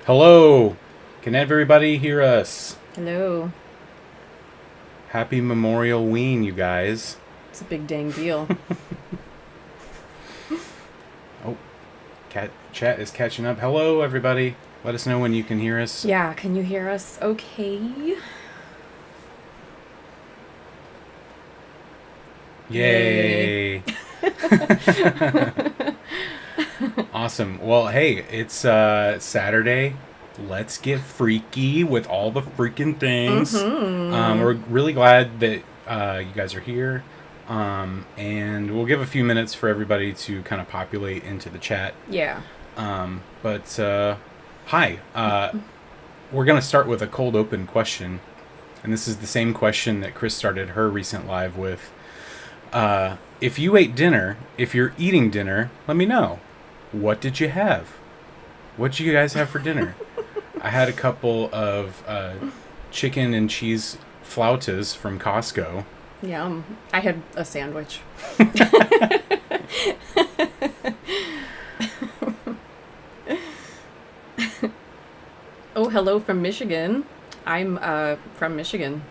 Hello. Can everybody hear us? Hello. Happy Memorial Ween, you guys. It's a big dang deal. Oh, chat is catching up. Hello, everybody. Let us know when you can hear us. Yeah, can you hear us okay? Yay. Awesome. Well, hey, it's Saturday. Let's get freaky with all the freaking things. Mm-hmm. We're really glad that you guys are here. And we'll give a few minutes for everybody to kind of populate into the chat. Yeah. Hi. We're going to start with a cold open question. And this is the same question that Chris started her recent live with. If you're eating dinner, let me know. What did you have? What did you guys have for dinner? I had a couple of chicken and cheese flautas from Costco. Yeah, I had a sandwich. Oh, hello from Michigan. I'm from Michigan,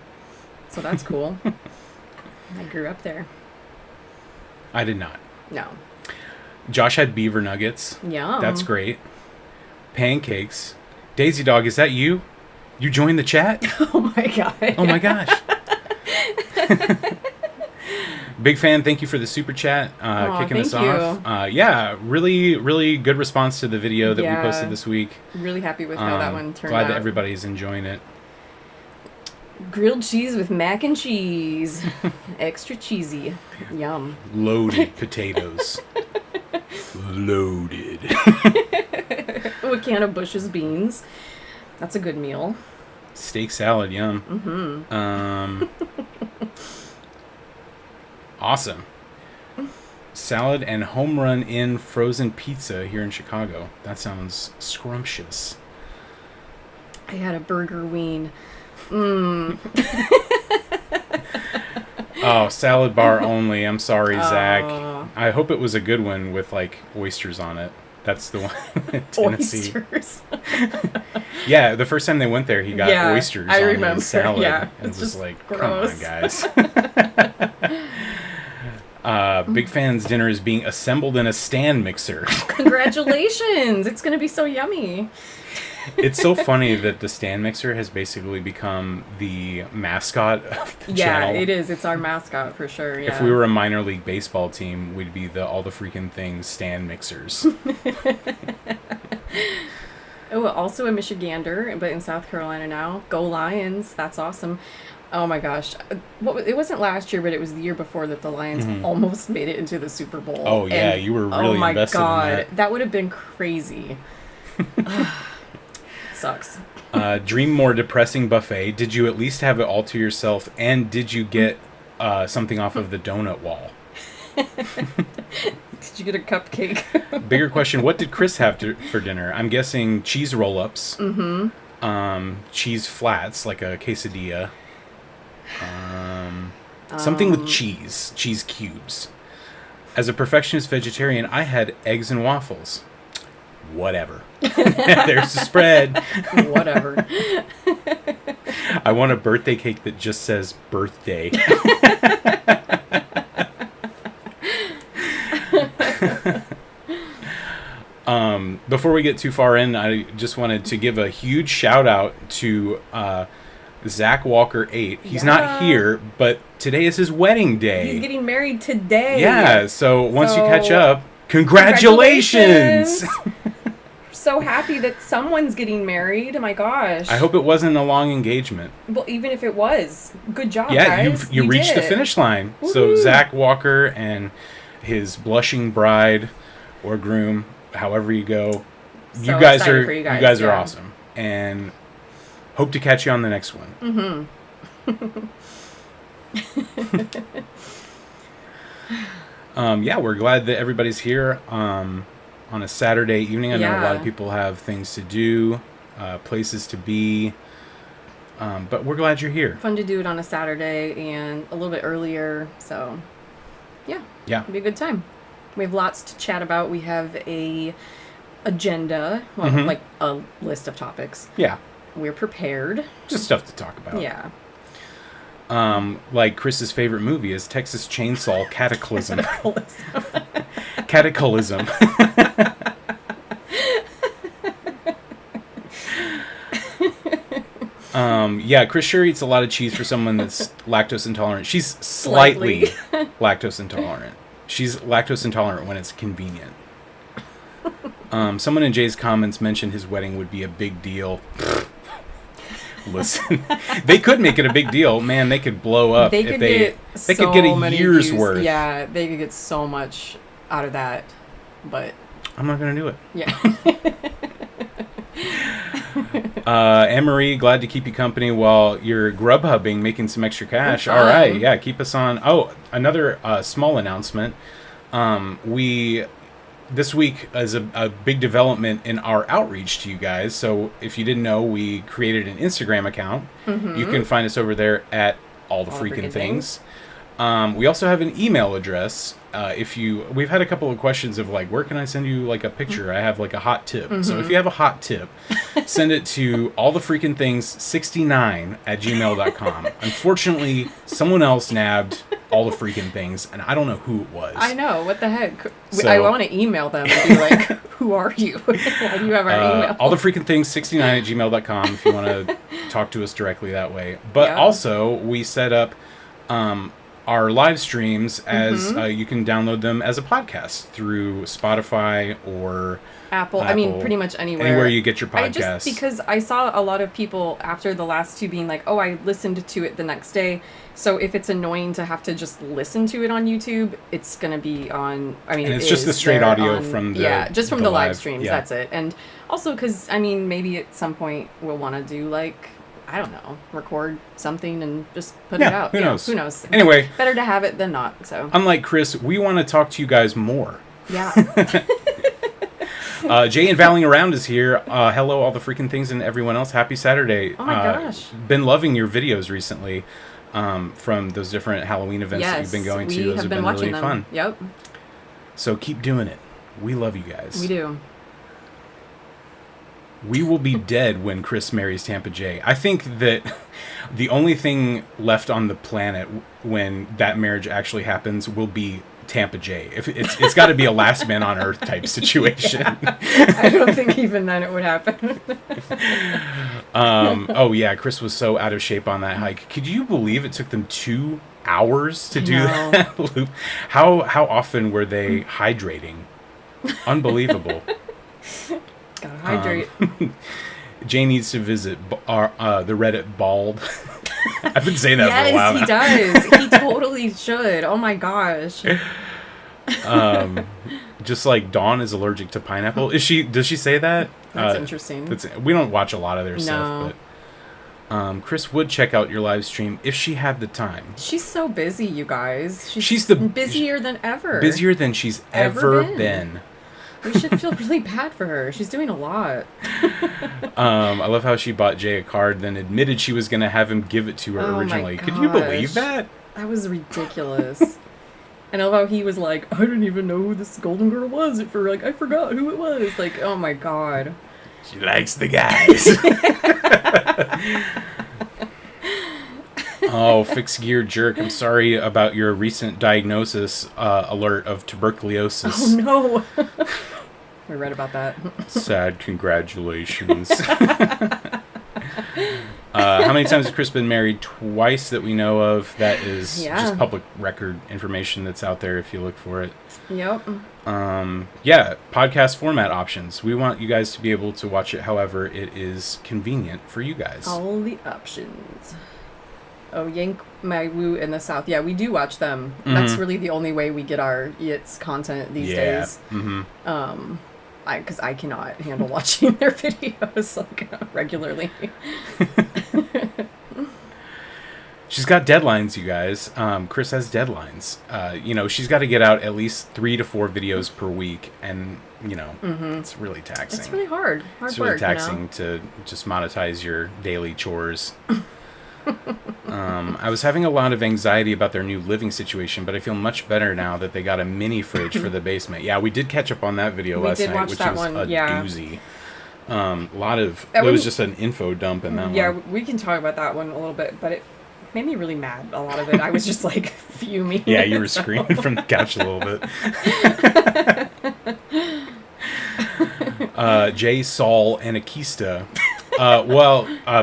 so that's cool. I grew up there. I did not. No. Josh had beaver nuggets. Yum. That's great. Pancakes. Daisy Dog, is that you? You joined the chat? Oh my god. Oh my gosh. Big fan. Thank you for the super chat. Kicking us off. Yeah, really, really good response to the video that we posted this week. Really happy with how that one turned out. Glad that everybody's enjoying it. Grilled cheese with mac and cheese. Extra cheesy. Yum. Loaded potatoes. Loaded. Oh, a can of Bush's beans. That's a good meal. Steak salad, yum. Mm-hmm. Awesome. Salad and home run in frozen pizza here in Chicago. That sounds scrumptious. I had a burger ween. Oh, salad bar only. I'm sorry, Zach. I hope it was a good one with like oysters on it. That's the one in Tennessee. Oysters. Yeah, the first time they went there, he got oysters on his salad. Yeah, and it's was just like, gross. Come on, guys. Big Fan's dinner is being assembled in a stand mixer. Congratulations! It's going to be so yummy. It's so funny that the stand mixer has basically become the mascot of the channel. Yeah, it is. It's our mascot for sure. Yeah. If we were a minor league baseball team, we'd be the All The Freakin Things stand mixers. Oh, also a Michigander, but in South Carolina now. Go Lions! That's awesome. Oh my gosh. It wasn't last year, but it was the year before that the Lions almost made it into the Super Bowl. Oh, yeah, you were really invested in that. Oh my god, that would have been crazy. Sucks. Dream more depressing buffet. Did you at least have it all to yourself? And did you get something off of the donut wall? Did you get a cupcake? Bigger question, what did Chris have for dinner? I'm guessing cheese roll-ups. Cheese flats, like a quesadilla. Something with cheese cubes. As a perfectionist vegetarian, I had eggs and waffles. Whatever. There's the spread. Whatever. I want a birthday cake that just says birthday. Before we get too far in, I just wanted to give a huge shout out to Zach Walker 8. He's not here, but today is his wedding day. He's getting married today. Yeah, so once you catch up, congratulations! So happy that someone's getting married. Oh my gosh. I hope it wasn't a long engagement. Well, even if it was, good job, guys. Yeah, you reached the finish line. Woo-hoo. So Zach Walker and his blushing bride or groom, however you go, so you guys are awesome. And hope to catch you on the next one. We're glad that everybody's here. On a Saturday evening. I know a lot of people have things to do, places to be, but we're glad you're here. Fun to do it on a Saturday and a little bit earlier, so yeah, it'll be a good time. We have lots to chat about. We have a agenda, well, like a list of topics. Yeah. We're prepared. Just stuff to talk about. Yeah. Like Chris's favorite movie is Texas Chainsaw Cataclysm. Cataclysm. Yeah, Chris sure eats a lot of cheese for someone that's lactose intolerant. She's slightly lactose intolerant. She's lactose intolerant when it's convenient. Someone in Jay's comments mentioned his wedding would be a big deal. Listen, they could make it a big deal. Man, they could blow up they could get a year's worth. Yeah, they could get so much out of that. But I'm not going to do it. Yeah. Anne-Marie, glad to keep you company while you're Grubhubbing, making some extra cash. All right, yeah, keep us on. Oh, another small announcement. This week is a big development in our outreach to you guys. So if you didn't know, we created an Instagram account. You can find us over there at All The Freakin Things. We also have an email address. We've had a couple of questions of like, where can I send you like a picture? I have like a hot tip. So if you have a hot tip, send it to allthefreakinthings69@gmail.com. Unfortunately, someone else nabbed All The Freakin Things, and I don't know who it was. I know, what the heck? I want to email them and be like, who are you? Why do you have our email? allthefreakinthings69@gmail.com if you want to talk to us directly that way. But also, we set up our live streams as you can download them as a podcast through Spotify or Apple. I mean, pretty much anywhere you get your podcasts. Because I saw a lot of people after the last two being like, oh, I listened to it the next day. So if it's annoying to have to just listen to it on YouTube, it's going to be on, and it's just the straight audio from the just from the live streams. Yeah. That's it. And also because, maybe at some point we'll want to do like, I don't know, record something and just put it out. Who knows? Who knows? Anyway. Better to have it than not, so. Unlike Chris, we want to talk to you guys more. Yeah. Jay and Valing Around is here. Hello, All The Freakin Things and everyone else. Happy Saturday. Oh my gosh. Been loving your videos recently from those different Halloween events that you've been going to. Those have been really fun. Yep. So keep doing it. We love you guys. We do. We will be dead when Chris marries Tampa J. I think that the only thing left on the planet when that marriage actually happens will be Tampa J. If it's got to be a last man on earth type situation. I don't think even then it would happen. Oh yeah, Chris was so out of shape on that hike. Could you believe it took them 2 hours to do that loop? How often were they hydrating? Unbelievable. Gotta hydrate. Jay needs to visit the Reddit Bald. I've been saying that for a while now. Yes, he does. He totally should. Oh my gosh. Just like Dawn is allergic to pineapple. Does she say that? That's interesting. We don't watch a lot of their stuff, but Chris would check out your live stream if she had the time. She's so busy, you guys. She's busier than ever. Busier than she's ever been. We should feel really bad for her. She's doing a lot. I love how she bought Jay a card, then admitted she was going to have him give it to her originally. Could you believe that? That was ridiculous. And I love how he was like, I didn't even know who this golden girl was. I forgot who it was. Like, oh my god. She likes the guys. Oh, fixed gear jerk. I'm sorry about your recent diagnosis alert of tuberculosis. Oh no. We read about that. Sad congratulations. How many times has Chris been married? Twice that we know of. That is just public record information that's out there if you look for it. Yep. Podcast format options. We want you guys to be able to watch it however it is convenient for you guys. All the options. Oh, Yank My Woo in the South. Yeah, we do watch them. Mm-hmm. That's really the only way we get our Yits content these days. Mm-hmm. Because I cannot handle watching their videos regularly. She's got deadlines, you guys. Chris has deadlines. She's got to get out at least 3 to 4 videos per week, and it's really taxing. It's really hard. It's really taxing to just monetize your daily chores. I was having a lot of anxiety about their new living situation, but I feel much better now that they got a mini fridge for the basement. Yeah, we did catch up on that video last night, which was a doozy. It was just an info dump in that one. Yeah, we can talk about that one a little bit, but it made me really mad, a lot of it. I was just like fuming. Yeah, you were screaming from the couch a little bit. Jay, Saul, Anakista.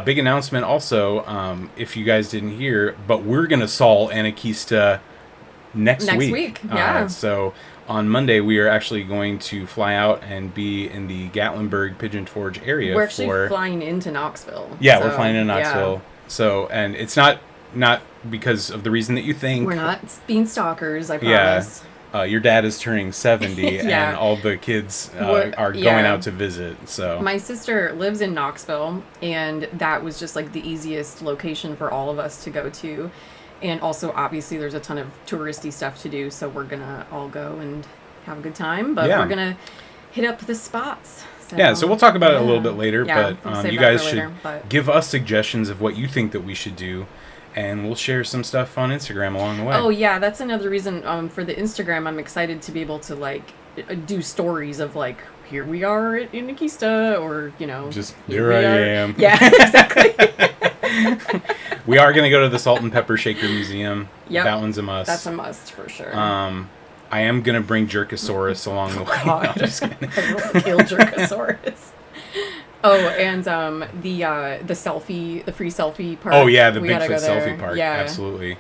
Big announcement also, if you guys didn't hear, but we're going to Saul Anakista next week. Yeah. So on Monday, we are actually going to fly out and be in the Gatlinburg Pigeon Forge area. We're actually flying into Knoxville. Yeah, we're flying into Knoxville. Yeah. So, and it's not because of the reason that you think. We're not being stalkers, I promise. Yeah. Your dad is turning 70, and all the kids are going out to visit. So my sister lives in Knoxville, and that was just like the easiest location for all of us to go to. And also, obviously, there's a ton of touristy stuff to do, so we're gonna all go and have a good time. But we're gonna hit up the spots. So we'll talk about it a little bit later. But you guys should give us suggestions of what you think that we should do. And we'll share some stuff on Instagram along the way. Oh, yeah. That's another reason for the Instagram. I'm excited to be able to, like, do stories of, like, here we are in Anakista, or, you know. Just, here I am. Yeah, exactly. We are going to go to the Salt and Pepper Shaker Museum. Yep. That one's a must. That's a must, for sure. I am going to bring Jerkosaurus along the way. God. No, just kidding. I will kill Jerkosaurus. Oh, and the free selfie park. Oh yeah, the Bigfoot selfie park. Yeah, absolutely.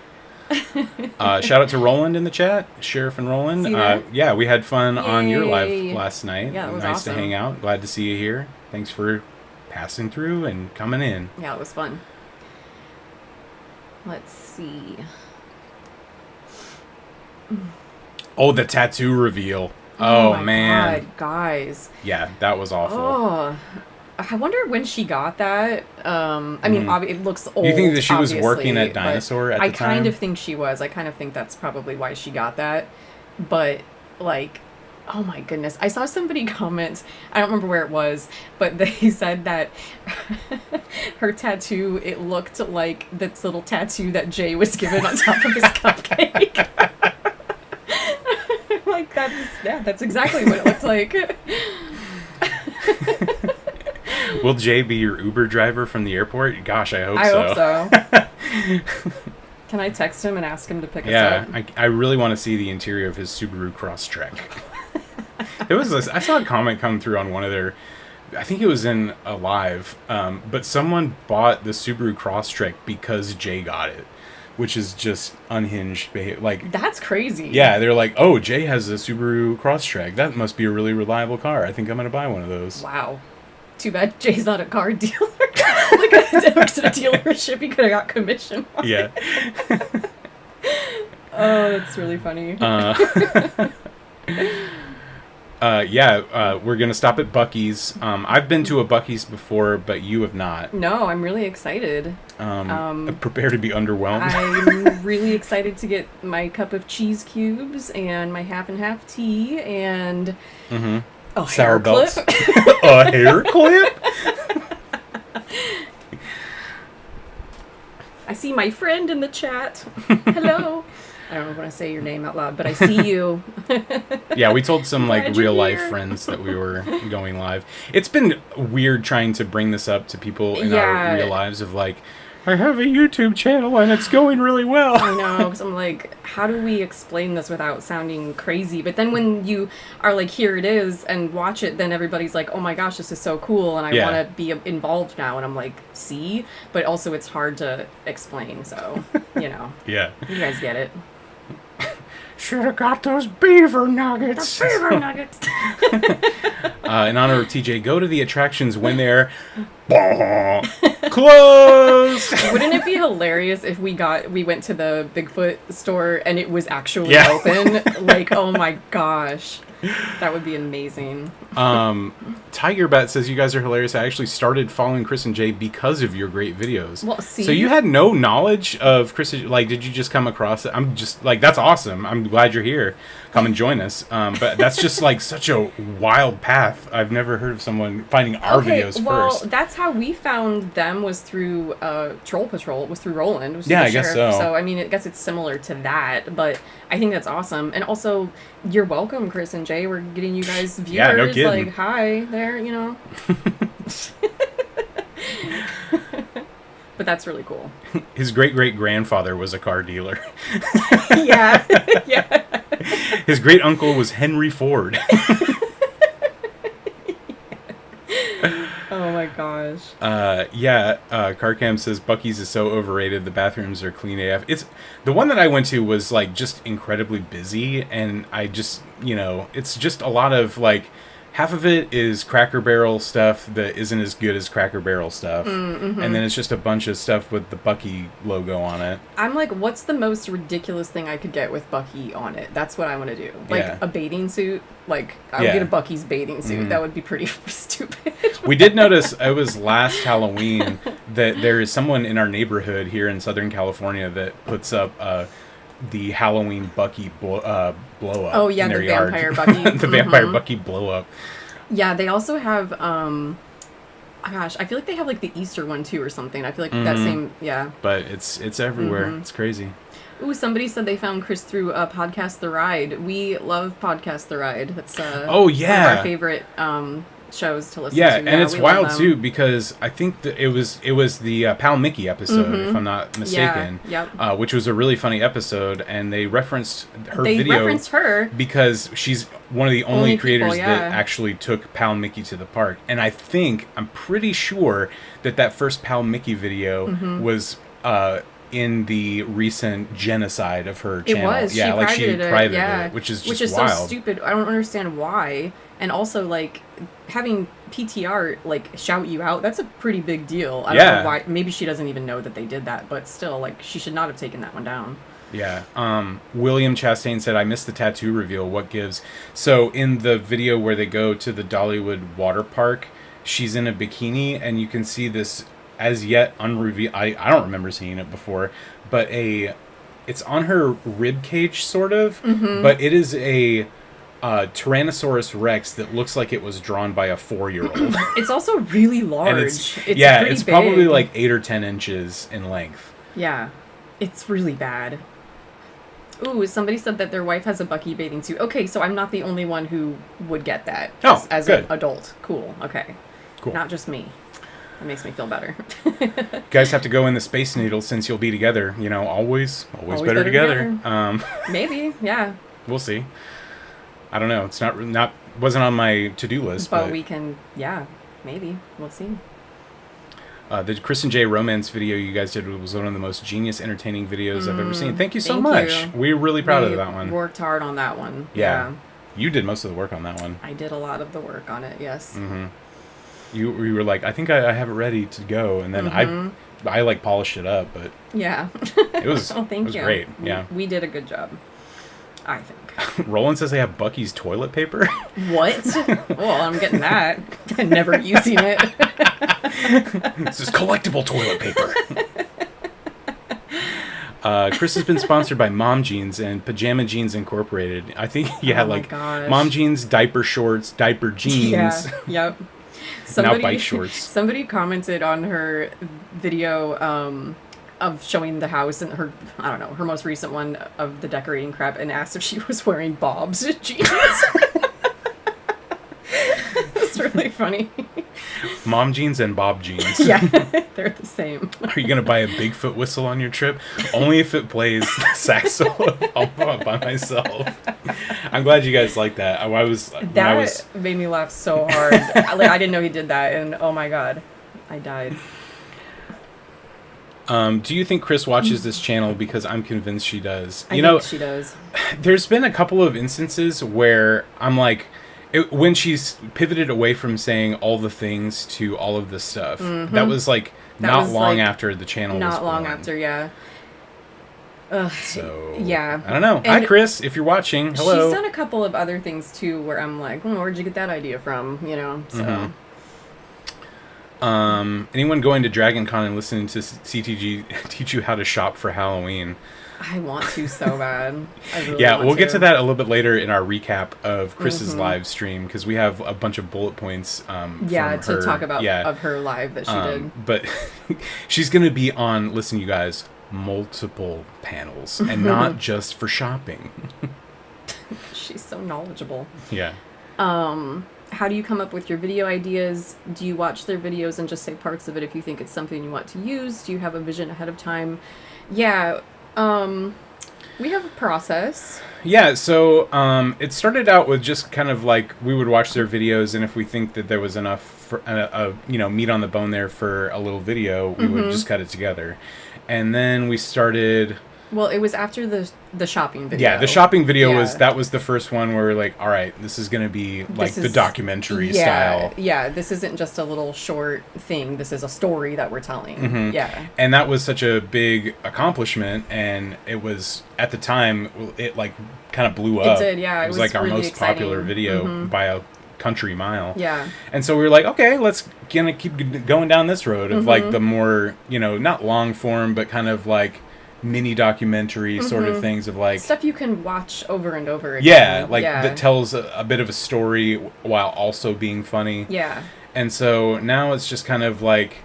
Shout out to Roland in the chat, Sheriff and Roland. Yeah, we had fun on your live last night. Yeah, it was nice awesome. To hang out. Glad to see you here. Thanks for passing through and coming in. Yeah, it was fun. Let's see. Oh, the tattoo reveal. Oh my man, God, guys. Yeah, that was awful. Oh. I wonder when she got that. I mean, it looks old. You think that she was working at Dinosaur at the time? I kind of think she was. I kind of think that's probably why she got that. But, like, oh my goodness. I saw somebody comment, I don't remember where it was, but they said that her tattoo, it looked like this little tattoo that Jay was given on top of his cupcake. Like, that's exactly what it looked like. Will Jay be your Uber driver from the airport? Gosh, I hope so. I hope so. Can I text him and ask him to pick us up? Yeah, I really want to see the interior of his Subaru Crosstrek. I saw a comment come through on one of their, I think it was in a live, but someone bought the Subaru Crosstrek because Jay got it, which is just unhinged behavior. Like, that's crazy. Yeah, they're like, oh, Jay has a Subaru Crosstrek. That must be a really reliable car. I think I'm going to buy one of those. Wow. Too bad Jay's not a car dealer. Like, it works at a dealership. He could have got commission. Yeah. Oh, that's really funny. We're going to stop at Buc-ee's. I've been to a Buc-ee's before, but you have not. No, I'm really excited. Prepare to be underwhelmed. I'm really excited to get my cup of cheese cubes and my half and half tea and a sour hair belts. clip. A hair clip? I see my friend in the chat. Hello. I don't want to say your name out loud, but I see you. Yeah, we told some real life friends that we were going live. It's been weird trying to bring this up to people in our real lives of like, I have a YouTube channel and it's going really well. I know, because I'm like, how do we explain this without sounding crazy? But then when you are like, here it is, and watch it, then everybody's like, oh my gosh, this is so cool, and I want to be involved now. And I'm like, see? But also it's hard to explain, so, you know. Yeah. You guys get it. Should have got those beaver nuggets. The beaver nuggets. In honor of TJ, go to the attractions when they're closed. Wouldn't it be hilarious if we went to the Bigfoot store and it was actually open? Like, oh my gosh. That would be amazing. Tiger Bat says you guys are hilarious. I actually started following Chris and Jay because of your great videos. Well, see? So you had no knowledge of Chris and, like, did you just come across it? I'm just like, that's awesome. I'm glad you're here. Come and join us. But that's just like such a wild path. I've never heard of someone finding our videos well, first. that's how we found them, was through Troll Patrol. It was through Roland. Was Yeah, the I guess sheriff. so. So, I mean, I guess it's similar to that, but I think that's awesome. And also, you're welcome, Chris and Jay. We're getting you guys viewers. Yeah, no kidding. Like, hi there, you know. But that's really cool. His great-great-grandfather was a car dealer. Yeah. Yeah. His great-uncle was Henry Ford. Oh my gosh. Carcam says Buc-ee's is so overrated. The bathrooms are clean AF. It's the one that I went to was like just incredibly busy, and I just, you know, it's just a lot of like half of it is Cracker Barrel stuff that isn't as good as Cracker Barrel stuff, and then it's just a bunch of stuff with the Buc-ee logo on it. I'm like, what's the most ridiculous thing I could get with Buc-ee on it? That's what I want to do. Like a bathing suit. Like, I would get a Buc-ee's bathing suit. That would be pretty stupid. We did notice, it was last Halloween, that there is someone in our neighborhood here in Southern California that puts up the Halloween Buc-ee blow up. Oh, yeah, in their the yard. vampire Buc-ee. The vampire Buc-ee blow up. Yeah, they also have, gosh, I feel like they have like the Easter one too or something. I feel like that same, yeah. But it's everywhere. It's crazy. Ooh, somebody said they found Chris through Podcast The Ride. We love Podcast The Ride. That's one of our favorite shows to listen to. Yeah, and it's wild too because I think that it was the Pal Mickey episode, if I'm not mistaken. Yeah, which was a really funny episode, and they referenced her They video. referenced her Because she's one of the only creators people, that actually took Pal Mickey to the park. And I'm pretty sure that first Pal Mickey video was in the recent genocide of her channel. It was. Yeah, she private it, which is wild. So stupid. I don't understand why. And also, like, having PTR, like, shout you out, that's a pretty big deal. I don't know why. Maybe she doesn't even know that they did that, but still, like, she should not have taken that one down. Yeah. William Chastain said, I missed the tattoo reveal. What gives? So, in the video where they go to the Dollywood water park, she's in a bikini, and you can see this as yet unrevealed. I don't remember seeing it before, but it's on her rib cage, sort of, but it is a Tyrannosaurus Rex that looks like it was drawn by a 4-year-old. It's also really large. It's probably like 8 or 10 inches in length. Yeah, it's really bad. Ooh, somebody said that their wife has a Buc-ee bathing suit. Okay, so I'm not the only one who would get that as an adult. Cool, okay. Cool. Not just me. That makes me feel better. You guys have to go in the Space Needle since you'll be together. You know, always better together. Maybe, yeah. We'll see. I don't know. It's wasn't on my to-do list. But we can, maybe. We'll see. The Chris and Jay romance video you guys did was one of the most genius, entertaining videos I've ever seen. Thank you so much. We're really proud of that one. Worked hard on that one. Yeah. You did most of the work on that one. I did a lot of the work on it, yes. Mm-hmm. You were like, I think I have it ready to go, and then I like polished it up, but yeah, it was great. Yeah, we did a good job, I think. Roland says they have Buc-ee's toilet paper. What? Well, I'm getting that. Never using it. This is collectible toilet paper. Chris has been sponsored by Mom Jeans and Pajama Jeans Incorporated. I think Mom Jeans, diaper shorts, diaper jeans. Yeah. Yep. Now bike shorts. Somebody commented on her video of showing the house and her most recent one of the decorating crap, and asked if she was wearing Bob's jeans. It's really funny. Mom jeans and Bob jeans. Yeah, they're the same. Are you going to buy a Bigfoot whistle on your trip? Only if it plays the sax solo by myself. I'm glad you guys like that. That made me laugh so hard. I didn't know he did that, and oh my god, I died. Do you think Chris watches this channel? Because I'm convinced she does. I think she does. There's been a couple of instances where I'm like, when she's pivoted away from saying all the things to all of this stuff, that was like not long after the channel was born. Not long after, yeah. So yeah. I don't know. And Hi, Chris, if you're watching. Hello. She's done a couple of other things too, where I'm like, where'd you get that idea from? You know. So. Anyone going to Dragon Con and listening to CTG teach you how to shop for Halloween? I want to so bad. I really Yeah, want we'll get to to that a little bit later in our recap of Chris's live stream, because we have a bunch of bullet points. From to her, talk about of her live that she did. But she's going to be on, listen, you guys, multiple panels, and not just for shopping. She's so knowledgeable. Yeah. How do you come up with your video ideas? Do you watch their videos and just say parts of it if you think it's something you want to use? Do you have a vision ahead of time? Yeah. We have a process. Yeah, so it started out with just kind of like we would watch their videos, and if we think that there was enough for, meat on the bone there for a little video, we would just cut it together. And then we started... Well, it was after the shopping video. Yeah, the shopping video was the first one where we're like, all right, this is going to be like the documentary style. Yeah, this isn't just a little short thing. This is a story that we're telling. Yeah. And that was such a big accomplishment, and it was, at the time, it like kind of blew up. It did, yeah. It was like our really most popular video by a country mile. Yeah. And so we were like, okay, let's kind of keep going down this road of like the more, not long form, but kind of like mini documentary sort of things of like stuff you can watch over and over again. That tells a bit of a story while also being funny. Yeah. And so now it's just kind of like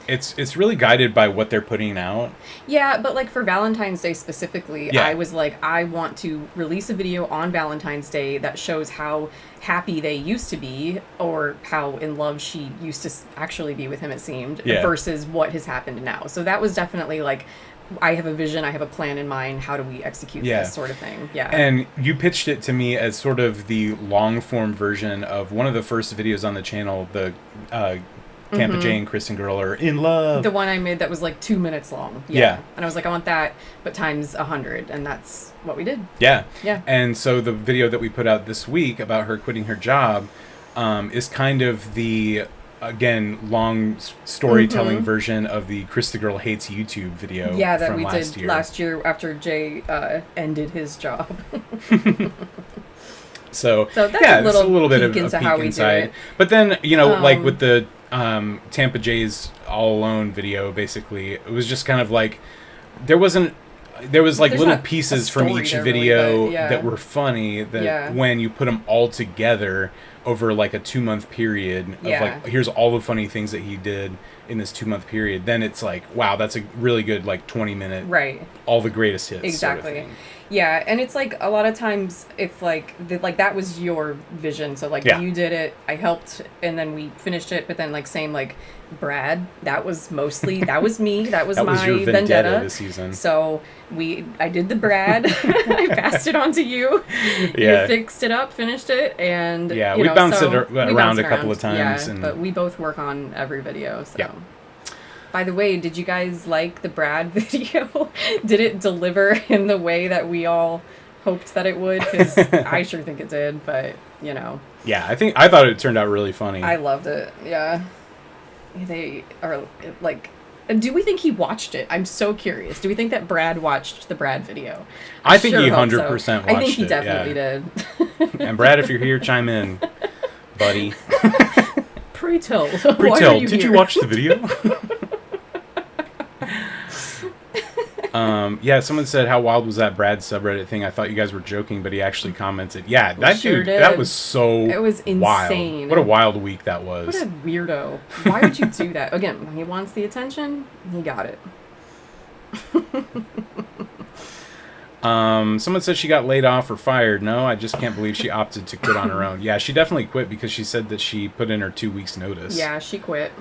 it's really guided by what they're putting out. Yeah, but like for Valentine's Day specifically, I was like, I want to release a video on Valentine's Day that shows how happy they used to be, or how in love she used to actually be with him, it seemed, versus what has happened now. So that was definitely like, I have a vision, I have a plan in mind, how do we execute this sort of thing. Yeah. And you pitched it to me as sort of the long form version of one of the first videos on the channel, the Tampa Jay and Kristen Girl are in love. The one I made that was like 2 minutes long. Yeah. And I was like, I want that, but times 100. And that's what we did. Yeah. Yeah. And so the video that we put out this week about her quitting her job is kind of the, again, long storytelling version of the Chris the Girl Hates YouTube video that we last did year. Last year after Jay ended his job. So that's it's a little bit of a peek how we inside. do it. But then, like with the Tampa Jay's All Alone video, basically, it was just kind of like there was like There's little pieces from each video really, that were funny that when you put them all together over like a 2-month period of like, here's all the funny things that he did in this 2-month period, then it's like, wow, that's a really good like 20-minute all the greatest hits exactly sort of thing. Yeah, and it's like a lot of times if like that was your vision, so like you did it, I helped, and then we finished it, but then like same like Brad, that was me, that was my your vendetta this season. So I did the Brad, I passed it on to you. You fixed it up, finished it, and we bounced it around a couple of times. But we both work on every video. So. By the way, did you guys like the Brad video? Did it deliver in the way that we all hoped that it would? Because I sure think it did, but Yeah, I thought it turned out really funny. I loved it. Yeah. They are like, do we think he watched it? I'm so curious. Do we think that Brad watched the Brad video? I think he 100% watched it. I think he definitely did. And Brad, if you're here, chime in, buddy. Pray tell. Did you watch the video? Someone said, how wild was that Brad subreddit thing? I thought you guys were joking, but he actually commented. Yeah, that dude, that was so It was insane. Wild. What a wild week that was. What a weirdo. Why would you do that? Again, he wants the attention. He got it. Someone said she got laid off or fired. No, I just can't believe she opted to quit on her own. Yeah, she definitely quit because she said that she put in her 2 weeks notice. Yeah, she quit.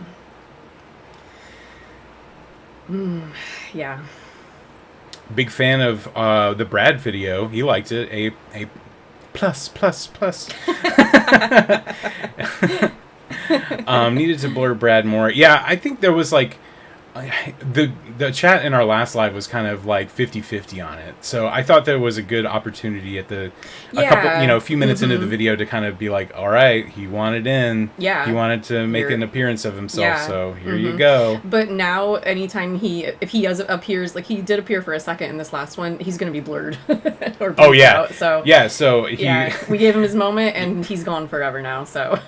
Yeah. Big fan of the Brad video. He liked it. A plus. Needed to blur Brad more. Yeah, I think there was like the chat in our last live was kind of like 50-50 on it. So I thought there was a good opportunity at a few minutes into the video to kind of be like, all right, he wanted in. Yeah. He wanted to make an appearance of himself. Yeah. So here you go. But now anytime if he appears, like he did appear for a second in this last one, he's going to be blurred. Or out, so we gave him his moment and he's gone forever now. So.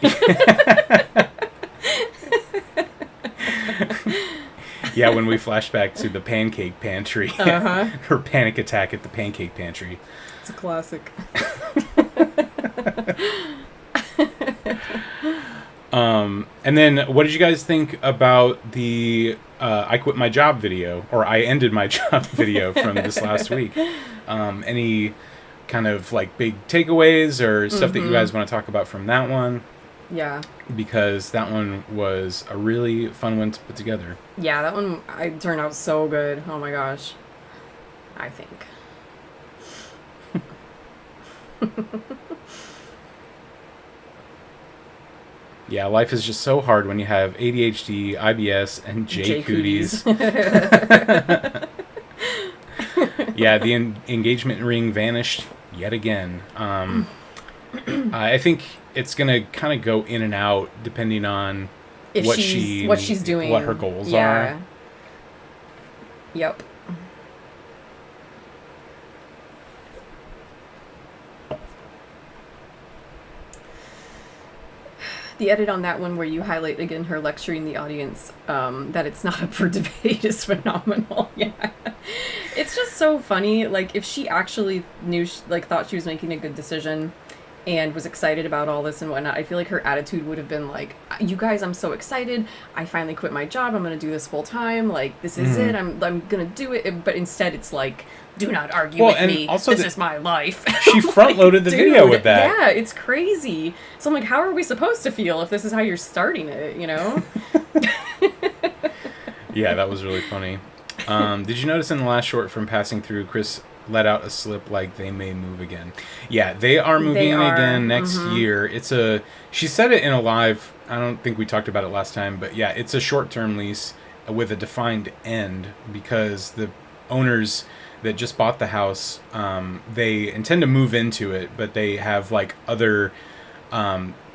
Yeah, when we flash back to the pancake pantry. Her panic attack at the pancake pantry. It's a classic. And then what did you guys think about the I quit my job video, or I ended my job video from this last week? Any kind of like big takeaways or stuff that you guys want to talk about from that one? Yeah. Because that one was a really fun one to put together. Yeah, that one turned out so good. Oh my gosh. I think. Yeah, life is just so hard when you have ADHD, IBS, and J cooties. Yeah, the engagement ring vanished yet again. I think it's gonna kind of go in and out depending on what she's doing, what her goals are. Yep. The edit on that one where you highlight again her lecturing the audience that it's not up for debate is phenomenal. Yeah. It's just so funny. Like, if she actually thought she was making a good decision and was excited about all this and whatnot, I feel like her attitude would have been like, you guys, I'm so excited. I finally quit my job. I'm going to do this full time. Like, this is it. I'm going to do it. But instead it's like, do not argue with me. Also this is my life. She front-loaded the video with that. Yeah, it's crazy. So I'm like, how are we supposed to feel if this is how you're starting it, you know? Yeah, that was really funny. Did you notice in the last short from Passing Through, Chris let out a slip like they may move again? Yeah, they are moving again next year. She said it in a live, I don't think we talked about it last time, but yeah, it's a short-term lease with a defined end because the owners that just bought the house, they intend to move into it, but they have like other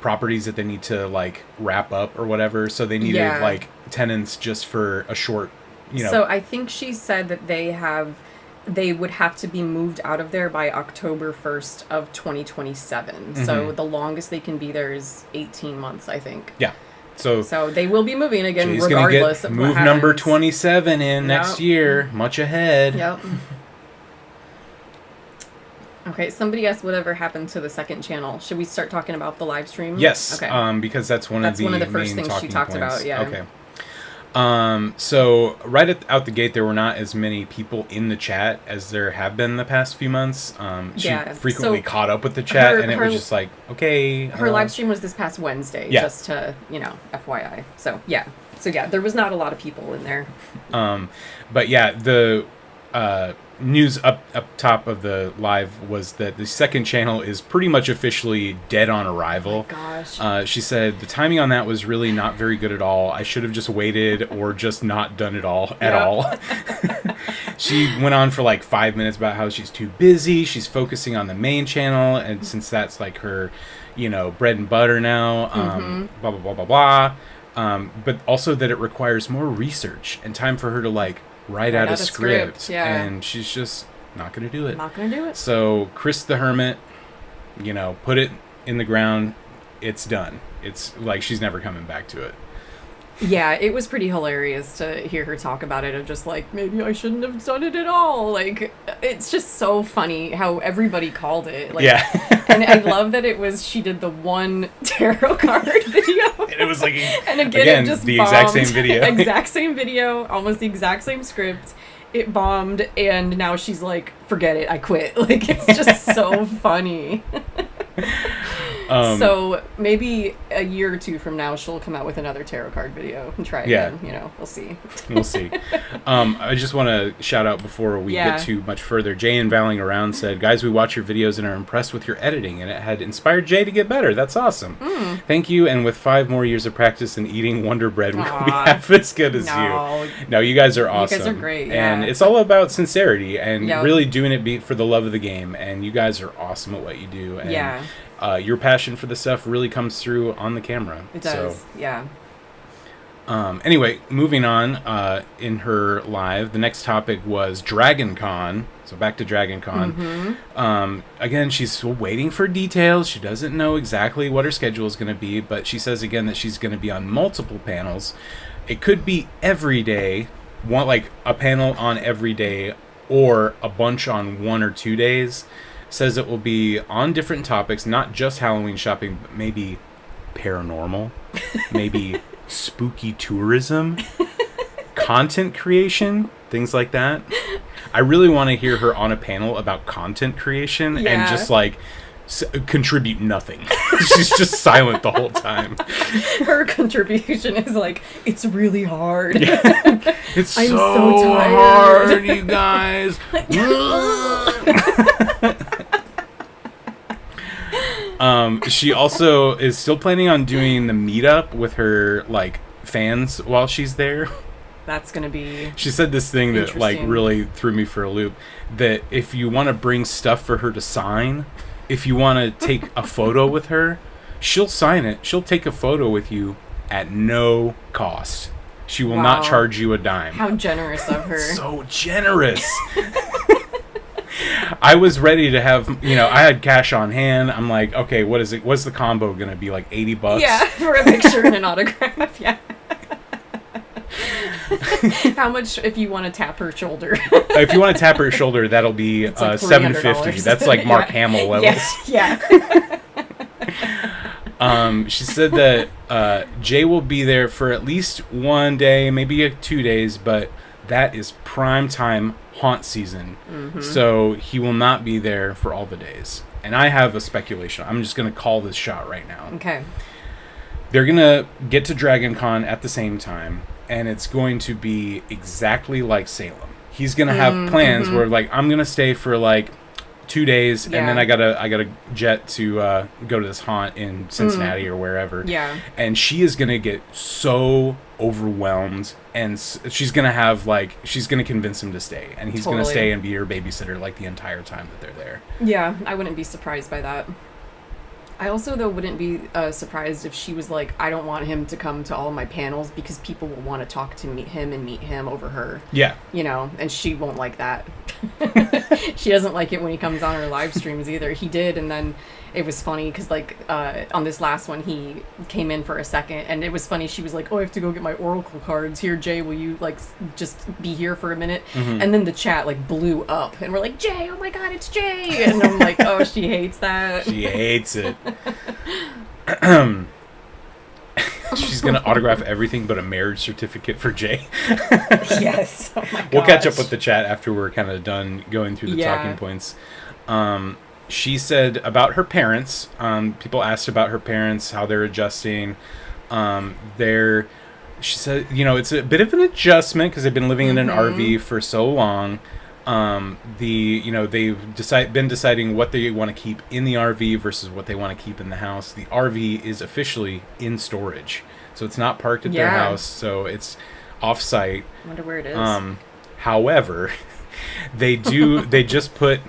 properties that they need to like wrap up or whatever, so they needed like tenants just for a short, So I think she said that they would have to be moved out of there by October 1st of 2027. So the longest they can be there is 18 months, I think. Yeah. So they will be moving again Jay's regardless of what happens. Move number 27 in next year, much ahead. Yep. Okay, somebody asked whatever happened to the second channel. Should we start talking about the live stream? Yes. Okay. Because that's one of the first main things she talked points. about. Yeah. Okay. So right out the gate, there were not as many people in the chat as there have been the past few months. She frequently caught up with the chat, and it was just like, okay. Her live stream was this past Wednesday, just to, FYI. So yeah, there was not a lot of people in there. But yeah, the news up top of the live was that the second channel is pretty much officially dead on arrival. Oh my gosh. She said the timing on that was really not very good at all. I should have just waited or just not done it all at all. She went on for like 5 minutes about how she's too busy. She's focusing on the main channel, and since that's like her, bread and butter now, blah, blah, blah, blah, blah. But also that it requires more research and time for her to like write out a script, and she's just not going to do it. So Chris the Hermit, put it in the ground. It's done. It's like she's never coming back to it. Yeah, it was pretty hilarious to hear her talk about it, of just like, maybe I shouldn't have done it at all. Like, it's just so funny how everybody called it. Like, and I love that she did the one tarot card video. And it was like, and again it just the bombed. exact same video. Almost the exact same script. It bombed, and now she's like, forget it, I quit. Like, it's just so funny. So maybe a year or two from now, she'll come out with another tarot card video and try again. You know, we'll see. We'll see. I just want to shout out before we get too much further. Jay and Valing Around said, guys, we watch your videos and are impressed with your editing, and it had inspired Jay to get better. That's awesome. Thank you. And with 5 more years of practice and eating Wonder Bread, we will be half as good as you. No, you guys are awesome. You guys are great. And it's all about sincerity and really doing it for the love of the game. And you guys are awesome at what you do. And your passion for the stuff really comes through on the camera. It does, Anyway, moving on, in her live, the next topic was Dragon Con. So back to Dragon Con. Again, she's still waiting for details. She doesn't know exactly what her schedule is going to be, but she says again that she's going to be on multiple panels. It could be every day, like a panel on every day, or a bunch on 1 or 2 days. Says it will be on different topics, not just Halloween shopping, but maybe paranormal, maybe spooky tourism, content creation, things like that. I really want to hear her on a panel about content creation and just like contribute nothing. She's just silent the whole time. Her contribution is like, it's really hard. It's I'm so hard, you guys. She also is still planning on doing the meetup with her like fans while she's there. That's gonna be. She said this thing that like really threw me for a loop. That if you want to bring stuff for her to sign, if you want to take a photo with her, she'll sign it. She'll take a photo with you at no cost. She will not charge you a dime. How generous of her. So generous. I was ready to have, I had cash on hand. I'm like, okay, what is it? What's the combo going to be, like $80? Yeah, for a picture and an autograph, yeah. How much if you want to tap her shoulder? If you want to tap her shoulder, that'll be like $750. That's like Mark Hamill levels. Yeah. She said that Jay will be there for at least 1 day, maybe 2 days, but that is prime time haunt season. So he will not be there for all the days. And I have a speculation. I'm just going to call this shot right now. Okay. They're going to get to Dragon Con at the same time, and it's going to be exactly like Salem. He's going to have plans where like I'm going to stay for like 2 days, and then I gotta jet to go to this haunt in Cincinnati or wherever. Yeah. And she is gonna get so overwhelmed, and she's gonna convince him to stay, and he's gonna stay and be her babysitter like the entire time that they're there. Yeah, I wouldn't be surprised by that. I also, though, wouldn't be surprised if she was like, I don't want him to come to all of my panels because people will want to talk to meet him over her. Yeah. And she won't like that. She doesn't like it when he comes on her live streams either. He did, and then it was funny because, like, on this last one, he came in for a second, and it was funny. She was like, oh, I have to go get my oracle cards. Here, Jay, will you, like, just be here for a minute? And then the chat, like, blew up, and we're like, Jay, oh my god, it's Jay! And I'm like, oh, she hates that. She hates it. She's going to autograph everything but a marriage certificate for Jay. Yes. Oh my gosh. We'll catch up with the chat after we're kind of done going through the talking points. She said about her parents, people asked about her parents, how they're adjusting. She said, it's a bit of an adjustment because they've been living in an RV for so long. They've been deciding what they want to keep in the RV versus what they want to keep in the house. The RV is officially in storage, so it's not parked at their house, so it's off-site. I wonder where it is. However, they just put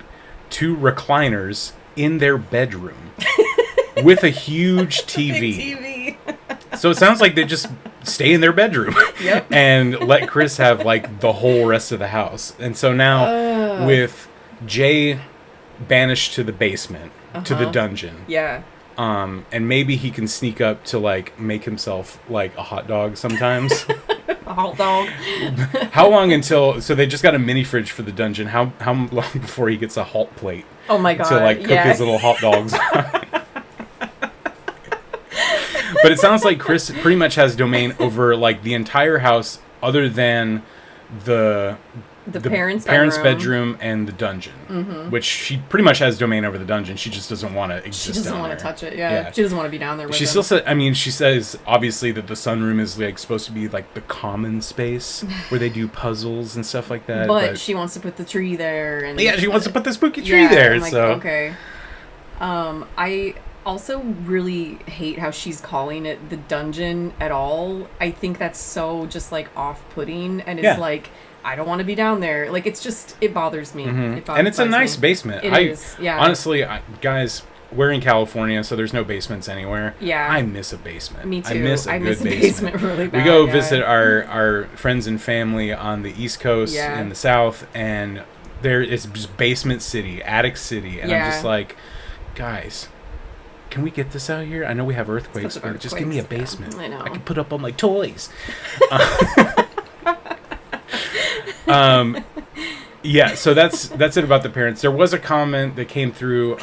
2 recliners in their bedroom with a huge TV. Big TV. So it sounds like they just stay in their bedroom and let Chris have like the whole rest of the house. And so now with Jay banished to the basement, to the dungeon. Yeah. And maybe he can sneak up to like make himself like a hot dog sometimes. A hot dog. How long until, so they just got a mini fridge for the dungeon. How long before he gets a halt plate? Oh my god. To like cook his little hot dogs. But it sounds like Chris pretty much has domain over like the entire house, other than the the parents' bedroom and the dungeon, which she pretty much has domain over the dungeon. She just doesn't want to exist. She doesn't want to touch it. Yeah. She doesn't want to be down there with She still said. I mean, she says obviously that the sunroom is like supposed to be like the common space where they do puzzles and stuff like that. But she wants to put the tree there. And she wants to put the spooky tree there. I'm like, so okay. I also really hate how she's calling it the dungeon at all. I think that's so just like off-putting, and it's like, I don't want to be down there. Like, it's just, it bothers me. And it's a nice basement. It is, yeah. Honestly, guys, we're in California, so there's no basements anywhere. Yeah. I miss a basement. Me too. I miss a good basement really bad. We go visit our friends and family on the East Coast in the South, and it's just basement city, attic city, and I'm just like, guys, can we get this out here? I know we have earthquakes, but just give me a basement. I know. I can put up all my toys. So that's it about the parents. There was a comment that came through.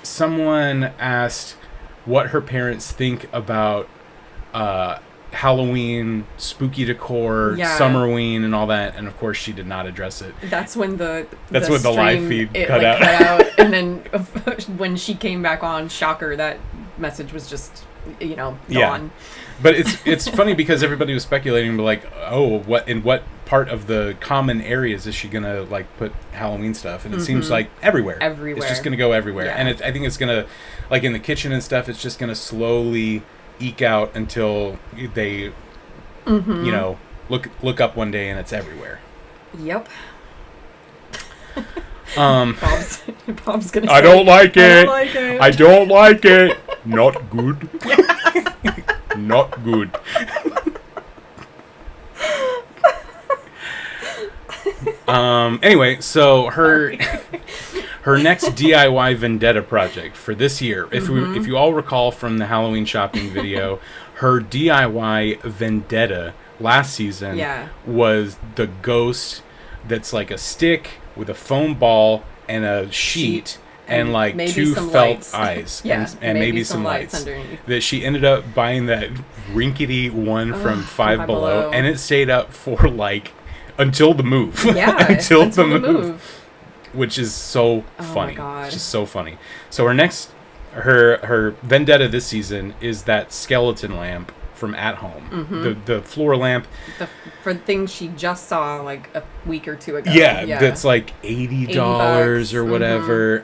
Someone asked what her parents think about Halloween, spooky decor, Summerween, and all that, and of course she did not address it. That's when the live feed cut out. And then when she came back on, shocker, that message was just gone. But it's funny because everybody was speculating, like, oh, what part of the common areas is she gonna like put Halloween stuff? And it seems like everywhere. It's just gonna go everywhere, and I think it's gonna, like in the kitchen and stuff, it's just gonna slowly eke out until they, look up one day and it's everywhere. Yep. Bob's gonna say, I don't like it. I don't like it. Not good. Not good. Anyway, so her next DIY vendetta project for this year, if you all recall from the Halloween shopping video, her DIY vendetta last season was the ghost that's like a stick with a foam ball and a sheet and like two felt lights. Eyes and maybe some lights underneath. That she ended up buying that rinkety one from Five Below, and it stayed up for like until the move. until the move. Which is so funny. Oh my God. It's just so funny. So her vendetta this season is that skeleton lamp from At Home. The floor lamp. For things she just saw like a week or two ago. That's like $80 or whatever.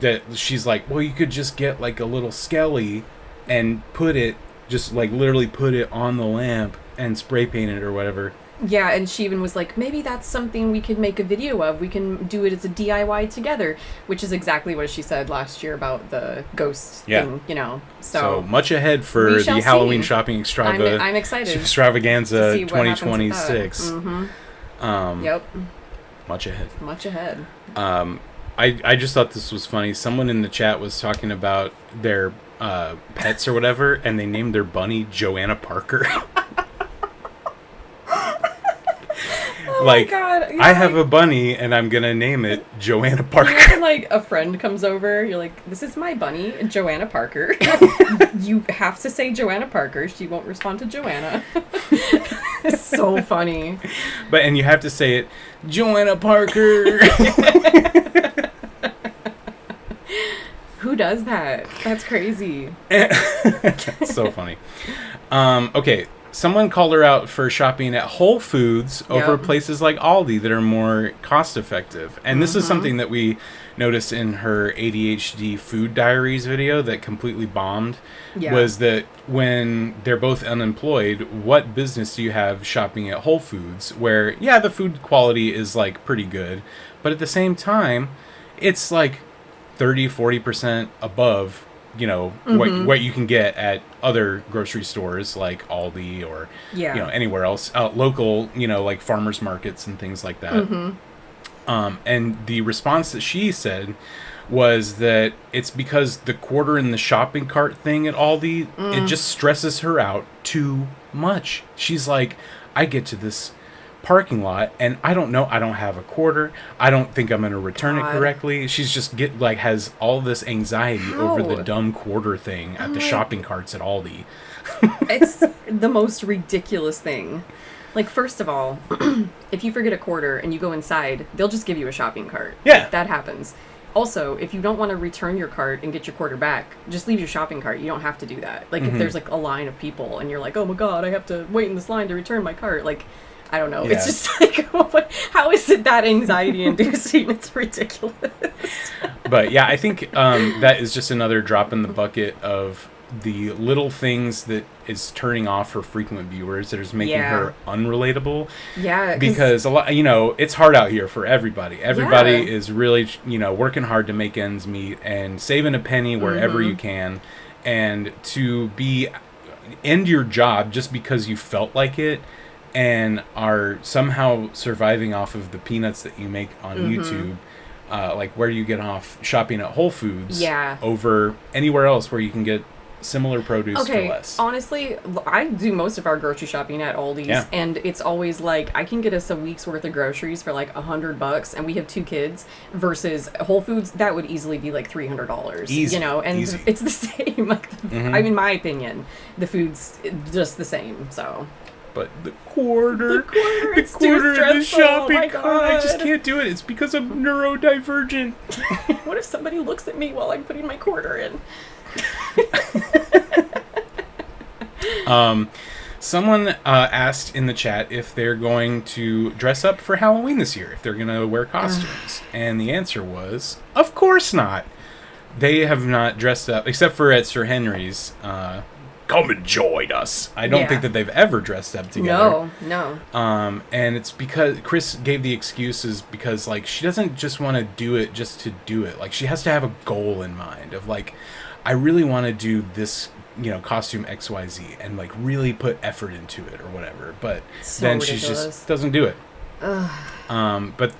That she's like, well, you could just get like a little skelly and literally put it on the lamp and spray paint it or whatever. Yeah, and she even was like, maybe that's something we could make a video of. We can do it as a DIY together, which is exactly what she said last year about the ghost thing, So much ahead for the Halloween shopping I'm excited. Extravaganza 2026. Yep. Much ahead. Much ahead. I just thought this was funny. Someone in the chat was talking about their pets or whatever, and they named their bunny Joanna Parker. Oh my God. I have a bunny and I'm gonna name it Joanna Parker. Like a friend comes over, you're like, this is my bunny, Joanna Parker. You have to say Joanna Parker. She won't respond to Joanna. It's so funny. And you have to say it, Joanna Parker. Who does that? That's crazy. That's so funny. Okay. Someone called her out for shopping at Whole Foods over places like Aldi that are more cost effective. And this is something that we noticed in her ADHD food diaries video that completely bombed. Was that when they're both unemployed, what business do you have shopping at Whole Foods where, the food quality is like pretty good, but at the same time, it's like 30-40% above what you can get at other grocery stores like Aldi or anywhere else, local like farmers markets and things like that. And the response that she said was that it's because the quarter in the shopping cart thing at Aldi, it just stresses her out too much. She's like, I get to this parking lot and I don't have a quarter. I don't think I'm going to return it correctly. She's just has all this anxiety over the dumb quarter thing at the shopping carts at Aldi. It's the most ridiculous thing. Like, first of all, if you forget a quarter and you go inside, they'll just give you a shopping cart. Yeah. Like, that happens. Also, if you don't want to return your cart and get your quarter back, just leave your shopping cart. You don't have to do that. Like, if there's, like, a line of people and you're like, oh my god, I have to wait in this line to return my cart. Like, I don't know. Yeah. It's just like, how is it that anxiety-inducing? It's ridiculous. But, yeah, I think that is just another drop in the bucket of the little things that is turning off her frequent viewers, that is making her unrelatable. Yeah. Because, a lot, you know, it's hard out here for everybody. Everybody is really, you know, working hard to make ends meet and saving a penny wherever you can. And to end your job just because you felt like it and are somehow surviving off of the peanuts that you make on YouTube, like where you get off shopping at Whole Foods over anywhere else where you can get similar produce for less. Honestly, I do most of our grocery shopping at Aldi's, and it's always like I can get us a week's worth of groceries for like $100, and we have 2 kids. Versus Whole Foods, that would easily be like $300. Easy, you know, and it's the same. Like, I mean, in my opinion, the food's just the same. So. But the quarter of the shopping cart, I just can't do it. It's because I'm neurodivergent. What if somebody looks at me while I'm putting my quarter in? Someone asked in the chat if they're going to dress up for Halloween this year, if they're going to wear costumes. And the answer was, of course not. They have not dressed up, except for at Sir Henry's. Come and join us. I don't think that they've ever dressed up together. No. And it's because Chris gave the excuses because, like, she doesn't just want to do it just to do it. Like, she has to have a goal in mind of, like, I really want to do this, you know, costume XYZ and, like, really put effort into it or whatever. But then she just doesn't do it. But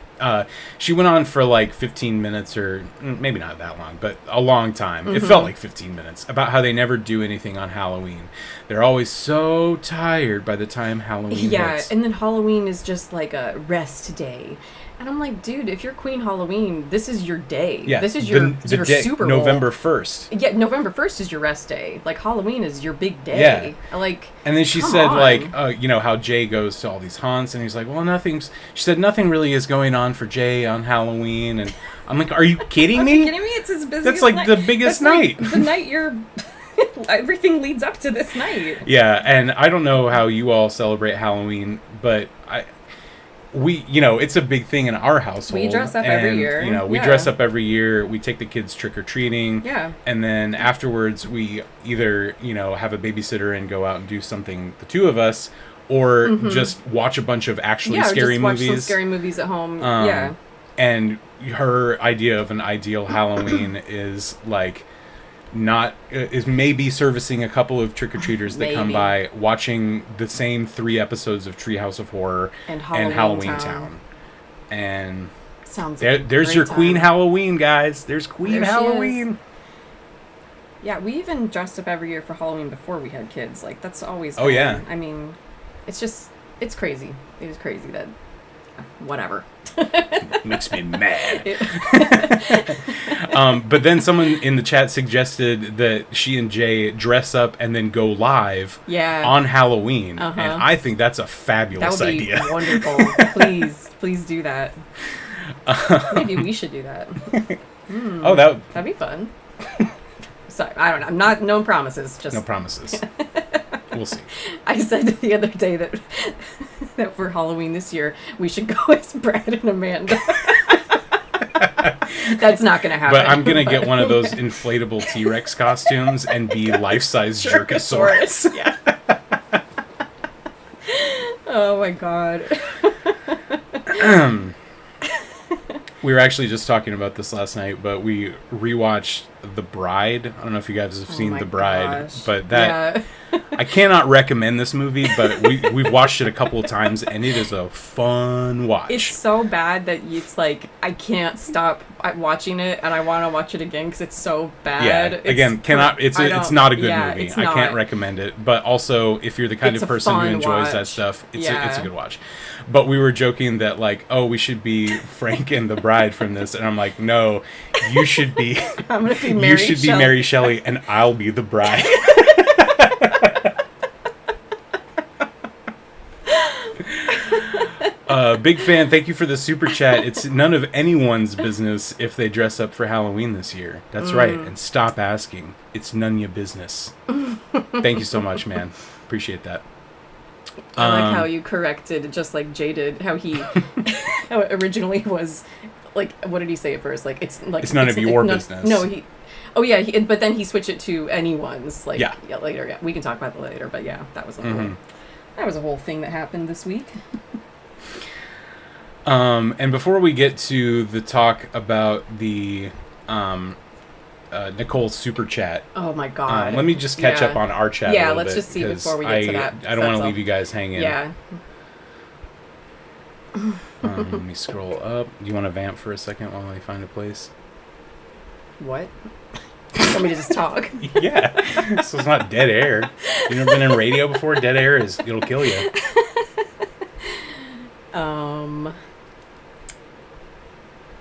she went on for like 15 minutes, or maybe not that long, but a long time. It felt like 15 minutes, about how they never do anything on Halloween. They're always so tired by the time Halloween hits. And then Halloween is just like a rest day. And I'm like, dude, if you're Queen Halloween, this is your day. Yeah, this is your day, Super Bowl. November 1st. Yeah, November 1st is your rest day. Like, Halloween is your big day. Yeah. Like, and then she said, like, you know, how Jay goes to all these haunts, and he's like, well, she said, nothing really is going on for Jay on Halloween. And I'm like, are you kidding me? Are you kidding me? It's his busiest That's like night. the biggest night. Like the night you're... Everything leads up to this night. Yeah, and I don't know how you all celebrate Halloween, but we, you know, it's a big thing in our household. We dress up every year. You know, we dress up every year. We take the kids trick-or-treating. Yeah. And then afterwards, we either, you know, have a babysitter and go out and do something, the 2 of us, or just watch a bunch of scary movies. Watch some scary movies at home. And her idea of an ideal Halloween is, like, is maybe servicing a couple of trick-or-treaters that come by, watching the same 3 episodes of Treehouse of Horror and Halloween Town. And there's your Queen Halloween, guys. There's Queen Halloween. Yeah, we even dressed up every year for Halloween before we had kids. Like, that's always fun. Oh, yeah. I mean, it's crazy. It is crazy that... Whatever. Makes me mad. But then someone in the chat suggested that she and Jay dress up and then go live on Halloween. And I think that's a fabulous idea. That would be wonderful. Please do that. Maybe we should do that. Oh, that'd be fun. Sorry, I don't know. No promises. Just no promises. We'll see. I said the other day that for Halloween this year we should go as Brad and Amanda. That's not going to happen. But I'm going to get one of those inflatable T-Rex costumes and be life-size Jerkosaurus. Yeah. Oh my god. We were actually just talking about this last night, but we rewatched The Bride. I don't know if you guys have seen The Bride, but that I cannot recommend this movie, but we've watched it a couple of times, and it is a fun watch. It's so bad that it's like I can't stop watching it, and I want to watch it again because it's so bad. Yeah, it's not a good movie. I can't recommend it. But also, if you're the kind of person who enjoys that stuff, it's a good watch. But we were joking that, like, oh, we should be Frank and the Bride from this, and I'm like, no, you should be. I'm gonna be Mary. You should be Mary Shelley, and I'll be the bride. Big fan. Thank you for the super chat. It's none of anyone's business if they dress up for Halloween this year. That's right. And stop asking. It's none your business. Thank you so much, man. Appreciate that. I like how you corrected, just like Jay did, how how it originally was, like, what did he say at first? Like, it's none of your business. But then he switched it to anyone's, like, later. Yeah, we can talk about it later, but yeah, that was a whole thing that happened this week. And before we get to the talk about the Nicole's super chat. Oh my god. Let me just catch up on our chat a little bit. Let's just see before we get to that. I don't want to leave you guys hanging. Yeah. Let me scroll up. Do you want to vamp for a second while I find a place? What? Want me to just talk? Yeah. So it's not dead air. You never been in radio before? Dead air it'll kill you.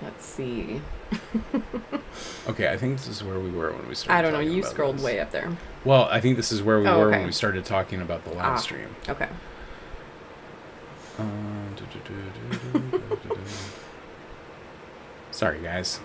Let's see. Okay, I think this is where we were when we started. I don't know. You scrolled way up there. Well, I think this is where we were when we started talking about the live stream. Okay. Sorry, guys.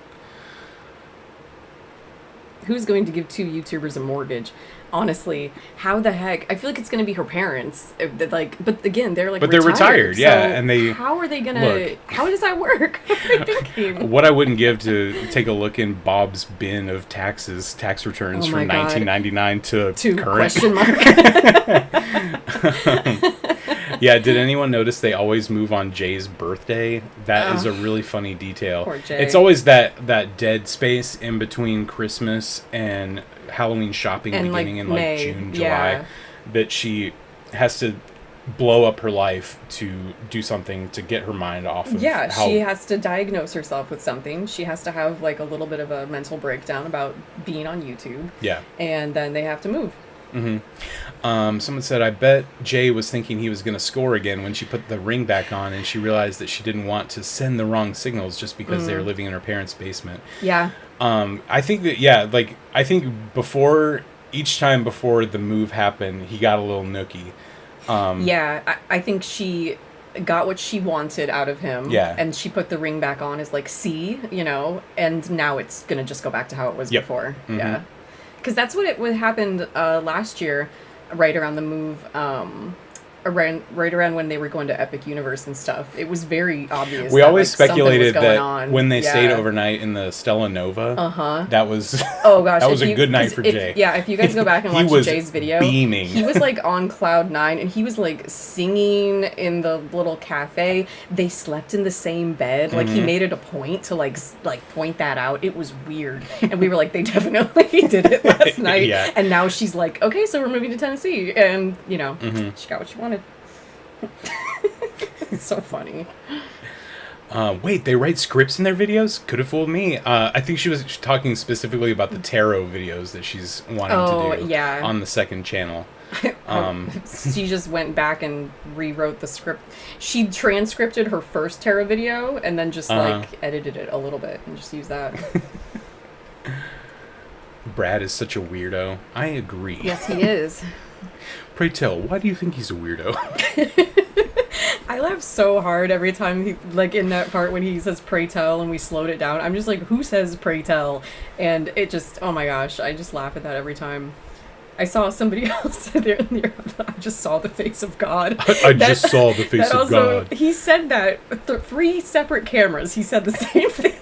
Who's going to give two YouTubers a mortgage? Honestly, how the heck? I feel like it's going to be her parents. But again, they're like. But they're retired, yeah, and they. How are they gonna? How does that work? What are they thinking? What I wouldn't give to take a look in Bob's bin of tax returns from 1999 to current. Question mark. Yeah, did anyone notice they always move on Jay's birthday? That is a really funny detail. Poor Jay. It's always that dead space in between Christmas and Halloween shopping beginning in May, June, July, that she has to blow up her life to do something to get her mind off of she has to diagnose herself with something. She has to have like a little bit of a mental breakdown about being on YouTube. Yeah. And then they have to move. Someone said, I bet Jay was thinking he was going to score again when she put the ring back on and she realized that she didn't want to send the wrong signals just because they were living in her parents' basement. Yeah. I think that, I think each time before the move happened, he got a little nookie. I think she got what she wanted out of him. Yeah. And she put the ring back on as like, see, and now it's going to just go back to how it was before. Mm-hmm. Yeah. Because that's what happened last year, right around the move, right around when they were going to Epic Universe and stuff. It was very obvious. We always speculated that when they stayed overnight in the Stella Nova, that was that was a good night for Jay. If you guys go back and watch Jay's video, beaming. He was like on cloud 9 and he was like singing in the little cafe. They slept in the same bed. Like he made it a point to like point that out. It was weird, and we were like, they definitely did it last night. Yeah. And now she's like, okay, so we're moving to Tennessee, and she got what she wanted. It's so funny. Wait, they write scripts in their videos? Could have fooled me. I think she was talking specifically about the tarot videos that she's wanting to do on the second channel. She just went back and rewrote the script. She transcripted her first tarot video and then just edited it a little bit and just used that. Brad is such a weirdo. I agree. Yes, he is. Pray tell, why do you think he's a weirdo? I laugh so hard every time he, like in that part when he says pray tell and we slowed it down. I'm just like, who says pray tell? And it just, oh my gosh, I just laugh at that every time. I saw somebody else there. I just saw the face of God. I just saw the face of God. He said that 3 separate cameras. He said the same thing.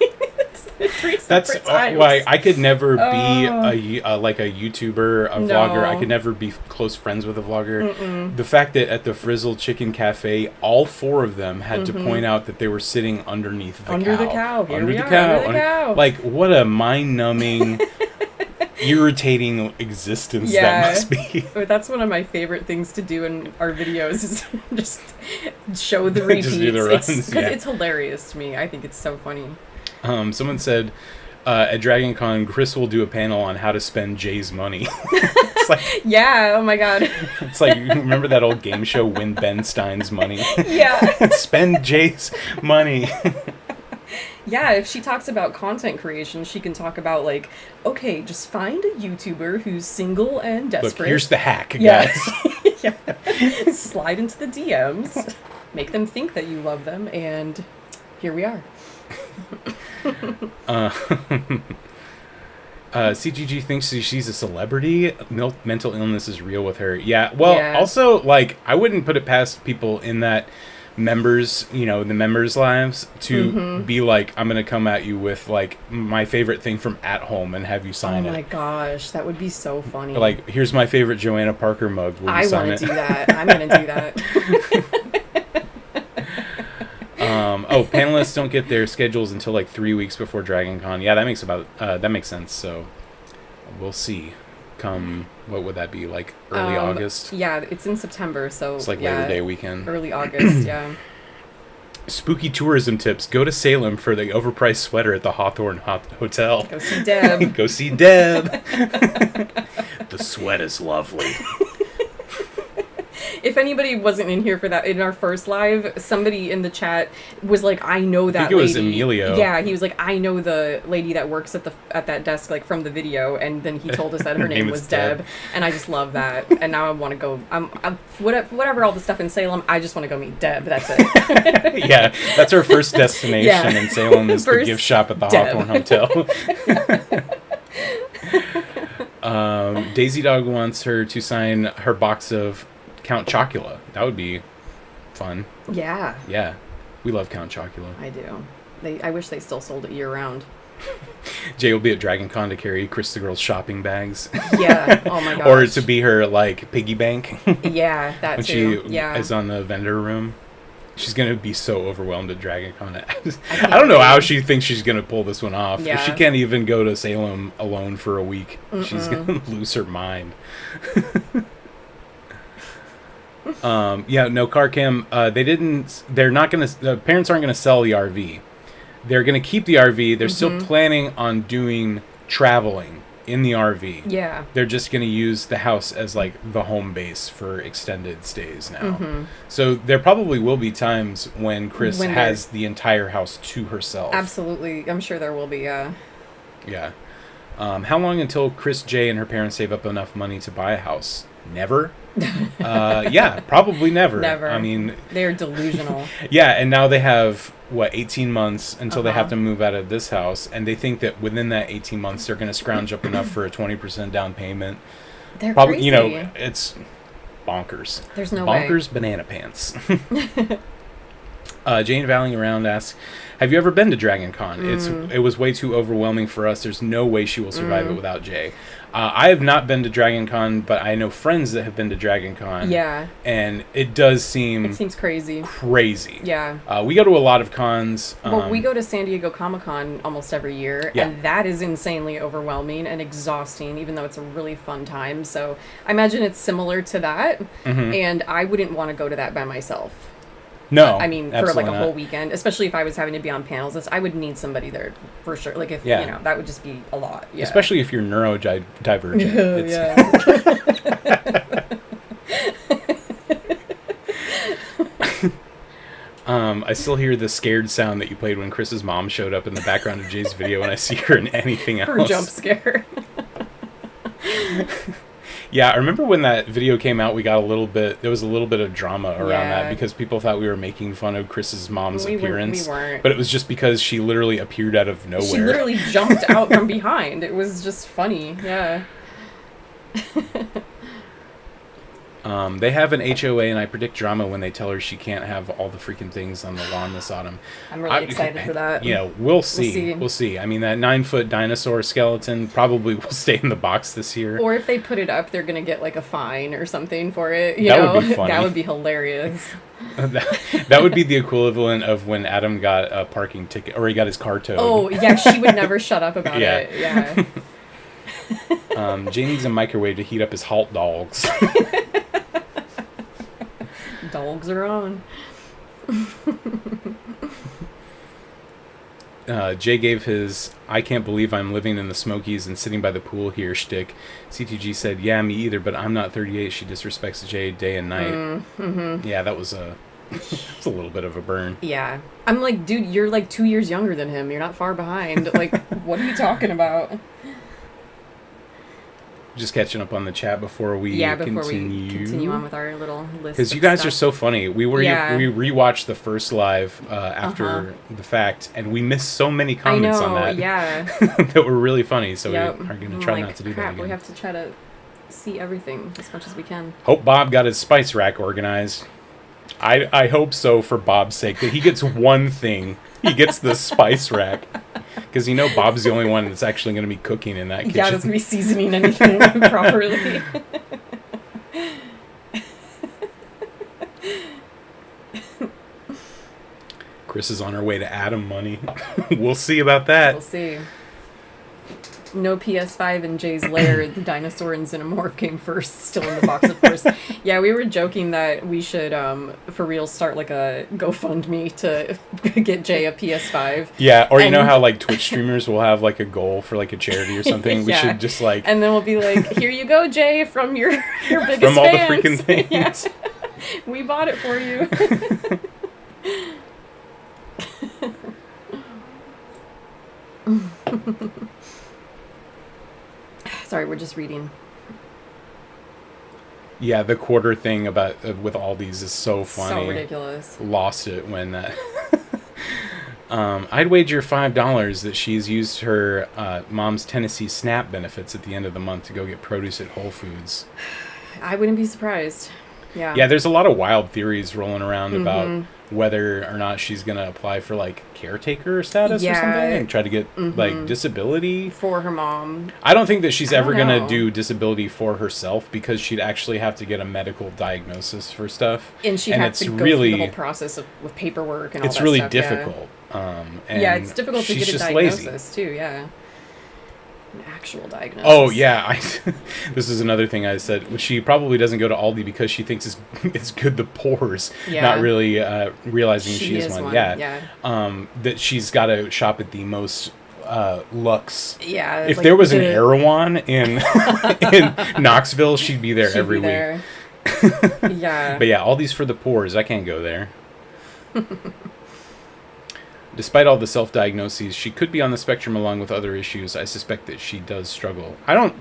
3 separate times. Why I could never be a YouTuber, a vlogger. I could never be close friends with a vlogger. The fact that at the Frizzle Chicken Cafe, all 4 of them had to point out that they were sitting underneath the cow. Under the cow. Under the cow. Like, what a mind-numbing, irritating existence that must be. That's one of my favorite things to do in our videos is just show the repeats. Just do the runs, because it's hilarious to me. I think it's so funny. Someone said at DragonCon, Chris will do a panel on how to spend Jay's money. It's like, oh my god. It's like, remember that old game show, Win Ben Stein's Money? Yeah. Spend Jay's money. Yeah, if she talks about content creation, she can talk about like, okay, just find a YouTuber who's single and desperate. Look, here's the hack, guys. Slide into the DMs. make them think that you love them, and here we are. CGG thinks she's a celebrity. Mental illness is real with her. Yeah. Well, also, like, I wouldn't put it past people in that members, the members' lives to be like, I'm going to come at you with, like, my favorite thing from At Home and have you sign it. Oh my gosh, that would be so funny. Like, here's my favorite Joanna Parker mug. Will you sign it? I want to do that. I'm going to do that. Panelists don't get their schedules until like 3 weeks before Dragon Con. Yeah, that makes sense. So we'll see. Come, what would that be, like early August? Yeah, it's in September, so it's like Labor Day weekend. Early August, yeah. Spooky tourism tips: go to Salem for the overpriced sweater at the Hawthorne Hotel. Go see Deb. Go see Deb. The sweat is lovely. If anybody wasn't in here for that, in our first live, somebody in the chat was like, I know that lady. I think it was Emilio. Yeah, he was like, I know the lady that works at that desk, like, from the video, and then he told us that her name was Deb, and I just love that, and now I want to go, whatever all the stuff in Salem, I just want to go meet Deb, that's it. Yeah, that's our first destination in Salem is the gift shop at the Hawthorne Hotel. Daisy Dog wants her to sign her box of Count Chocula. That would be fun. Yeah. Yeah. We love Count Chocula. I do. I wish they still sold it year round. Jay will be at Dragon Con to carry Chris the Girl's shopping bags. Yeah. Oh my gosh. Or to be her, like, piggy bank. Yeah, that when too. She yeah. is on the vendor room. She's going to be so overwhelmed at Dragon Con. I don't know how she thinks she's going to pull this one off. Yeah. If she can't even go to Salem alone for a week, she's going to lose her mind. Car cam. They're not going to, the parents aren't going to sell the RV. They're going to keep the RV. They're still planning on doing traveling in the RV. Yeah. They're just going to use the house as, like, the home base for extended stays now. So there probably will be times when Chris has the entire house to herself. Absolutely. I'm sure there will be, yeah. Yeah. How long until Chris J and her parents save up enough money to buy a house? Never. Yeah, probably never. Never. I mean, they're delusional. Yeah, and now they have 18 months until they have to move out of this house, and they think that within that 18 months they're going to scrounge up enough for a 20% down payment. They're crazy. It's bonkers. There's no way. Bonkers banana pants. Jane Valling around asks, have you ever been to Dragon Con? It was way too overwhelming for us. There's no way she will survive it without Jay. I have not been to Dragon Con, but I know friends that have been to Dragon Con. Yeah. And it does seem... It seems crazy. Crazy. Yeah. We go to a lot of cons. Well, we go to San Diego Comic-Con almost every year, and that is insanely overwhelming and exhausting, even though it's a really fun time. So I imagine it's similar to that, and I wouldn't want to go to that by myself. No, I mean, for like a whole weekend, especially if I was having to be on panels, I would need somebody there for sure. Like, if that would just be a lot. Yeah. Especially if you're neurodivergent. I still hear the scared sound that you played when Chris's mom showed up in the background of Jay's video, and I see her in anything else. Her jump scare. Yeah, I remember when that video came out, there was a little bit of drama around that because people thought we were making fun of Chris's mom's appearance. We weren't. But it was just because she literally appeared out of nowhere. She literally jumped out from behind. It was just funny, yeah. They have an HOA, and I predict drama when they tell her she can't have all the freaking things on the lawn this autumn. I'm really excited for that. We'll see. I mean, that 9-foot dinosaur skeleton probably will stay in the box this year. Or if they put it up, they're going to get, like, a fine or something for it. That would be funny. That would be hilarious. That would be the equivalent of when Adam got a parking ticket, or he got his car towed. Oh, yeah, she would never shut up about it. Yeah. Jay needs a microwave to heat up his Halt dogs. Dogs are on. Jay gave his "I can't believe I'm living in the Smokies and sitting by the pool here" shtick. CTG said, "Yeah, me either, but I'm not 38." She disrespects Jay day and night. Yeah, that was it's a little bit of a burn. Yeah. I'm like, dude, you're like 2 years younger than him. You're not far behind. Like, what are you talking about? just catching up on the chat before we continue on with our little list. Because you guys are so funny. We rewatched the first live after the fact, and we missed so many comments on that. Yeah, that were really funny. So we are going to try not to do that again. We have to try to see everything as much as we can. Hope Bob got his spice rack organized. I hope so, for Bob's sake, that he gets one thing. He gets the spice rack. Because Bob's the only one that's actually going to be cooking in that kitchen. Yeah, that's going to be seasoning anything properly. Chris is on her way to Adam money. We'll see about that. We'll see. No PS5 in Jay's lair. The dinosaur and Xenomorph came first, still in the box, of course. Yeah, we were joking that we should, for real, start like a GoFundMe to get Jay a PS5. Yeah, or how like Twitch streamers will have like a goal for like a charity or something. We should just like... And then we'll be like, here you go, Jay, from your biggest from all fans. the freaking things. Yeah. We bought it for you. Sorry, we're just reading. Yeah, the quarter thing about with all these is so funny. So ridiculous. Lost it when that... I'd wager $5 that she's used her mom's Tennessee SNAP benefits at the end of the month to go get produce at Whole Foods. I wouldn't be surprised. Yeah. Yeah, there's a lot of wild theories rolling around about whether or not she's going to apply for like caretaker status or something and try to get like disability for her mom. I don't think that she's ever going to do disability for herself, because she'd actually have to get a medical diagnosis for stuff. And she'd have to go through the whole process with paperwork and all that stuff. It's really difficult. And it's difficult to get a diagnosis too, yeah. An actual diagnosis. Oh, yeah. This is another thing I said. She probably doesn't go to Aldi because she thinks it's good to pores, not really realizing she is one. Yeah. That she's got to shop at the most Lux. Yeah. If there was an Erewhon in Knoxville, she'd be there every week. Yeah. But yeah, Aldi's for the pores. I can't go there. Despite all the self-diagnoses, she could be on the spectrum along with other issues. I suspect that she does struggle. I don't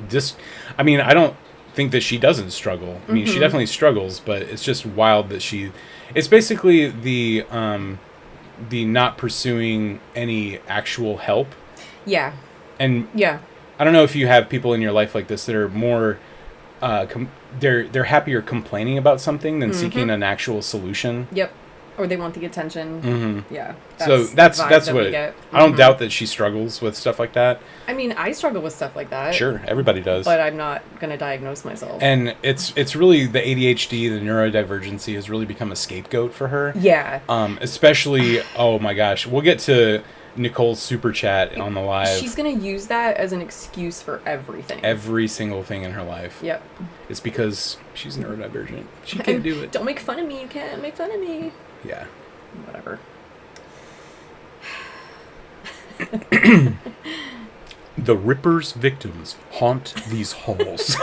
think that she doesn't struggle. I mean, she definitely struggles, but it's just wild that it's basically the not pursuing any actual help. Yeah. And I don't know if you have people in your life like this that are more they're happier complaining about something than seeking an actual solution. Yep. Or they want the attention. Yeah. That's what I don't doubt that she struggles with stuff like that. I mean, I struggle with stuff like that. Sure, everybody does. But I'm not going to diagnose myself. And it's really the ADHD, the neurodivergency has really become a scapegoat for her. Yeah. Especially, oh my gosh, we'll get to Nicole's super chat on the live. She's going to use that as an excuse for everything. Every single thing in her life. Yep. It's because she's neurodivergent. She can't do it. Don't make fun of me. You can't make fun of me. Yeah. Whatever. The Ripper's victims haunt these halls.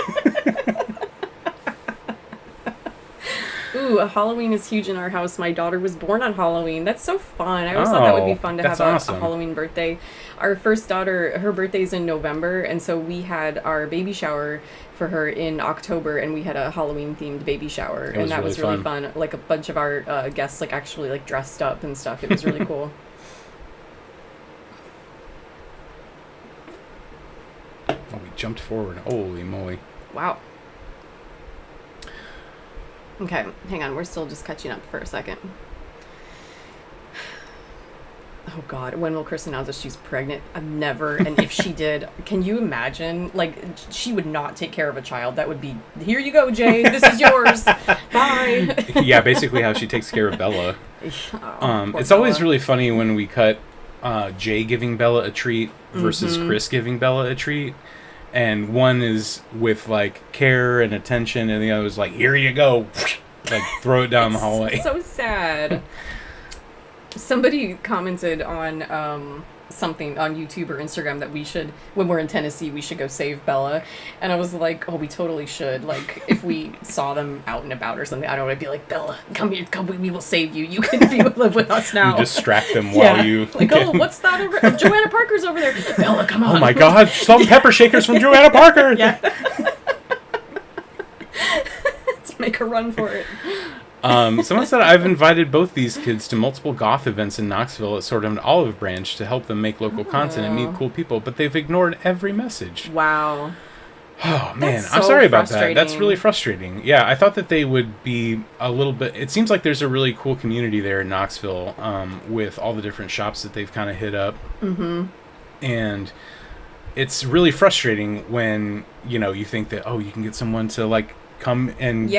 Ooh, Halloween is huge in our house. My daughter was born on Halloween. That's so fun. I always thought that would be fun to have a Halloween birthday. Our first daughter, her birthday's in November, and so we had our baby shower for her in October, and we had a Halloween-themed baby shower, and that was really fun. Like a bunch of our guests actually dressed up and stuff. It was really cool. Oh, we jumped forward. Holy moly. Wow. Okay, hang on. We're still just catching up for a second. Oh, God. When will Chris announce that she's pregnant? Never. And if she did, can you imagine? She would not take care of a child. That would be, here you go, Jay. This is yours. Bye. Yeah, basically how she takes care of Bella. It's always really funny when we cut Jay giving Bella a treat versus Chris giving Bella a treat. And one is with care and attention, and the other is here you go, throw it down the hallway. So sad. Somebody commented on something on YouTube or Instagram that we should, when we're in Tennessee, we should go save Bella. And I was like, oh, we totally should. If we saw them out and about or something, I don't know, I'd be like, Bella, come here, we will save you. You can live with us now. You distract them while you... oh, what's that over? Joanna Parker's over there. Bella, come on. Oh my God, salt and pepper shakers from Joanna Parker. Yeah. Let's make a run for it. Someone said, I've invited both these kids to multiple goth events in Knoxville at sort of an olive branch to help them make local content and meet cool people, but they've ignored every message. Wow. Oh, man. That's I'm so sorry about that. frustrating. That's really frustrating. Yeah, I thought that they would be a little bit... It seems like there's a really cool community there in Knoxville with all the different shops that they've kind of hit up. Mm-hmm. And it's really frustrating when, you think that, you can get someone to, come and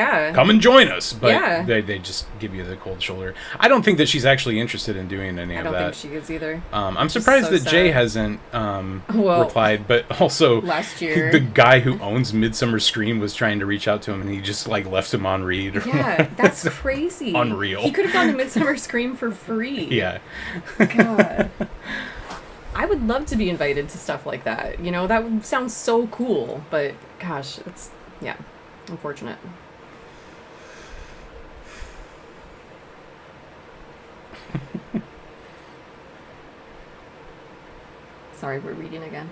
join us, but they just give you the cold shoulder. I don't think that she's actually interested in doing any of that. I don't think she is either. I'm surprised that Jay hasn't replied, but also last year the guy who owns Midsummer Scream was trying to reach out to him, and he just left him on read. Yeah, that's crazy. Unreal. He could have gone to Midsummer Scream for free. Yeah. God. I would love to be invited to stuff like that. That would sound so cool, but gosh, it's unfortunate. Sorry, we're reading again.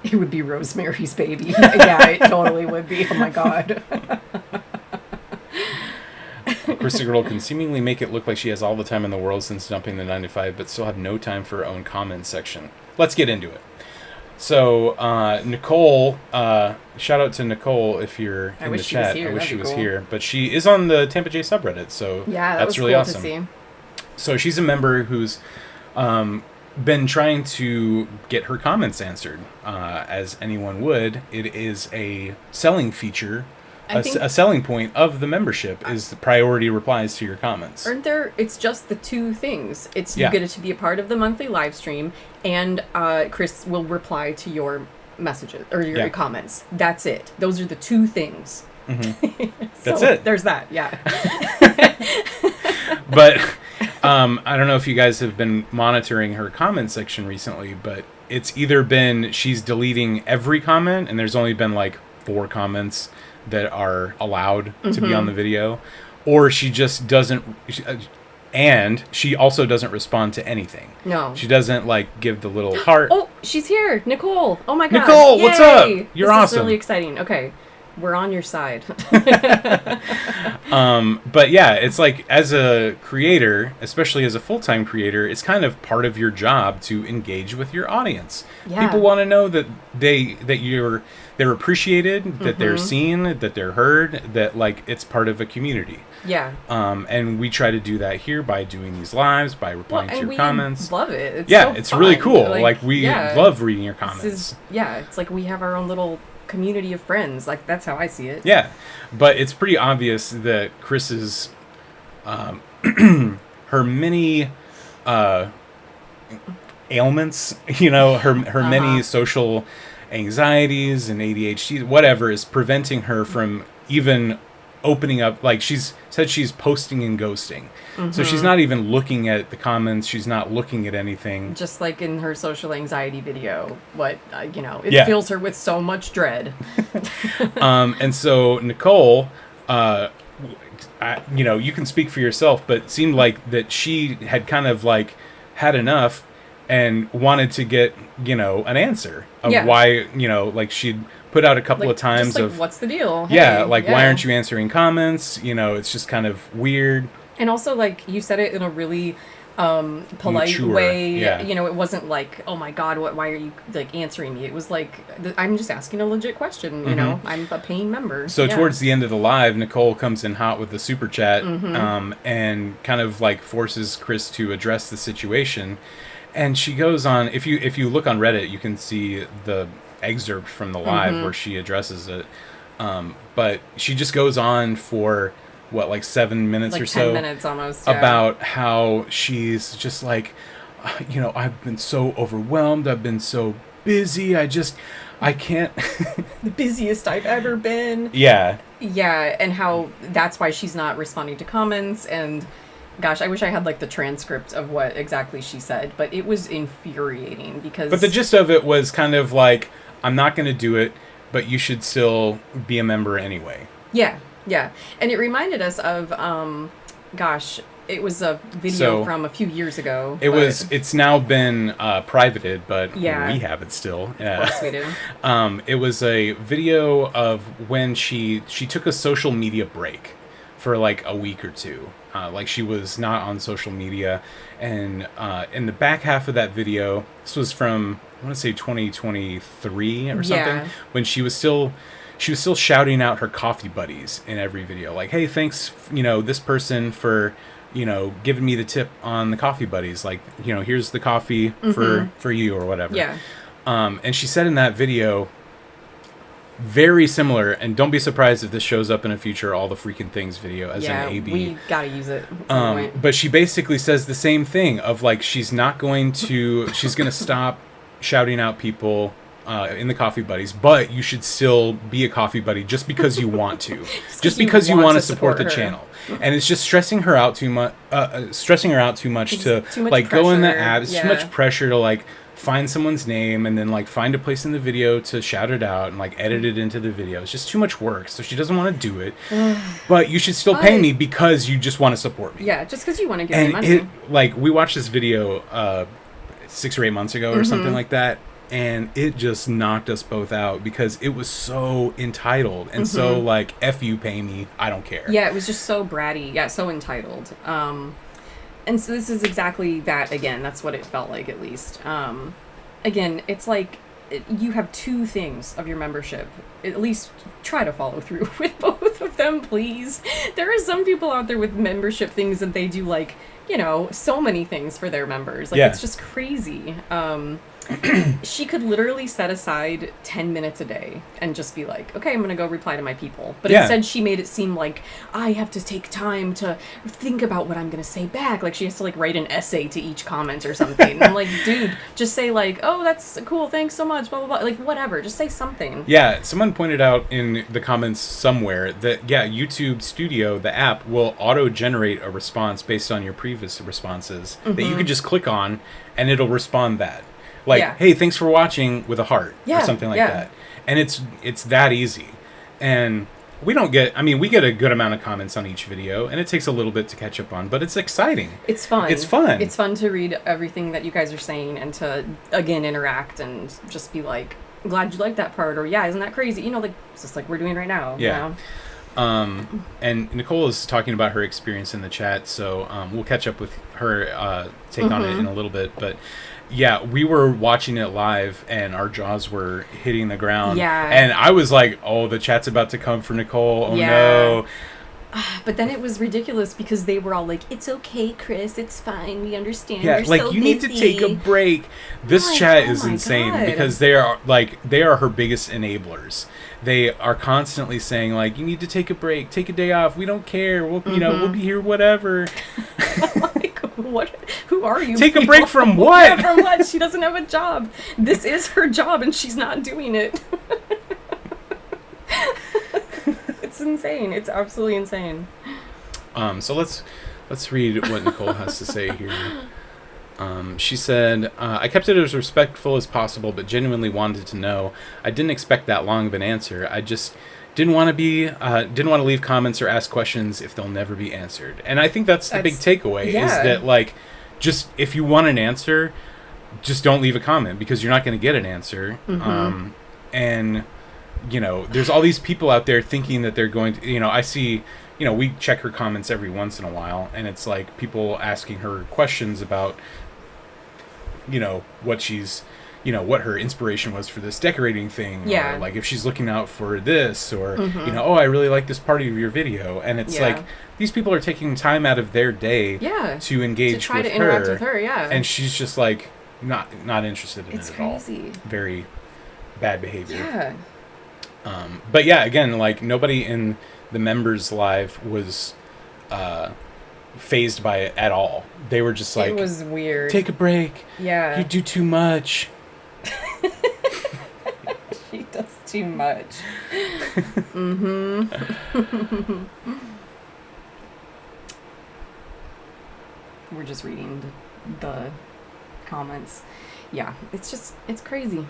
It would be Rosemary's Baby. Yeah, it totally would be. Oh my god. Krista Girl can seemingly make it look like she has all the time in the world since dumping the 9 to 5, but still have no time for her own comments section. Let's get into it. So, Nicole, shout out to Nicole if you're in the chat. I wish she was here. But she is on the Tampa J subreddit, so that's really awesome. To see. So she's a member who's been trying to get her comments answered, as anyone would. It is a selling feature. A selling point of the membership is the priority replies to your comments. Aren't there? It's just the two things. It's you get it to be a part of the monthly live stream, and Chris will reply to your messages or your comments. That's it. Those are the two things. Mm-hmm. That's it. There's that. Yeah. But I don't know if you guys have been monitoring her comment section recently, but it's either been she's deleting every comment, and there's only been 4 comments that are allowed to be on the video, or she just doesn't, and she also doesn't respond to anything. No. She doesn't give the little heart. Oh, she's here. Nicole. Oh my god. Nicole, what's up? You're awesome. This is really exciting. Okay. We're on your side. But yeah, it's as a creator, especially as a full-time creator, it's kind of part of your job to engage with your audience. Yeah. People want to know that they're appreciated, that they're seen, that they're heard, that it's part of a community. Yeah. And we try to do that here by doing these lives, by replying to your comments. Love it. It's really cool. We love reading your comments. It's we have our own little community of friends. That's how I see it. Yeah. But it's pretty obvious that Chris's her many ailments, her many social anxieties and ADHD, whatever, is preventing her from even opening up. She's said she's posting and ghosting. So she's not even looking at the comments. She's not looking at anything. Just like in her social anxiety video, it fills her with so much dread. And so Nicole, you can speak for yourself, but it seemed like that she had kind of had enough and wanted to get, an answer of why, she'd put out a couple of times of what's the deal? Why aren't you answering comments? It's just kind of weird. And also, you said it in a really polite mature way. Yeah. It wasn't oh my god, why are you answering me? It was I'm just asking a legit question. I'm a paying member. So towards the end of the live, Nicole comes in hot with the super chat, and kind of forces Chris to address the situation. And she goes on. If you look on Reddit, you can see the excerpt from the live where she addresses it. But she just goes on for 7 minutes or so, 10 minutes almost, about how she's just I've been so overwhelmed, I've been so busy, I can't the busiest I've ever been. Yeah, and how that's why she's not responding to comments. And gosh, I wish I had the transcript of what exactly she said, but it was infuriating because the gist of it was kind of I'm not going to do it, but you should still be a member anyway. Yeah, and it reminded us of, It was a video So, from a few years ago. It's now been privated, but Yeah. we have it still. Of course we do. It was a video of when she took a social media break for like a week or two. Like she was not on social media, and in the back half of that video, this was from, I want to say 2023 or something, Yeah. when she was still shouting out her coffee buddies in every video, like, hey, thanks, this person for giving me the tip on the coffee buddies, like, here's the coffee for you or whatever. Yeah. And she said in that video, very similar, and don't be surprised if this shows up in a future All The Freakin Things video as an AB. We gotta use it at some point. But she basically says the same thing of like, she's going to stop shouting out people in the coffee buddies, but you should still be a coffee buddy just because you want to, just because you want to support the channel. And it's just stressing her out too much. Too much like go in the pressure. app. It's too much pressure to like find someone's name and then like find a place in the video to shout it out and like edit it into the video. It's just too much work, so she doesn't want to do it. But you should still pay me because you just want to support me. Yeah, just because you want to give And me money. it, like, we watched this video 6 or 8 months ago or something like that, and it just knocked us both out because it was so entitled and so like, F you, pay me, I don't care. Yeah, it was just so bratty. Yeah, so entitled. And so this is exactly that again. That's what it felt like, at least. Again, it's like you have 2 things of your membership. At least try to follow through with both of them, please. There are some people out there with membership things and they do like, so many things for their members. Like, it's just crazy. She could literally set aside 10 minutes a day and just be like, okay, I'm going to go reply to my people. But instead she made it seem like I have to take time to think about what I'm going to say back. Like she has to like write an essay to each comment or something. I'm like, dude, just say like, oh, that's cool. Thanks so much. Blah, blah, blah. Like whatever. Just say something. Yeah. Someone pointed out in the comments somewhere that, YouTube Studio, the app, will auto-generate a response based on your previous responses that you can just click on and it'll respond that. Like, hey, thanks for watching with a heart or something like that. And it's that easy. And we get a good amount of comments on each video, and it takes a little bit to catch up on, but it's exciting. It's fun. It's fun. It's fun to read everything that you guys are saying and to, again, interact and just be like, glad you liked that part, or isn't that crazy? Like, it's just like we're doing right now. Yeah. And Nicole is talking about her experience in the chat, so we'll catch up with her take on it in a little bit, but yeah, we were watching it live and our jaws were hitting the ground. Yeah. And I was like, oh, the chat's about to come for Nicole. Oh, no. But then it was ridiculous because they were all like, it's okay, Chris. It's fine. We understand. Yeah, You're like, so you need to take a break. This chat is insane because they are her biggest enablers. They are constantly saying, like, you need to take a break. Take a day off. We don't care. We'll, we'll be here, whatever. Like, what? Who are you? Take a break from what? Yeah, from what? She doesn't have a job. This is her job, and she's not doing it. It's insane. It's absolutely insane. So let's read what Nicole has to say here. She said, I kept it as respectful as possible, but genuinely wanted to know. I didn't expect that long of an answer. I just didn't want to leave comments or ask questions if they'll never be answered. And I think that's the big takeaway is that, like, just if you want an answer, just don't leave a comment because you're not going to get an answer. And there's all these people out there thinking that they're going to, I see, we check her comments every once in a while, and it's like people asking her questions about, what she's, what her inspiration was for this decorating thing, or like if she's looking out for this, or, oh, I really like this part of your video. And it's like, these people are taking time out of their day to engage to try with to her, interact with her, and she's just like, not interested in it's it crazy. at all. Very bad behavior. Yeah. But yeah, again, like, nobody in the members live was phased by it at all. They were just like, it was weird. Take a break. Yeah. You do too much. She does too much. We're just reading the comments. Yeah, it's crazy.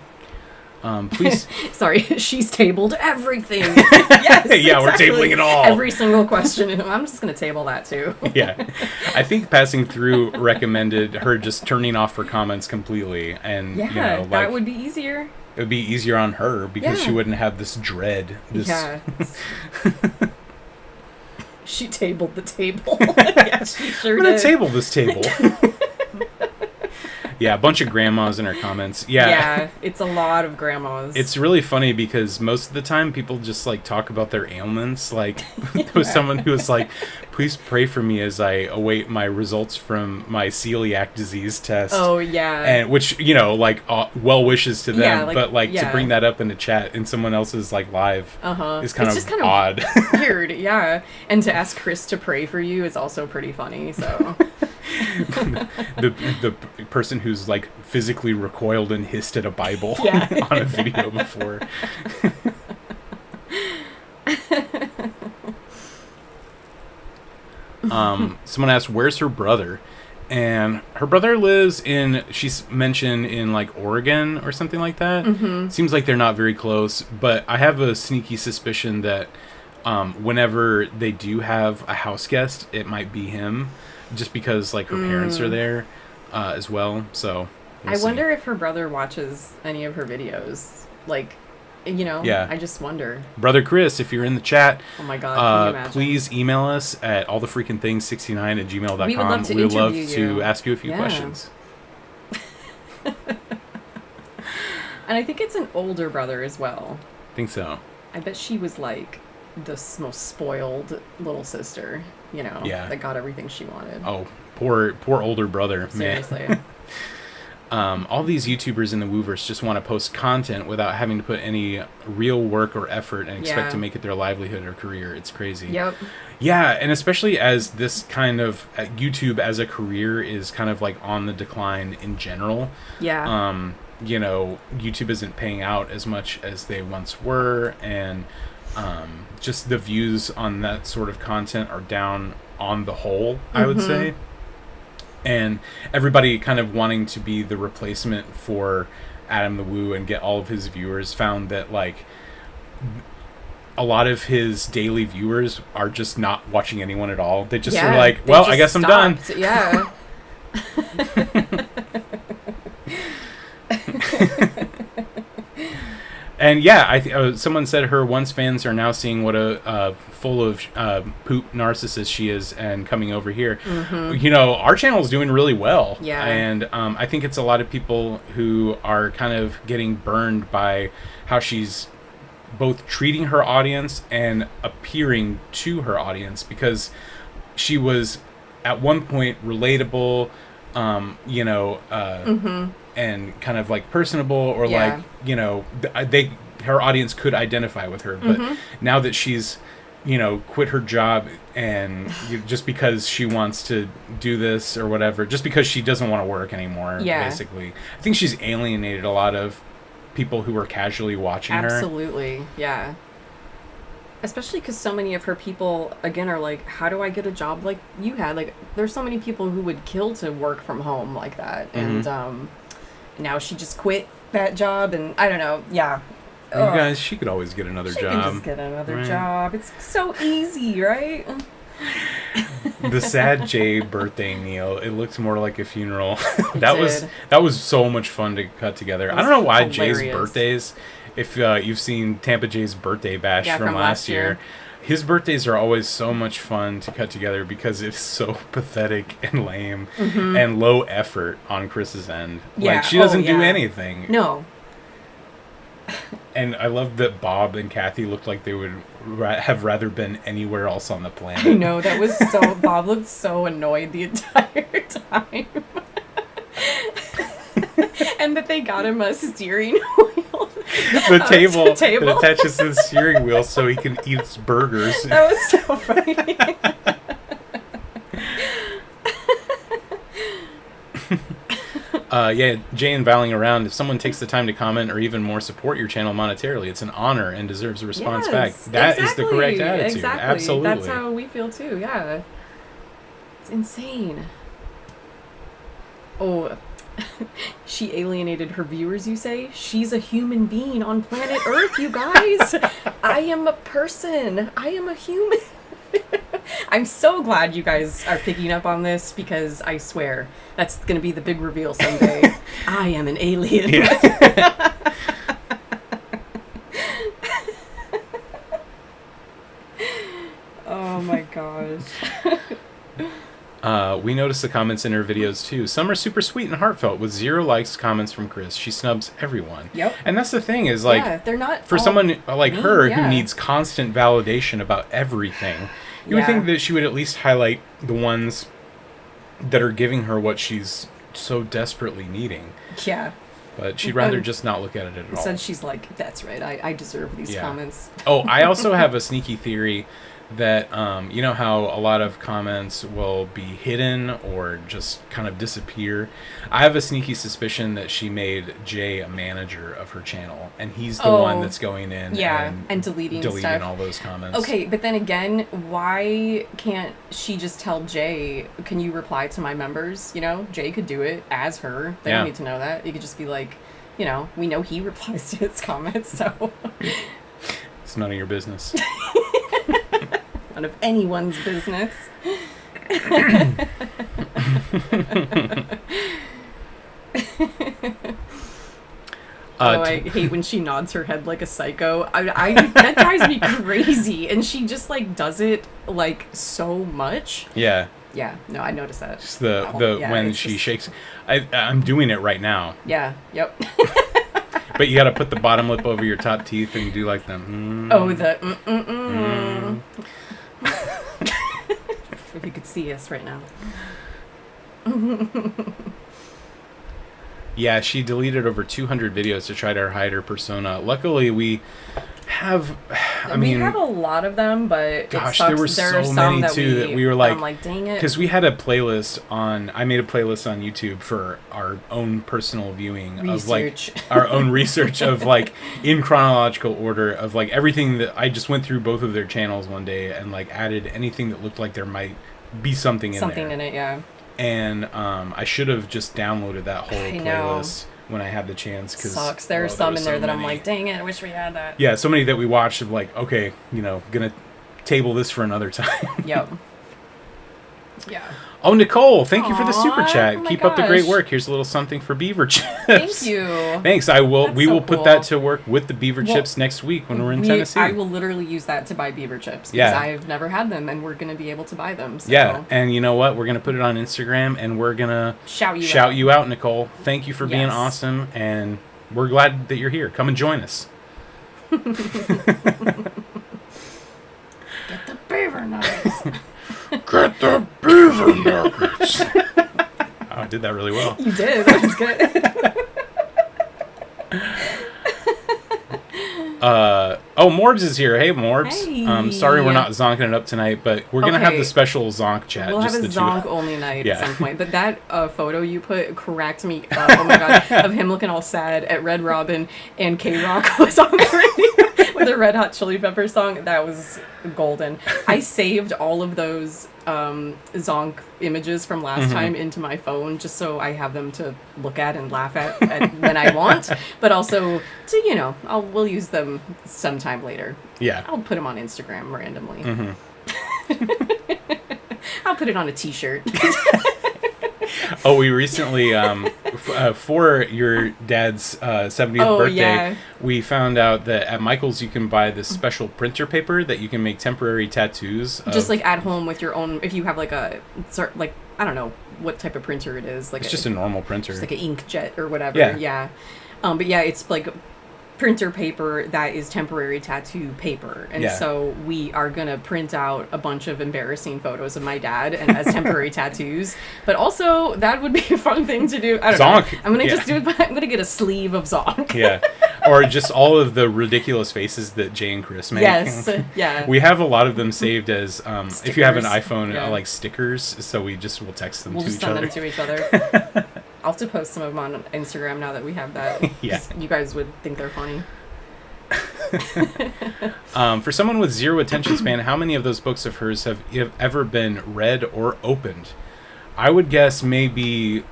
Please. Sorry, she's tabled everything. Yes, Yeah, we're tabling it all. Every single question. And I'm just going to table that too. Yeah. I think passing through recommended her just turning off her comments completely. And, Yeah, you know, like, that would be easier. it would be easier on her because she Yeah. wouldn't have this dread. Yeah. She tabled the table. Yeah, she sure I'm gonna did. table this table. Yeah, a bunch of grandmas in her comments. Yeah, it's a lot of grandmas. It's really funny because most of the time people just like talk about their ailments. Like there was someone who was like, "Please pray for me as I await my results from my celiac disease test." Oh yeah. And which, you know, like well wishes to them, Yeah, like, but like to yeah. bring that up in a chat in someone else's like live is kind It's of just kind odd. of weird, yeah. And to ask Chris to pray for you is also pretty funny. So the person who's like physically recoiled and hissed at a Bible Yeah. on a video before. Someone asked, "Where's her brother?" And her brother lives in, she's mentioned in like Oregon or something like that. Mm-hmm. Seems like they're not very close, but I have a sneaky suspicion that whenever they do have a house guest, it might be him, just because like her parents are there as well. So we'll I see. wonder if her brother watches any of her videos. Like, you know, Yeah. I just wonder. Brother Chris, if you're in the chat, Oh my God, can you imagine? please email us at allthefreakinthings69@gmail.com. We would love to We would love interview to you. ask you a few Yeah. questions. And I think it's an older brother as well. I think so. I bet she was like the most spoiled little sister, you know, Yeah. that got everything she wanted. Oh, poor older brother, man. Seriously. All these YouTubers in the Wooverse just want to post content without having to put any real work or effort and expect Yeah. to make it their livelihood or career. It's crazy. Yep. Yeah, and especially as this kind of YouTube as a career is kind of like on the decline in general. Yeah. You know, YouTube isn't paying out as much as they once were, and just the views on that sort of content are down on the whole, I would say. And everybody kind of wanting to be the replacement for Adam the Woo and get all of his viewers found that like a lot of his daily viewers are just not watching anyone at all. They just yeah, are like, they well, just I guess I'm done. stopped. Yeah. And yeah, someone said her once fans are now seeing what a full of poop narcissist she is and coming over here. You know, our channel is doing really well. Yeah. And I think it's a lot of people who are kind of getting burned by how she's both treating her audience and appearing to her audience, because she was at one point relatable, you know, and kind of like personable, or Yeah. like, you know, her audience could identify with her. But now that she's, you know, quit her job and just because she wants to do this or whatever, just because she doesn't want to work anymore, basically, I think she's alienated a lot of people who were casually watching her. Absolutely. Yeah. Especially because so many of her people, again, are like, how do I get a job like you had? Like, there's so many people who would kill to work from home like that. And now she just quit that job, and I don't know. Yeah. You guys, she could always get another She job. can just get another Right. job. It's so easy, right? The sad J birthday meal, it looked more like a funeral. that did. was so much fun to cut together. I was don't know why hilarious. Jay's birthdays, if you've seen Tampa Jay's birthday bash Yeah, from from last last year. his birthdays are always so much fun to cut together because it's so pathetic and lame and low effort on Chris's end. Yeah. Like, she doesn't do yeah. anything. No. And I love that Bob and Kathy looked like they would have rather been anywhere else on the planet. I know, that was so... Bob looked so annoyed the entire time. And that they got him a steering wheel. The table that table. attaches to the steering wheel so he can eat his burgers. That was so funny. Yeah, Jay and Valing around. If someone takes the time to comment or even more support your channel monetarily, it's an honor and deserves a response back. That is the correct attitude. Exactly. Absolutely. That's how we feel too. Yeah. It's insane. Oh, She alienated her viewers, you say? She's a human being on planet Earth, you guys. I am a person. I am a human. I'm so glad you guys are picking up on this, because I swear that's going to be the big reveal someday. I am an alien. Yeah. Oh my gosh. We noticed the comments in her videos too. Some are super sweet and heartfelt with 0 likes comments from Chris. She snubs everyone. Yep. And that's the thing is, like, yeah, they're not for someone like mean, her yeah. who needs constant validation about everything, you would think that she would at least highlight the ones that are giving her what she's so desperately needing. Yeah. But she'd rather just not look at it at all. Instead, she's like, that's right, I deserve these comments. Oh, I also have a sneaky theory that, you know how a lot of comments will be hidden or just kind of disappear? I have a sneaky suspicion that she made Jay a manager of her channel, and he's the one that's going in and deleting stuff. all those comments. Okay, but then again, why can't she just tell Jay, can you reply to my members? You know, Jay could do it as her. They don't need to know that. You could just be like, you know, we know he replies to his comments, so... It's none of your business. None of anyone's business. I hate when she nods her head like a psycho. That drives me crazy, and she just like does it like so much. Yeah. Yeah. No, I noticed that. Just when she shakes. I'm doing it right now. Yeah. Yep. But you got to put the bottom lip over your top teeth and do like them. Oh, the If you could see us right now. Yeah, she deleted over 200 videos to try to hide her persona. Luckily, we have... we have a lot of them, but gosh, there were so many too that we were like... I'm like, dang it. Because we had a playlist on... I made a playlist on YouTube for our own personal viewing research. Of like... Our own research of like, in chronological order of like everything that... I just went through both of their channels one day and like added anything that looked like there might be something in there. Something in it, yeah. And I should have just downloaded that whole playlist when I had the chance. Sucks. There are some in there that I'm like, dang it, I wish we had that. Yeah, so many that we watched of like, okay, you know, gonna table this for another time. Yep. Yeah. Oh, Nicole, thank you for the super chat. Oh Keep up the great work. Here's a little something for beaver chips. Thank you. Thanks. We will put that to work with the beaver chips next week when we're in Tennessee. I will literally use that to buy beaver chips because I've never had them, and we're going to be able to buy them. So. Yeah, and you know what? We're going to put it on Instagram, and we're going to shout you out, Nicole. Thank you for being awesome, and we're glad that you're here. Come and join us. Get the beaver nuggets. Get the beaver nuggets. Oh, I did that really well. You did. That was good. Morbs is here. Hey, Morbs. Hey. Sorry we're not zonking it up tonight, but we're going to have the special zonk chat. We'll just have a the zonk only night at some point. But that photo you put cracked me up. Oh my god. Of him looking all sad at Red Robin and K-Rock was on the radio with a Red Hot Chili Pepper song. That was golden. I saved all of those zonk images from last time into my phone just so I have them to look at and laugh at when I want, but also to, you know, we'll use them sometime later. Yeah. I'll put them on Instagram randomly. I'll put it on a t-shirt. We recently, for your dad's 70th birthday, we found out that at Michael's you can buy this special printer paper that you can make temporary tattoos. Just like at home with your own, if you have like a, like, I don't know what type of printer it is. Like it's just a normal printer. Just like an inkjet or whatever. Yeah. But yeah, it's like printer paper that is temporary tattoo paper, and so we are gonna print out a bunch of embarrassing photos of my dad and as temporary tattoos, but also that would be a fun thing to do. I don't know. I'm gonna just do it. I'm gonna get a sleeve of Zonk. Or just all of the ridiculous faces that Jay and Chris make. We have a lot of them saved as if you have an iPhone like stickers, so we'll text them to each other. We'll just send them to each other. I'll have to post some of them on Instagram now that we have that. You guys would think they're funny. For someone with zero attention span, how many of those books of hers have ever been read or opened? I would guess maybe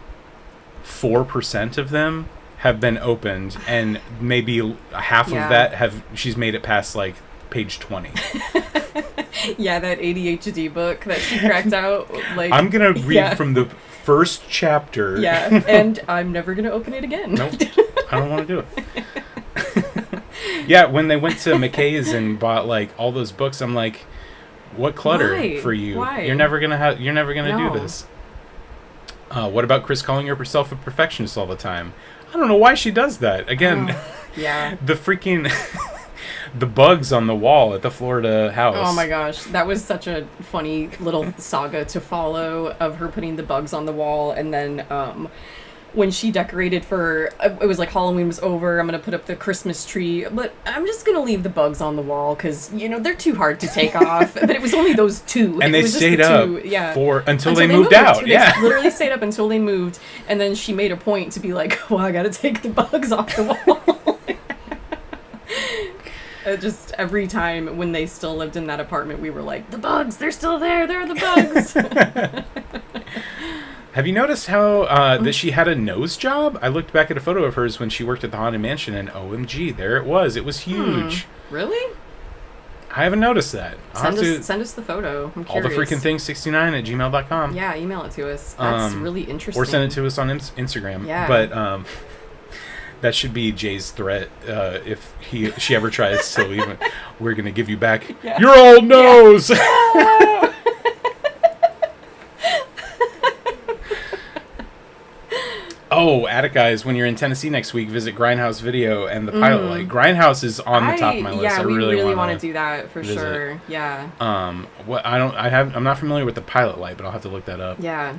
4% of them have been opened, and maybe half of that she's made it past like page 20. Yeah, that ADHD book that she cracked out. Like, I'm gonna read from the first chapter. Yeah, and I'm never gonna open it again. Nope, I don't want to do it. Yeah, when they went to McKay's and bought like all those books, I'm like, what clutter for you? Why? You're never gonna do this. What about Chris calling herself a perfectionist all the time? I don't know why she does that. Again, yeah. The freaking the bugs on the wall at the Florida house. Oh my gosh, that was such a funny little saga to follow of her putting the bugs on the wall, and then when she decorated for, it was like Halloween was over, I'm gonna put up the Christmas tree, but I'm just gonna leave the bugs on the wall because, you know, they're too hard to take off. But it was only those two. And they stayed up until they moved out. They literally stayed up until they moved, and then she made a point to be like, well, I gotta take the bugs off the wall. Just every time when they still lived in that apartment, we were like, the bugs, they're still there, they're the bugs. Have you noticed how that she had a nose job? I looked back at a photo of hers when she worked at the Haunted Mansion, and OMG, there it was. It was huge. Really? I haven't noticed that. Send us the photo. I'm All The curious. Freakin Things 69 at gmail.com. Yeah, email it to us. That's really interesting. Or send it to us on Instagram. Yeah. But that should be Jay's threat. If she ever tries to leave, we're going to give you back your old nose. Yeah. Oh, Attic Guys, when you're in Tennessee next week, visit Grindhouse Video and the Pilot Light. Grindhouse is on the top of my list. Yeah, I we really want to do that for sure. Yeah. I'm not familiar with the Pilot Light, but I'll have to look that up. Yeah.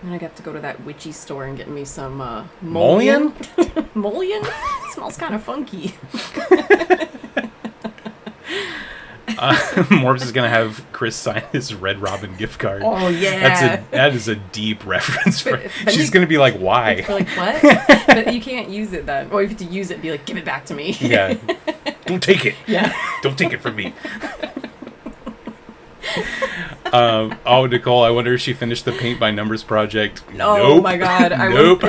And I have to go to that witchy store and get me some Mullion? Mullion? Smells kind of funky. Morbs is gonna have Chris sign his Red Robin gift card. Oh yeah, that is a deep reference. She's gonna be like, why? Like what? But you can't use it then. Or if you have to use it, be like, give it back to me. Yeah, don't take it. Yeah, don't take it from me. Oh, Nicole, I wonder if she finished the Paint by Numbers project. Oh Nope. My God, Nope.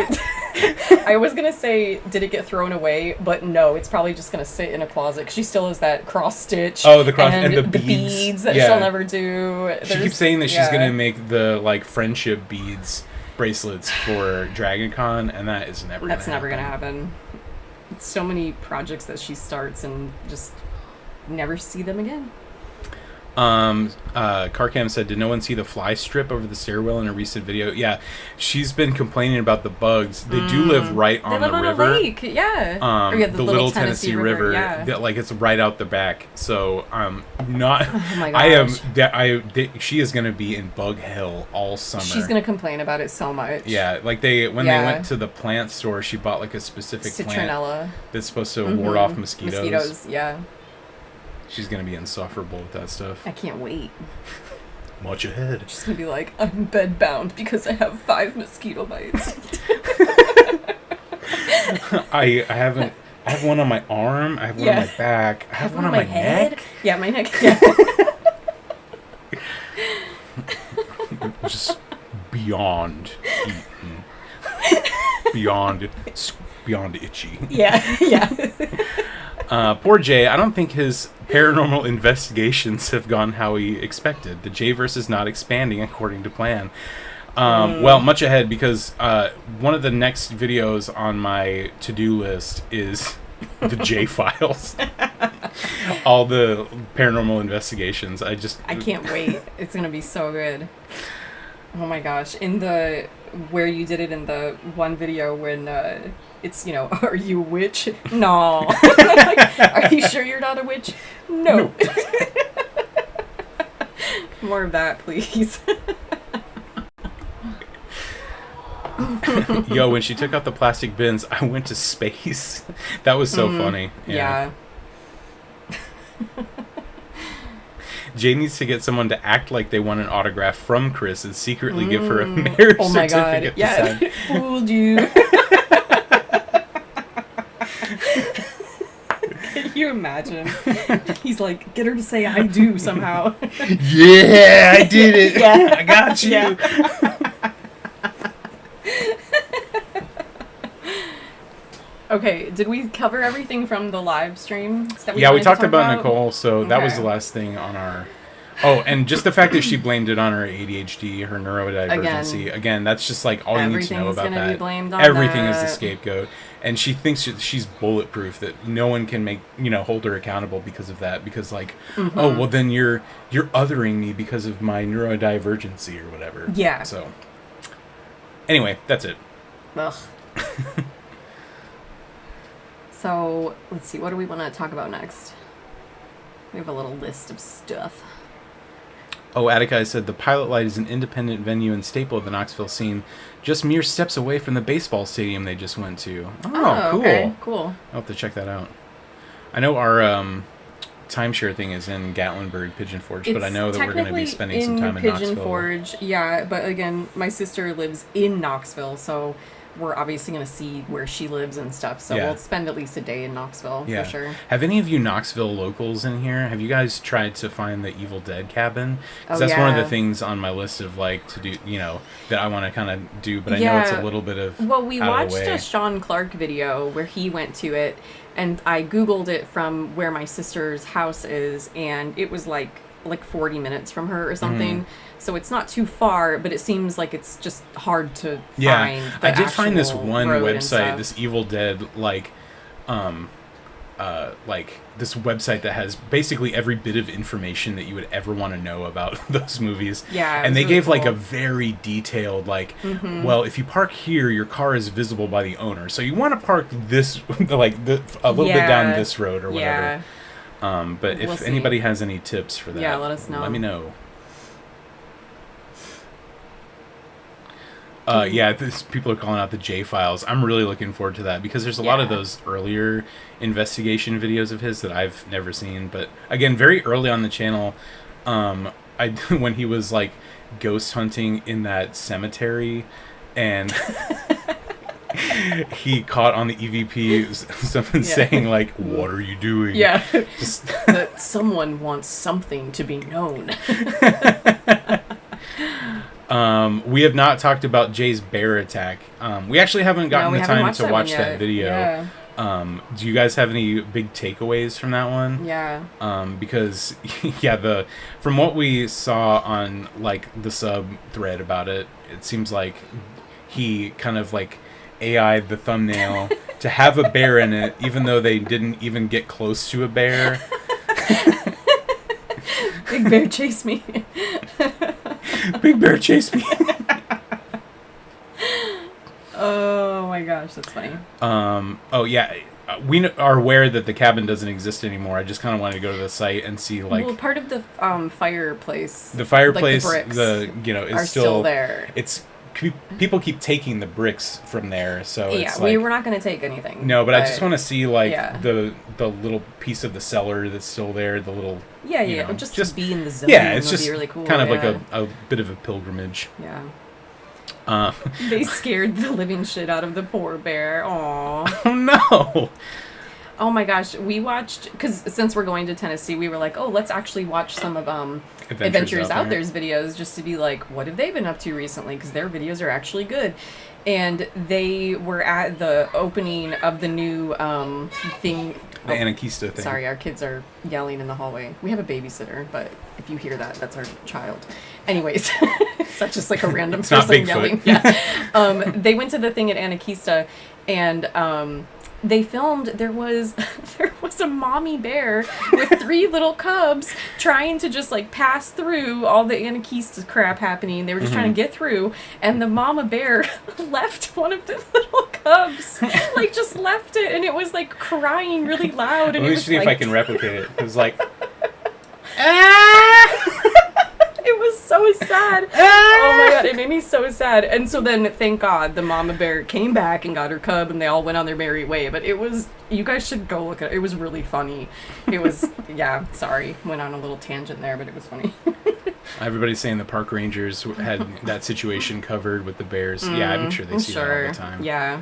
I was gonna say, did it get thrown away? But no, it's probably just gonna sit in a closet. 'Cause she still has that cross stitch. Oh, the cross and the beads that she'll never do. She keeps saying that she's gonna make the like friendship beads bracelets for Dragon Con, and that is never. That's never gonna happen. It's so many projects that she starts and just never see them again. Carcam said, did no one see the fly strip over the stairwell in a recent video? Yeah, she's been complaining about the bugs. They do live right on the river. On a lake, yeah. The little Tennessee River. Yeah. That, like, it's right out the back. So not. Oh my gosh. She is gonna be in bug hell all summer. She's gonna complain about it so much. Yeah, like they went to the plant store, she bought like a specific citronella plant that's supposed to ward off mosquitoes. Mosquitoes, yeah. She's gonna be insufferable with that stuff. I can't wait. Watch ahead. She's gonna be like, I'm bedbound because I have 5 mosquito bites. I have one on my arm. I have one on my back. I have one on my head. neck. Yeah, my neck. Yeah. Just beyond eaten. Beyond itchy. Yeah, yeah. Poor Jay. I don't think his paranormal investigations have gone how he expected. The Jayverse is not expanding according to plan. Well, much ahead, because one of the next videos on my to-do list is the J files. All the paranormal investigations. I can't wait. It's gonna be so good. Oh my gosh. Where you did it in the one video when it's, are you a witch? No. Like, are you sure you're not a witch? No. More of that, please. Yo, when she took out the plastic bins, I went to space. That was so funny. Yeah. Jay needs to get someone to act like they want an autograph from Chris and secretly give her a marriage certificate to sign. Fooled you. Can you imagine? He's like, get her to say I do somehow. Yeah, I did it. Yeah. I got you. Yeah. Okay, did we cover everything from the live stream? That We wanted to talked talk about Nicole, so that was Okay. the last thing on our... Oh, and just the fact that she blamed it on her ADHD, her neurodivergency. Again, that's just like all you need to know Everything's about gonna that. be blamed on Everything is the that. scapegoat. And she thinks she's bulletproof, that no one can hold her accountable because of that. Because like, oh, well then you're othering me because of my neurodivergency or whatever. Yeah. So, anyway, that's it. Ugh. So, let's see, what do we want to talk about next? We have a little list of stuff. Oh, Attica said the Pilot Light is an independent venue and staple of the Knoxville scene, just mere steps away from the baseball stadium they just went to. Oh, cool. Okay, cool. I'll have to check that out. I know our timeshare thing is in Gatlinburg, Pigeon Forge, but I know that we're going to be spending some time in Pigeon Knoxville. Forge, yeah, but again, my sister lives in Knoxville, so we're obviously going to see where she lives and stuff, so we'll spend at least a day in Knoxville, for sure. Have any of you Knoxville locals in here? Have you guys tried to find the Evil Dead cabin? Because that's one of the things on my list of, like, to do, that I want to kind of do, but I know it's a little bit of Well, we out of watched the way. a Sean Clark video where he went to it, and I Googled it from where my sister's house is, and it was like 40 minutes from her or something. So it's not too far, but it seems like it's just hard to find. I did find this one road website, this Evil Dead, this website that has basically every bit of information that you would ever want to know about those movies. Yeah, and they really gave cool. like a very detailed, well, if you park here, your car is visible by the owner. So you want to park this, a little bit down this road or whatever. Yeah. But if anybody has any tips for that, let us know. Let me know. People are calling out the J Files. I'm really looking forward to that because there's a lot of those earlier investigation videos of his that I've never seen. But again, very early on the channel, when he was like ghost hunting in that cemetery, and he caught on the EVP someone saying like, "What are you doing?" Yeah, just that someone wants something to be known. We have not talked about Jay's bear attack. We actually haven't gotten the time to watch that video. Yeah. Do you guys have any big takeaways from that one? Yeah. Because from what we saw on like the sub thread about it, it seems like he kind of like AI'd the thumbnail to have a bear in it, even though they didn't even get close to a bear. Big bear chase me. Big bear chase me. Oh my gosh, that's funny. We are aware that the cabin doesn't exist anymore. I just kind of wanted to go to the site and see well, part of the fireplace. The fireplace, like the bricks is are still there. It's people keep taking the bricks from there, so it's we were not going to take anything. No, but I just want to see the little piece of the cellar that's still there. The little just be in the zone. Yeah, it's just be really cool. Kind of like a bit of a pilgrimage. Yeah. They scared the living shit out of the poor bear. Aww. Oh no. Oh my gosh, we watched, because since we're going to Tennessee, we were like, oh, let's actually watch some of Adventures Out There's videos just to be like, what have they been up to recently? Because their videos are actually good. And they were at the opening of the new thing. The Anarchista thing. Sorry, our kids are yelling in the hallway. We have a babysitter, but if you hear that, that's our child. Anyways, it's not just like a random person yelling. Yeah. They went to the thing at Anarchista, and they filmed there was a mommy bear with 3 little cubs trying to just like pass through all the Anarchista crap happening. They were just trying to get through, and the mama bear left one of the little cubs, like just left it, and it was like crying really loud. And Let me see if I can replicate it. It was like, it was so sad. Oh my god, it made me so sad. And so then, thank God, the mama bear came back and got her cub, and they all went on their merry way. But it was, you guys should go look at it. It was really funny. It was, sorry, went on a little tangent there, but it was funny. Everybody's saying the park rangers had that situation covered with the bears. Yeah, I'm sure they see that all the time. Yeah.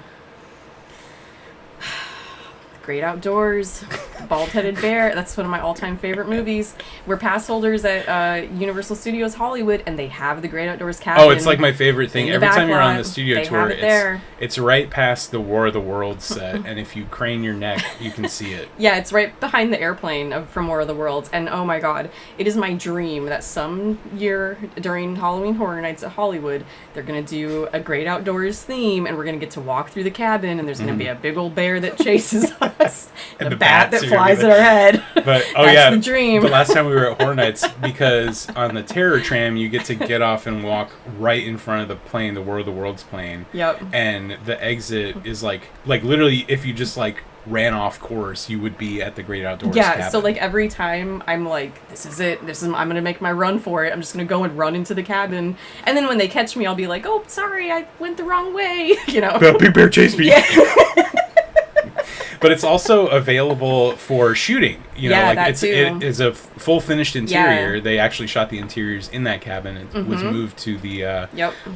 Great Outdoors, Bald-Headed Bear. That's one of my all-time favorite movies. We're pass holders at Universal Studios Hollywood, and they have the Great Outdoors cabin. Oh, it's like my favorite thing. Every time you're on the studio tour, it's right past the War of the Worlds set, and if you crane your neck, you can see it. Yeah, it's right behind the airplane from War of the Worlds, and oh my god, it is my dream that some year during Halloween Horror Nights at Hollywood, they're going to do a Great Outdoors theme, and we're going to get to walk through the cabin, and there's going to be a big old bear that chases us, and a bat that flies at our head. But That's the dream. The last time we were at Horror Nights, because on the Terror Tram, you get to get off and walk right in front of the plane, the War of the Worlds plane. Yep. And the exit is like literally, if you just like ran off course, you would be at the Great Outdoors cabin. So like every time I'm like, this is it, I'm gonna make my run for it, I'm just gonna go and run into the cabin, and then when they catch me, I'll be like, oh, sorry, I went the wrong way. The big bear chased me. Yeah. But it's also available for shooting. It is a full finished interior. Yeah. They actually shot the interiors in that cabin. It was moved to the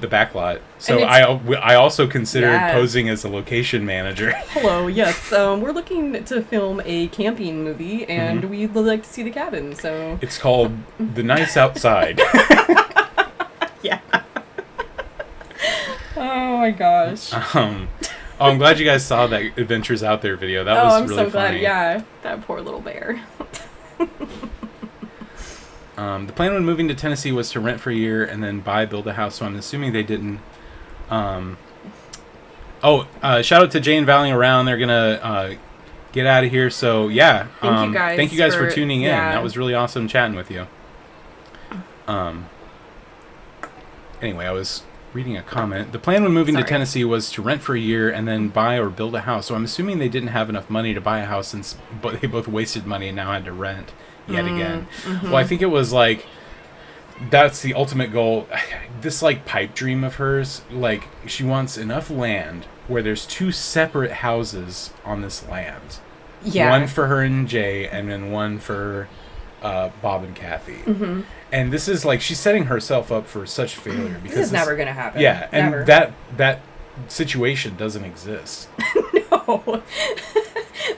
back lot. So I also considered posing as a location manager. Hello, yes. We're looking to film a camping movie, and we'd like to see the cabin. So it's called The Nice Outside. Yeah. Oh my gosh. Oh, I'm glad you guys saw that Adventures Out There video. That was really funny. I'm so glad. Yeah, that poor little bear. The plan when moving to Tennessee was to rent for a year and then build a house. So I'm assuming they didn't. Shout out to Jane Valley around. They're gonna get out of here. So yeah, thank you guys for tuning in. That was really awesome chatting with you. Anyway, I was reading a comment. The plan when moving to Tennessee was to rent for a year and then buy or build a house. So I'm assuming they didn't have enough money to buy a house, but they both wasted money and now had to rent yet again. Well, I think it was like, that's the ultimate goal. This like pipe dream of hers, like she wants enough land where there's 2 separate houses on this land. Yeah. One for her and Jay, and then one for Bob and Kathy. And this is like, she's setting herself up for such failure because this is never going to happen. Yeah, and never. that situation doesn't exist. No.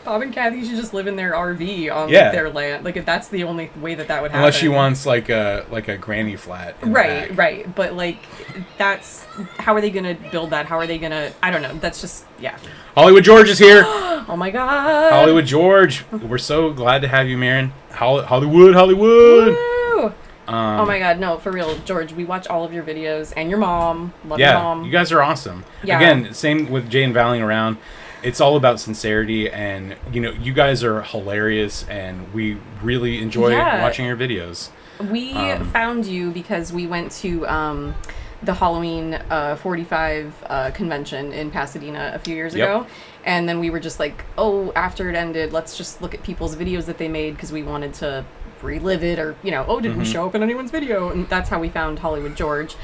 Bob and Kathy should just live in their RV on their land. Like, if that's the only way that would happen. Unless she wants like a granny flat. Right. But like, that's, how are they going to build that? How are they going to, I don't know. That's just, yeah. Hollywood George is here. Oh my God. Hollywood George. We're so glad to have you, Marin. Hollywood. Woo! Oh my God, no, for real, George, we watch all of your videos, and your mom. Love your mom. You guys are awesome. Yeah. Again, same with Jane Valley around. It's all about sincerity, and you guys are hilarious, and we really enjoy watching your videos. We found you because we went to the Halloween 45 convention in Pasadena a few years ago, and then we were just like, oh, after it ended, let's just look at people's videos that they made because we wanted to relive it, or did we show up in anyone's video? And that's how we found Hollywood George,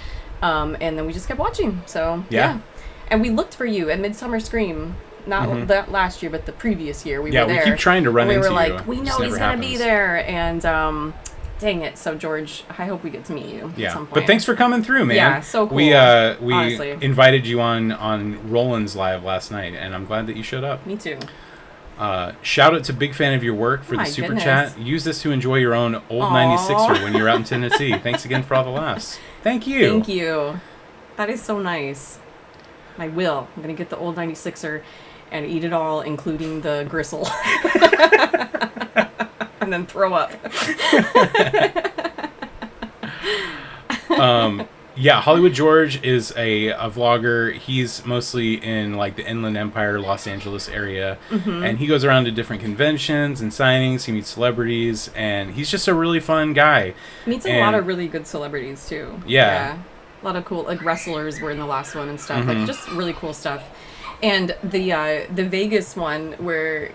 and then we just kept watching. So yeah. And we looked for you at Midsummer Scream, not that last year, but the previous year. We were there. We keep trying to run into you. We were like, we know he's gonna be there, and dang it. So George, I hope we get to meet you at some point. But thanks for coming through, man. Yeah, so cool. We honestly invited you on Roland's Live last night, and I'm glad that you showed up. Me too. Shout out to big fan of your work for the super chat. Use this to enjoy your own old 96er when you're out in Tennessee. Thanks again for all the laughs. Thank you. Thank you. That is so nice. I will. I'm going to get the old 96er and eat it all, including the gristle. And then throw up. Yeah, Hollywood George is a vlogger. He's mostly in like the Inland Empire, Los Angeles area, and he goes around to different conventions and signings. He meets celebrities, and he's just a really fun guy. Meets a lot of really good celebrities too. Yeah, a lot of cool like wrestlers were in the last one and stuff. Like just really cool stuff. And the Vegas one where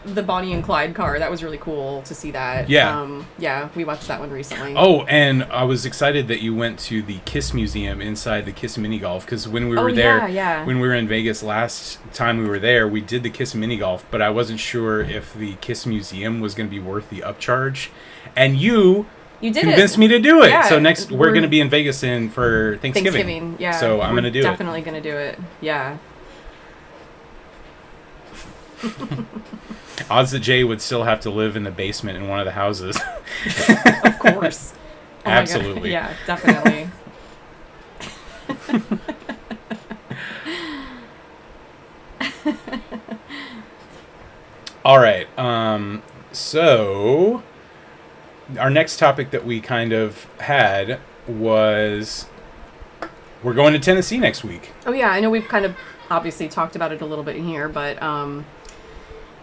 the Bonnie and Clyde car, that was really cool to see that. Yeah, we watched that one recently. Oh, and I was excited that you went to the Kiss Museum inside the Kiss Mini Golf, because when we were there, when we were in Vegas last time we were there, we did the Kiss Mini Golf, but I wasn't sure if the Kiss Museum was going to be worth the upcharge, and you convinced me to do it. So next we're going to be in Vegas for Thanksgiving. Yeah. So I'm going to do it. Definitely going to do it. Yeah. Odds that Jay would still have to live in the basement in one of the houses. Of course. Oh Absolutely. yeah, definitely. All right. So our next topic that we kind of had was we're going to Tennessee next week. Oh yeah, I know we've kind of obviously talked about it a little bit in here, but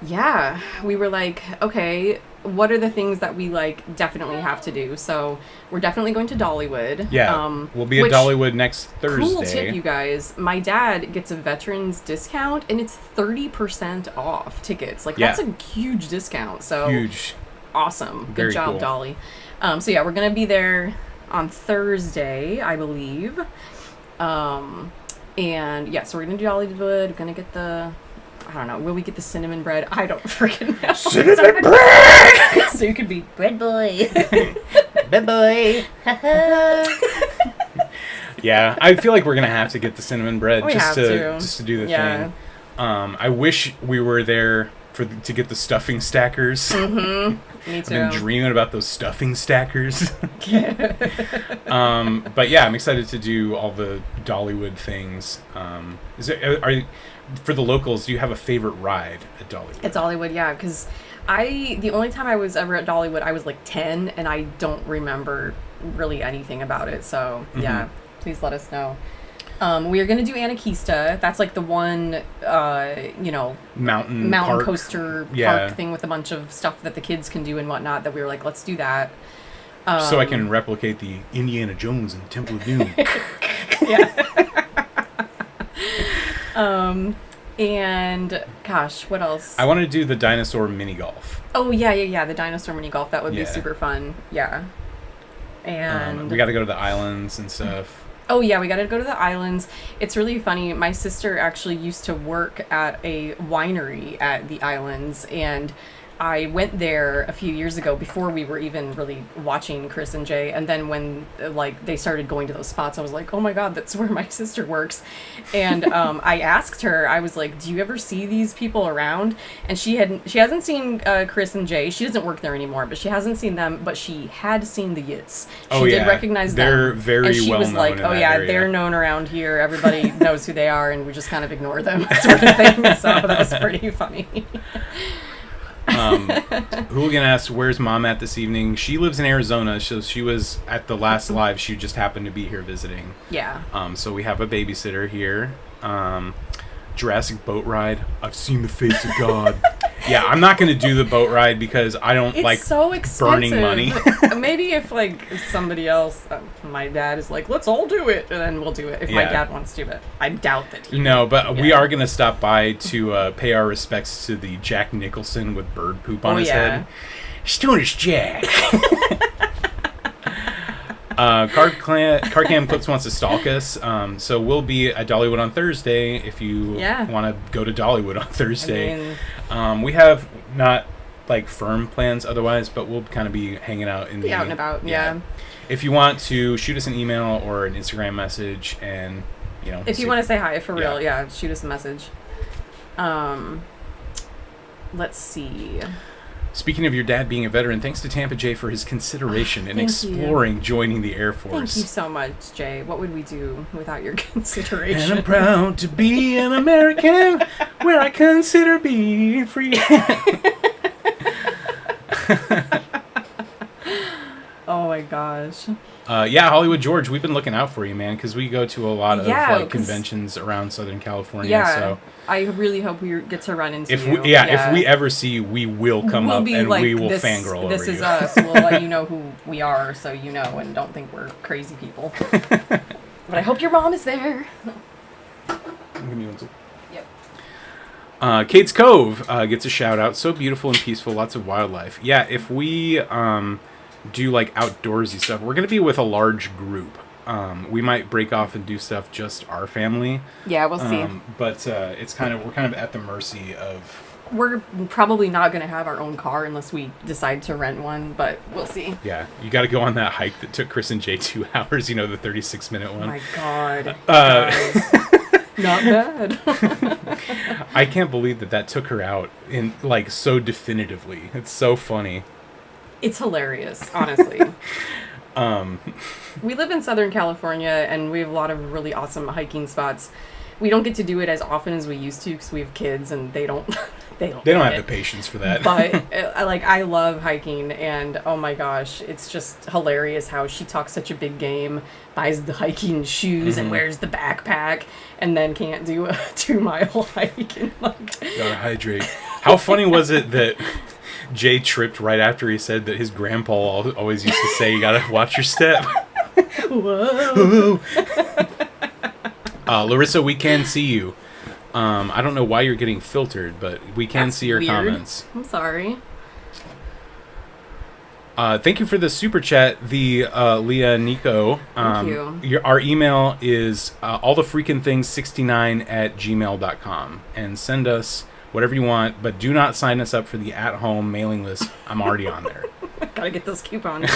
yeah, we were like, okay, what are the things that we like definitely have to do? So we're definitely going to Dollywood. Yeah, we'll be at Dollywood next Thursday. Cool tip, you guys. My dad gets a veterans discount, and it's 30% off tickets. Like, that's a huge discount. So huge. Awesome. Good Very job, cool. Dolly. So yeah, we're going to be there on Thursday, I believe. And yeah, so we're going to do Dollywood. We're going to get the... I don't know. Will we get the cinnamon bread? I don't freaking know. Cinnamon bread! So you could be bread boy. Bread boy. Yeah, I feel like we're going to have to get the cinnamon bread just to do the thing. I wish we were there to get the stuffing stackers. Mm-hmm. Me too. I've been dreaming about those stuffing stackers. But yeah, I'm excited to do all the Dollywood things. For the locals, do you have a favorite ride at Dollywood? It's Dollywood, yeah, because the only time I was ever at Dollywood, I was like 10, and I don't remember really anything about it. So yeah, please let us know. We are going to do Anarchista. That's like the one, mountain park. Coaster park thing with a bunch of stuff that the kids can do and whatnot, that we were like, let's do that. So I can replicate the Indiana Jones and Temple of Doom. Yeah. And gosh, what else? I want to do the dinosaur mini golf. Oh yeah, the dinosaur mini golf. That would be super fun. Yeah. And we got to go to the islands and stuff. Oh yeah, we got to go to the islands. It's really funny. My sister actually used to work at a winery at the islands, and I went there a few years ago before we were even really watching Chris and Jay. And then when they started going to those spots, I was like, oh my God, that's where my sister works. And I asked her, I was like, do you ever see these people around? And she hasn't seen Chris and Jay. She doesn't work there anymore, but she hasn't seen them. But she had seen the Yits. She did recognize them. They're very well known. And she was like, oh yeah, they're known around here. Everybody knows who they are, and we just kind of ignore them, sort of thing. So that was pretty funny. Hooligan asks, where's Mom at this evening? She lives in Arizona, so she was at the last live. She just happened to be here visiting. Yeah. So we have a babysitter here. Jurassic boat ride. I've seen the face of God. Yeah, I'm not going to do the boat ride because I don't like so burning money. Maybe if somebody else, my dad is like, let's all do it, and then we'll do it if my dad wants to, but I doubt that he No, but we are going to stop by to pay our respects to the Jack Nicholson with bird poop on his head. Stonish Jack. Car Cam Clips wants to stalk us, so we'll be at Dollywood on Thursday if you want to go to Dollywood on Thursday. We have not like firm plans otherwise, but we'll kind of be hanging out in the out and about. Yeah. If you want to shoot us an email or an Instagram message, and if you want to say hi for real, shoot us a message. Let's see. Speaking of your dad being a veteran, thanks to Tampa Jay for his consideration in exploring joining the Air Force. Thank you so much, Jay. What would we do without your consideration? And I'm proud to be an American where I consider being free. Oh my gosh. Hollywood George, we've been looking out for you, man, because we go to a lot of conventions around Southern California. Yeah, so I really hope we get to run into if you. If we ever see you, we will come up and we will fangirl over you. This is us. We'll let you know who we are, so you know, and don't think we're crazy people. But I hope your mom is there. Give me one second. Yep. Kate's Cove gets a shout out. So beautiful and peaceful, lots of wildlife. Yeah, if we do like outdoorsy stuff, we're gonna be with a large group. We might break off and do stuff just our family. Yeah, we'll see. But we're kind of at the mercy of. We're probably not going to have our own car unless we decide to rent one, but we'll see. Yeah, you got to go on that hike that took Chris and Jay 2 hours. The 36-minute one. Oh my God. Not bad. I can't believe that took her out in like so definitively. It's so funny. It's hilarious, honestly. We live in Southern California, and we have a lot of really awesome hiking spots. We don't get to do it as often as we used to because we have kids, and they don't. They don't have the patience for that. But I love hiking, and oh my gosh, it's just hilarious how she talks such a big game, buys the hiking shoes and wears the backpack, and then can't do a 2-mile hike. And gotta hydrate. How funny was it that Jay tripped right after he said that his grandpa always used to say, "You gotta watch your step." Whoa. Larissa, we can see you. I don't know why you're getting filtered, but we can see your comments. I'm sorry. Thank you for the super chat, the Leah Nico. Thank you. Our email is allthefreakinthings69@gmail.com, and send us whatever you want, but do not sign us up for the at-home mailing list. I'm already on there. Gotta get those coupons.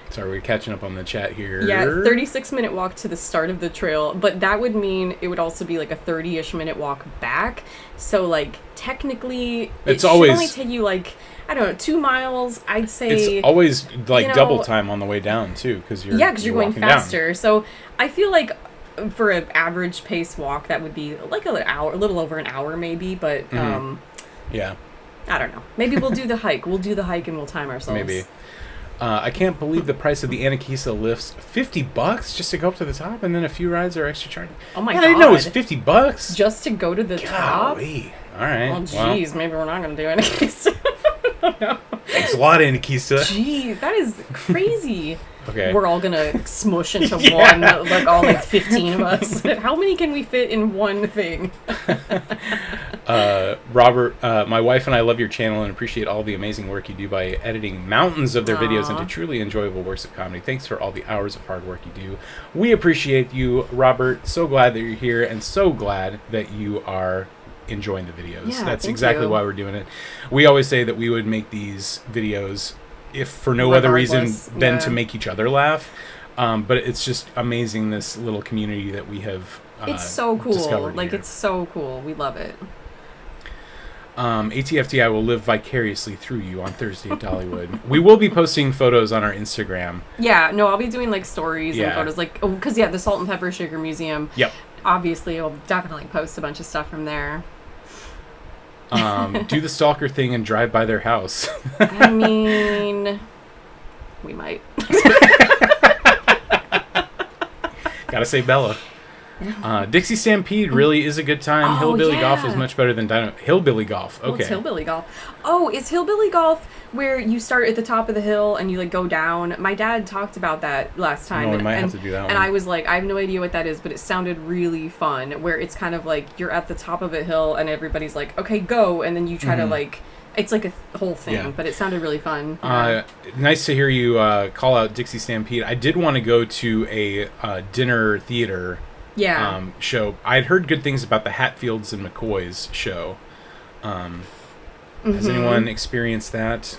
Sorry, we're catching up on the chat here. Yeah, 36-minute walk to the start of the trail, but that would mean it would also be like a 30-ish minute walk back. So, like, technically, it should only take you, like, I don't know, 2 miles, I'd say. It's always, like, double time on the way down, too, because you're going faster. Down. So, I feel like for an average pace walk, that would be like an hour, a little over an hour maybe, but, yeah. I don't know. Maybe we'll do the hike. We'll do the hike and we'll time ourselves. Maybe. I can't believe the price of the Anakisa lifts. $50 just to go up to the top, and then a few rides are extra charging. Oh my God. I didn't know it was $50 just to go to the top. All right. Well, geez, maybe we're not going to do Anakisa. No. Thanks a lot, Anakisa. Jeez, that is crazy. Okay. We're all gonna smush into one, like all 15 of us. How many can we fit in one thing? Robert, my wife and I love your channel and appreciate all the amazing work you do by editing mountains of their videos into truly enjoyable works of comedy. Thanks for all the hours of hard work you do. We appreciate you, Robert. So glad that you're here and so glad that you are enjoying the videos. Yeah, that's exactly why we're doing it. We always say that we would make these videos if for no other reason than to make each other laugh. But it's just amazing, this little community that we have it's so cool. Like, here. it's so cool. We love it. ATFTI will live vicariously through you on Thursday at Dollywood. We will be posting photos on our Instagram. Yeah, no, I'll be doing, like, stories and photos. Like, because, the Salt and Pepper Shaker Museum. Yep. Obviously, I'll definitely post a bunch of stuff from there. Do the stalker thing and drive by their house. I mean, we might. Gotta say Bella. Dixie Stampede really is a good time. Hillbilly Golf is much better than Hillbilly Golf. Okay. Well, it's Hillbilly Golf. Oh, it's Hillbilly Golf where you start at the top of the hill and you like go down. My dad talked about that last time. No, we might have to do that one. And I was like, I have no idea what that is, but it sounded really fun. Where it's kind of like you're at the top of a hill and everybody's like, okay, go, and then you try to like. It's like a whole thing, but it sounded really fun. Yeah. Nice to hear you call out Dixie Stampede. I did want to go to a dinner theater show. I'd heard good things about the Hatfields and McCoys show. Has anyone experienced that?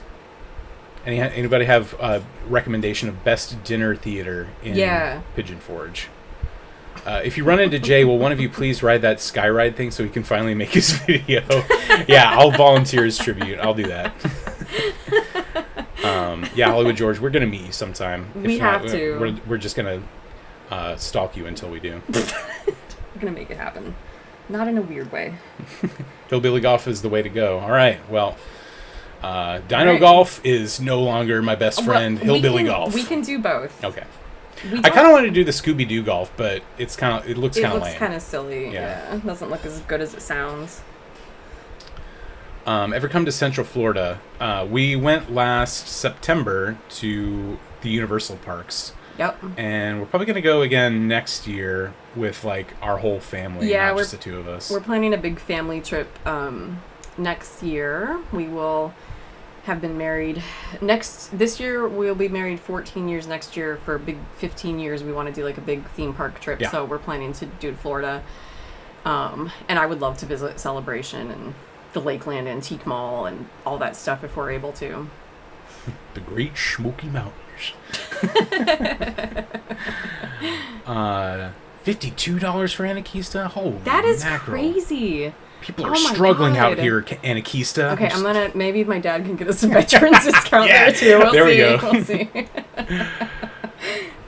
Anybody have a recommendation of best dinner theater in Pigeon Forge? If you run into Jay, will one of you please ride that sky ride thing so he can finally make his video? Yeah, I'll volunteer as tribute. I'll do that. Hollywood George, we're going to meet you sometime. We have to. We're just going to stalk you until we do. We're going to make it happen. Not in a weird way. Hillbilly Golf is the way to go. All right, well... Dino Golf is no longer my best friend. Hillbilly Golf. We can do both. Okay. I kind of want to do the Scooby-Doo golf, but it looks kind of lame. It looks kind of silly. Yeah. It doesn't look as good as it sounds. Ever come to Central Florida? We went last September to the Universal Parks. Yep. And we're probably going to go again next year with like our whole family, not just the two of us. We're planning a big family trip next year. We will have been married this year. We'll be married 14 years next year. For a big 15 years we want to do like a big theme park trip, so we're planning to do Florida, and I would love to visit Celebration and the Lakeland Antique Mall and all that stuff if we're able to. The Great Smoky Mountains. $52 for Anarchista? Holy That is mackerel. crazy. People are struggling out here, Anarchista. Okay, maybe my dad can get us a veterans discount there too. There we go. We'll see.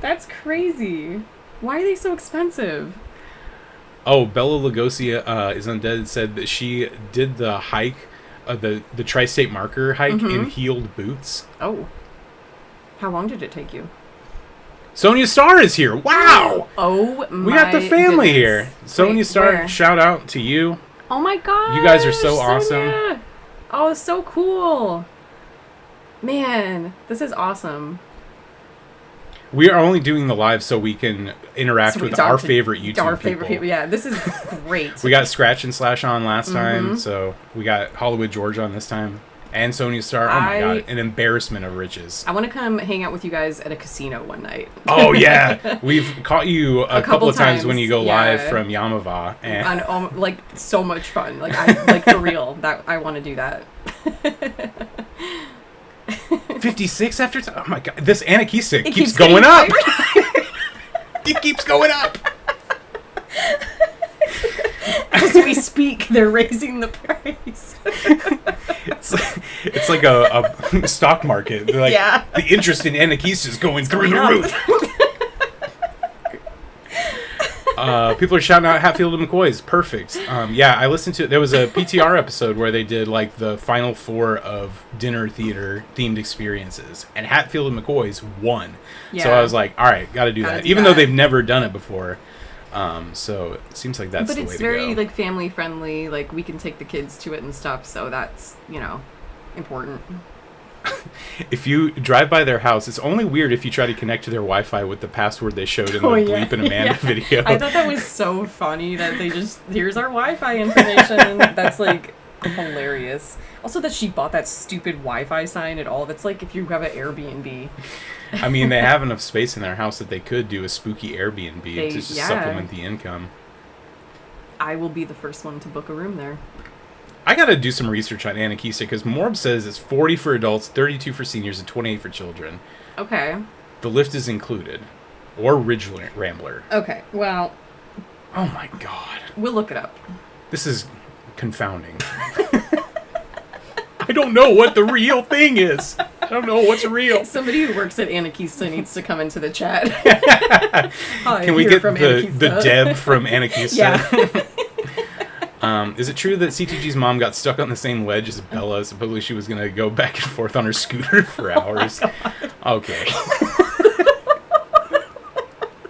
That's crazy. Why are they so expensive? Oh, Bella Lugosi is Undead said that she did the hike, the tri-state marker hike in heeled boots. Oh. How long did it take you? Sonia Starr is here. Wow. Oh my We got the family goodness. here. Sonia Starr, where? shout out to you. Oh my god. You guys are so Sonia. awesome. Oh, so cool. Man, this is awesome. We are only doing the live so we can interact with our favorite YouTube Our favorite people. Yeah, this is great. We got Scratch and Slash on last time, so we got Hollywood George on this time. And Sonia Starr. Oh my god, an embarrassment of riches. I want to come hang out with you guys at a casino one night. Oh yeah, we've caught you a couple of times when you go live from Yamava, and like so much fun. Like for real. That I want to do that. 56 after oh my god, this Anarchista keeps going up. It keeps going up. As we speak, they're raising the price. It's like a stock market. They're like, the interest in Anarchista is going through the roof. People are shouting out Hatfield and McCoy's. Perfect. Yeah, I listened to it. There was a PTR episode where they did like the final four of dinner theater themed experiences, and Hatfield and McCoy's won. Yeah. So I was like, all right, got to do that. Even though they've never done it before. So it seems like that's the way to go. But it's very like family friendly. Like we can take the kids to it and stuff. So that's important. If you drive by their house, it's only weird if you try to connect to their Wi-Fi with the password they showed in the Bleep and Amanda video. I thought that was so funny that they just, here's our Wi-Fi information. That's like hilarious. Also that she bought that stupid Wi-Fi sign at all. That's like if you have an Airbnb. I mean, they have enough space in their house that they could do a spooky Airbnb to just supplement the income. I will be the first one to book a room there. I gotta do some research on Anarchista because Morb says it's 40 for adults, 32 for seniors, and 28 for children. Okay. The lift is included. Or Ridge Rambler. Okay, well... Oh my god. We'll look it up. This is confounding. I don't know what the real thing is. I don't know what's real. Somebody who works at Anarchista needs to come into the chat. Hi, can we get the Deb from Anarchista? Yeah. Is it true that CTG's mom got stuck on the same ledge as Bella? Supposedly she was going to go back and forth on her scooter for hours. Okay.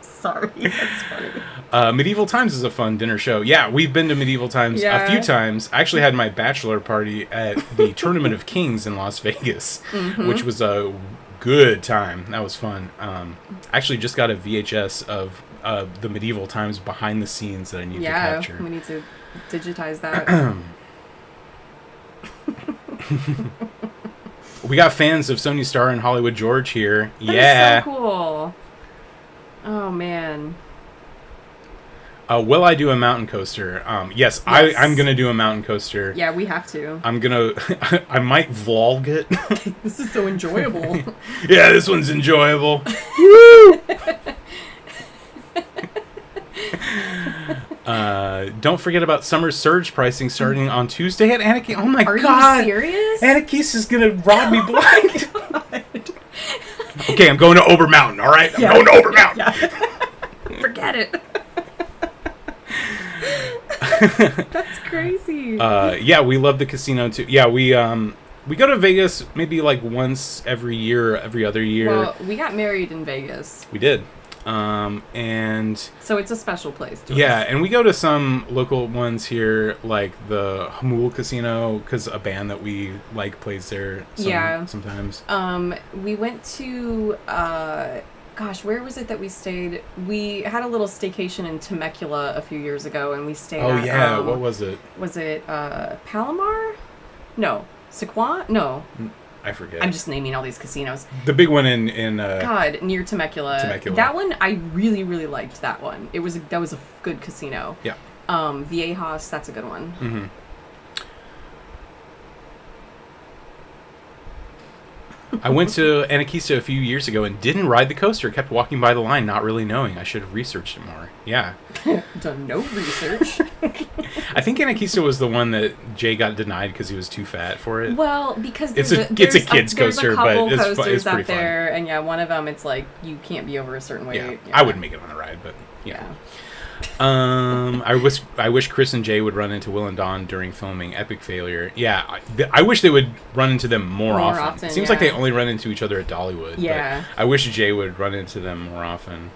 Sorry, that's funny. Medieval Times is a fun dinner show. Yeah, we've been to Medieval Times a few times. I actually had my bachelor party at the Tournament of Kings in Las Vegas, which was a good time. That was fun. Actually just got a VHS of the Medieval Times behind the scenes that I need to capture. Yeah, we need to digitize that. We got fans of Sonia Starr and Hollywood George here. That's so cool. Oh man. Will I do a mountain coaster? Yes. I'm gonna do a mountain coaster. Yeah, we have to. I might vlog it. This is so enjoyable. Yeah, this one's enjoyable. Woo! Don't forget about summer surge pricing starting on Tuesday at Anarchy. Oh my god! Are you serious? Anarchist is gonna rob me blind. Okay, I'm going to Ober Mountain. All right, I'm going to Ober Mountain. Yeah. Forget it. That's crazy. Yeah, we love the casino too. Yeah, we go to Vegas maybe like once every year, every other year. Well, we got married in Vegas. We did. And so it's a special place to us. And we go to some local ones here, like the Hamul Casino, because a band that we like plays there sometimes. We went to gosh, where was it that we stayed? We had a little staycation in Temecula a few years ago, and we stayed at, what was it? Was it Palomar? No. Sequan? No. I forget. I'm just naming all these casinos. The big one in God, near Temecula. That one, I really, really liked that one. That was a good casino. Yeah. Viejas, that's a good one. Mm-hmm. I went to Anakeesta a few years ago and didn't ride the coaster. Kept walking by the line, not really knowing. I should have researched it more. Yeah. Done no research. I think Anakeesta was the one that Jay got denied because he was too fat for it. Well, because it's a kids coaster, but it's pretty out there, fun. and yeah, one of them it's like you can't be over a certain weight. Yeah. I wouldn't make it on a ride, but yeah. I wish Chris and Jay would run into Will and Dawn during filming. Epic failure. Yeah, I wish they would run into them more often. It seems like they only run into each other at Dollywood. Yeah. But I wish Jay would run into them more often.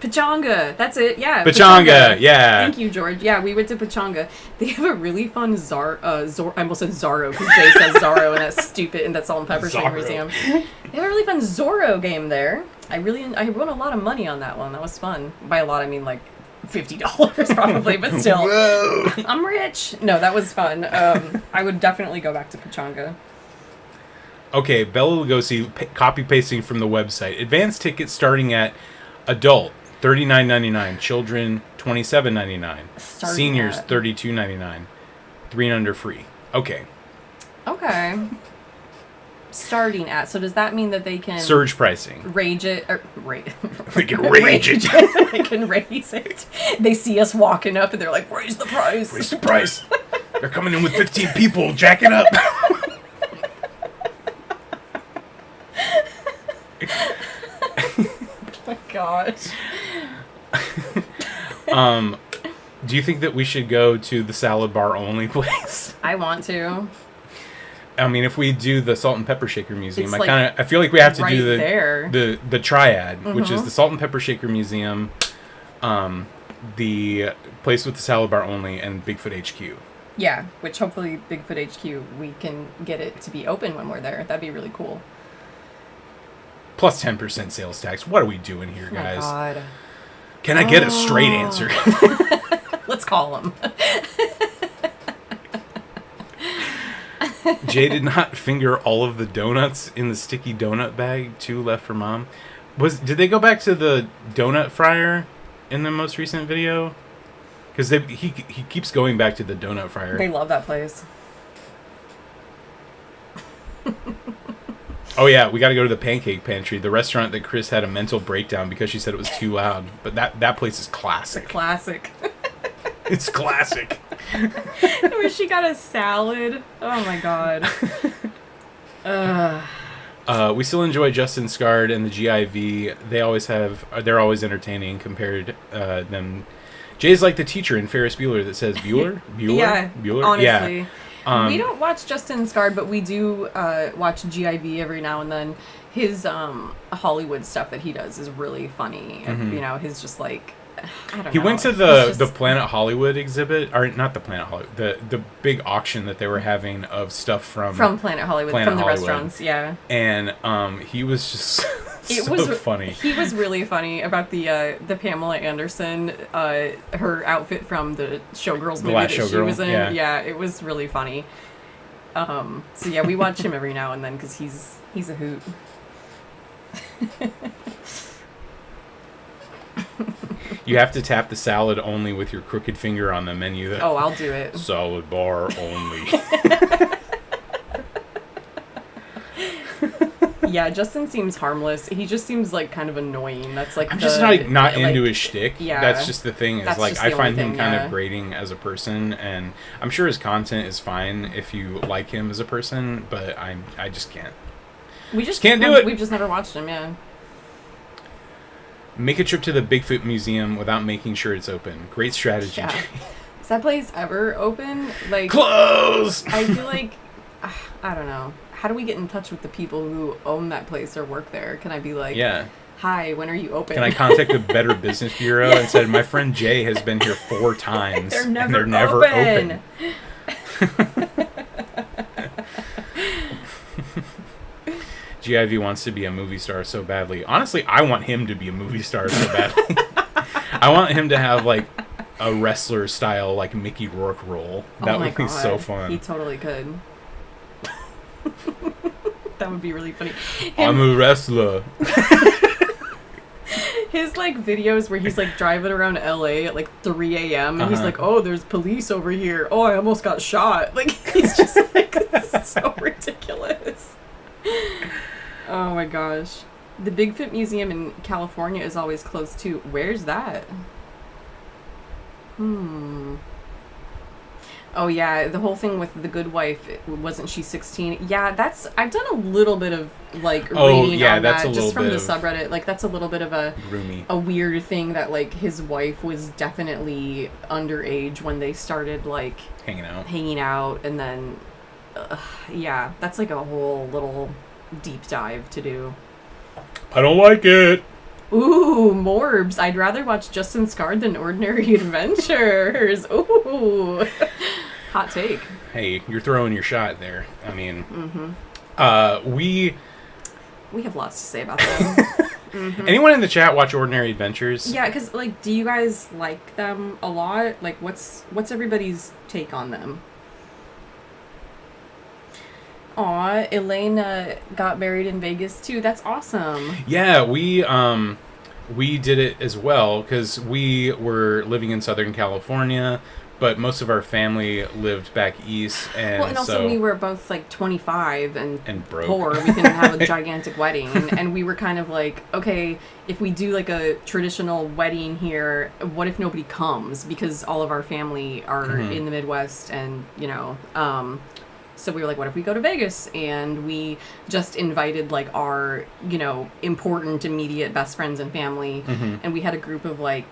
Pachanga. That's it. Yeah. Pachanga. Yeah. Thank you, George. Yeah, we went to Pachanga. They have a really fun I almost said Zorro because Jay says Zorro and that's stupid and that's Salt and Pepper Shaker Museum. They have a really fun Zorro game there. I won a lot of money on that one. That was fun. By a lot, I mean like $50 probably, but still. Whoa. I'm rich. No, that was fun. I would definitely go back to Pachanga. Okay, Bella Lugosi copy pasting from the website. Advanced tickets starting at adult $39.99, children $27.99, seniors $32.99, 3 and under free. Okay. Starting at. So does that mean that they can surge pricing? Rage it or they can rage it. They can raise it. They see us walking up and they're like, raise the price. Raise the price. They're coming in with 15 people. Jack it up. Oh my gosh. Do you think that we should go to the salad bar only place? I want to. I mean, if we do the Salt and Pepper Shaker Museum, It's I feel like we have to right do there. the triad, which is the Salt and Pepper Shaker Museum, the place with the salad bar only, and Bigfoot HQ. Yeah, which hopefully Bigfoot HQ, we can get it to be open when we're there. That'd be really cool. Plus 10% sales tax. What are we doing here, guys? Oh my God. Can I get a straight answer? Let's call them. Jay did not finger all of the donuts in the sticky donut bag. 2 left for mom. Did they go back to the donut fryer in the most recent video? Because he keeps going back to the donut fryer. They love that place. Oh yeah, we got to go to the Pancake Pantry, the restaurant that Chris had a mental breakdown because she said it was too loud. But that place is classic. It's a classic. It's classic. Where she got a salad. Oh my God. We still enjoy Justin Scarred and the GIV. They're always entertaining compared them. Jay's like the teacher in Ferris Bueller that says Bueller? Yeah, Bueller? honestly. Yeah. We don't watch Justin Scarred, but we do watch GIV every now and then. His Hollywood stuff that he does is really funny. And, you know, his just like, I don't know. He went to the Planet Hollywood exhibit, or not the Planet Hollywood, the big auction that they were having of stuff from Planet Hollywood, from the restaurants, yeah. And he was just funny. He was really funny about the Pamela Anderson, her outfit from the Showgirls movie that she was in. Yeah, it was really funny. So yeah, we watch him every now and then because he's a hoot. You have to tap the salad only with your crooked finger on the menu. Oh, I'll do it. Salad bar only. Yeah, Justin seems harmless. He just seems like kind of annoying. That's like I'm just not into his shtick. Yeah, that's just the thing. Is like I find him kind of grating as a person, and I'm sure his content is fine if you like him as a person, but I just can't. We just can't do it. We've just never watched him. Yeah. Make a trip to the Bigfoot Museum without making sure it's open. Great strategy. Yeah. Is that place ever open? Like close. I feel like I don't know. How do we get in touch with the people who own that place or work there? Can I be like, hi, when are you open? Can I contact the Better Business Bureau and said, my friend Jay has been here 4 times. They're never open. GIV wants to be a movie star so badly. Honestly, I want him to be a movie star so badly. I want him to have like a wrestler style like Mickey Rourke role. That would be so fun. He totally could. That would be really funny. I'm a wrestler. His like videos where he's like driving around LA at like 3 a.m. and he's like, oh, there's police over here. Oh, I almost got shot. Like, he's just like, so ridiculous. Oh my gosh. The Bigfoot Museum in California is always closed too. Where's that? Oh yeah, the whole thing with the good wife, wasn't she 16? Yeah, I've done a little bit of like reading on that just from the subreddit. Like that's a little bit of a weird thing that like his wife was definitely underage when they started like hanging out, and then yeah, that's like a whole little deep dive to do. I don't like it. Ooh, Morbs. I'd rather watch Justin Scarred than Ordinary Adventures. Ooh. Hot take. Hey, you're throwing your shot there. I mean, we have lots to say about them. Anyone in the chat watch Ordinary Adventures? Yeah, because, like, do you guys like them a lot? Like, what's everybody's take on them? Aw, Elena got married in Vegas too. That's awesome. Yeah, we did it as well because we were living in Southern California, but most of our family lived back east, and and also we were both like 25 and broke. Poor. We couldn't have a gigantic wedding, and we were kind of like, okay, if we do like a traditional wedding here, what if nobody comes because all of our family are in the Midwest, and you know. So we were like, what if we go to Vegas? And we just invited, like, our, you know, important, immediate best friends and family. And we had a group of, like,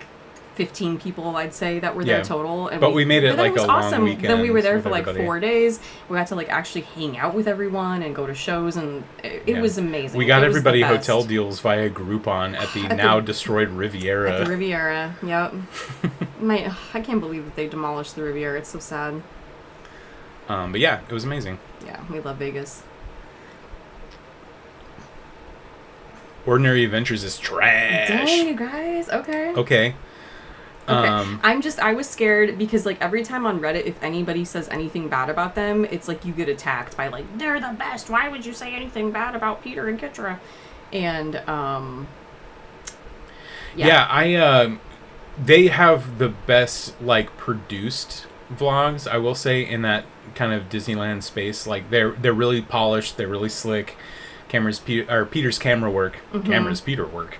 15 people, I'd say, that were there total. And we made it, like, a long weekend. Then we were there for, like, 4 days. We got to, like, actually hang out with everyone and go to shows. And it was amazing. We got everybody hotel deals via Groupon at the now destroyed Riviera. At the Riviera, yep. I can't believe that they demolished the Riviera. It's so sad. But yeah, it was amazing. Yeah, we love Vegas. Ordinary Adventures is trash. Dang, you guys. Okay. Okay. I was scared because, like, every time on Reddit, if anybody says anything bad about them, it's like you get attacked by, like, they're the best. Why would you say anything bad about Peter and Kitra? And, they have the best, like, produced vlogs, I will say, in that kind of Disneyland space. Like they're really polished, they're really slick. Peter's camera work. Camera's Peter work.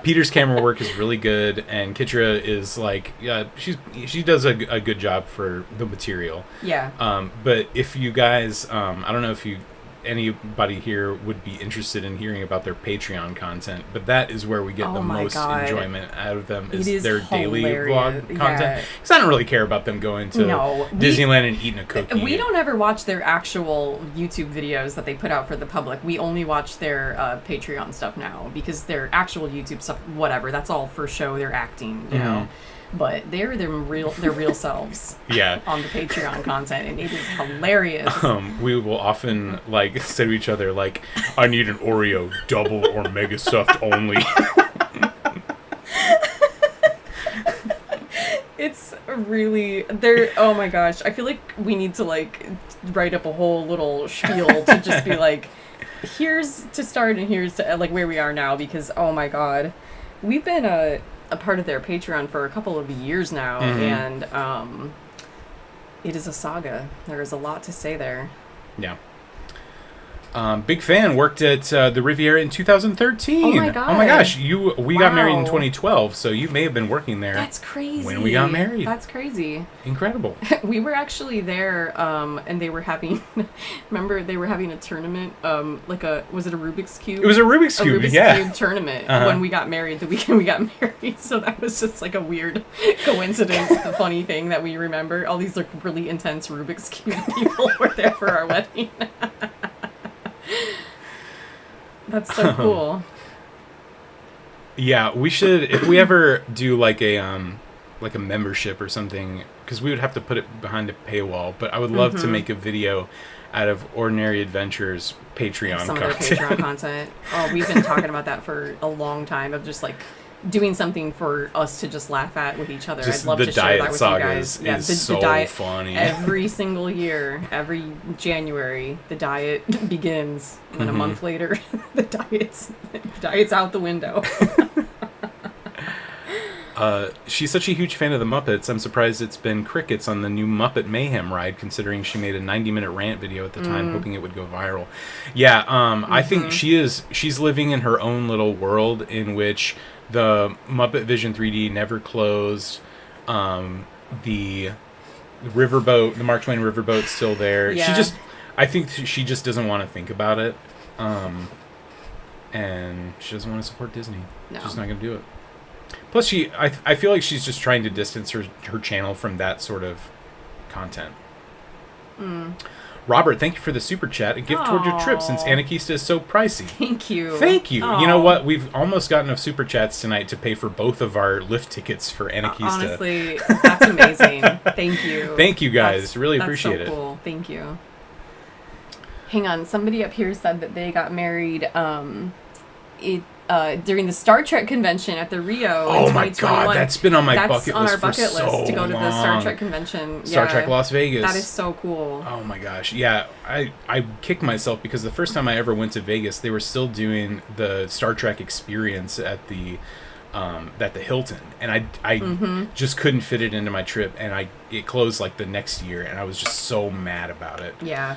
Peter's camera work is really good, and Kitra is like, she does a good job for the material. Yeah. But if you guys, I don't know if anybody here would be interested in hearing about their Patreon content, but that is where we get the most enjoyment out of them is their daily vlog content. Because I don't really care about them going to Disneyland and eating a cookie. We don't ever watch their actual YouTube videos that they put out for the public. We only watch their Patreon stuff now because their actual YouTube stuff, whatever, that's all for show. They're acting, you know. But they're their real selves on the Patreon content, and it is hilarious. We will often like say to each other like, I need an Oreo double or mega stuffed only. It's really oh my gosh, I feel like we need to like write up a whole little spiel to just be like, here's to start and here's to like where we are now, because oh my god, we've been a part of their Patreon for a couple of years now, and it is a saga. There is a lot to say there. Yeah. Big fan. Worked at the Riviera in 2013. Oh my god! Oh my gosh! We got married in 2012, so you may have been working there. That's crazy. When we got married. That's crazy. Incredible. We were actually there, and they were having. Remember, they were having a tournament. Was it a Rubik's Cube? It was a Rubik's Cube. Cube tournament when we got married. The weekend we got married. So that was just like a weird coincidence. The funny thing that we remember, all these like really intense Rubik's Cube people were there for our wedding. That's so cool. Yeah, we should, if we ever do like a membership or something, because we would have to put it behind a paywall, but I would love to make a video out of Ordinary Adventures Patreon content. Some of their Patreon content. Oh, we've been talking about that for a long time, of just like doing something for us to just laugh at with each other. Just I'd love the to share that diet with you sagas guys. is so diet, funny. Every single year, every January, the diet begins, and then a month later, the diet's out the window. She's such a huge fan of the Muppets. I'm surprised it's been crickets on the new Muppet Mayhem ride, considering she made a 90-minute rant video at the time, hoping it would go viral. Yeah, I think she's living in her own little world in which the Muppet Vision 3D never closed. The riverboat, the Mark Twain riverboat's still there. Yeah. I think she just doesn't want to think about it. And she doesn't want to support Disney. No. She's not going to do it. Plus, I feel like she's just trying to distance her channel from that sort of content. Robert, thank you for the super chat. A gift toward your trip since Anarchista is so pricey. Thank you. Thank you. Aww. You know what? We've almost got enough super chats tonight to pay for both of our lift tickets for Anarchista. Honestly, that's amazing. Thank you. Thank you, guys. Really appreciate that's so it. Cool. Thank you. Hang on. Somebody up here said that they got married during the Star Trek convention at the Rio in 2021. Oh my god, that's been on my bucket list. That's on our bucket for list to go to the Star long. Trek convention. Star Trek Las Vegas. That is so cool. Oh my gosh. Yeah, I kicked myself because the first time I ever went to Vegas, they were still doing the Star Trek experience at the Hilton, and I just couldn't fit it into my trip, and it closed like the next year, and I was just so mad about it. Yeah.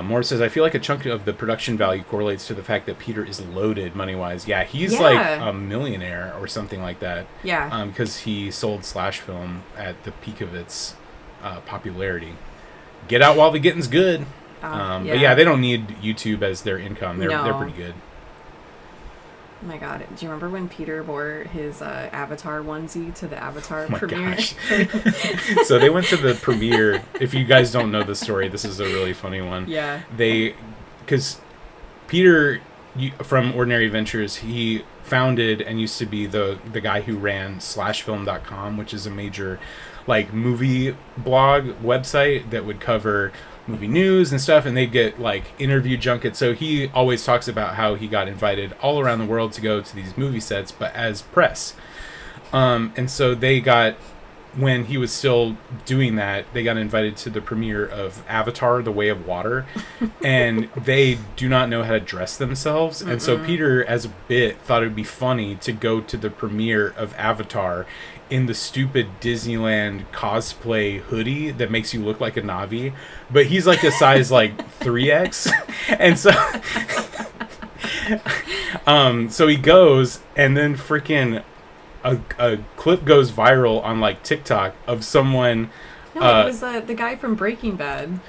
Moore says, I feel like a chunk of the production value correlates to the fact that Peter is loaded money-wise. Yeah, he's like a millionaire or something like that. Yeah. Because he sold Slash Film at the peak of its popularity. Get out while the getting's good. But yeah, they don't need YouTube as their income. They're pretty good. Oh my god, do you remember when Peter wore his Avatar onesie to the Avatar Oh my premiere? gosh. So they went to the premiere. If you guys don't know the story, this is a really funny one. Yeah. Because Peter from Ordinary Adventures, he founded and used to be the guy who ran slashfilm.com, which is a major like movie blog website that would cover movie news and stuff, and they'd get like interview junkets. So he always talks about how he got invited all around the world to go to these movie sets, but as press. And so when he was still doing that, they got invited to the premiere of Avatar: The Way of Water, and they do not know how to dress themselves. And so Peter, as a bit, thought it would be funny to go to the premiere of Avatar in the stupid Disneyland cosplay hoodie that makes you look like a Na'vi, but he's like a size like 3X, and so he goes, and then freaking a clip goes viral on like TikTok of someone. No, it was the guy from Breaking Bad.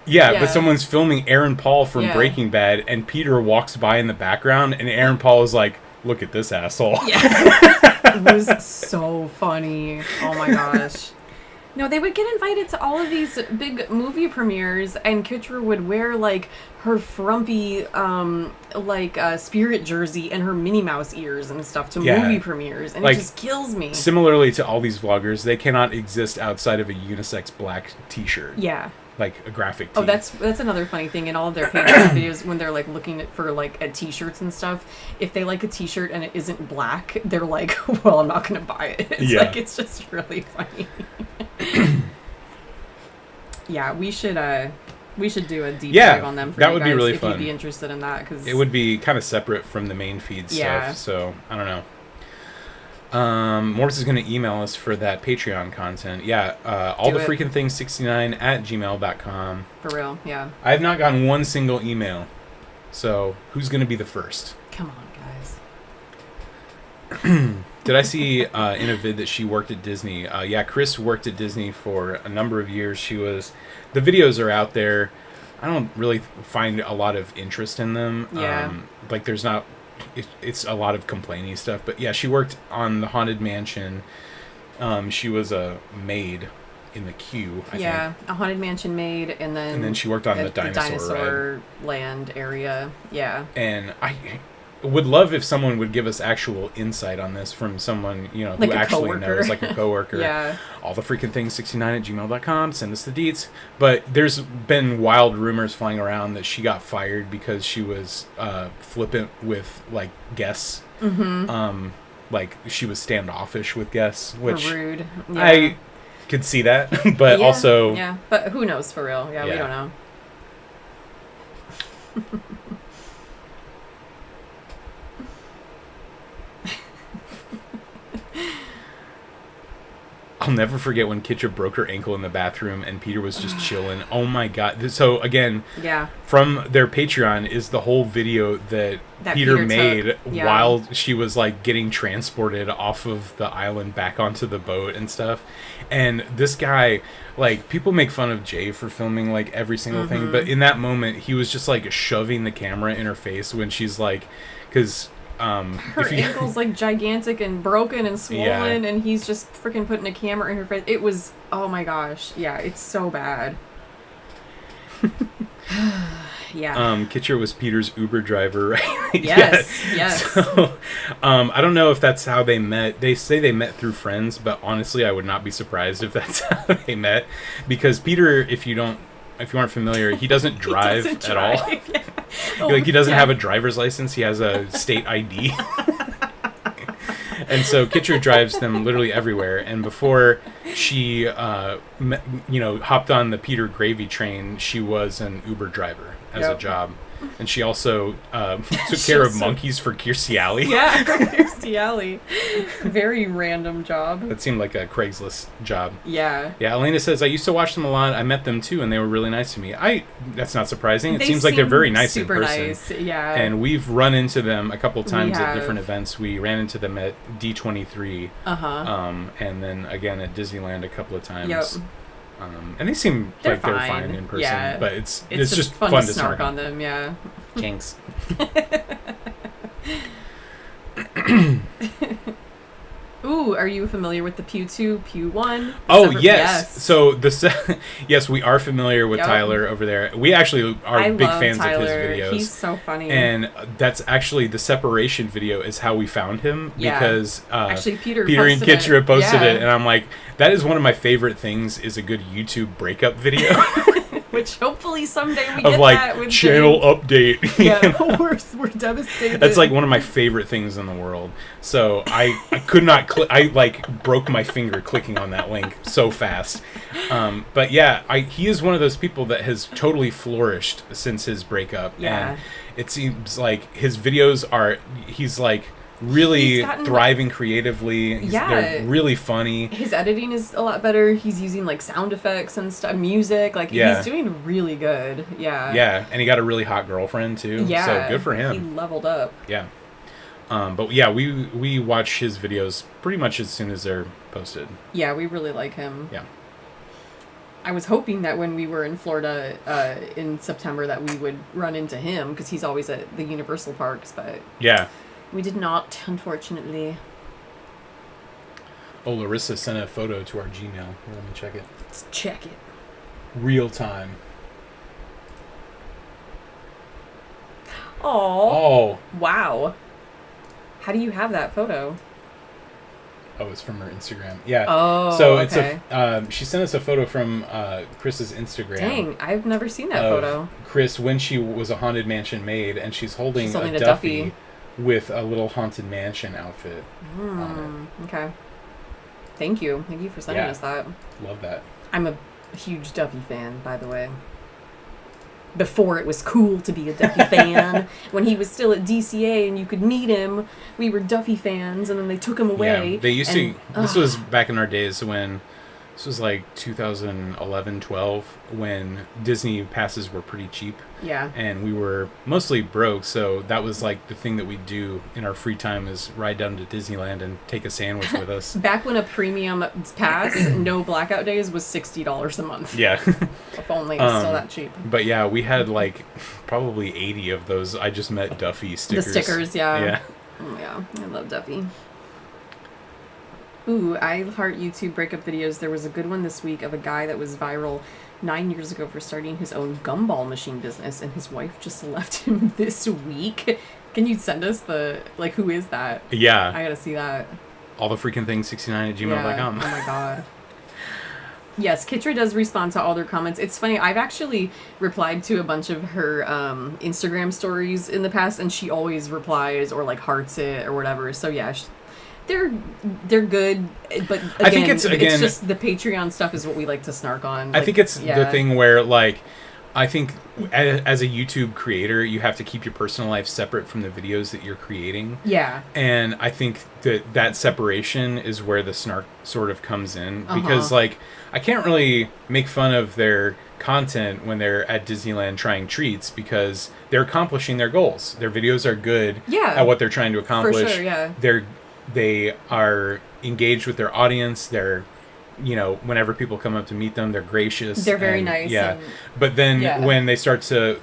Yeah, but someone's filming Aaron Paul from Breaking Bad, and Peter walks by in the background, and Aaron Paul is like, "Look at this asshole." Yeah. It was so funny. Oh my gosh. No, they would get invited to all of these big movie premieres, and Kitra would wear like her frumpy spirit jersey and her Minnie Mouse ears and stuff to movie premieres, and like, it just kills me. Similarly to all these vloggers, they cannot exist outside of a unisex black t-shirt. Yeah. Like a graphic tee. Oh, that's another funny thing in all of their Patreon videos when they're like looking for like at t-shirts and stuff. If they like a t-shirt and it isn't black, they're like, "Well, I'm not gonna buy it." It's like it's just really funny. Yeah, we should do a deep dive on them. For that you would guys be really if fun. You'd be interested in that, because it would be kind of separate from the main feed stuff. So I don't know. Morris is going to email us for that Patreon content. Yeah, all the freaking things 69@gmail.com. For real, yeah. I have not gotten one single email. So who's going to be the first? Come on, guys. Did I see in a vid that she worked at Disney? Yeah, Chris worked at Disney for a number of years. The videos are out there. I don't really find a lot of interest in them. Yeah. Like there's not... It's a lot of complaining stuff, but yeah, she worked on the Haunted Mansion. She was a maid in the queue. I think. A Haunted Mansion maid, and then she worked on the dinosaur land area. Yeah, and would love if someone would give us actual insight on this from someone, you know, who Like a actually coworker. knows, like a coworker. Yeah. All the freaking things 69@gmail.com. Send us the deets. But there's been wild rumors flying around that she got fired because she was flippant with like guests. Mm-hmm. Like she was standoffish with guests, which Or rude. Yeah. I could see that, but Yeah, also yeah, but who knows for real? Yeah, we Yeah. don't know. I'll never forget when Kitcha broke her ankle in the bathroom and Peter was just chilling. Oh my god. So again, Yeah. from their Patreon is the whole video that Peter Peter made took. Yeah. while she was like getting transported off of the island back onto the boat and stuff. And this guy, like, people make fun of Jay for filming like every single thing, but in that moment he was just like shoving the camera in her face when she's like, because Her ankle's like gigantic and broken and swollen, and he's just freaking putting a camera in her face. It was, oh my gosh, yeah, it's so bad. Yeah. Kitcher was Peter's Uber driver, right? Yes. So, I don't know if that's how they met. They say they met through friends, but honestly, I would not be surprised if that's how they met, because Peter, if you aren't familiar, he doesn't drive at all. Yeah. Like he doesn't have a driver's license. He has a state ID. And so Kitcher drives them literally everywhere. And before she, hopped on the Peter Gravy train, she was an Uber driver as a job. And she also took care of monkeys for Kirstie Alley. Yeah, for Kirstie Alley. Very random job. That seemed like a Craigslist job. Yeah. Yeah, Elena says, I used to watch them a lot. I met them too, and they were really nice to me. That's not surprising. It They seems like they're seem very nice in super person. nice, yeah. And we've run into them a couple times at have. different events. We ran into them at D23. Uh-huh. And then again at Disneyland a couple of times. Yep. And they seem They're like they're fine. fine in person. Yeah. But it's just fun to snark on them, yeah. Jinx. Ooh, are you familiar with the Pew 2, Pew 1? Oh, yes. So yes, we are familiar with Yep. Tyler over there. We actually are I big love fans Tyler. of his videos. He's so funny. And that's actually the separation video is how we found him, Yeah. because Actually, Peter and posted Kitcher it. posted Yeah. it, and I'm like, that is one of my favorite things, is a good YouTube breakup video. Which hopefully someday we Of get like that with channel update. Yeah, we're devastated. That's like one of my favorite things in the world. So I could not click. I like broke my finger clicking on that link so fast. But yeah, he is one of those people that has totally flourished since his breakup. Yeah. And it seems like his videos he's like really He's gotten, thriving creatively. Yeah. They're really funny. His editing is a lot better. He's using like sound effects and stuff, music. Like he's doing really good. Yeah. Yeah, and he got a really hot girlfriend too. Yeah. So good for him. He leveled up. Yeah. But yeah, we watch his videos pretty much as soon as they're posted. Yeah, we really like him. Yeah. I was hoping that when we were in Florida in September that we would run into him because he's always at the Universal parks, but Yeah. we did not, unfortunately. Oh, Larissa sent a photo to our Gmail. Let me check it. Let's check it. Real time. Oh. Oh. Wow. How do you have that photo? Oh, it's from her Instagram. Yeah. Oh, So okay. she sent us a photo from Chris's Instagram. Dang, I've never seen that of photo. Chris when she was a Haunted Mansion maid, and she's holding a a Duffy with a little Haunted Mansion outfit on Okay. Thank you. Thank you for sending us that. it. Love that. I'm a huge Duffy fan, by the way. Before it was cool to be a Duffy fan, when he was still at DCA and you could meet him, we were Duffy fans, and then they took him away. Yeah, they used to. This was back in our days when. This was like 2011, 12, when Disney passes were pretty cheap. Yeah. And we were mostly broke, so that was like the thing that we do in our free time is ride down to Disneyland and take a sandwich with us. Back when a premium pass, no blackout days, was $60 a month. Yeah. If only it was still that cheap. But yeah, we had like probably 80 of those I Just Met Duffy stickers. The stickers, yeah. Yeah. Oh, yeah. I love Duffy. Ooh, I heart YouTube breakup videos. There was a good one this week of a guy that was viral 9 years ago for starting his own gumball machine business, and his wife just left him this week. Can you send us who is that? Yeah. I gotta see that. All the Freakin Things 69 at gmail.com. Oh my god. Yes, Kitra does respond to all their comments. It's funny, I've actually replied to a bunch of her Instagram stories in the past, and she always replies or like hearts it or whatever. So yeah, they're good, but again, I think it's just the Patreon stuff is what we like to snark on. I think it's the thing where like, I think as a YouTube creator, you have to keep your personal life separate from the videos that you're creating. Yeah. And I think that separation is where the snark sort of comes in. Because, like, I can't really make fun of their content when they're at Disneyland trying treats because they're accomplishing their goals. Their videos are good at what they're trying to accomplish. For sure, yeah. They are engaged with their audience. They're... whenever people come up to meet them, they're gracious. They're very nice. Yeah. But then when they start to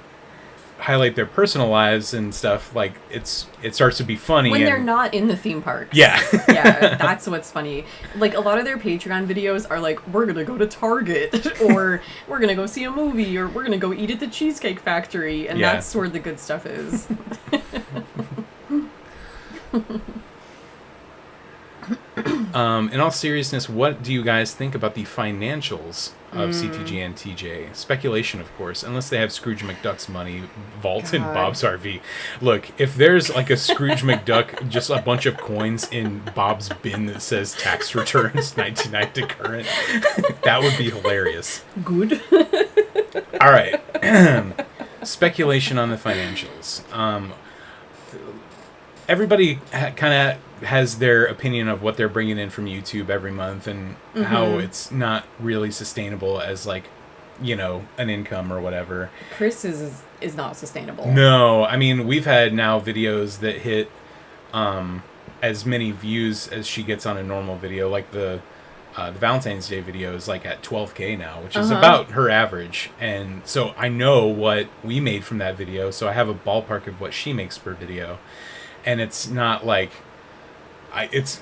highlight their personal lives and stuff, like it starts to be funny. When they're not in the theme parks. Yeah. Yeah, that's what's funny. Like a lot of their Patreon videos are like, we're going to go to Target or we're going to go see a movie or we're going to go eat at the Cheesecake Factory. And that's where the good stuff is. In all seriousness, what do you guys think about the financials of CTG and TJ? Speculation, of course, unless they have Scrooge McDuck's money vault in Bob's RV. Look, if there's like a Scrooge McDuck, just a bunch of coins in Bob's bin that says tax returns 99 to current, that would be hilarious. Good. All right. Speculation on the financials. Everybody kind of has their opinion of what they're bringing in from YouTube every month and how it's not really sustainable as like, an income or whatever. Chris is not sustainable. No, I mean, we've had now videos that hit as many views as she gets on a normal video, like the Valentine's Day video is like at 12K now, which is about her average. And so I know what we made from that video, so I have a ballpark of what she makes per video. And it's not like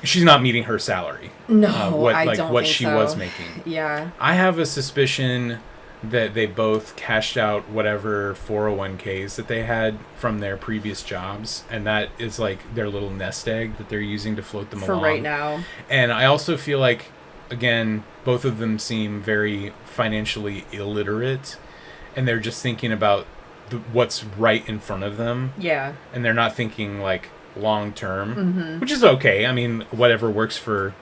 she's not meeting her salary. No, I don't think what she so. was making. Yeah. I have a suspicion that they both cashed out whatever 401ks that they had from their previous jobs, and that is like their little nest egg that they're using to float them along. For right now. And I also feel like, again, both of them seem very financially illiterate, and they're just thinking about what's right in front of them. Yeah. And they're not thinking like long term, which is okay. I mean, whatever works for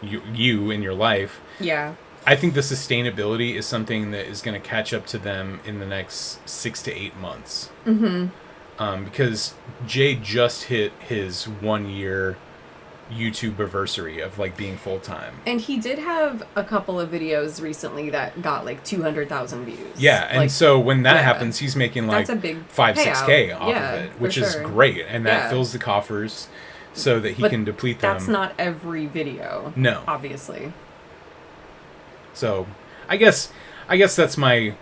you in your life. Yeah. I think the sustainability is something that is going to catch up to them in the next 6 to 8 months. Because Jay just hit his 1 year YouTube anniversary of like being full time. And he did have a couple of videos recently that got like 200,000 views. Yeah, and so when that happens, he's making like that's a big 5-6K off of it, which is great, and that fills the coffers so that he can deplete them. That's not every video. No, obviously. So, I guess that's my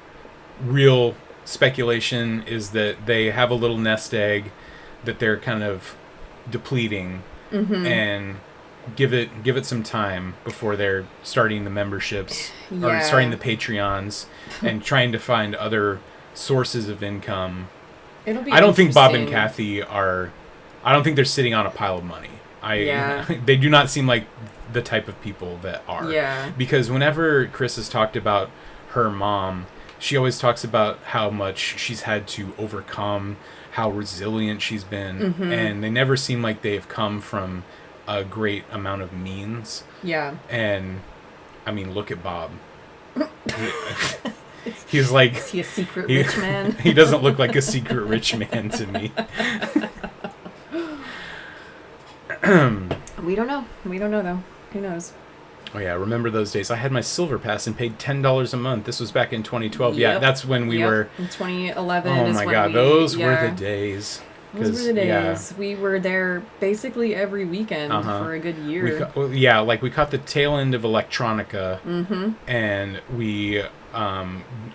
real speculation, is that they have a little nest egg that they're kind of depleting. And give it some time before they're starting the memberships or starting the Patreons and trying to find other sources of income. I don't think Bob and Kathy are. I don't think they're sitting on a pile of money. They do not seem like the type of people that are. Yeah. Because whenever Chris has talked about her mom, she always talks about how much she's had to overcome, how resilient she's been, and they never seem like they've come from a great amount of means. Yeah. And I mean, look at Bob. He's like, is he a secret rich man? He doesn't look like a secret rich man to me. We don't know though. Who knows? Oh yeah, remember those days? I had my silver pass and paid $10 a month. This was back in 2012. Yeah, that's when we were in 2011. Oh my god, those were the days. Those were the days. Yeah. We were there basically every weekend for a good year. We caught the tail end of Electronica, and we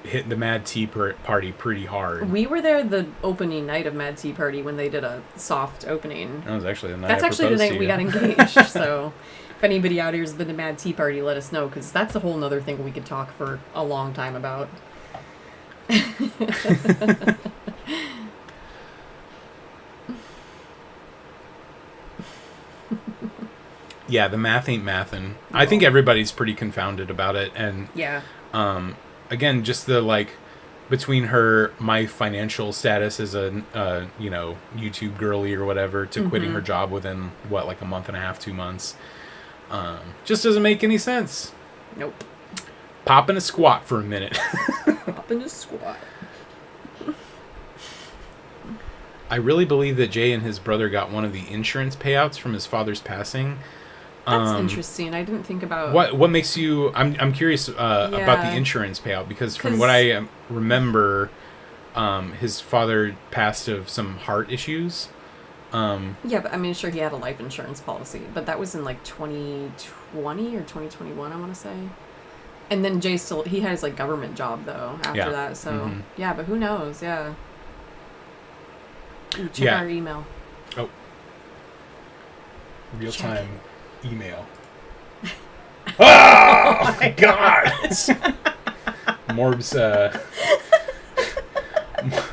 hit the Mad Tea Party pretty hard. We were there the opening night of Mad Tea Party when they did a soft opening. That was actually the night. That's actually the night we got engaged. So, if anybody out here has been to Mad Tea Party, let us know, because that's a whole nother thing we could talk for a long time about. Yeah, the math ain't mathin'. I think everybody's pretty confounded about it, and Yeah. again, just the like between my financial status as a YouTube girly or whatever to quitting her job within like a month and a half, 2 months, just doesn't make any sense. Nope. Pop in a squat for a minute. Hop in a squat. I really believe that Jay and his brother got one of the insurance payouts from his father's passing. That's interesting. I didn't think about what makes you. I'm curious about the insurance payout, because from what I remember, his father passed of some heart issues. Yeah, but I mean, sure, he had a life insurance policy, but that was in like 2020 or 2021, I want to say. And then Jay he had his like government job though after that. So yeah, but who knows? Yeah. Ooh, check our email. Oh. Real time email. Oh my God! Morbs.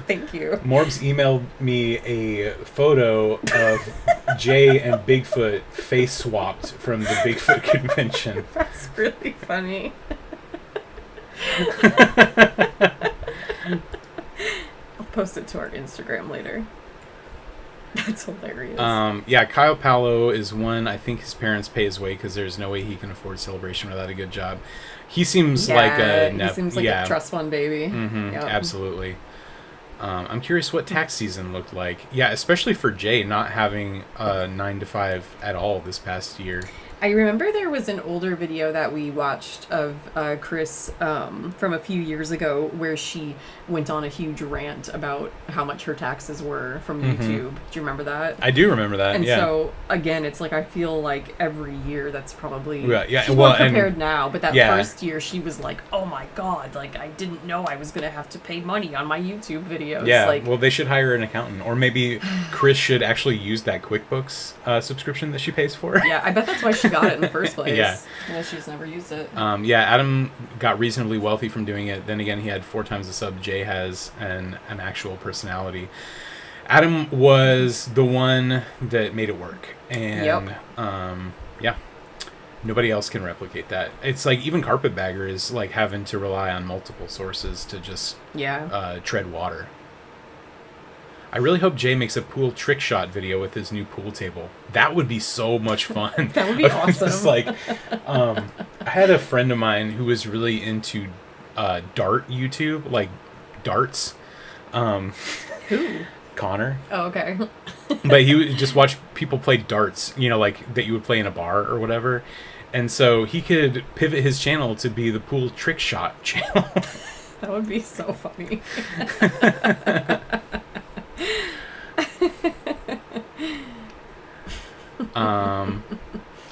Thank you. Morbs emailed me a photo of Jay and Bigfoot face swapped from the Bigfoot convention. That's really funny. I'll post it to our Instagram later. That's hilarious. Yeah, Kyle Paolo is one. I think his parents pay his way because there's no way he can afford Celebration without a good job. He seems like a a trust fund baby. Yep. Absolutely. I'm curious what tax season looked like. Yeah, especially for Jay not having a 9 to 5 at all this past year. I remember there was an older video that we watched of Chris from a few years ago where she went on a huge rant about how much her taxes were from YouTube. Do you remember that? I do remember that, and so, again, it's like I feel like every year that's probably... she's more prepared now, but that first year she was like, oh my God, like I didn't know I was going to have to pay money on my YouTube videos. Yeah, like, well, they should hire an accountant. Or maybe Chris should actually use that QuickBooks subscription that she pays for. Yeah, I bet that's why she got it in the first place. Yeah, she's never used it. Adam got reasonably wealthy from doing it. Then again, he had 4 times the sub Jay has and an actual personality. Adam was the one that made it work, and nobody else can replicate that. It's like even Carpetbagger is like having to rely on multiple sources to just tread water. I really hope Jay makes a pool trick shot video with his new pool table. That would be so much fun. That would be awesome. Just like, I had a friend of mine who was really into dart YouTube, like darts. Who? Connor. Oh, okay. But he would just watch people play darts, like that you would play in a bar or whatever. And so he could pivot his channel to be the pool trick shot channel. That would be so funny.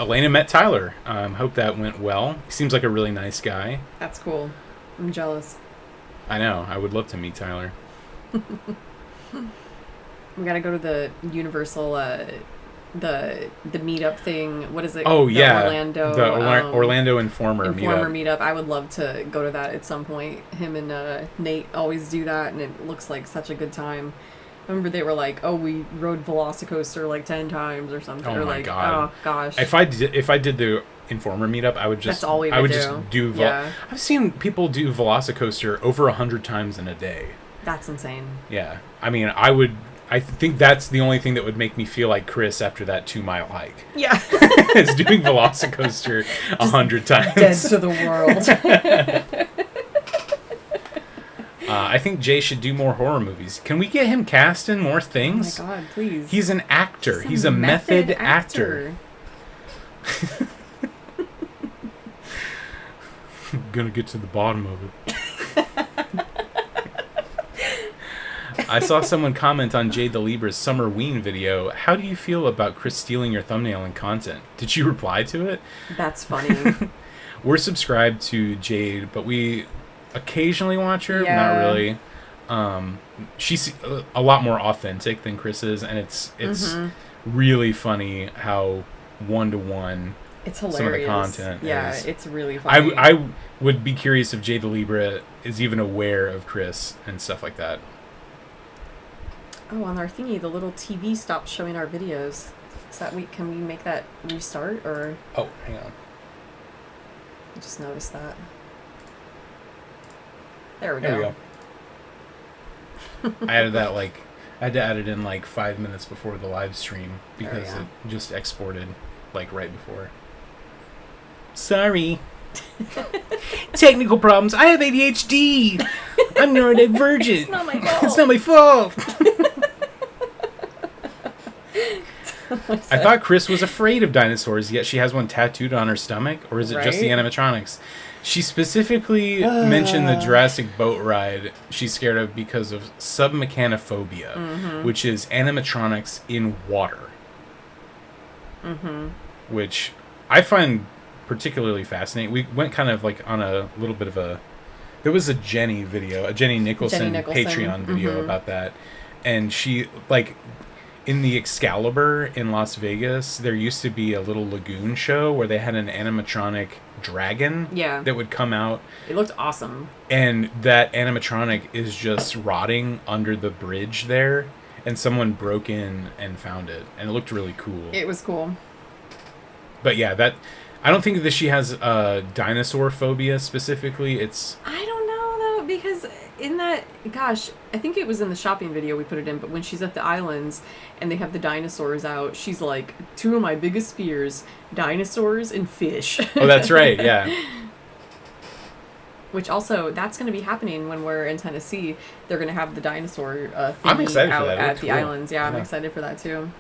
Elena met Tyler. Hope that went well. He seems like a really nice guy. That's cool. I'm jealous. I know. I would love to meet Tyler. We gotta go to the Universal, the meetup thing. What is it? Oh, Orlando. The Orlando Informer meetup. I would love to go to that at some point. Him and Nate always do that, and it looks like such a good time. I remember they were like, "Oh, we rode Velocicoaster like 10 times or something." Oh or my like, God! Oh gosh! If I did the Informer meetup, I would just That's all we would do. I've seen people do Velocicoaster over 100 times in a day. That's insane. Yeah, I mean, I think that's the only thing that would make me feel like Chris after that 2-mile hike. Yeah, is doing Velocicoaster 100 times. Dead to the world. I think Jay should do more horror movies. Can we get him cast in more things? Oh my God, please. He's an actor. He's a method actor. I'm gonna get to the bottom of it. I saw someone comment on Jay DeLibre's Summer Ween video. How do you feel about Chris stealing your thumbnail and content? Did you reply to it? That's funny. We're subscribed to Jade, but we occasionally watch her, not really. She's a lot more authentic than Chris is, and it's really funny how one-to-one it's hilarious. some of the content is. Yeah, it's really funny. I would be curious if Jay DeLibre is even aware of Chris and stuff like that. Oh, on our thingy, the little TV stopped showing our videos. Is that can we make that restart or? Oh, hang on. I just noticed that. There we There go. we go. I added that I had to add it in 5 minutes before the live stream because There we it just exported right before. Sorry. Technical problems. I have ADHD. I'm neurodivergent. It's not my fault. It's not my fault. I thought Chris was afraid of dinosaurs, yet she has one tattooed on her stomach. Or is it just the Right? animatronics? She specifically mentioned the Jurassic boat ride she's scared of because of submechanophobia, which is animatronics in water. Which I find particularly fascinating. We went kind of on a little bit of a... There was a Jenny Nicholson Patreon video about that. And she, in the Excalibur in Las Vegas, there used to be a little lagoon show where they had an animatronic dragon that would come out. It looked awesome. And that animatronic is just rotting under the bridge there. And someone broke in and found it. And it looked really cool. It was cool. But yeah, I don't think that she has dinosaur phobia specifically. I don't know, though, because in that... Gosh, I think it was in the shopping video we put it in, but when she's at the islands and they have the dinosaurs out, she's like, 2 of my biggest fears, dinosaurs and fish. Oh, that's right, yeah. Which also, that's going to be happening when we're in Tennessee. They're going to have the dinosaur I'm thingy excited for out that. It at looks the cool. islands. Yeah, I'm Yeah. excited for that, too.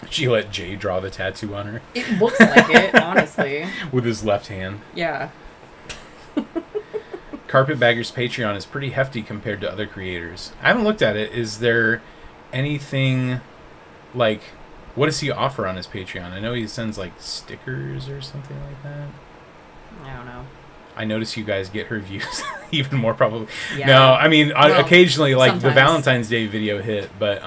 She let Jay draw the tattoo on her It looks like it, honestly. with his left hand. Yeah. Carpetbagger's Patreon is pretty hefty compared to other creators. I haven't looked at it. Is there anything what does he offer on his Patreon? I know he sends stickers or something like that. I don't know. I notice you guys get her views even more probably. Yeah. No, I mean Well, occasionally the sometimes. Valentine's Day video hit, but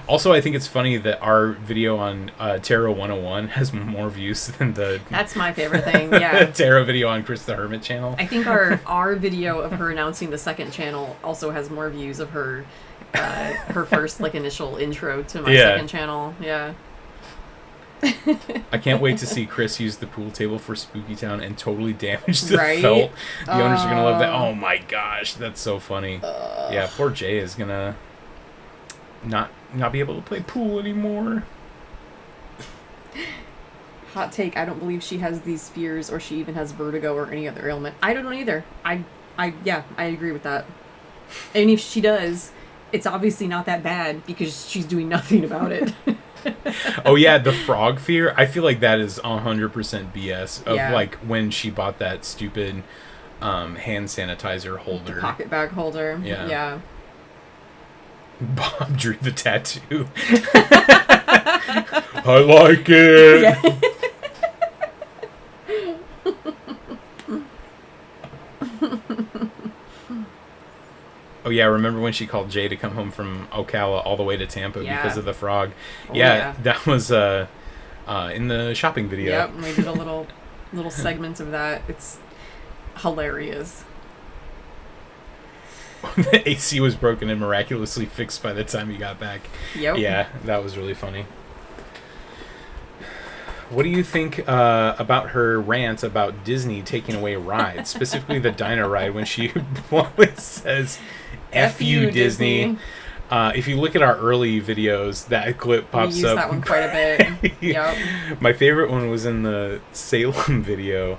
also I think it's funny that our video on Tarot 101 has more views than the That's my favorite thing, yeah. Tarot video on Chris the Hermit channel. I think our video of her announcing the second channel also has more views of her her first initial intro to my second channel. Yeah. I can't wait to see Chris use the pool table for Spooky Town and totally damage the Right? felt. The owners are gonna love that. Oh my gosh, that's so funny. Yeah, poor Jay is gonna not be able to play pool anymore. Hot take, I don't believe she has these fears or she even has vertigo or any other ailment. I don't know either. I agree with that. And if she does, it's obviously not that bad because she's doing nothing about it. Oh yeah, the frog fear. I feel like that is 100% BS. Of when she bought that stupid hand sanitizer holder, Pocket bag holder. Yeah. Bob drew the tattoo. I like it. Yeah. Oh yeah, remember when she called Jay to come home from Ocala all the way to Tampa because of the frog? Oh, yeah, that was in the shopping video. Yep, we did a little segment of that. It's hilarious. The AC was broken and miraculously fixed by the time you got back. Yep. Yeah, that was really funny. What do you think about her rant about Disney taking away rides, specifically the dino ride when she always says, F you, Disney. If you look at our early videos, that clip pops we use up. That one quite a bit. Yep. My favorite one was in the Salem video.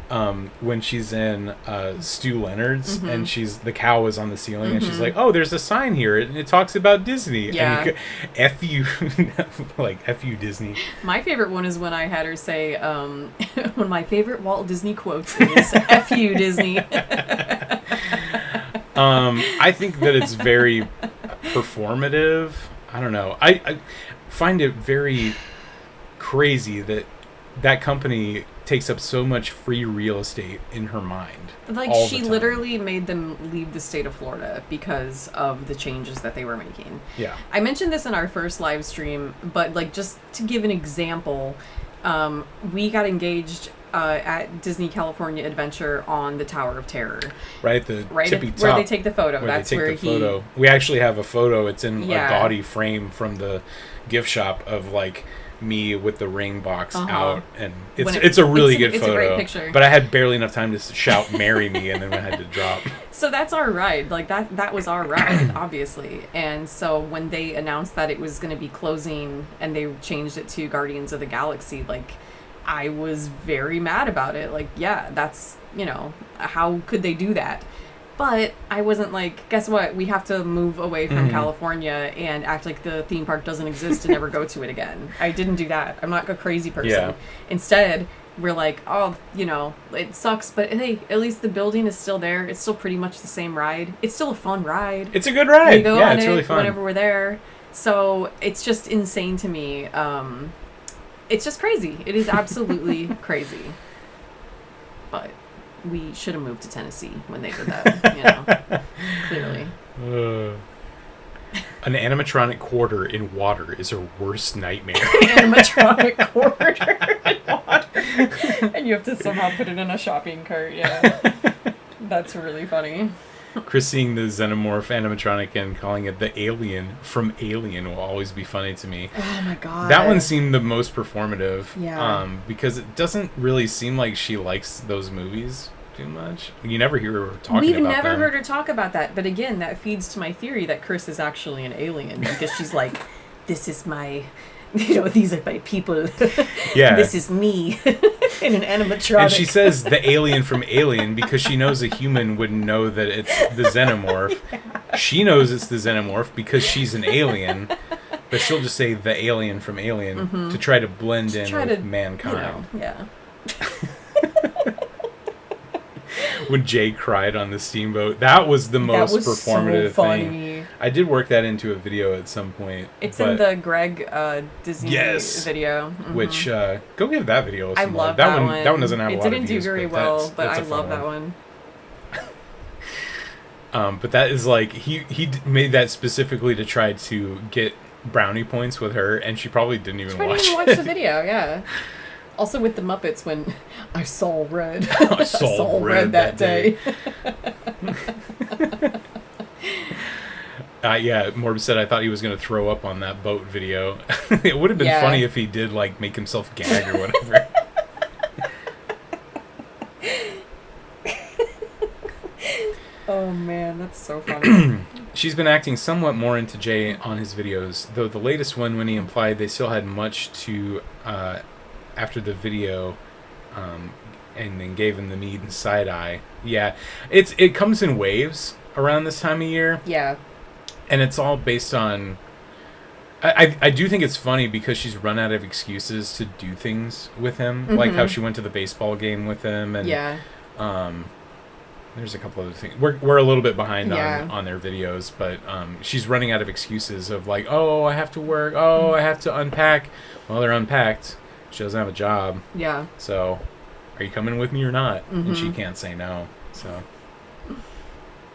When she's in Stu Leonard's and the cow is on the ceiling and she's like, oh, there's a sign here and it talks about Disney. Yeah. And F you, F you, Disney. My favorite one is when I had her say, one of my favorite Walt Disney quotes is, F you, Disney. I think that it's very performative. I don't know. I find it very crazy that company takes up so much free real estate in her mind. She literally made them leave the state of Florida because of the changes that they were making. Yeah. I mentioned this in our first live stream, but just to give an example, We got engaged at Disney California Adventure on the Tower of Terror. Right, the tippy top. Where they take the photo. Where That's they take where the photo. We actually have a photo. It's in Yeah. a gaudy frame from the gift shop of like me with the ring box out, and it's a really good photo. It's a great picture. But I had barely enough time to shout "Marry me," and then I had to drop. So that's our ride. Like that was our ride, obviously. And so when they announced that it was going to be closing and they changed it to Guardians of the Galaxy, like I was very mad about it. Like, yeah, that's, you know, how could they do that? But I wasn't like, guess what? We have to move away from California and act like the theme park doesn't exist and never go to it again. I didn't do that. I'm not a crazy person. Yeah. Instead, we're like, oh, you know, it sucks, but hey, at least the building is still there. It's still pretty much the same ride. It's still a fun ride. It's a good ride. We go yeah, on it's really fun. Whenever we're there. So it's just insane to me. It's just crazy. It is absolutely crazy. But we should have moved to Tennessee when they did that, you know, clearly. An animatronic quarter in water is her worst nightmare. Animatronic quarter in water. And you have to somehow put it in a shopping cart, yeah. That's really funny. Chris seeing the Xenomorph animatronic and calling it the alien from Alien will always be funny to me. Oh my god. That one seemed the most performative. Yeah. Because it doesn't really seem like she likes those movies too much. You never hear her talking We've about never them. heard her talk about that. But again, that feeds to my theory that Chris is actually an alien because she's like, this is my, you know, these are my people. Yeah. This is me in an animatronic. And she says the alien from Alien because she knows a human wouldn't know that it's the Xenomorph. Yeah. She knows it's the Xenomorph because she's an alien. But she'll just say the alien from Alien to try to blend with mankind. You know, yeah. When Jay cried on the steamboat, that was the most performative thing. I did work that into a video at some point. It's in the Greg Disney video. Which go give that video a I some love that one. That one doesn't have a lot of views. It didn't do very well, but I love that one. But that is like he made that specifically to try to get brownie points with her, and she probably didn't even watch the video. Yeah. Also with the Muppets when I saw red. I saw red that day. Yeah, Morb said I thought he was going to throw up on that boat video. It would have been funny if he did like make himself gag or whatever. Oh man, that's so funny. She's been acting somewhat more into Jay on his videos, though the latest one when he implied they still had much to after the video, and then gave him the need and side eye. Yeah, it comes in waves around this time of year. Yeah, and it's all based on. I do think it's funny because she's run out of excuses to do things with him, like how she went to the baseball game with him, and there's a couple other things. We're a little bit behind on their videos, but she's running out of excuses of like, oh, I have to work, oh, I have to unpack. Well, they're unpacked. She doesn't have a job. Yeah. So, are you coming with me or not? And she can't say no. So.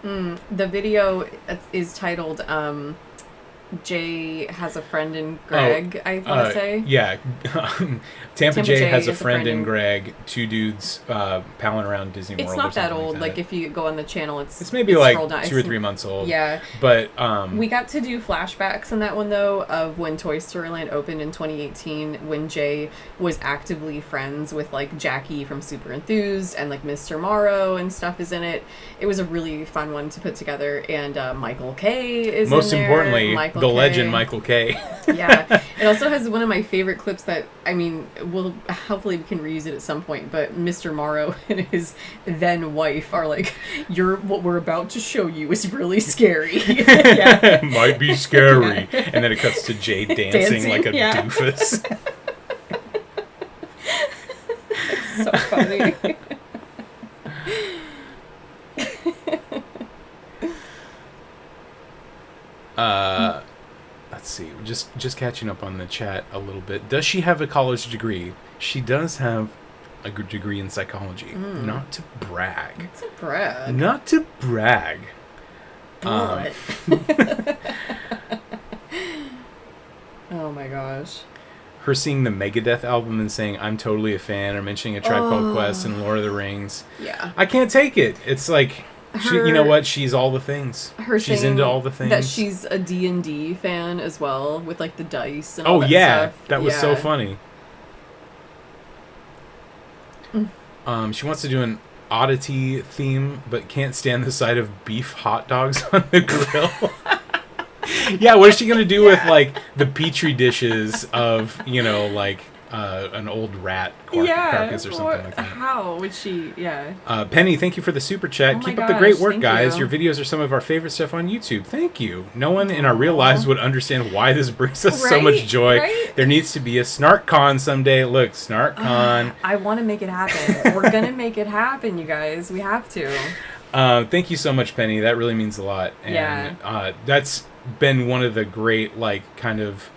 The video is titled Jay has a friend in Greg, I want to say. Yeah. Tampa Jay has a friend in Greg. Two dudes palling around Disney World. It's not that old. Like, if you go on the channel, it's maybe like 2 or 3 months old. Yeah. But we got to do flashbacks in that one, though, of when Toy Story Land opened in 2018, when Jay was actively friends with, like, Jackie from Super Enthused, and, like, Mr. Morrow and stuff is in it. It was a really fun one to put together, and Michael K. is most in there. Importantly, the legend Michael K. Yeah. It also has one of my favorite clips that, I mean, hopefully we can reuse it at some point, but Mr. Morrow and his then wife are like, what we're about to show you is really scary. Yeah. Might be scary. Yeah. And then it cuts to Jay dancing like a doofus. It's so funny. Let's see. Just catching up on the chat a little bit. Does she have a college degree? She does have a degree in psychology. Not to brag. Not to brag. Oh my gosh. her seeing the Megadeth album and saying, I'm totally a fan, or mentioning A Tribe Called Quest and Lord of the Rings. Yeah. I can't take it. It's like, you know what? She's all the things. She's into all the things. That she's a D&D fan as well, with like the dice and all oh, that yeah. stuff. That was so funny. She wants to do an oddity theme, but can't stand the sight of beef hot dogs on the grill. Yeah, what is she going to do with, like, the Petri dishes of, you know, like, an old rat carcass or something like that? How would she, Penny, thank you for the super chat. Oh Keep my up the great gosh, work, thank guys. you. Your videos are some of our favorite stuff on YouTube. Thank you. No one in our real lives would understand why this brings us so much joy. Right? There needs to be a SnarkCon someday. Look, SnarkCon. I want to make it happen. We're going to make it happen, you guys. We have to. Thank you so much, Penny. That really means a lot. And that's been one of the great, like, kind of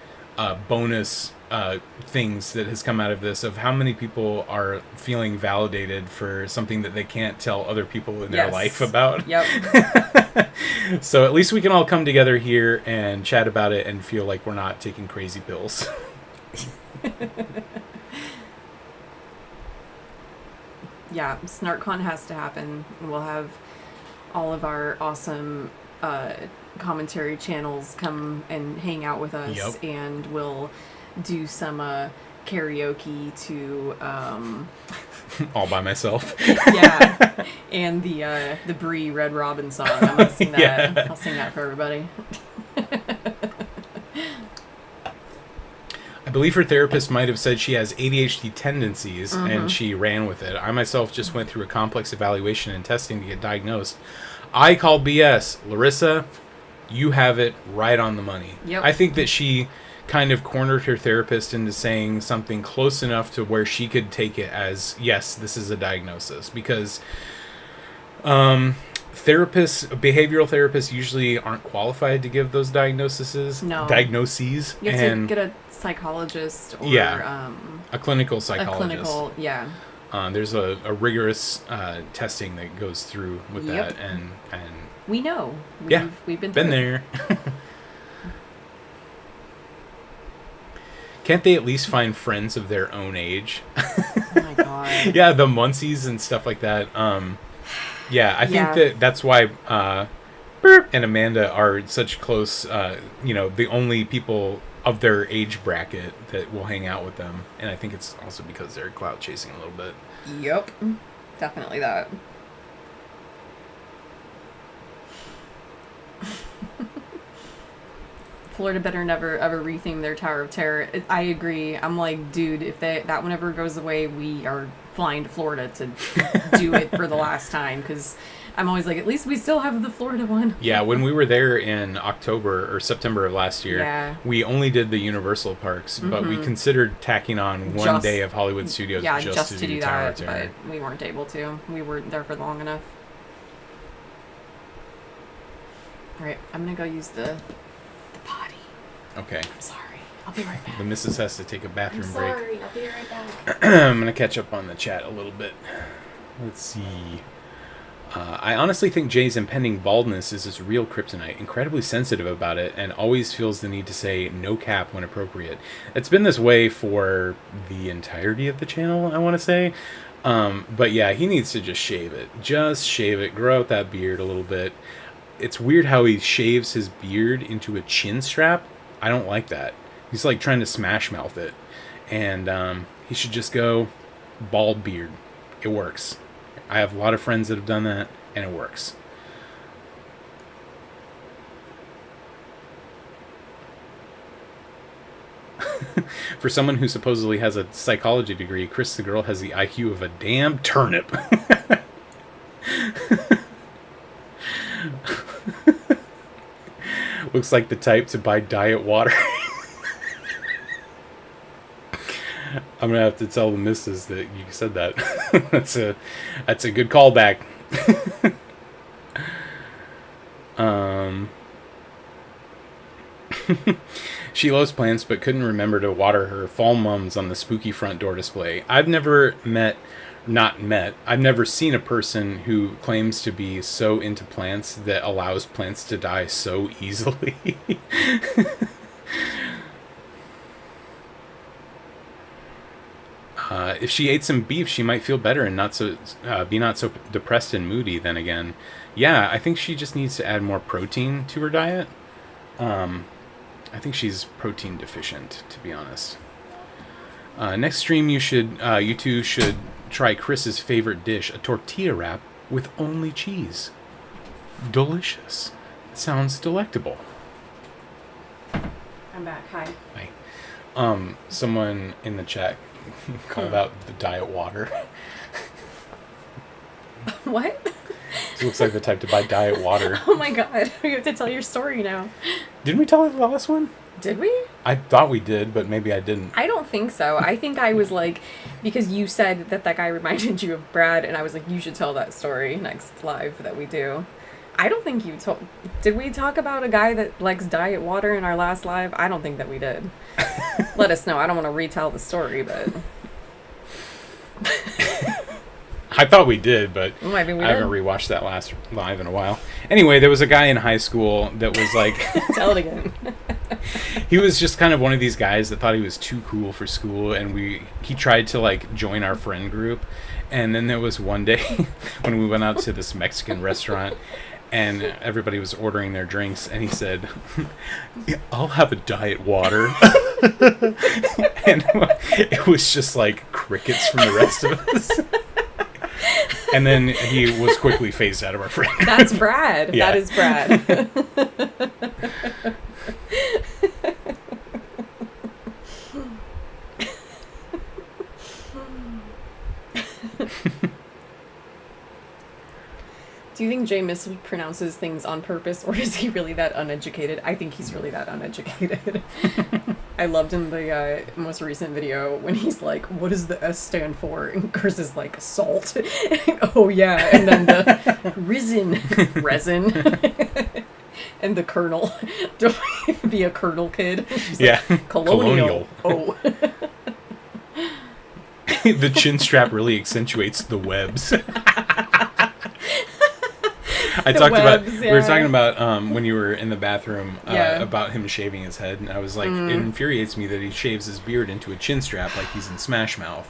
bonus things that has come out of this, of how many people are feeling validated for something that they can't tell other people in their life about. Yep. So at least we can all come together here and chat about it and feel like we're not taking crazy pills. Yeah, SnarkCon has to happen. We'll have all of our awesome commentary channels come and hang out with us, and we'll do some karaoke to all by myself. Yeah, and the Brie Red Robin song. I'm gonna sing that. I'll sing that for everybody. I believe her therapist might have said she has ADHD tendencies, and she ran with it. I myself just went through a complex evaluation and testing to get diagnosed. I call BS. Larissa, you have it right on the money. Yep. I think that she kind of cornered her therapist into saying something close enough to where she could take it as, yes, this is a diagnosis. Because behavioral therapists usually aren't qualified to give those diagnoses. No. Diagnoses. You have to get a psychologist or a clinical psychologist. There's a rigorous testing that goes through with that, and we know. We've been there. Can't they at least find friends of their own age? Oh my god. Yeah, the Muncies and stuff like that. I think that's why Burp and Amanda are such close, the only people of their age bracket that will hang out with them. And I think it's also because they're clout chasing a little bit. Yep. Definitely that. Florida better never ever retheme their Tower of Terror. I agree. I'm like, dude, if that one ever goes away, we are flying to Florida to do it for the last time, because I'm always like, at least we still have the Florida one. Yeah, when we were there in October or September of last year, we only did the Universal parks, but we considered tacking on one day of Hollywood Studios just to do Tower of Terror. But we weren't able to. We weren't there for long enough. All right, I'm gonna go use the potty. Okay. I'm sorry. I'll be right back. The missus has to take a bathroom break. I'll be right back. I'm going to catch up on the chat a little bit. Let's see. I honestly think Jay's impending baldness is his real kryptonite. Incredibly sensitive about it, and always feels the need to say no cap when appropriate. It's been this way for the entirety of the channel, I want to say. But yeah, he needs to just shave it. Just shave it. Grow out that beard a little bit. It's weird how he shaves his beard into a chin strap. I don't like that. He's like trying to smash mouth it. And he should just go bald beard. It works. I have a lot of friends that have done that, and it works. For someone who supposedly has a psychology degree, Chris the girl has the IQ of a damn turnip. Looks like the type to buy diet water. I'm gonna have to tell the missus that you said that. that's a good callback. She loves plants but couldn't remember to water her fall mums on the spooky front door display. I've never I've never seen a person who claims to be so into plants that allows plants to die so easily. if she ate some beef, she might feel better and not so depressed and moody. Then again, yeah, I think she just needs to add more protein to her diet. I think she's protein deficient, to be honest. Next stream, you two should try Chris's favorite dish, a tortilla wrap with only cheese. Delicious. Sounds delectable. I'm back. Hi. Hi. Someone in the chat called out the diet water. What? This looks like the type to buy diet water. Oh my god, we have to tell your story now. Didn't we tell it the last one? Did we? I thought we did, but maybe I didn't. I don't think so. I think I was like, because you said that guy reminded you of Brad, and I was like, you should tell that story next live that we do. I don't think you told... Did we talk about a guy that likes diet water in our last live? I don't think that we did. Let us know. I don't want to retell the story, but... I thought we did, but I haven't rewatched that last live in a while. Anyway, there was a guy in high school that was like... Tell it again. He was just kind of one of these guys that thought he was too cool for school, and he tried to like join our friend group. And then there was one day when we went out to this Mexican restaurant, and everybody was ordering their drinks, and he said, yeah, I'll have a diet water. And it was just like crickets from the rest of us. And then he was quickly phased out of our friend group. That's Brad. Yeah. That is Brad. Do you think Jay mispronounces things on purpose, or is he really that uneducated? I think he's really that uneducated. I loved in the most recent video when he's like, what does the S stand for? And Chris is like, salt. Oh yeah, and then the resin. And the colonel. Don't be a colonel kid. She's yeah. Like, colonial. Oh. The chin strap really accentuates the webs. We were talking about when you were in the bathroom about him shaving his head, and I was like, it infuriates me that he shaves his beard into a chin strap like he's in Smash Mouth.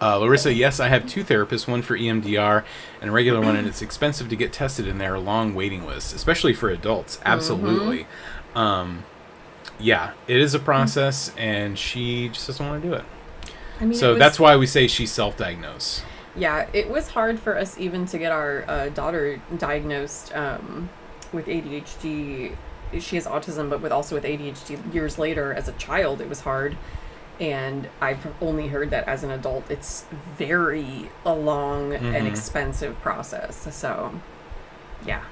Larissa, yes, I have 2 therapists, one for EMDR and a regular one, and it's expensive to get tested, and there are long waiting lists, especially for adults. Absolutely. Yeah, it is a process, and she just doesn't want to do it. I mean, so that's why we say she's self-diagnosed. Yeah, it was hard for us even to get our daughter diagnosed with ADHD. She has autism, but also with ADHD years later. As a child, it was hard. And I've only heard that as an adult, it's very a long and expensive process. So, yeah.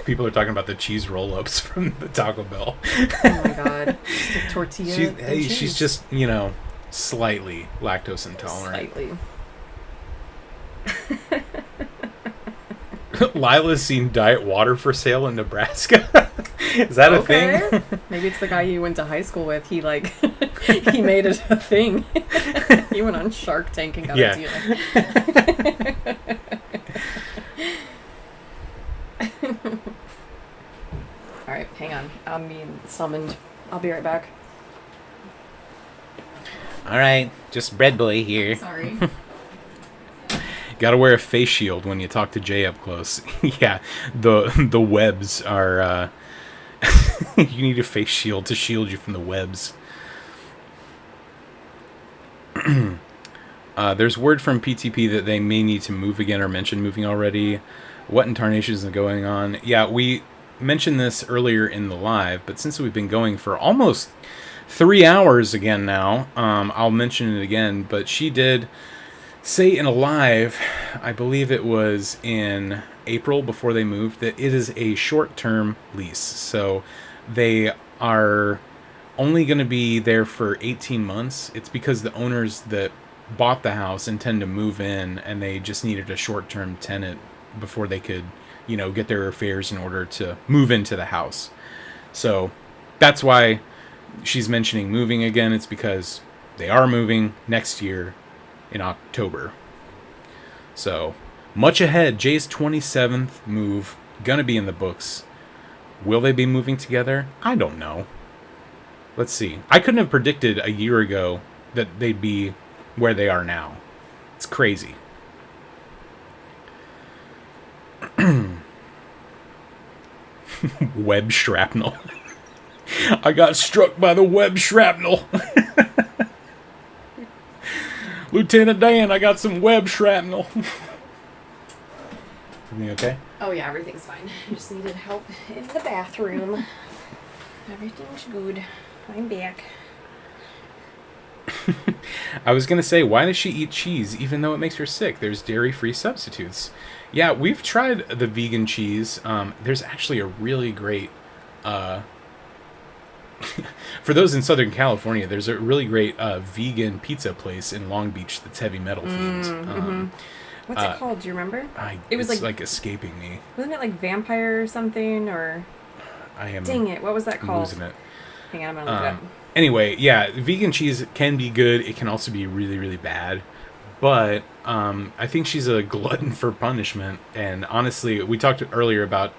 People are talking about the cheese roll-ups from the Taco Bell. Oh my god. Just a tortilla. She's just, slightly lactose intolerant. Slightly. Lila's seen diet water for sale in Nebraska. Is that a thing? Maybe it's the guy you went to high school with. He he made it a thing. He went on Shark Tank and got a deal. Alright, hang on. I'm being summoned. I'll be right back. Alright, just bread boy here. Sorry. Gotta wear a face shield when you talk to Jay up close. Yeah, the webs are... you need a face shield to shield you from the webs. There's word from PTP that they may need to move again or mention moving already. What in tarnation is going on? Yeah, we mentioned this earlier in the live, but since we've been going for almost 3 hours again now, I'll mention it again, but she did say in a live, I believe it was in April before they moved, that it is a short-term lease. So they are only going to be there for 18 months. It's because the owners that bought the house intend to move in, and they just needed a short-term tenant before they could, get their affairs in order to move into the house. So that's why she's mentioning moving again. It's because they are moving next year in October. So Much ahead, Jay's 27th move, gonna be in the books. Will they be moving together? I don't know. Let's see. I couldn't have predicted a year ago that they'd be where they are now. It's crazy. Web shrapnel. I got struck by the web shrapnel. Lieutenant Dan, I got some web shrapnel. Everything okay? Oh yeah, everything's fine. I just needed help in the bathroom. Everything's good. I'm back. I was going to say, why does she eat cheese even though it makes her sick? There's dairy-free substitutes. Yeah, we've tried the vegan cheese. There's actually a really great... for those in Southern California, there's a really great vegan pizza place in Long Beach that's heavy metal themed. What's it called? Do you remember? It was like escaping me. Wasn't it like vampire or something? Or I am. Dang it! What was that called? Losing it. Hang on, I'm gonna look it up. Anyway, yeah, vegan cheese can be good. It can also be really, really bad. But I think she's a glutton for punishment. And honestly, we talked earlier about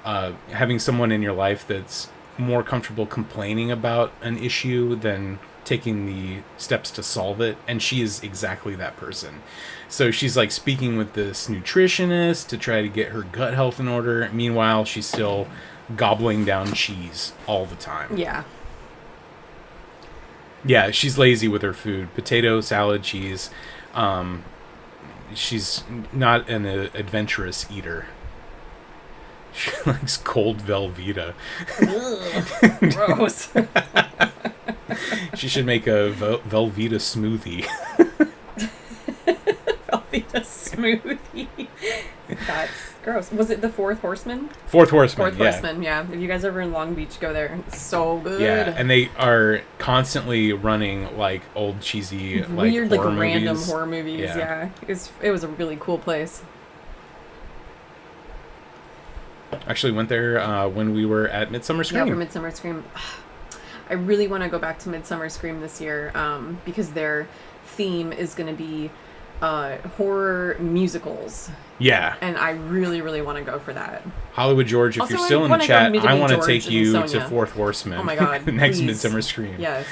having someone in your life that's more comfortable complaining about an issue than taking the steps to solve it, and she is exactly that person. So she's like speaking with this nutritionist to try to get her gut health in order. Meanwhile, she's still gobbling down cheese all the time. Yeah, she's lazy with her food. Potato, salad, cheese. She's not an adventurous eater. She likes cold Velveeta. Ugh, gross. She should make a Velveeta smoothie. Velveeta smoothie. That's gross. Was it the Fourth Horseman? Fourth Horseman, Horseman, yeah. If you guys are ever in Long Beach, go there. It's so good. Yeah, and they are constantly running like old cheesy weird, horror random movies. horror movies. Yeah. It was a really cool place. Actually went there when we were at Midsummer Scream. Yeah, for Midsummer Scream. I really want to go back to Midsummer Scream this year because their theme is going to be horror musicals. Yeah. And I really, really want to go for that. Hollywood George, if Also, you're still in the I chat, I want to George take you and to Sonia. Fourth Horseman. Oh my God, next please. Midsummer Scream. Yes.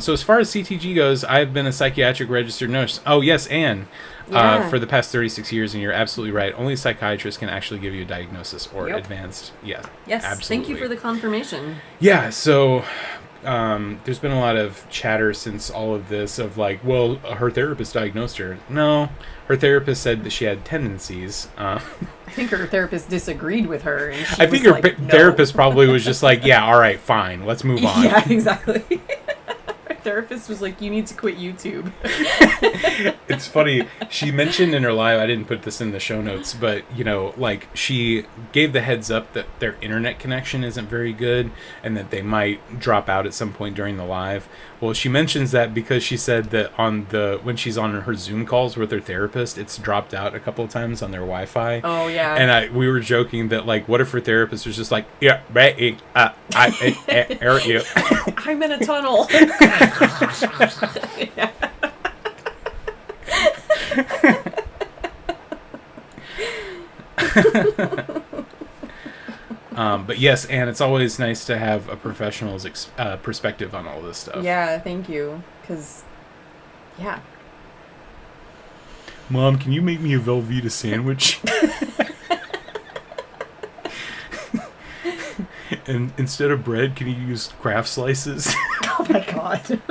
So as far as CTG goes, I've been a psychiatric registered nurse. Oh, yes, Anne. Yeah. For the past 36 years, and you're absolutely right. Only a psychiatrist can actually give you a diagnosis or advanced. Yeah, Yes. absolutely. Thank you for the confirmation. Yeah, so there's been a lot of chatter since all of this of like, well, her therapist diagnosed her. No, her therapist said that she had tendencies. I think her therapist disagreed with her. And she I think was her like, no. therapist probably was just like, yeah, all right, fine, let's move on. Yeah, exactly. Her therapist was like, you need to quit YouTube. It's funny. She mentioned in her live, I didn't put this in the show notes, but, you know, like, she gave the heads up that their internet connection isn't very good and that they might drop out at some point during the live. Well, she mentions that because she said that when she's on her Zoom calls with her therapist, it's dropped out a couple of times on their Wi-Fi. Oh, yeah. And we were joking that, like, what if her therapist was just like, yeah, you. I'm in a tunnel. Yeah. But yes, and it's always nice to have a professional's perspective on all this stuff. Yeah, thank you. Because, yeah. Mom, can you make me a Velveeta sandwich? And instead of bread, can you use craft slices? Oh my God.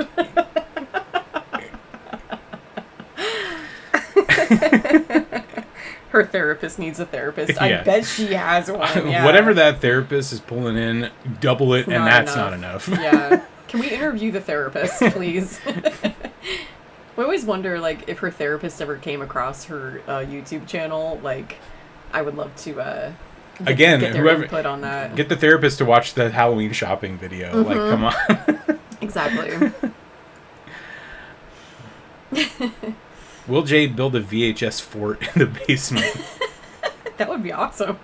Her therapist needs a therapist. Yeah. I bet she has one. Yeah. Whatever that therapist is pulling in, double it, It's and not that's enough. not enough. Yeah. Can we interview the therapist, please? We always wonder, like, if her therapist ever came across her YouTube channel. Like, I would love to Again, get their whoever input on that. get the therapist to watch the Halloween shopping video. Mm-hmm. Like, come on. Exactly. Will Jay build a VHS fort in the basement? That would be awesome.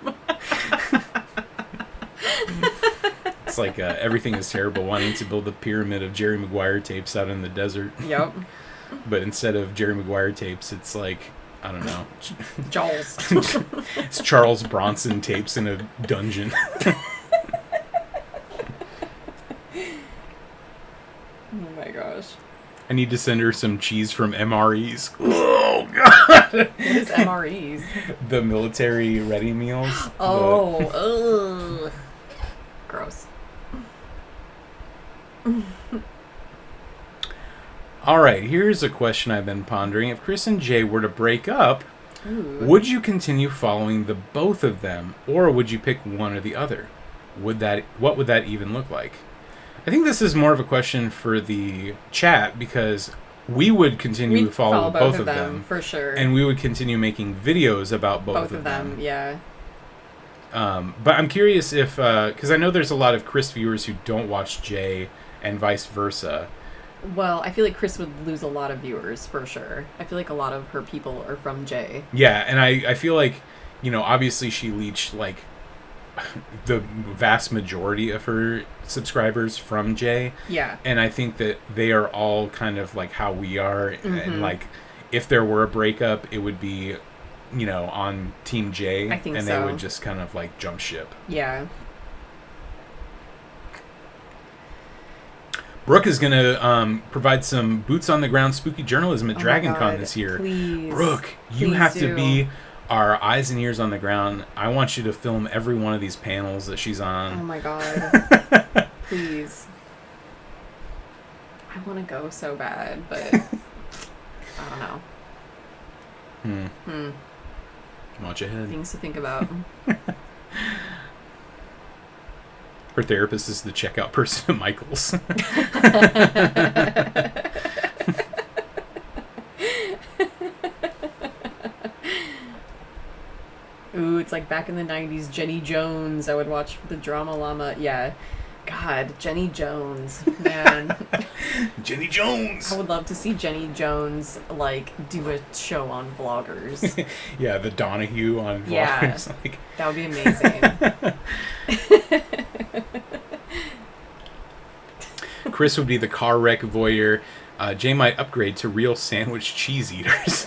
It's like Everything is Terrible, wanting to build a pyramid of Jerry Maguire tapes out in the desert. Yep. But instead of Jerry Maguire tapes, it's like, I don't know. Jaws. It's Charles Bronson tapes in a dungeon. Oh my gosh. I need to send her some cheese from MREs. Oh, God. What is MREs? The military ready meals. Oh, ugh. Gross. All right, here's a question I've been pondering. If Chris and Jay were to break up, Ooh. would you continue following the both of them, or would you pick one or the other? What would that even look like? I think this is more of a question for the chat, because we would continue to follow both of them for sure, and we would continue making videos about both of them. Yeah. But I'm curious if, because I know there's a lot of Chris viewers who don't watch Jay, and vice versa. Well, I feel like Chris would lose a lot of viewers for sure. I feel like a lot of her people are from Jay. Yeah, and I feel like, obviously she leached like the vast majority of her subscribers from Jay. Yeah. And I think that they are all kind of like how we are. And like, if there were a breakup, it would be, on Team Jay. I think and so. they would just kind of like jump ship. Yeah. Brooke is going to provide some boots on the ground spooky journalism at DragonCon this year. Please. Brooke, you have to be our eyes and ears on the ground. I want you to film every one of these panels that she's on. Oh my god. Please. I want to go so bad, but I don't know. Watch ahead. Things to think about. Her therapist is the checkout person at Michael's. Ooh, it's like back in the 90s, Jenny Jones. I would watch the Drama Llama. Yeah. God, Jenny Jones. Man. Jenny Jones! I would love to see Jenny Jones, like, do a show on Vloggers. Yeah, the Donahue on Vloggers. Yeah. Like... That would be amazing. Chris would be the car wreck voyeur. Jay might upgrade to real sandwich cheese eaters.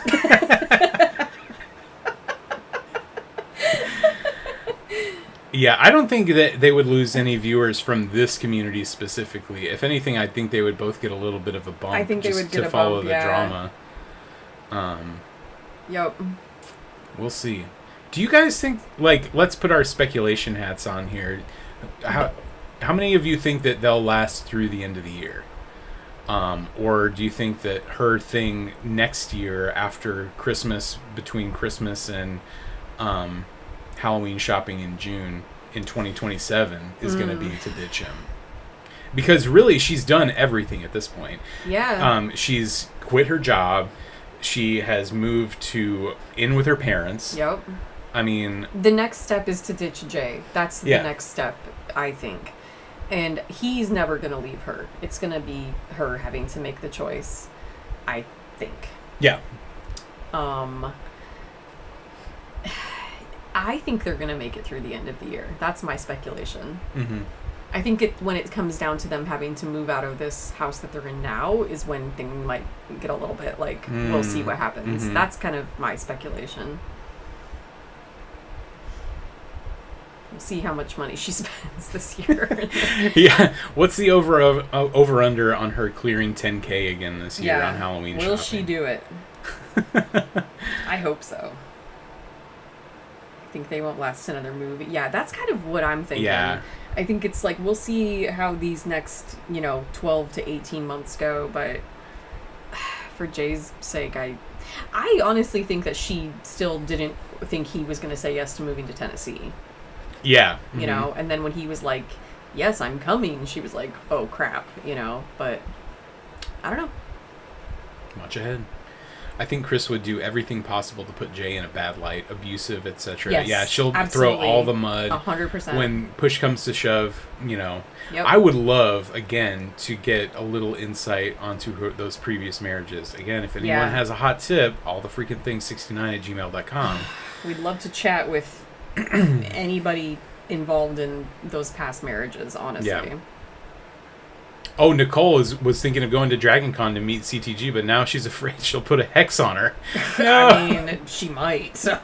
Yeah, I don't think that they would lose any viewers from this community specifically. If anything, I think they would both get a little bit of a bump. I think they just would get to a follow bump, the yeah. drama. Yep. We'll see. Do you guys think, like, let's put our speculation hats on here. How many of you think that they'll last through the end of the year? Or do you think that her thing next year after Christmas, between Christmas and Halloween shopping in June in 2027 is going to be to ditch him? Because really, she's done everything at this point. Yeah. She's quit her job. She has moved in with her parents. Yep. I mean... The next step is to ditch Jay. That's the next step, I think. And he's never going to leave her. It's going to be her having to make the choice, I think. Yeah. I think they're going to make it through the end of the year. That's my speculation. Mm-hmm. I think when it comes down to them having to move out of this house that they're in now is when things might get a little bit like, we'll see what happens. Mm-hmm. That's kind of my speculation. We'll see how much money she spends this year. Yeah. What's the over-under on her clearing 10K again this year on Halloween shopping? Will she do it? I hope so. I think they won't last another movie. Yeah, that's kind of what I'm thinking. Yeah. I think it's like, we'll see how these next, 12 to 18 months go, but for Jay's sake, I honestly think that she still didn't think he was going to say yes to moving to Tennessee. Yeah. You know, and then when he was like, yes, I'm coming, she was like, oh crap, but I don't know. Watch ahead. I think Chris would do everything possible to put Jay in a bad light, abusive, etc. Yes, yeah, she'll absolutely. throw all the mud. 100%. When push comes to shove, Yep. I would love, again, to get a little insight onto those previous marriages. Again, if anyone has a hot tip, allthefreakinthings69@gmail.com. We'd love to chat with anybody involved in those past marriages, honestly. Yeah. Oh, Nicole was thinking of going to Dragon Con to meet CTG, but now she's afraid she'll put a hex on her. I mean, she might. So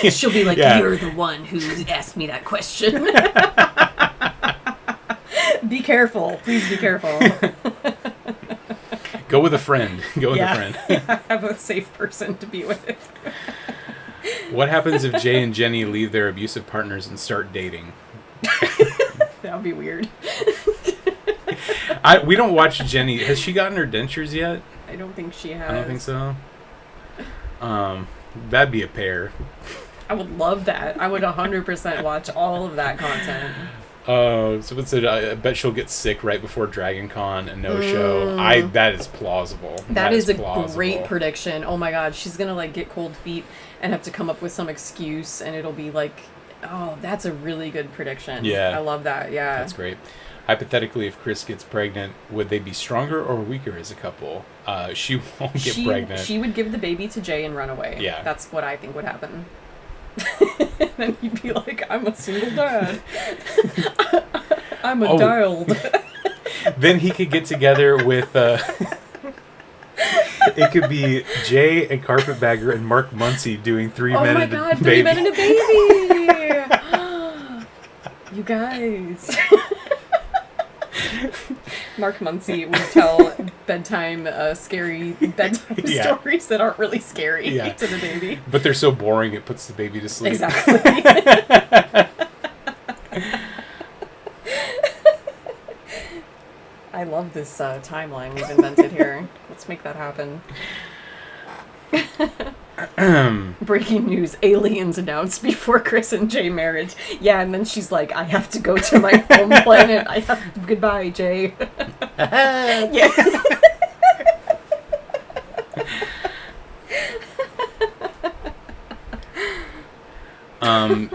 she'll be like, "You're the one who asked me that question." Be careful. Please be careful. Go with a friend. Go with a friend. Yeah, have a safe person to be with. What happens if Jay and Jenny leave their abusive partners and start dating? That would be weird. We don't watch Jenny. Has she gotten her dentures yet? I don't think she has. I don't think so. That'd be a pair. I would love that. I would 100% watch all of that content. So it said, I bet she'll get sick right before Dragon Con and no show. That is plausible. That is a great prediction. Oh my god, she's gonna like get cold feet and have to come up with some excuse, and it'll be like, oh, that's a really good prediction. Yeah. I love that. Yeah. That's great. Hypothetically, if Chris gets pregnant, would they be stronger or weaker as a couple? She won't get pregnant. She would give the baby to Jay and run away. Yeah. That's what I think would happen. Then he'd be like, I'm a single dad. I'm a dialed. Then he could get together with... it could be Jay and Carpetbagger and Mark Muncy doing 3 Men and a Baby. 3 Men and a Baby! You guys... Mark Muncy would tell scary bedtime stories that aren't really scary to the baby. But they're so boring it puts the baby to sleep. Exactly. I love this timeline we've invented here. Let's make that happen. Breaking news, aliens announced before Chris and Jay marriage. Yeah, and then she's like, I have to go to my home planet. Goodbye, Jay. Yeah.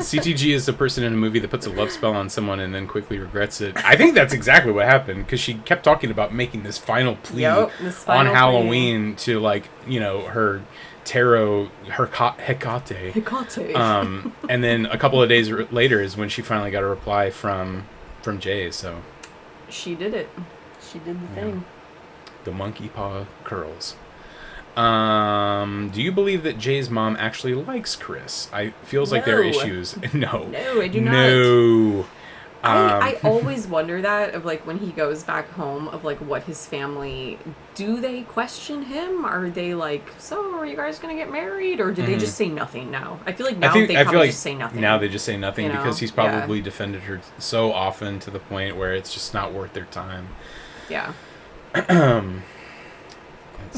CTG is the person in a movie that puts a love spell on someone and then quickly regrets it. I think that's exactly what happened, because she kept talking about making this final plea on Halloween to, like, you know, her tarot, her Hecate. And then a couple of days later is when she finally got a reply from Jay, so. She did it. She did the thing. The monkey paw curls. Do you believe that Jay's mom actually likes Chris? Feels like there are issues. No. No, I do not. No. I always wonder that, of like when he goes back home, of like what his family, do they question him? Are they like, so are you guys gonna get married, or do they just say nothing now? I feel like now they probably just say nothing. Now they just say nothing, you know? Because he's probably defended her so often to the point where it's just not worth their time. Yeah.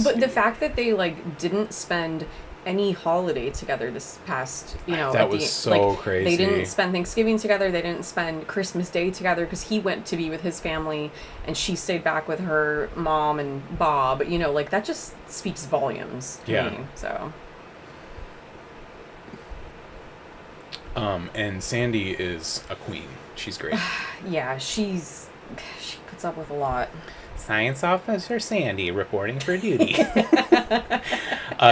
But the fact that they like didn't spend any holiday together this past, you know, that was so crazy. They didn't spend Thanksgiving together. They didn't spend Christmas Day together because he went to be with his family and she stayed back with her mom and Bob. You know, like that just speaks volumes to me. So. And Sandy is a queen. She's great. Yeah, she puts up with a lot. Science Officer Sandy reporting for duty.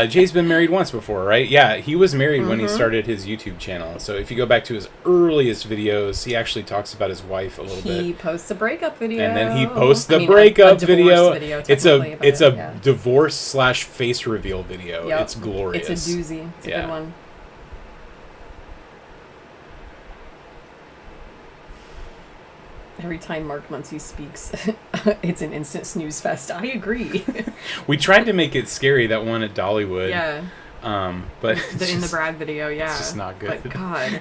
Jay's been married once before, right? Yeah, he was married when he started his YouTube channel. So if you go back to his earliest videos, he actually talks about his wife a little bit. He posts a breakup video. And then he posts the breakup video. It's a divorce / face reveal video. Yep. It's glorious. It's a doozy. It's a good one. Every time Mark Muncy speaks, it's an instant snooze fest. I agree. We tried to make it scary, that one at Dollywood. Yeah. But in the Brad video, yeah. It's just not good. But God.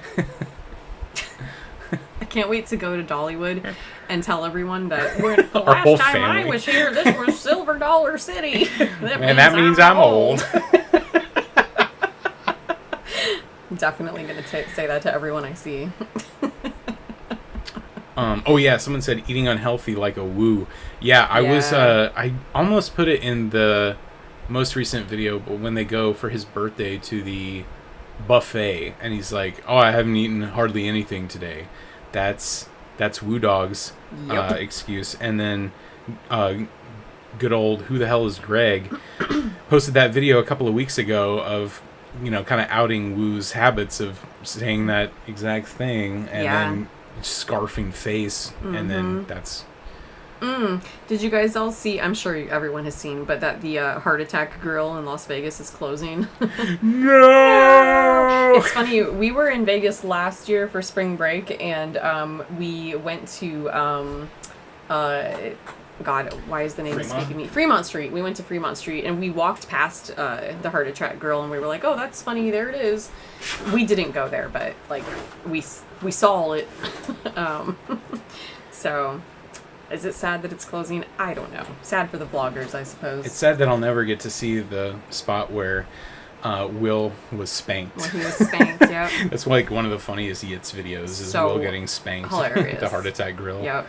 I can't wait to go to Dollywood and tell everyone that the last time family. I was here, this was Silver Dollar City. That means I'm old. I'm definitely going to say that to everyone I see. Someone said eating unhealthy like a woo. Yeah, I almost put it in the most recent video, but when they go for his birthday to the buffet and he's like, oh, I haven't eaten hardly anything today. That's Woo Dog's excuse. And then good old who the hell is Greg posted that video a couple of weeks ago of, you know, kind of outing Woo's habits of saying that exact thing, and then scarfing face, and then that's... Did you guys all see, I'm sure everyone has seen, but that the heart attack grill in Las Vegas is closing? No! It's funny, we were in Vegas last year for spring break, and we went to, God, why is the name escaping me? Fremont Street. We went to Fremont Street, and we walked past the heart attack grill, and we were like, oh, that's funny, there it is. We didn't go there, but, like, we saw it. So... Is it sad that it's closing? I don't know. Sad for the vloggers, I suppose. It's sad that I'll never get to see the spot where Will was spanked. When he was spanked, yeah. That's like one of the funniest Yitz videos is So Will getting spanked hilarious. at the heart attack grill. Yep.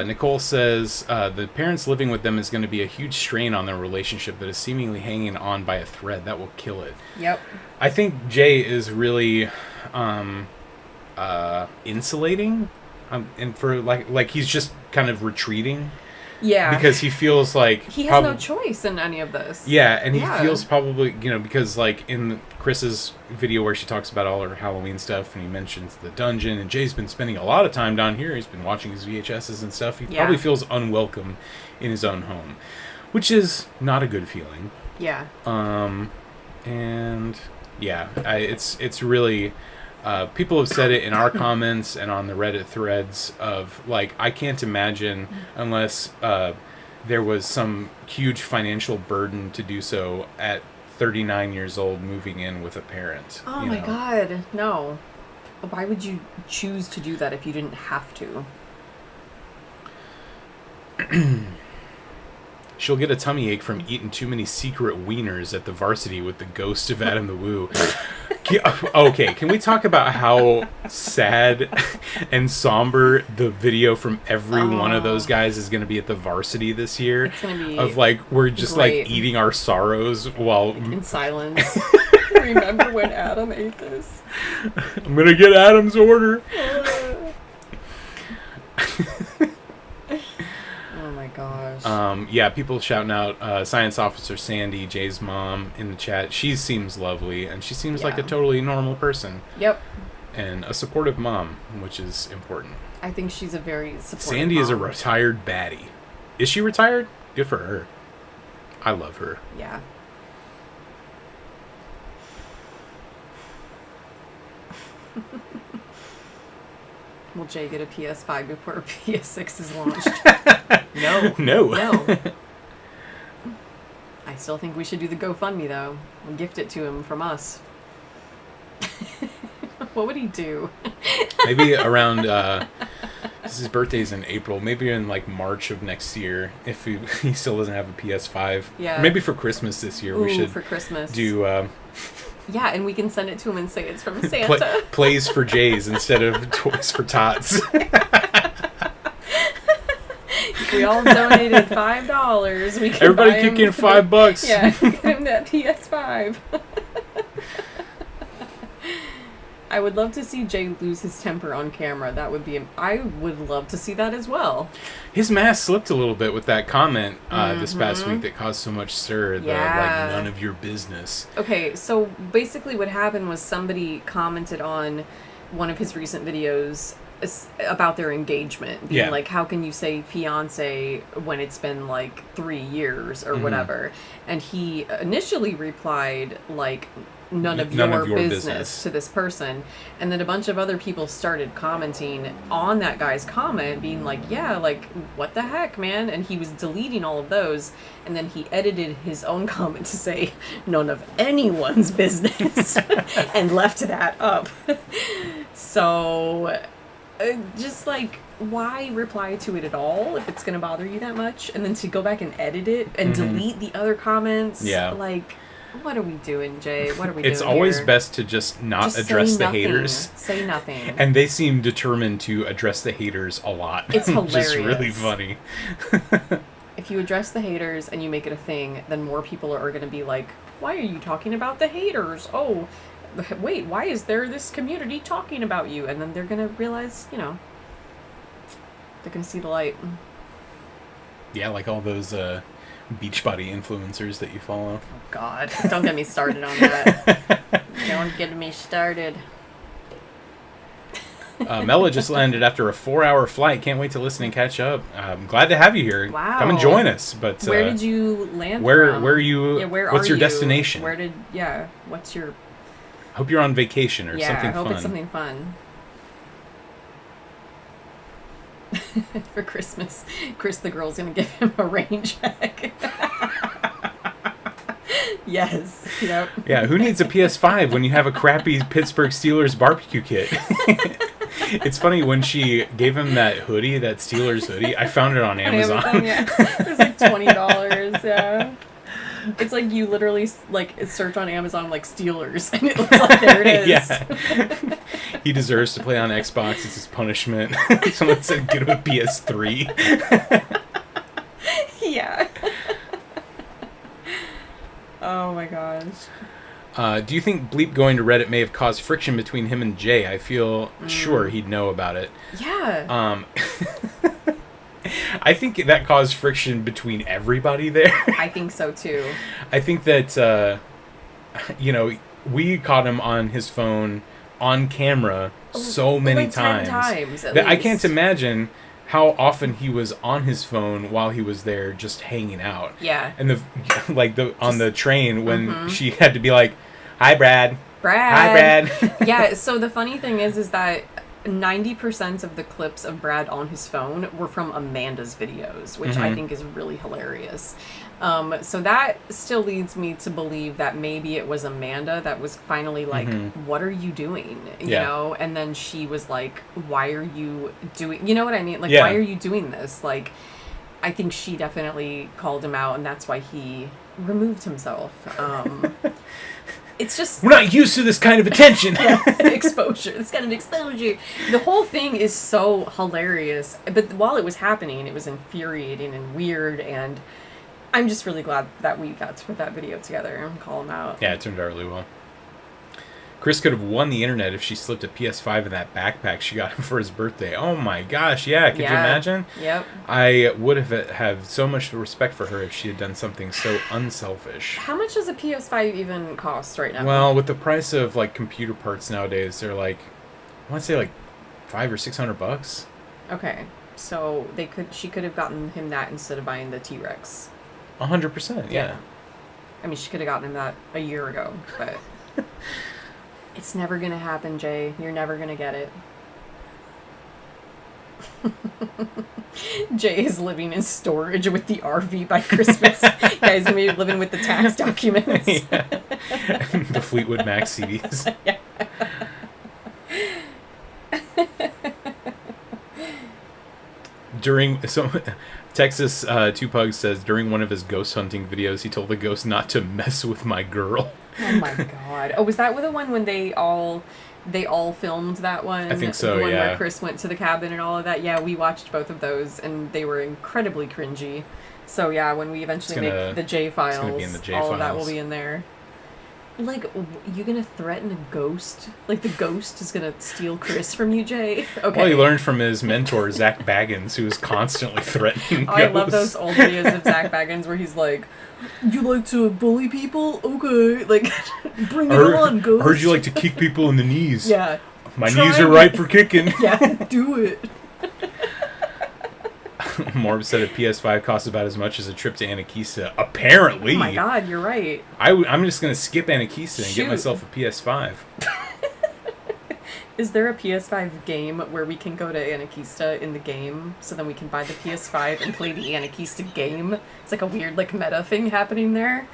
Nicole says the parents living with them is going to be a huge strain on their relationship that is seemingly hanging on by a thread that will kill it. Yep. I think Jay is really insulating, and for like he's just kind of retreating. Yeah. Because he feels like he has no choice in any of this. Yeah, and he feels probably, because like in Chris's video where she talks about all her Halloween stuff and he mentions the dungeon, and Jay's been spending a lot of time down here. He's been watching his VHSs and stuff. He probably feels unwelcome in his own home, which is not a good feeling. Yeah. And yeah, it's really... people have said it in our comments and on the Reddit threads of, like, I can't imagine unless there was some huge financial burden to do so at 39 years old moving in with a parent. Oh my God, no. Why would you choose to do that if you didn't have to? She'll get a tummy ache from eating too many secret wieners at the Varsity with the ghost of Adam the Woo. Okay, can we talk about how sad and somber the video from every one of those guys is going to be at the Varsity this year? It's going to be of like, we're just great. Like eating our sorrows while... In silence. Remember when Adam ate this? I'm going to get Adam's order. Gosh. Yeah, people shouting out Science Officer Sandy, Jay's mom, in the chat. She seems lovely, and she seems like a totally normal person. Yep. And a supportive mom, which is important. I think she's a very supportive Sandy mom. is a retired baddie. Is she retired? Good for her. I love her. Yeah. Will Jay get a PS5 before PS6 is launched? No. I still think we should do the GoFundMe, though. We'll gift it to him from us. What would he do? Maybe around... his birthday's in April. Maybe in like March of next year, if he still doesn't have a PS5. Yeah. Or maybe for Christmas this year, we should for Christmas. do... yeah, and we can send it to him and say it's from Santa. Plays for Jays instead of Toys for Tots. If we all donated $5, we can Everybody buy kick him in $5. Yeah, get him that PS5. I would love to see Jay lose his temper on camera. That would be... I would love to see that as well. His mask slipped a little bit with that comment this past week that caused so much stir. The, like, none of your business. Okay, so basically what happened was somebody commented on one of his recent videos about their engagement. Being like, how can you say fiance when it's been like 3 years or whatever? And he initially replied, like... None of your business to this person. And then a bunch of other people started commenting on that guy's comment, being like, yeah, like, what the heck, man? And he was deleting all of those. And then he edited his own comment to say, none of anyone's business, and left that up. So, just like, why reply to it at all if it's going to bother you that much? And then to go back and edit it and delete the other comments. Yeah. Like... What are we doing, Jay? What are we doing? It's always here? best to just not address the haters. Say nothing. And they seem determined to address the haters a lot. It's hilarious. Which is really funny. If you address the haters and you make it a thing, then more people are going to be like, why are you talking about the haters? Oh, wait, why is there this community talking about you? And then they're going to realize, they're going to see the light. Yeah, like all those... Beachbody influencers that you follow. Oh, God. Don't get me started on that. Don't get me started. Mela just landed after a 4-hour flight. Can't wait to listen and catch up. I'm glad to have you here. Wow. Come and join us. But where did you land where from? Where are you? Yeah, where what's are your you? destination? What's your... Hope you're on vacation or Yeah, something I hope fun. it's something fun. For Christmas, Chris the girl's gonna give him a rain check. Yes. Yep. Yeah, who needs a PS5 when you have a crappy Pittsburgh Steelers barbecue kit? It's funny, when she gave him that hoodie, that Steelers hoodie, I found it on Amazon. Yeah. It was like $20, yeah. It's like you literally like search on Amazon like Steelers and it looks like there it is. Yeah. He deserves to play on Xbox. It's his punishment. Someone said get him a PS3. Yeah. Oh my gosh. Do you think Bleep going to Reddit may have caused friction between him and Jay? I feel sure he'd know about it. Yeah. I think that caused friction between everybody there. I think so too. I think that, we caught him on his phone on camera so many like 10 times at that I least. can't imagine how often he was on his phone while he was there just hanging out. Yeah. And on the train when she had to be like, "Hi, Brad. Hi, Brad." Yeah, so the funny thing is that 90% of the clips of Brad on his phone were from Amanda's videos, which I think is really hilarious. So that still leads me to believe that maybe it was Amanda that was finally like, what are you doing? You know? And then she was like, why are you doing, you know what I mean? Like, why are you doing this? Like, I think she definitely called him out and that's why he removed himself. It's just... We're not used to this kind of attention. Exposure. This kind of exposure. The whole thing is so hilarious. But while it was happening, it was infuriating and weird. And I'm just really glad that we got to put that video together and call him out. Yeah, it turned out really well. Chris could have won the internet if she slipped a PS5 in that backpack she got him for his birthday. Oh my gosh, yeah. Could you imagine? Yep. I would have so much respect for her if she had done something so unselfish. How much does a PS5 even cost right now? Well, with the price of like computer parts nowadays, they're like, I want to say like $500 or $600. Okay. So she could have gotten him that instead of buying the T-Rex. 100%, yeah. I mean, she could have gotten him that a year ago, but... It's never gonna happen, Jay. You're never gonna get it. Jay is living in storage with the RV by Christmas. Guys, gonna be living with the tax documents. The Fleetwood Mac CDs. Yeah. Texas Two Pugs says during one of his ghost hunting videos, he told the ghost not to mess with my girl. Oh my god! Oh, was that the one when they all filmed that one? I think so. The one yeah. where Chris went to the cabin and all of that. Yeah, we watched both of those, and they were incredibly cringy. So yeah, when we eventually make the J files, all of that will be in there. Like, you gonna threaten a ghost? Like, the ghost is gonna steal Chris from you, Jay? Okay. Well, he learned from his mentor, Zach Baggins, who was constantly threatening ghosts. I love those old videos of Zach Baggins where he's like, you like to bully people? Okay. Like, bring it on, ghost. Heard you like to kick people in the knees. Yeah. My knees are right for kicking. Yeah, do it. Morb said a PS5 costs about as much as a trip to Anakista. Apparently. Oh my god, you're right. I'm just going to skip Anakista and get myself a PS5. Is there a PS5 game where we can go to Anakista in the game so then we can buy the PS5 and play the Anakista game? It's like a weird like meta thing happening there.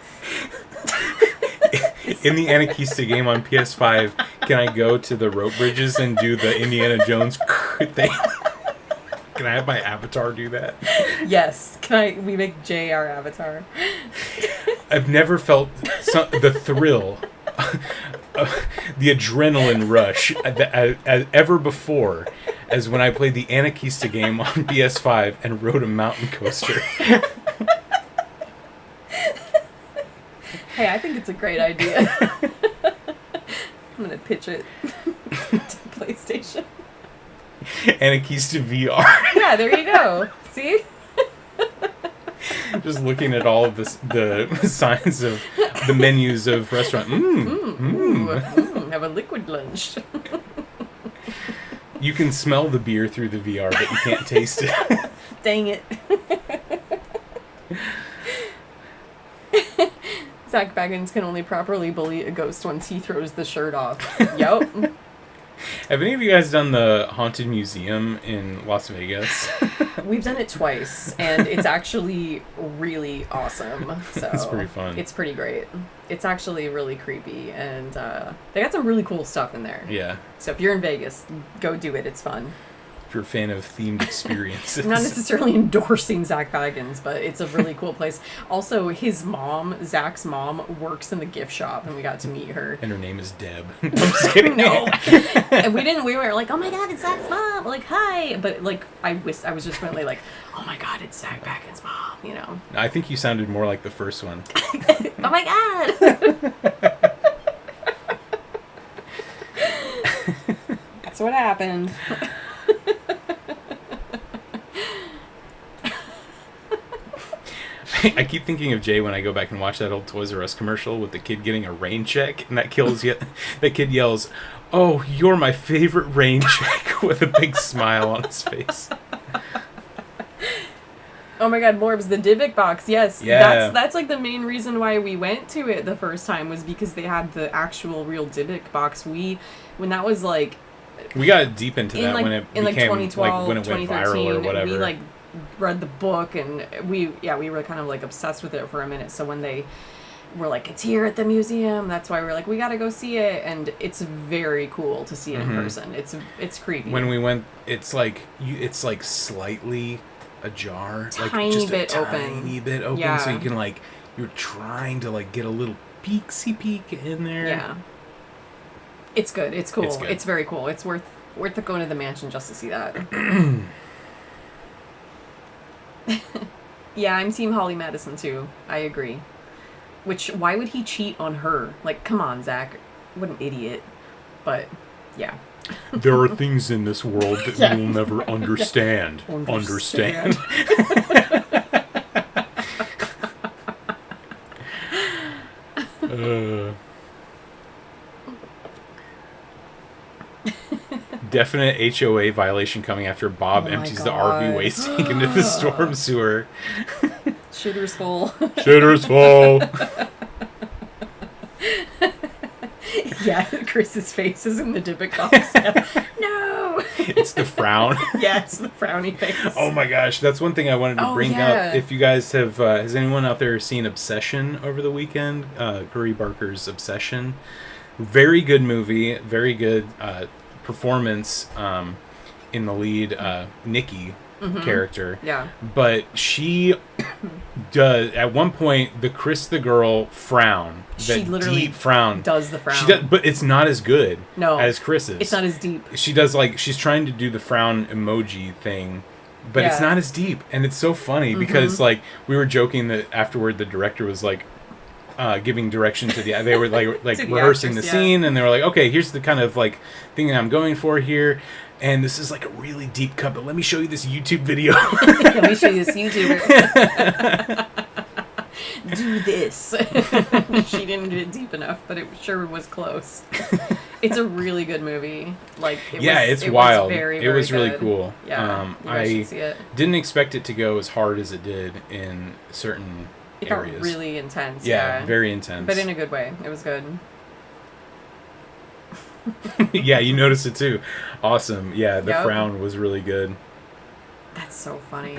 In the Anakista game on PS5, can I go to the rope bridges and do the Indiana Jones thing? Can I have my avatar do that? Yes. We make Jay our avatar. I've never felt the thrill, the adrenaline rush as ever before as when I played the Anakista game on PS5 and rode a mountain coaster. Hey, I think it's a great idea. I'm going to pitch it to PlayStation. Anakista VR. Yeah, there you go. See? Just looking at all of the signs of the menus of restaurant. Have a liquid lunch. You can smell the beer through the VR, but you can't taste it. Dang it. Zach Baggins can only properly bully a ghost once he throws the shirt off. Yup. Have any of you guys done the Haunted Museum in Las Vegas? We've done it twice, and it's actually really awesome. So it's pretty fun. It's pretty great. It's actually really creepy, and they got some really cool stuff in there. Yeah. So if you're in Vegas, go do it. It's fun. If you're a fan of themed experiences. Not necessarily endorsing Zach Baggins, but it's a really cool place. Also, his mom, Zach's mom, works in the gift shop, and we got to meet her. And her name is Deb. I'm just kidding. No. And we were like, oh my god, it's Zach's mom. Like, hi. But like, I was just really like, oh my god, it's Zach Baggins' mom, you know. I think you sounded more like the first one. Oh my god. That's what happened. I keep thinking of Jay when I go back and watch that old Toys R Us commercial with the kid getting a rain check, and that kid yells, "Oh, you're my favorite rain check," with a big smile on his face. Oh my god, Morbs, the Dybbuk box, yes. Yeah. That's like the main reason why we went to it the first time, was because they had the actual real Dybbuk box. When that was like... We got deep into that like, when it in became, like 2012, like, when it went viral or whatever. We like read the book, and we were kind of like obsessed with it for a minute. So when they were like, it's here at the museum, that's why we're like, we gotta go see it. And it's very cool to see it in person. It's creepy. When we went, it's like slightly ajar, tiny like just bit a tiny bit open, yeah. so you can you're trying to get a little peek in there. Yeah, it's good. It's cool. It's good. It's very cool. It's worth going to the mansion just to see that. Yeah, I'm Team Holly Madison too. I agree. Why would he cheat on her? Like, come on, Zach. What an idiot. But yeah. There are things in this world that we will never understand. Understand. Definite HOA violation coming after Bob empties the RV waste tank into the storm sewer. Shitter's full. Shitter's full. Yeah, Chris's face is in the Dybbuk box now. No! It's the frown. Yeah, it's the frowny face. Oh my gosh, that's one thing I wanted to bring up. If you guys have, has anyone out there seen Obsession over the weekend? Curry Barker's Obsession. Very good movie, very good performance in the lead, Nikki character. Yeah. But she does, at one point, the Chris the girl frown, She that literally deep frown. does the frown. She does, but it's not as good No. as Chris's. It's not as deep. She does she's trying to do the frown emoji thing, but it's not as deep, and it's so funny because we were joking that afterward the director was giving direction to they were like rehearsing the scene, and they were like, okay, here's the kind of thing that I'm going for here, and this is a really deep cut, but let me show you this YouTube video. Let me show you this YouTuber. Do this. She didn't get it deep enough, but it sure was close. It's a really good movie. It's wild. Very, it was very really good. cool. Yeah, I should see it. didn't expect it to go as hard as it did in certain It areas. felt really intense. Yeah, very intense. But in a good way. It was good. Yeah, you noticed it too. Awesome. Yeah, the Yep. frown was really good. That's so funny.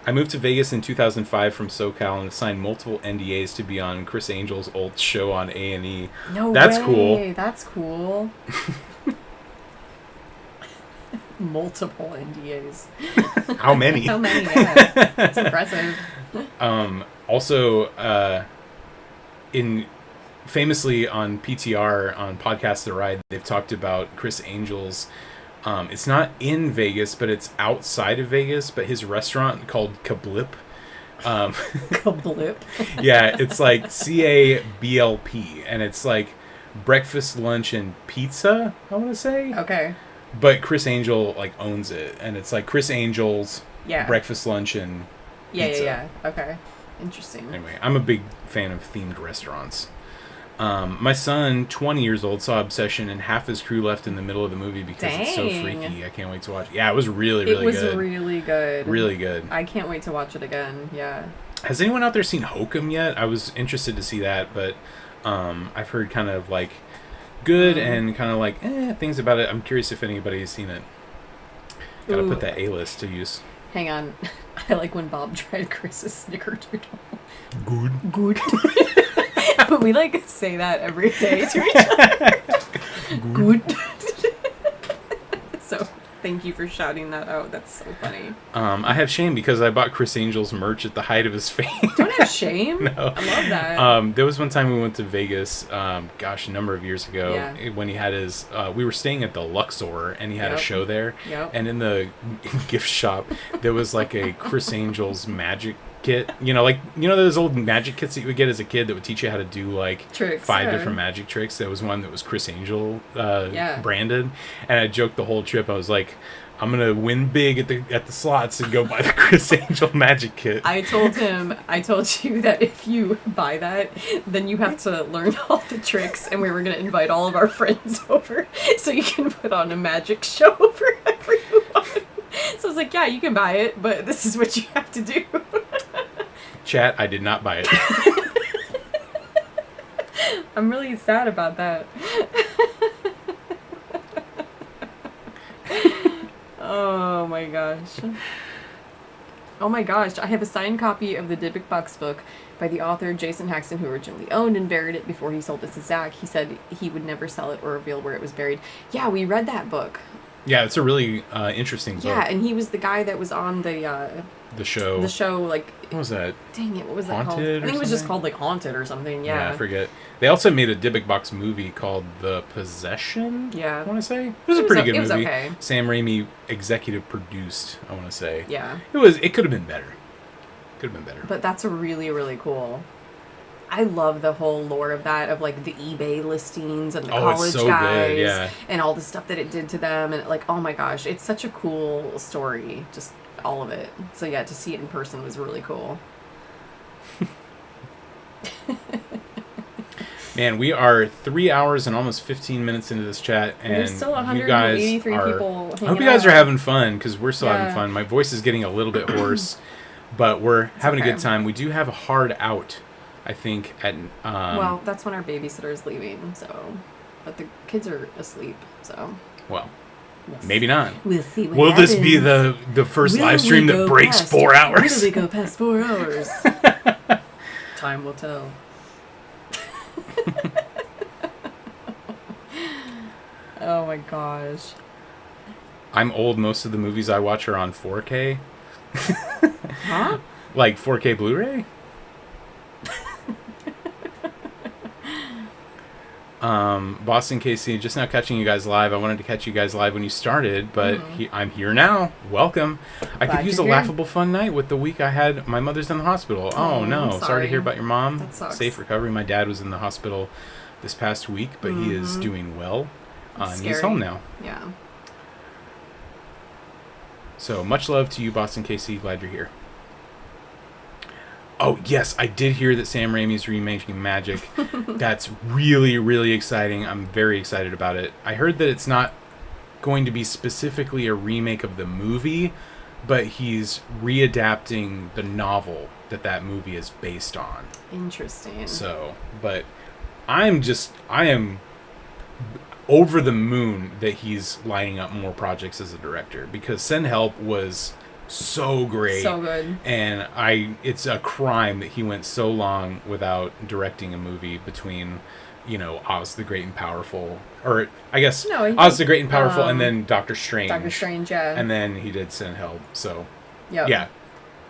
I moved to Vegas in 2005 from SoCal and signed multiple NDAs to be on Chris Angel's old show on A&E. No That's way. cool. That's cool. Multiple NDAs. How many? How many? Yeah. That's impressive. Also, famously on PTR, on Podcast The Ride, they've talked about Chris Angel's, it's not in Vegas, but it's outside of Vegas, but his restaurant called Kablip. Kablip? Yeah, it's CABLP, and it's breakfast, lunch, and pizza, I want to say. Okay. But Chris Angel owns it, and it's Chris Angel's Yeah. breakfast, lunch, and pizza. Yeah. Okay. Interesting. Anyway, I'm a big fan of themed restaurants. My son, 20 years old, saw Obsession, and half his crew left in the middle of the movie because it's so Dang. freaky. I can't wait to watch it. Yeah, it was really, really good. It was really good. Really good. I can't wait to watch it again. Yeah. Has anyone out there seen Hokum yet? I was interested to see that, but I've heard kind of like good and kind of like things about it. I'm curious if anybody has seen it. Gotta put that A-list to use. Hang on. I like when Bob tried Chris's snickerdoodle. Good. But we like say that every day to each other. Good. So thank you for shouting that out. That's so funny. I have shame because I bought Chris Angel's merch at the height of his fame. Don't have shame. No. I love that. There was one time we went to Vegas, a number of years ago, when he had his, we were staying at the Luxor, and he had a show there, and in the gift shop, there was like a Chris Angel's magic kit, those old magic kits that you would get as a kid that would teach you how to do like tricks, 5 different magic tricks. There was one that was Chris Angel branded, and I joked the whole trip. I was like, I'm gonna win big at the slots and go buy the Chris Angel magic kit. I told you that if you buy that, then you have to learn all the tricks, and we were gonna invite all of our friends over so you can put on a magic show for everyone. So I was like, yeah, you can buy it, but this is what you have to do. Chat, I did not buy it. I'm really sad about that. Oh my gosh. Oh my gosh, I have a signed copy of the Dybbuk Box book by the author Jason Haxton, who originally owned and buried it before he sold it to Zach. He said he would never sell it or reveal where it was buried. Yeah, we read that book. Yeah, it's a really interesting book. Yeah, and he was the guy that was on the show. The show, like... What was that? Dang it, what was that Haunted called? I think it was just called, like, Haunted or something, yeah. I forget. They also made a Dybbuk Box movie called The Possession, I want to say. It was a pretty good movie. It was okay. Sam Raimi executive produced, I want to say. Yeah. It could have been better. But that's really, really cool. I love the whole lore of that, of like the eBay listings and the college guys and all the stuff that it did to them, and like, oh my gosh, it's such a cool story, just all of it. So yeah, to see it in person was really cool. Man, we are 3 hours and almost 15 minutes into this chat, and there's still 183 people hanging I hope you guys are having fun, because we're still having fun. My voice is getting a little bit hoarse, but we're having a good time. We do have a hard out, I think, at... well, that's when our babysitter is leaving, so... But the kids are asleep, so... Well, maybe not. We'll see what Will happens. This be the first live stream that breaks 4 hours? Will we go past 4 hours? Time will tell. Oh my gosh. I'm old. Most of the movies I watch are on 4K. Huh? Like 4K Blu-ray? Boston KC, just now catching you guys live. I wanted to catch you guys live when you started, but I'm here now. Welcome. I could use a laughable fun night with the week I had. My mother's in the hospital. Oh no. Sorry to hear about your mom. That sucks. Safe recovery. My dad was in the hospital this past week, but he is doing well. He's home now. Yeah. So much love to you, Boston KC. Glad you're here. Oh, yes, I did hear that Sam Raimi's remaking Magic. That's really, really exciting. I'm very excited about it. I heard that it's not going to be specifically a remake of the movie, but he's readapting the novel that movie is based on. Interesting. So, but I am over the moon that he's lining up more projects as a director, because Send Help was so great, so good, and it's a crime that he went so long without directing a movie between, Oz the Great and Powerful, or I guess Oz the Great and Powerful, and then Doctor Strange, and then he did Send Help. So yeah,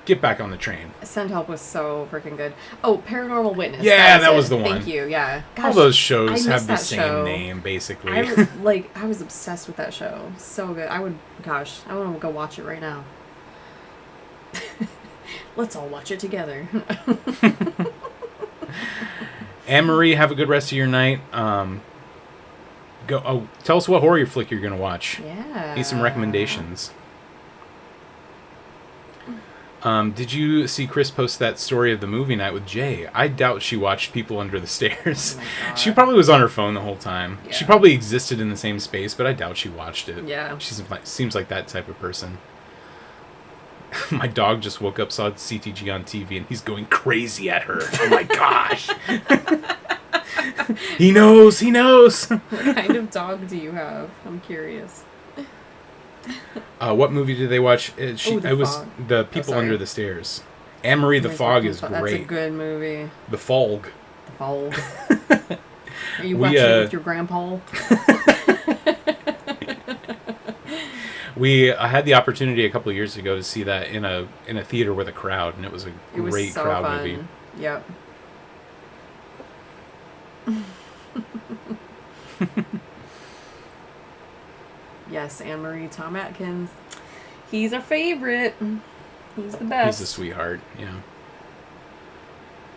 get back on the train. Send Help was so freaking good. Oh, Paranormal Witness. Yeah, that was the one. Thank you. Yeah. Gosh, all those shows have the same name, basically. I was obsessed with that show. So good. I want to go watch it right now. Let's all watch it together. Anne-Marie, have a good rest of your night. Tell us what horror flick you're going to watch. Yeah. Need some recommendations. Did you see Chris post that story of the movie night with Jay? I doubt she watched People Under the Stairs. Oh my God. She probably was on her phone the whole time. Yeah. She probably existed in the same space, but I doubt she watched it. Yeah. She seems like that type of person. My dog just woke up, saw CTG on TV, and he's going crazy at her. Oh my gosh. He knows. What kind of dog do you have? I'm curious. What movie did they watch? It was Fog. The People Under the Stairs. Anne-Marie the Fog is great. That's a good movie. The Fog. The Fog. Are you watching it with your grandpa? I had the opportunity a couple of years ago to see that in a theater with a crowd, and it was a great crowd movie. Yep. Yes, Anne-Marie, Tom Atkins. He's our favorite. He's the best. He's a sweetheart, yeah.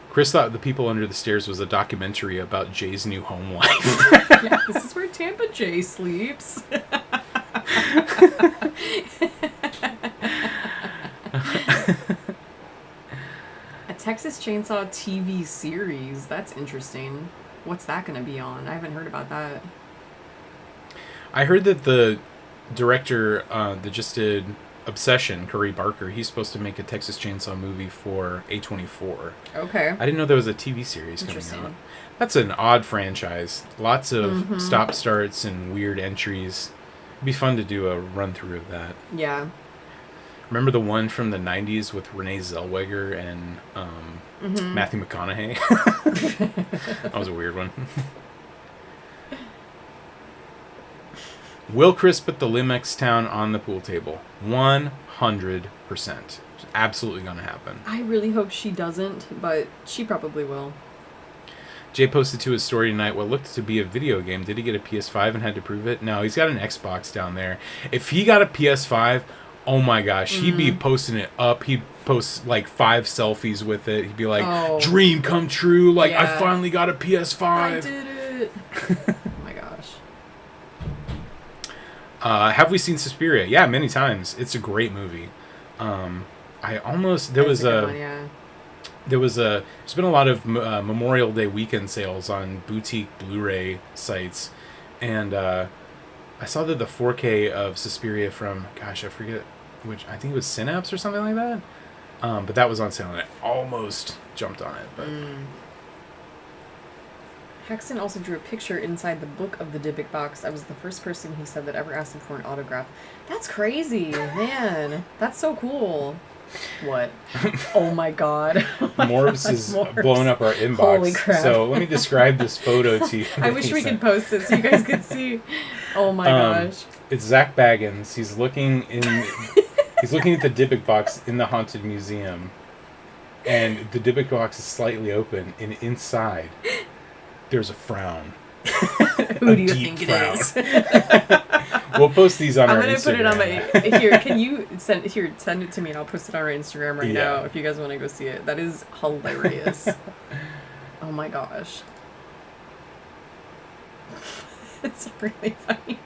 Chris thought The People Under the Stairs was a documentary about Jay's new home life. Yeah, this is where Tampa Jay sleeps. A Texas Chainsaw TV series. That's interesting. What's that going to be on? I haven't heard about that. I heard that the director that just did Obsession, Curry Barker, he's supposed to make a Texas Chainsaw movie for A24. Okay. I didn't know there was a TV series coming out. That's an odd franchise. Lots of stop-starts and weird entries. It'd be fun to do a run-through of that. Yeah. Remember the one from the 90s with Renee Zellweger and Matthew McConaughey? That was a weird one. Will Chris put the Limex Town on the pool table? 100%. It's absolutely going to happen. I really hope she doesn't, but she probably will. Jay posted to his story tonight what looked to be a video game. Did he get a PS5 and had to prove it? No, he's got an Xbox down there. If he got a PS5, oh my gosh, he'd be posting it up. He'd post like 5 selfies with it. He'd be like, dream come true. Like, I finally got a PS5. I did it. Oh my gosh. Have we seen Suspiria? Yeah, many times. It's a great movie. There's been a lot of Memorial Day weekend sales on boutique Blu-ray sites, and I saw that the 4K of Suspiria from, gosh, I forget which, I think it was Synapse or something like that, but that was on sale, and I almost jumped on it. But Hexton also drew a picture inside the book of the Dybbuk box. I was the first person he said that ever asked him for an autograph. That's crazy, man. That's so cool. What? Oh my god. Morbs is Morbs. blowing up our inbox. Holy crap. So let me describe this photo to you. I wish we could post it so you guys could see. Oh my gosh. It's Zach Baggins. He's looking at the Dybbuk box in the Haunted Museum. And the Dybbuk box is slightly open, and inside there's a frown. Who do you think it is? We'll post these on our Instagram. I'm gonna put it on my here. Can you send it to me and I'll post it on our Instagram right now if you guys want to go see it. That is hilarious. Oh my gosh, it's really funny.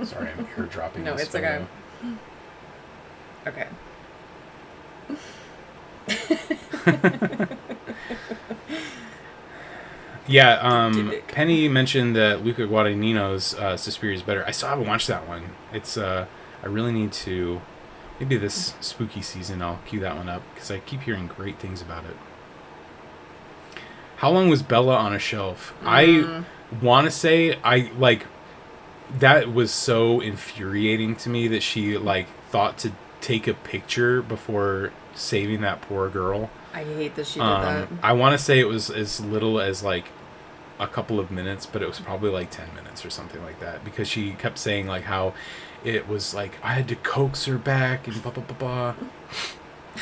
Sorry, I'm ear dropping. No, it's okay. Okay. Yeah, Penny mentioned that Luca Guadagnino's Suspiria is better. I still haven't watched that one. It's I really need to. Maybe this spooky season I'll cue that one up because I keep hearing great things about it. How long was Bella on a shelf? I want to say that was so infuriating to me that she thought to take a picture before saving that poor girl. I hate that she did that. I want to say it was as little as a couple of minutes, but it was probably 10 minutes or something like that because she kept saying how it was I had to coax her back and blah blah blah blah.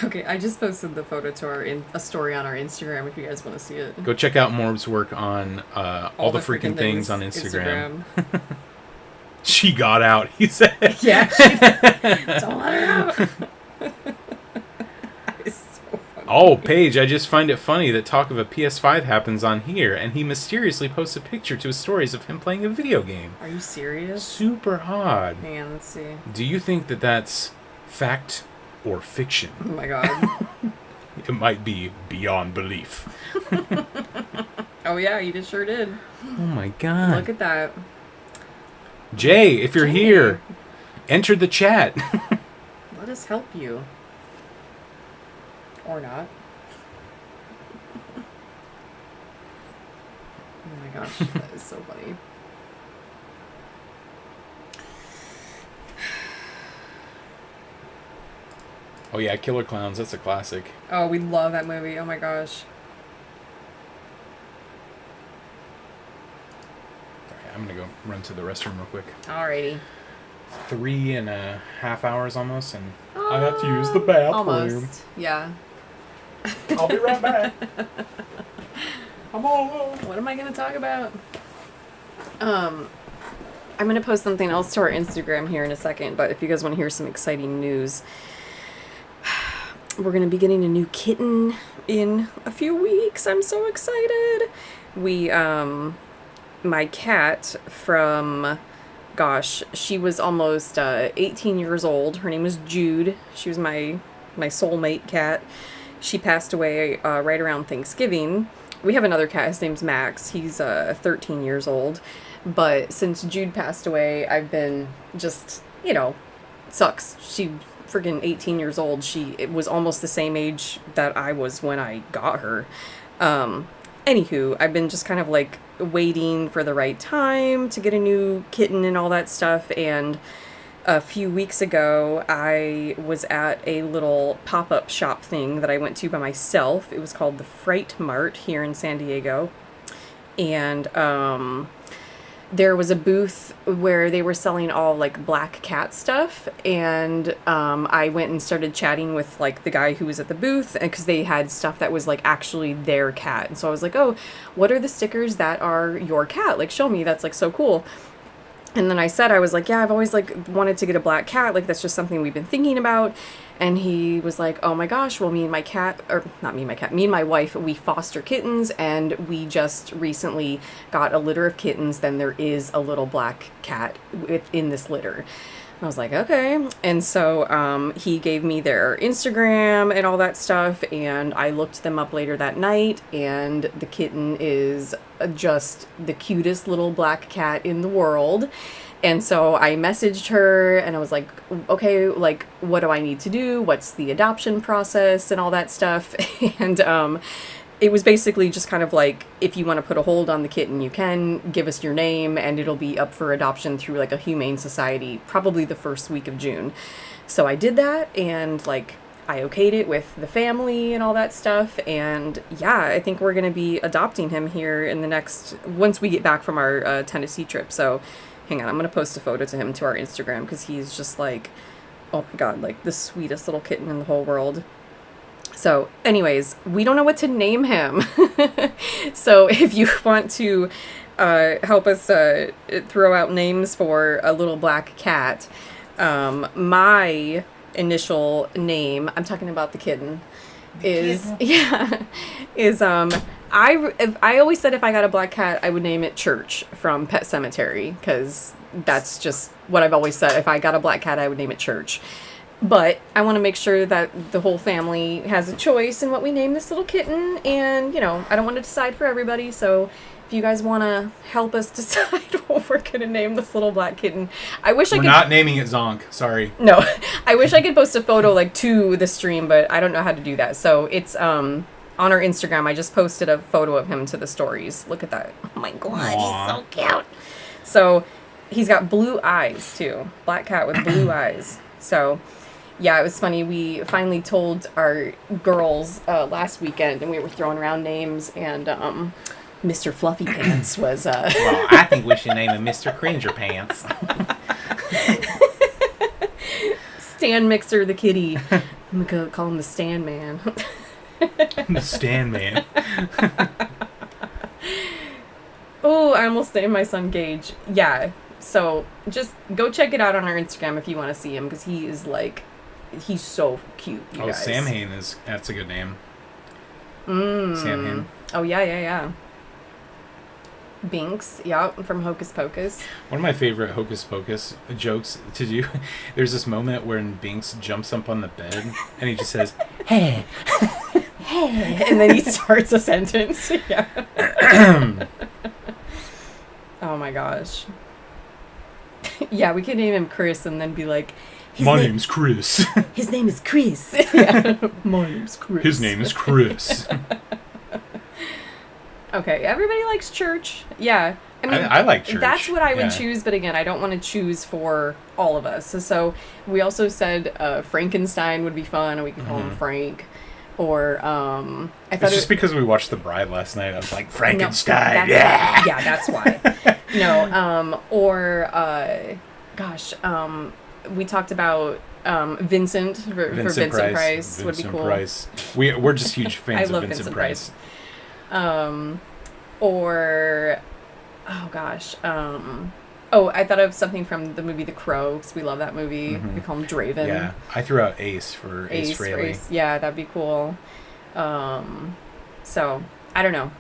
Okay, I just posted the photo to a story on our Instagram if you guys want to see it. Go check out Morb's work on All the Freakin Things on Instagram. She got out, he said. Yeah, don't let her out. It's so funny. Oh, Paige, I just find it funny that talk of a PS5 happens on here, and he mysteriously posts a picture to his stories of him playing a video game. Are you serious? Super odd. Hang on, let's see. Do you think that that's fact or fiction? Oh my god. It might be beyond belief. Oh yeah, you just sure did. Oh my god. Look at that. Jay, if you're here, enter the chat. Let us help you. Or not. Oh my gosh, that is so funny. Oh yeah, Killer Clowns, that's a classic. Oh, we love that movie. Oh my gosh. Alright, I'm gonna go run to the restroom real quick. Alrighty. 3.5 hours almost, and I have to use the bathroom. Almost. Yeah. I'll be right back. I'm all alone. What am I going to talk about? I'm going to post something else to our Instagram here in a second, but if you guys want to hear some exciting news, we're going to be getting a new kitten in a few weeks. I'm so excited. My cat from, gosh, she was almost 18 years old. Her name was Jude. She was my soulmate cat. She passed away right around Thanksgiving. We have another cat. His name's Max. He's 13 years old. But since Jude passed away, I've been just, sucks. She friggin' 18 years old. It was almost the same age that I was when I got her. Anywho, I've been just kind of like waiting for the right time to get a new kitten and all that stuff. And a few weeks ago, I was at a little pop-up shop thing that I went to by myself. It was called the Fright Mart here in San Diego. And there was a booth where they were selling all like black cat stuff. And I went and started chatting with like the guy who was at the booth, because they had stuff that was like actually their cat. And so I was like, oh, what are the stickers that are your cat? Like, show me. That's like so cool. And then I was like, yeah, I've always like wanted to get a black cat. Like, that's just something we've been thinking about. And he was like, oh my gosh, well, me and my wife, we foster kittens, and we just recently got a litter of kittens. Then there is a little black cat in this litter. I was like, okay. And so he gave me their Instagram and all that stuff, and I looked them up later that night, and the kitten is just the cutest little black cat in the world. And so I messaged her, and I was like, okay, like, what do I need to do? What's the adoption process and all that stuff? And it was basically just kind of like, if you want to put a hold on the kitten, you can give us your name, and it'll be up for adoption through like a humane society, probably the first week of June. So I did that, and like I okayed it with the family and all that stuff. And yeah, I think we're going to be adopting him here in once we get back from our Tennessee trip. So hang on, I'm going to post a photo to him to our Instagram, because he's just like, oh my God, like the sweetest little kitten in the whole world. So anyways, we don't know what to name him. So if you want to help us throw out names for a little black cat, my initial name, I'm talking about the kitten, I always said if I got a black cat, I would name it Church from Pet Sematary, because that's just what I've always said. If I got a black cat, I would name it Church. But I want to make sure that the whole family has a choice in what we name this little kitten. And, I don't want to decide for everybody. So if you guys want to help us decide what we're going to name this little black kitten, We're not naming it Zonk. Sorry. No, I wish I could post a photo like to the stream, but I don't know how to do that. So it's on our Instagram. I just posted a photo of him to the stories. Look at that. Oh my God, Aww. He's so cute. So he's got blue eyes too. Black cat with blue eyes. So yeah, it was funny. We finally told our girls last weekend, and we were throwing around names, and Mr. Fluffy Pants was... Well, I think we should name him Mr. Cringer Pants. Stan Mixer the kitty. I'm going to call him the Stan Man. The Stan Man. Oh, I almost named my son Gage. Yeah, so just go check it out on our Instagram if you want to see him, because he is like... He's so cute, you guys. Samhain that's a good name. Samhain. Oh, yeah. Binks, yep, from Hocus Pocus. One of my favorite Hocus Pocus jokes to do, there's this moment when Binks jumps up on the bed and he just says, "Hey." Hey. And then he starts a sentence. Yeah. Oh my gosh. Yeah, we could name him Chris and then be like, My name's Chris. His name is Chris. Yeah. My name's Chris. His name is Chris. Okay, everybody likes church. Yeah. I mean, I like church. That's what I would choose, but again, I don't want to choose for all of us. So we also said Frankenstein would be fun, and we could call him Frank. Or I thought it's just because we watched The Bride last night. I was like, Frankenstein. That's why. No. We talked about Vincent for Vincent Price would be cool. Price. We're just huge fans of Vincent Price. I thought of something from the movie The Crow, because we love that movie. We call him Draven. Yeah, I threw out Ace for Ace Frehley. Yeah, that'd be cool. So, I don't know.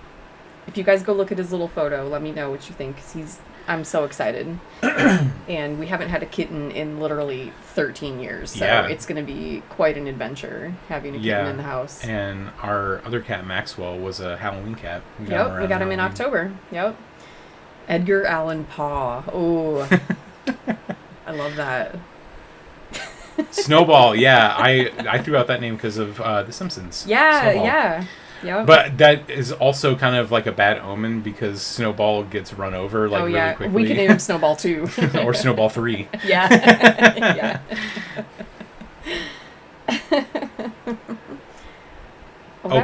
If you guys go look at his little photo, let me know what you think, because I'm so excited. And we haven't had a kitten in literally 13 years, so it's going to be quite an adventure having a kitten in the house. And our other cat, Maxwell, was a Halloween cat. We got him in October. Yep. Edgar Allan Poe. Oh, I love that. Snowball, yeah. I threw out that name because of The Simpsons. Yeah. But that is also kind of like a bad omen because Snowball gets run over really quickly. We can name him Snowball 2. Or Snowball 3. Yeah.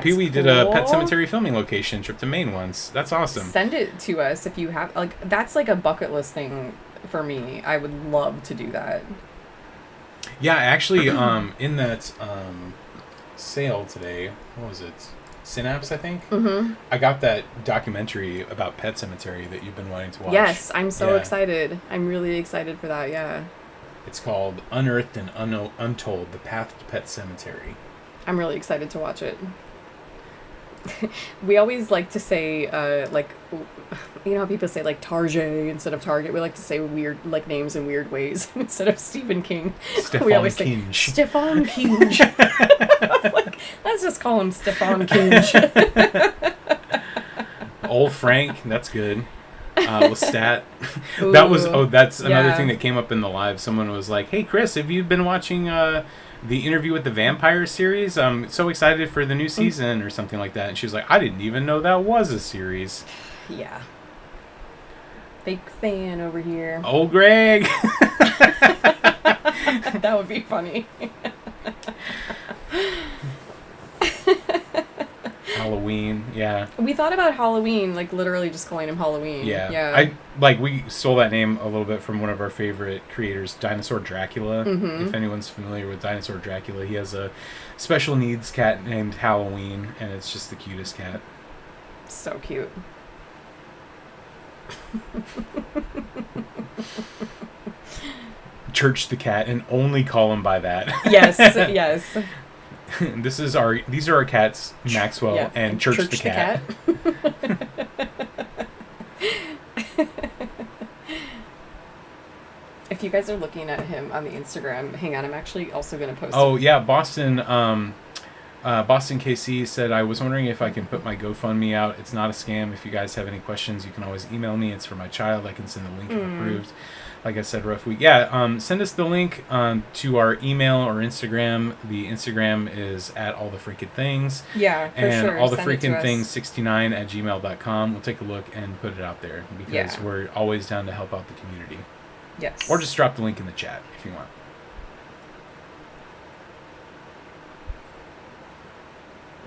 Pee-wee did a Pet Cemetery filming location trip to Maine once. That's awesome. Send it to us if you have, that's like a bucket list thing for me. I would love to do that. Yeah, actually, in that sale today, what was it? Synapse, I think? I got that documentary about Pet Cemetery that you've been wanting to watch. Yes, I'm so excited. I'm really excited for that, yeah. It's called Unearthed and Untold, The Path to Pet Cemetery. I'm really excited to watch it. We always like to say, you know how people say, Target instead of Target? We like to say weird, names in weird ways instead of Stephen King. We always say, Stefan King. Let's just call him Stefan King. Old Frank, that's good. Lestat. That's another thing that came up in the live. Someone was like, "Hey Chris, have you been watching the Interview with the Vampire series? I'm so excited for the new season," or something like that. And she was like, "I didn't even know that was a series." Yeah. Fake fan over here. Old Greg. That would be funny. Halloween, yeah. We thought about Halloween, literally just calling him Halloween. Yeah. We stole that name a little bit from one of our favorite creators, Dinosaur Dracula. If anyone's familiar with Dinosaur Dracula, he has a special needs cat named Halloween, and it's just the cutest cat. So cute. Church the cat, and only call him by that. Yes. These are our cats, Maxwell and Church the cat. If you guys are looking at him on the Instagram, hang on, I'm actually also going to post. Oh yeah, Boston KC said, "I was wondering if I can put my GoFundMe out. It's not a scam. If you guys have any questions, you can always email me. It's for my child. I can send the link if approved." Like I said, rough week. Yeah, send us the link to our email or Instagram. The Instagram is at All The Freakin Things. Yeah, for and sure. All The Freakin Things 69 at gmail.com. We'll take a look and put it out there because we're always down to help out the community. Yes. Or just drop the link in the chat if you want.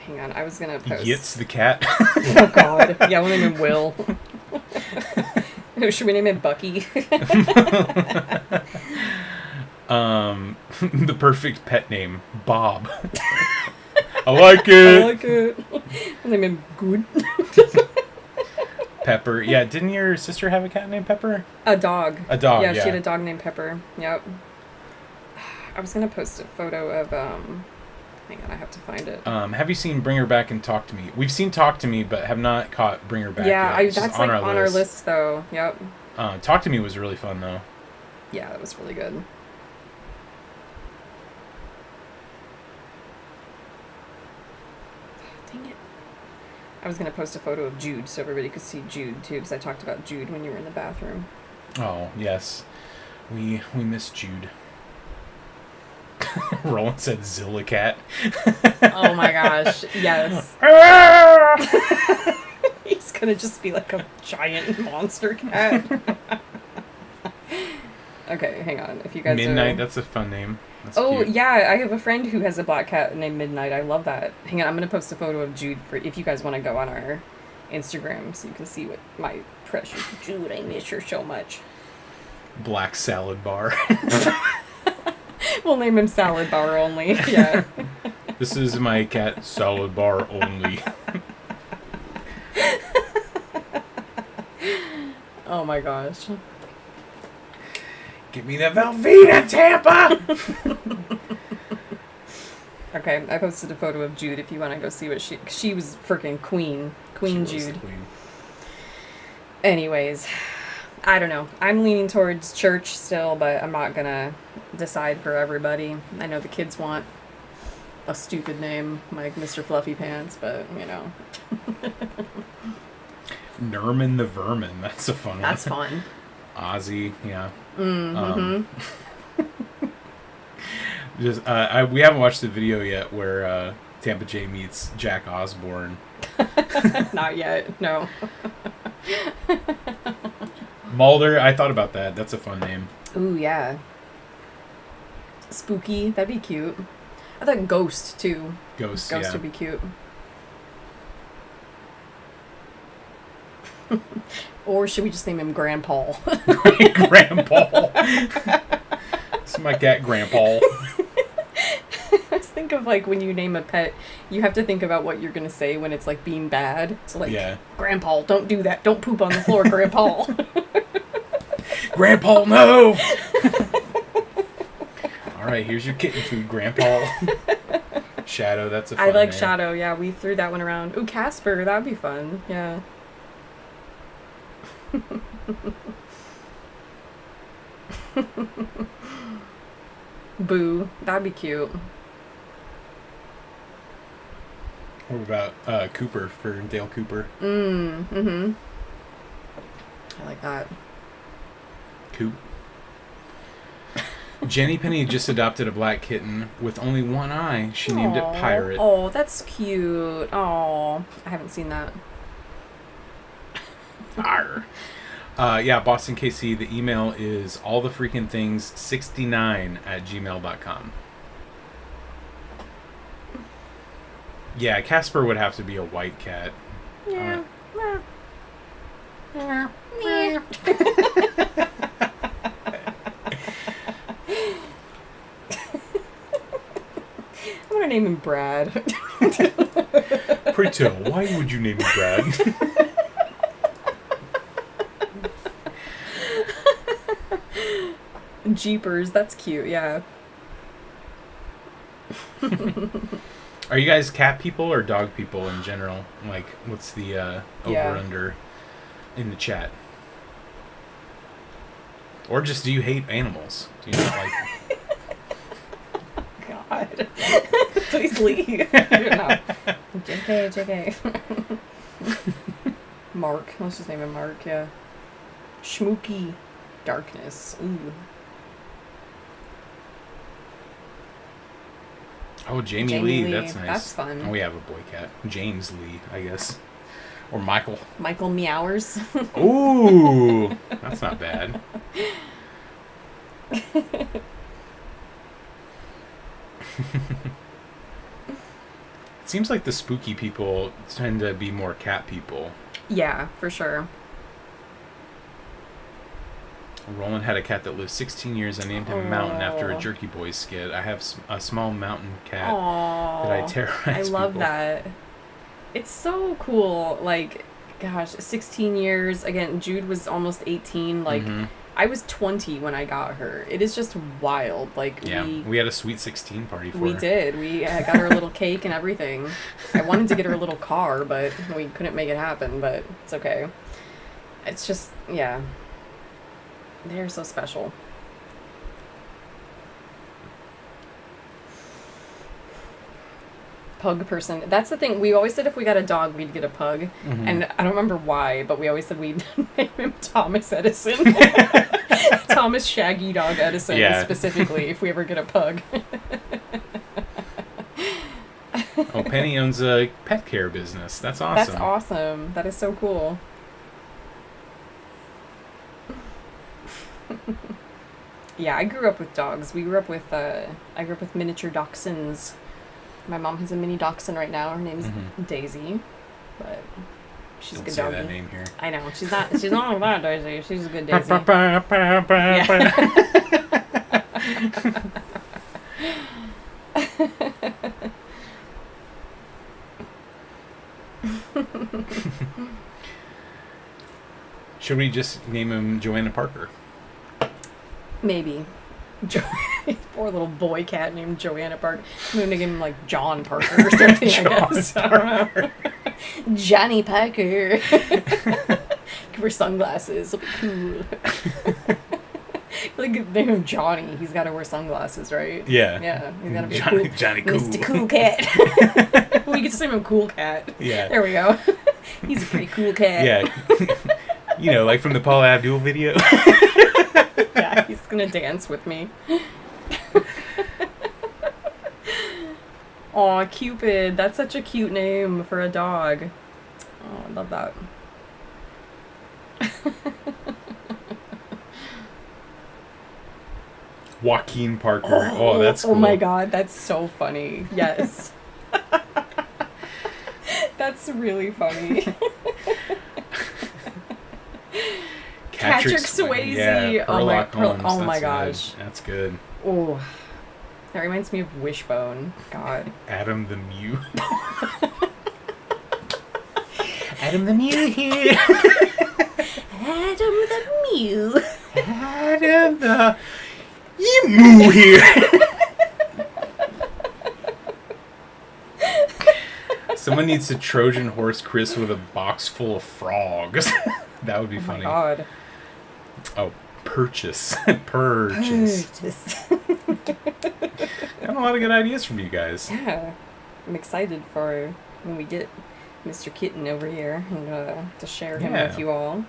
Hang on, I was going to post. Yitz the cat. Oh, God. Yeah, we'll name him Will. Should we name him Buc-ee? The perfect pet name, Bob. I like it. We'll name him Good. Pepper. Yeah, didn't your sister have a cat named Pepper? A dog. Yeah, she had a dog named Pepper. Yep. I was going to post a photo of Hang on, I have to find it. Have you seen Bring Her Back and Talk to Me? We've seen Talk to Me, but have not caught Bring Her Back Yeah, yet. that's like on our list, though. Yep. Talk to Me was really fun, though. Yeah, that was really good. Dang it. I was going to post a photo of Jude so everybody could see Jude, too, because I talked about Jude when you were in the bathroom. Oh, yes. We miss Jude. Roland said Zilla Cat. Oh my gosh, yes. He's gonna just be like a giant monster cat. Okay, hang on. If you guys Midnight, that's a fun name. That's cute. Yeah, I have a friend who has a black cat named Midnight. I love that. Hang on, I'm gonna post a photo of Jude for if you guys want to go on our Instagram so you can see what my precious Jude. I miss her so much. Black Salad Bar. We'll name him Salad Bar only. Yeah. This is my cat, Salad Bar only. Oh my gosh. Give me the Velveeta, Tampa! Okay, I posted a photo of Jude if you want to go see what she was freaking Queen Jude. Anyways, I don't know. I'm leaning towards church still, but I'm not gonna decide for everybody. I know the kids want a stupid name like Mr. Fluffy Pants, but you know. Nerman the Vermin. That's a fun one. That's fun. Ozzy, yeah. Mm-hmm. We haven't watched the video yet where Tampa J meets Jack Osborne. Not yet, no. Mulder, I thought about that. That's a fun name. Ooh, yeah. Spooky, that'd be cute. I thought Ghost, too. Ghost would be cute. Or should we just name him Grandpa? Grandpa. This is my cat, Grandpa. Just think of like when you name a pet, you have to think about what you're gonna say when it's like being bad. So like, Grandpa, don't do that. Don't poop on the floor, Grandpa. Grandpa, no. All right, here's your kitten food, Grandpa. Shadow, that's a fun I like name. Shadow. Yeah, we threw that one around. Ooh, Casper, that'd be fun. Yeah. Boo, that'd be cute. What about Cooper for Dale Cooper? Mm-hmm. I like that. Coop. Jenny Penny just adopted a black kitten with only one eye. She named it Pirate. Oh, that's cute. Oh, I haven't seen that. Arr. Yeah, Boston KC, the email is allthefreakinthings69@gmail.com. Yeah, Casper would have to be a white cat. Yeah. I'm gonna name him Brad. Pray tell, why would you name him Brad? Jeepers, that's cute, yeah. Are you guys cat people or dog people in general? Like, what's the over-under in the chat? Or just do you hate animals? Do you not like God. Please leave. JK. Mark. Let's just name him Mark, yeah. Schmooky Darkness. Ooh. Oh, Jamie Lee. That's nice. That's fun. Oh, we have a boy cat. James Lee, I guess. Or Michael. Michael Meowers. Ooh. That's not bad. It seems like the spooky people tend to be more cat people. Yeah, for sure. Roland had a cat that lived 16 years. I named him Mountain after a Jerky Boys skit. I have a small mountain cat that I terrorize. I love people. that. It's so cool. Like, gosh, 16 years. Again, Jude was almost 18. Like, I was 20 when I got her. It is just wild. Like, Yeah, we had a sweet 16 party for her. We did. We got her a little cake and everything. I wanted to get her a little car, but we couldn't make it happen, but it's okay. It's just, yeah. They're so special. Pug person. That's the thing. We always said if we got a dog, we'd get a pug. Mm-hmm. And I don't remember why, but we always said we'd name him Thomas Edison. Thomas Shaggy Dog Edison, specifically, if we ever get a pug. Oh, Penny owns a pet care business. That's awesome. That's awesome. That is so cool. Yeah, I grew up with dogs. We grew up with, I grew up with miniature dachshunds. My mom has a mini dachshund right now. Her name is Daisy, but she's a good doggy. Don't say that name here. I know. She's not like that, Daisy. She's a good Daisy. Should we just name him Joanna Parker? Maybe. Poor little boy cat named Joanna Parker. I'm going to give him like John Parker or something, I guess. I don't know. Johnny Parker. Give her sunglasses. It'll be cool. Like, name him Johnny. He's got to wear sunglasses, right? Yeah. Yeah. He's got to be Johnny cool. Cool. Mr. Cool Cat. We could name him Cool Cat. Yeah. There we go. He's a pretty cool cat. Yeah. You know, like from the Paula Abdul video. Yeah, he's gonna dance with me. Aw, Cupid. That's such a cute name for a dog. Oh, I love that. Joaquin Parker. Oh, that's cool. Oh my god, that's so funny. Yes. That's really funny. Patrick Swayze. Yeah, oh my, Holmes. My gosh. Good. That's good. Oh, that reminds me of Wishbone. God. Adam the Mew. Adam the Mew here. Adam the Mew. Adam the Emu here. Someone needs to Trojan horse Chris with a box full of frogs. That would be funny. Oh my god. Oh, purchase. Purchase. Got a lot of good ideas from you guys. Yeah. I'm excited for when we get Mr. Kitten over here and to share him with you all.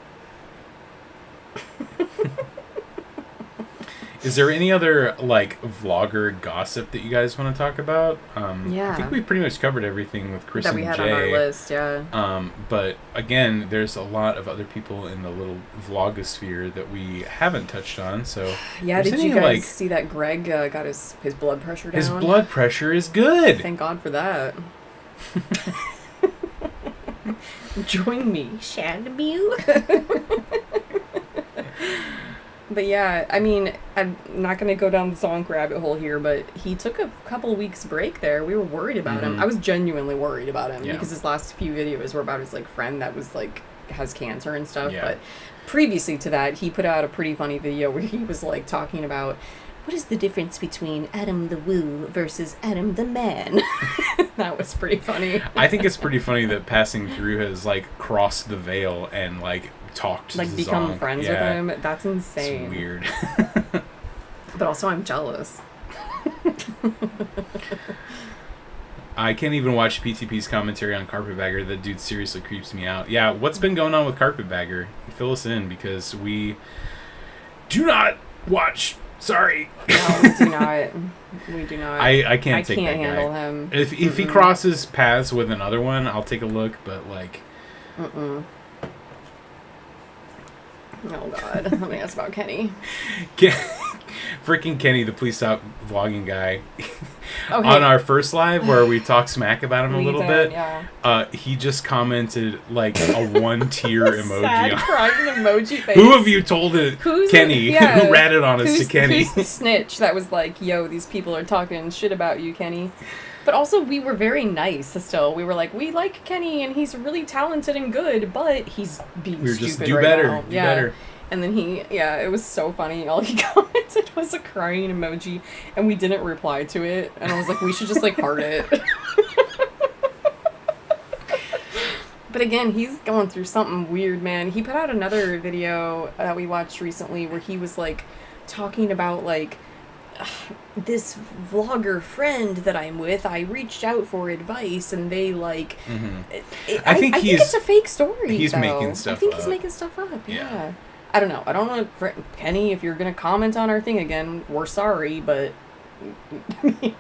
Is there any other, like, vlogger gossip that you guys want to talk about? I think we pretty much covered everything with Chris and Jay. That we had on our list, yeah. But, again, there's a lot of other people in the little vlogosphere that we haven't touched on, so... Yeah, did you guys see that Greg got his blood pressure down? His blood pressure is good! Thank God for that. Join me, Shadaboo. But yeah, I mean, I'm not going to go down the song rabbit hole here, but he took a couple weeks break there. We were worried about him. I was genuinely worried about him because his last few videos were about his like friend that was like has cancer and stuff. Yeah. But previously to that, he put out a pretty funny video where he was like talking about what is the difference between Adam the Woo versus Adam the Man. That was pretty funny. I think it's pretty funny that Passing Through has like crossed the veil and like talked like to become Zonk. friends with him. That's insane. It's weird. But also I'm jealous. I can't even watch PTP's commentary on Carpetbagger. That dude seriously creeps me out. Yeah, what's been going on with Carpetbagger? Fill us in because we do not watch. Sorry. No, we do not. We do not. I can't take that guy. I can't handle him. If he crosses paths with another one, I'll take a look, but like... Oh, God. Let me ask about Kenny. Freaking Kenny, the Please Stop Vlogging guy. On our first live where we talk smack about him a little bit, he just commented like a one-tear emoji. Sad crying emoji face. Who of you told it Kenny? Who ratted on us to Kenny? Who's the snitch that was like, yo, these people are talking shit about you, Kenny? But also, we were very nice still. We were like, we like Kenny, and he's really talented and good, but he's being stupid do right better. now. Do better. And then it was so funny. All he commented was a crying emoji, and we didn't reply to it. And I was like, we should just, like, heart it. But again, he's going through something weird, man. He put out another video that we watched recently where he was, like, talking about, like, this vlogger friend that I'm with, I reached out for advice, and they, like... I think it's a fake story, He's though. making stuff up. I think he's making stuff up, yeah. I don't know. I don't know, Kenny, if you're going to comment on our thing again, we're sorry, but...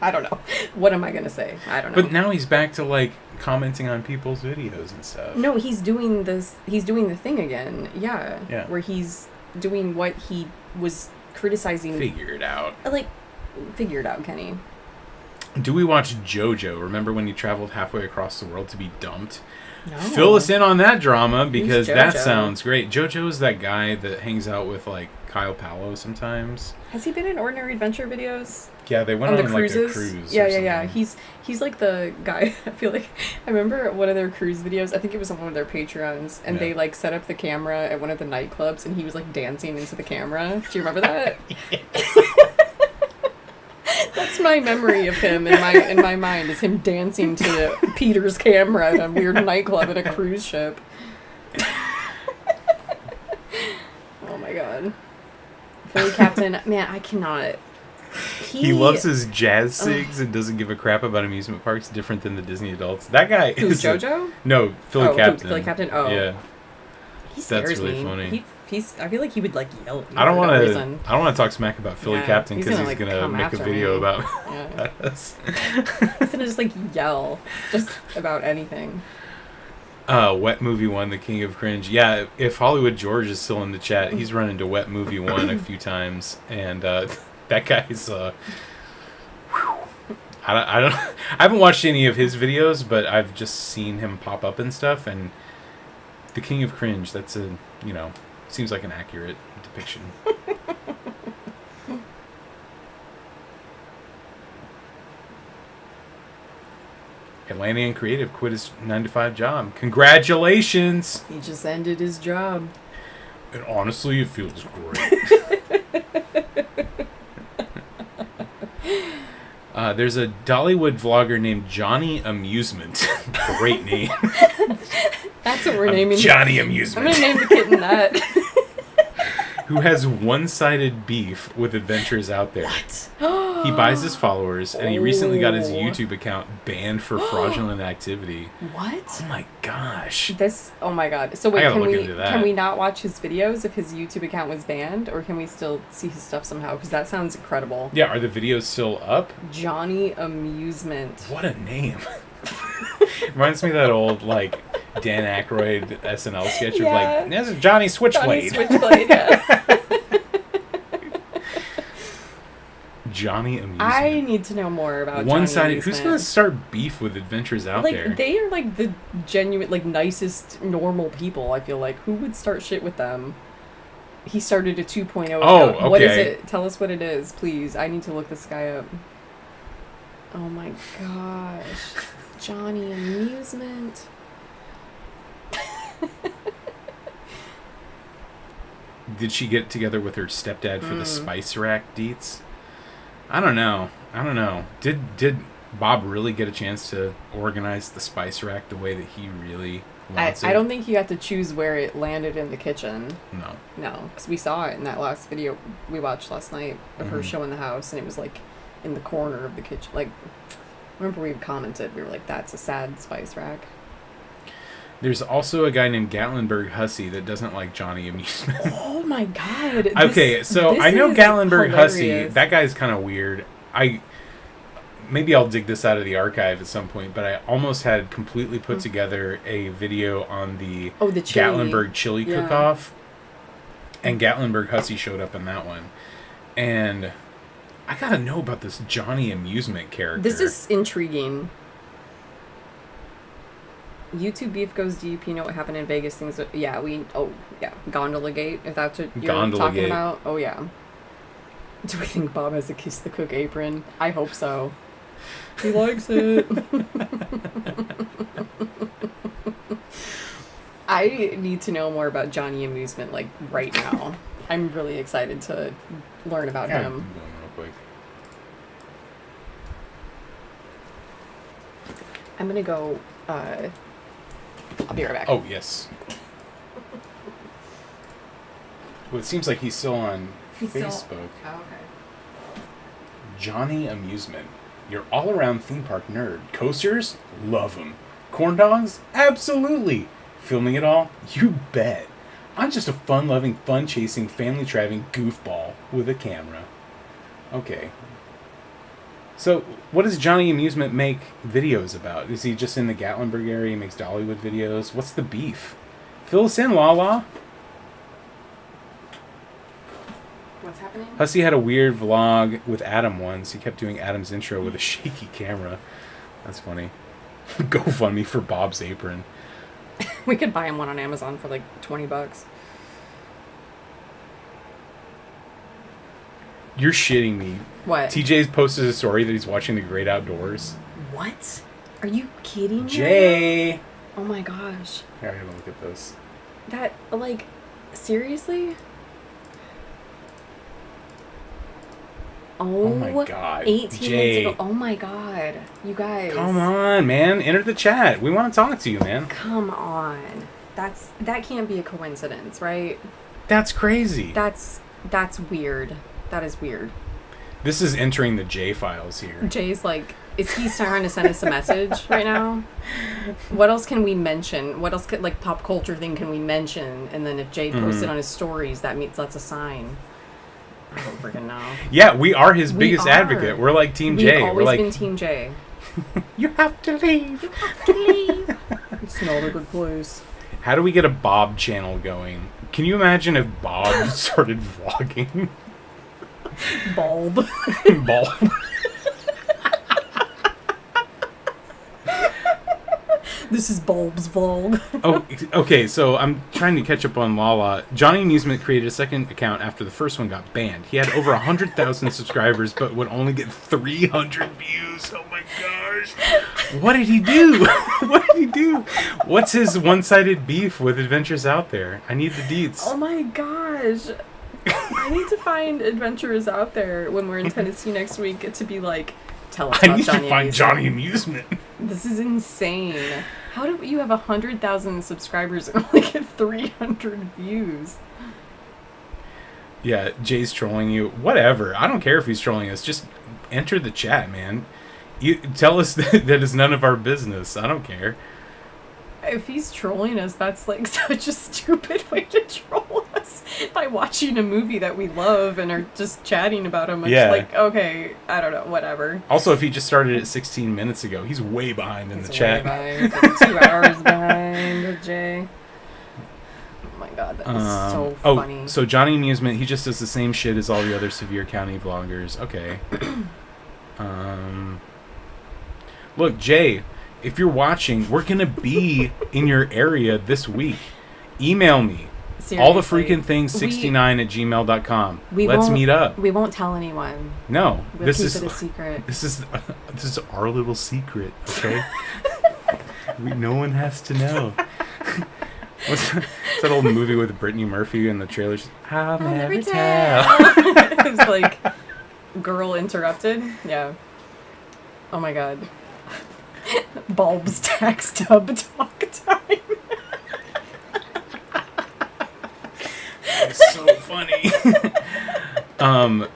I don't know. What am I going to say? I don't know. But now he's back to, like, commenting on people's videos and stuff. No, he's doing this... He's doing the thing again. Yeah. Where he's doing what he was... criticizing. Figure it out. Like, figure it out, Kenny. Do we watch JoJo? Remember when he traveled halfway across the world to be dumped? No. Fill us in on that drama, because Who's that JoJo? sounds great. JoJo is that guy that hangs out with, like, Kyle Palo sometimes. Has he been in Ordinary Adventure videos? Yeah, they went on like a cruise. Yeah. He's like the guy. I feel like I remember one of their cruise videos. I think it was on one of their Patreons, and they like set up the camera at one of the nightclubs, and he was like dancing into the camera. Do you remember that? That's my memory of him in my mind, is him dancing to Peter's camera at a weird nightclub at a cruise ship. Oh my god. Philly Captain, man, I cannot. He loves his jazz sigs and doesn't give a crap about amusement parks, different than the Disney adults. That guy Who's is... JoJo? No, Philly Captain. Philly Captain, oh. Yeah. He scares That's really me. funny. I feel like he would, like, yell at me. I don't want to. reason. I don't want to talk smack about Philly Captain because he's like, gonna make a video about us. He's gonna just like yell just about anything. Wet Movie 1, the king of cringe. Yeah, if Hollywood George is still in the chat, he's run into Wet Movie 1 a few times, and that guy's. I haven't watched any of his videos, but I've just seen him pop up and stuff, and the king of cringe. That's seems like an accurate depiction. Atlantean Creative quit his 9-to-5 job. Congratulations! He just ended his job. And honestly, it feels great. There's a Dollywood vlogger named Johnny Amusement. Great name. That's what we're naming. Johnny Amusement. I'm gonna name the kitten that. Who has one-sided beef with adventures out there. What? He buys his followers, and he recently got his YouTube account banned for fraudulent activity. What? Oh my gosh. Oh my god. So wait, can we not watch his videos if his YouTube account was banned, or can we still see his stuff somehow? Because that sounds incredible. Yeah, are the videos still up? Johnny Amusement. What a name. Reminds me of that old, like, Dan Aykroyd SNL sketch of, like, this is Johnny Switchblade. Johnny Switchblade, yeah. Johnny Amusement. I need to know more about One-sided. Johnny Amusement. Who's going to start beef with adventures out there? Like, they are, like, the genuine, like, nicest, normal people, I feel like. Who would start shit with them? He started a 2.0 account. Okay. What is it? Tell us what it is, please. I need to look this guy up. Oh my gosh. Johnny Amusement. Did she get together with her stepdad for the spice rack deets? I don't know. Did Bob really get a chance to organize the spice rack the way that he really wants it? I don't think you have to choose where it landed in the kitchen. No, because we saw it in that last video we watched last night of her showing the house, and it was like in the corner of the kitchen. Like, remember we commented, we were like, that's a sad spice rack. There's also a guy named Gatlinburg Hussey that doesn't like Johnny Amusement. Oh my god. So I know Gatlinburg Hussey. That guy's kind of weird. Maybe I'll dig this out of the archive at some point, but I almost had completely put together a video on the Gatlinburg chili cook-off, and Gatlinburg Hussey showed up in that one. And I gotta know about this Johnny Amusement character. This is intriguing. YouTube beef goes deep. You know what happened in Vegas? Things. Gondola Gate. If that's what you're talking about. Oh yeah. Do we think Bob has a kiss the cook apron? I hope so. He likes it. I need to know more about Johnny Amusement, like, right now. I'm really excited to learn about Yeah, him. I'm going real quick. I'm gonna go, I'll be right back. Oh, yes. Well, it seems like he's still on Facebook. Oh, okay. Johnny Amusement. Your all-around theme park nerd. Coasters? Love them. Corn dogs? Absolutely. Filming it all? You bet. I'm just a fun-loving, fun-chasing, family-driving goofball with a camera. Okay. So, what does Johnny Amusement make videos about? Is he just in the Gatlinburg area? He makes Dollywood videos? What's the beef? Fill us in, Lala. What's happening? Hussey had a weird vlog with Adam once. He kept doing Adam's intro with a shaky camera. That's funny. GoFundMe for Bob's apron. We could buy him one on Amazon for like $20. You're shitting me. What? TJ's posted a story that he's watching The Great Outdoors. What? Are you kidding me? Jay! Oh my gosh. Here, I gotta look at this. That, like, seriously? Oh my god. 18 Jay. minutes ago. Oh my god. You guys. Come on, man. Enter the chat. We want to talk to you, man. Come on. That can't be a coincidence, right? That's crazy. That's weird. That is weird. This is entering the J files here. Jay's like, is he trying to send us a message right now? What else can we mention? What else could, like, pop culture thing can we mention? And then if Jay posts it on his stories, that means that's a sign. I don't freaking know. Yeah, we are his biggest advocate. We're like Team J. We've always We're like, been Team J. you have to leave. You have to leave. It's not a good place. How do we get a Bob channel going? Can you imagine if Bob started vlogging? Bulb. Bulb. This is Bulb's vlog. Oh, okay, so I'm trying to catch up on Lala. Johnny Amusement created a second account after the first one got banned. He had over 100,000 subscribers, but would only get 300 views. Oh my gosh. What did he do? What did he do? What's his one-sided beef with Adventures Out There? I need the deets. Oh my gosh. I need to find Adventurers Out There when we're in Tennessee next week to be like, tell us I about need Johnny to find Amusement. Johnny Amusement. This is insane. How do you have 100,000 subscribers and only get 300 views? Yeah, Jay's trolling you. Whatever. I don't care if he's trolling us. Just enter the chat, man. You tell us that is none of our business. I don't care. If he's trolling us, that's like such a stupid way to troll us by watching a movie that we love and are just chatting about him. Yeah. Like, okay, I don't know, whatever. Also, if he just started it 16 minutes ago, he's way behind in the chat. He's like 2 hours behind, Jay. Oh my god, that was so funny. So Johnny Amusement, he just does the same shit as all the other Sevier County vloggers. Okay. Look, Jay, if you're watching, we're gonna be in your area this week. Email me. Seriously. All the freaking things 69 at gmail.com. Let's meet up. We won't tell anyone. No, We'll keep it a secret. This is our little secret. Okay. No one has to know. What's that old movie with Brittany Murphy in the trailers? I'll never tell. It's like girl interrupted. Yeah. Oh my god. Bulb's tax tub talk time. It's so funny.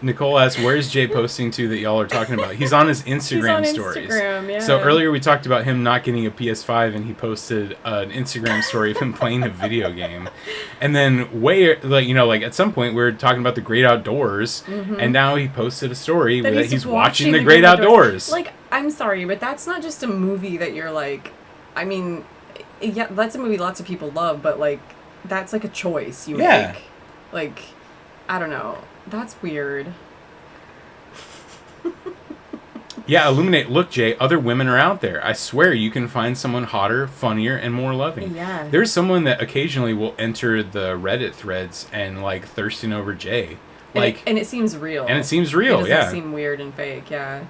Nicole asks, where's Jay posting to that y'all are talking about? He's on his Instagram stories. Instagram, yeah. So earlier we talked about him not getting a PS5, and he posted an Instagram story of him playing a video game. And then at some point we were talking about the Great Outdoors, and now he posted a story that he's watching the Great Outdoors. Like, I'm sorry, but that's not just a movie that you're like, I mean, yeah, that's a movie lots of people love, but like, that's like a choice you make. Like, I don't know. That's weird. Yeah, illuminate. Look, Jay, other women are out there. I swear you can find someone hotter, funnier, and more loving. Yeah. There's someone that occasionally will enter the Reddit threads and, like, thirsting over Jay. Like, and it seems real. And it seems real, it doesn't seem weird and fake, yeah.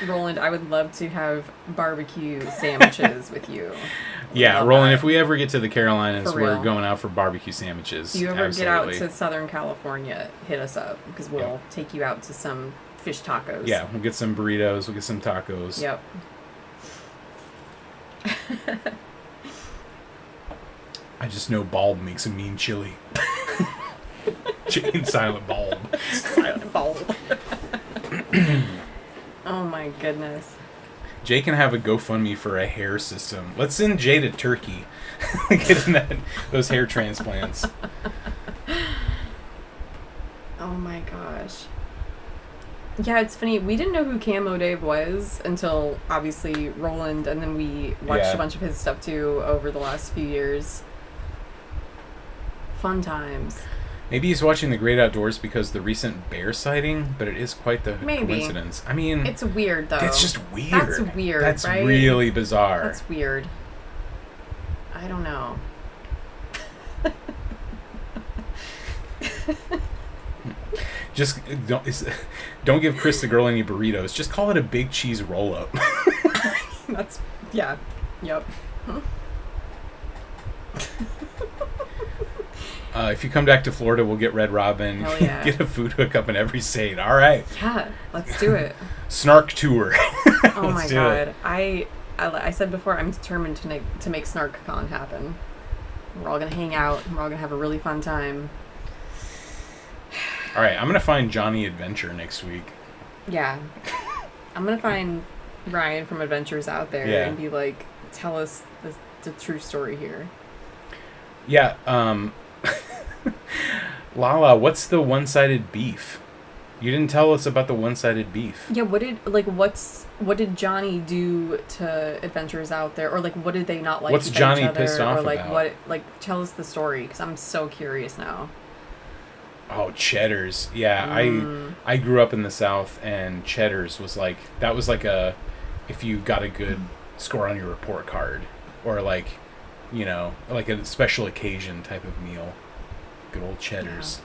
Roland, I would love to have barbecue sandwiches with you. Yeah, Love Roland, that. if we ever get to the Carolinas, For we're real. going out for barbecue sandwiches. If you ever Absolutely. get out to Southern California, hit us up because we'll take you out to some fish tacos. Yeah, we'll get some burritos, we'll get some tacos. Yep. I just know Bulb makes a mean chili. Chicken Silent Bulb. Silent bulb. Oh my goodness. Jay can have a GoFundMe for a hair system. Let's send Jay to Turkey. Getting those hair transplants. Oh my gosh. Yeah, it's funny. We didn't know who Camo Dave was until obviously Roland, and then we watched a bunch of his stuff too over the last few years. Fun times. Maybe he's watching the great outdoors because of the recent bear sighting, but it is quite the coincidence. I mean, it's weird though. It's just weird. That's weird. That's right? really bizarre. That's weird. I don't know. Just don't give Chris the girl any burritos. Just call it a big cheese roll up. That's yeah. Yep. If you come back to Florida, we'll get Red Robin. Hell yeah. Get a food hookup in every state. All right. Yeah, let's do it. Snark tour. Oh my god. I said before, I'm determined to make SnarkCon happen. We're all gonna hang out. We're all gonna have a really fun time. All right, I'm gonna find Johnny Adventure next week. Yeah. I'm gonna find Ryan from Adventures Out There and be like, tell us the true story here. Yeah. Lala, what's the one-sided beef? You didn't tell us about the one-sided beef. Yeah, what did Johnny do to Adventures Out There, or like what did they not like? What's about Johnny each other, pissed off or like about? what? Like tell us the story because I'm so curious now. Oh, Cheddar's. Yeah, I grew up in the South, and Cheddar's was like if you got a good score on your report card, or like a special occasion type of meal. Good old Cheddar's.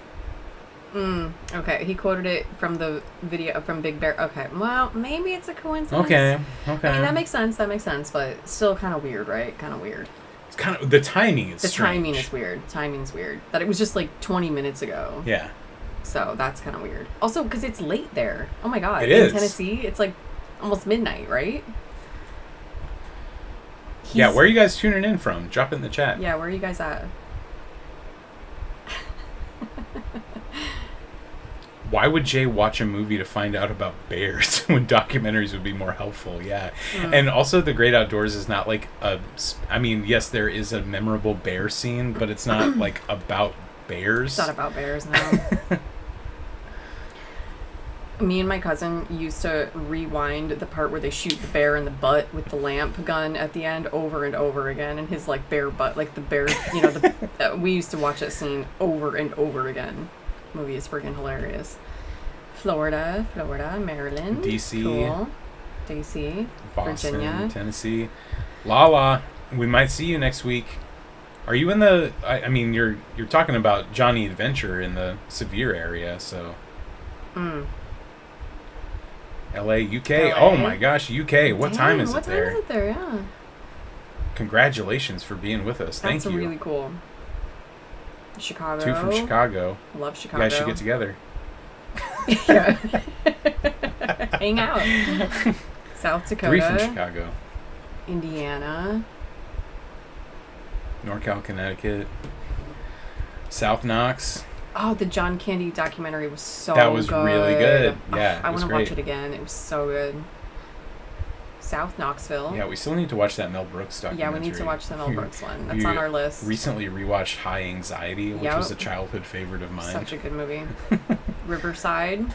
Okay, he quoted it from the video from Big Bear. Okay, well, maybe it's a coincidence. Okay. I mean, that makes sense, but still kind of weird, right? Kind of weird. It's kind of, the timing is strange. Timing is weird. Timing's weird. That it was just like 20 minutes ago. Yeah. So that's kind of weird. Also, because it's late there. Oh my god. It is. In Tennessee, it's like almost midnight, right? Yeah, where are you guys tuning in from? Drop it in the chat. Yeah, where are you guys at? Why would Jay watch a movie to find out about bears when documentaries would be more helpful? Yeah. And also the Great Outdoors is not like yes, there is a memorable bear scene, but it's not like about bears. It's not about bears, no. Me and my cousin used to rewind the part where they shoot the bear in the butt with the lamp gun at the end over and over again, and his like bear butt, like the bear, we used to watch that scene over and over again. Movie is freaking hilarious. Florida, Maryland, DC, cool. DC, Boston, Virginia, Tennessee. Lala, we might see you next week. Are you in the? I mean, you're talking about Johnny Adventure in the Sevier area, so. LA, UK. LA? Oh my gosh, UK. What time is it there? What time is it there? Yeah. Congratulations for being with us. Thank you. That's really cool. Chicago. 2 from Chicago. Love Chicago. You guys should get together. Yeah. Hang out. South Dakota. 3 from Chicago. Indiana. NorCal, Connecticut. South Knox. Oh, the John Candy documentary was so good. That was really good. Yeah, I want to great. watch it again. It was so good. South Knoxville. Yeah, we still need to watch that Mel Brooks documentary. Yeah, we need to watch the Mel Brooks one. That's on our list. Recently rewatched High Anxiety, which was a childhood favorite of mine. Such a good movie. Riverside.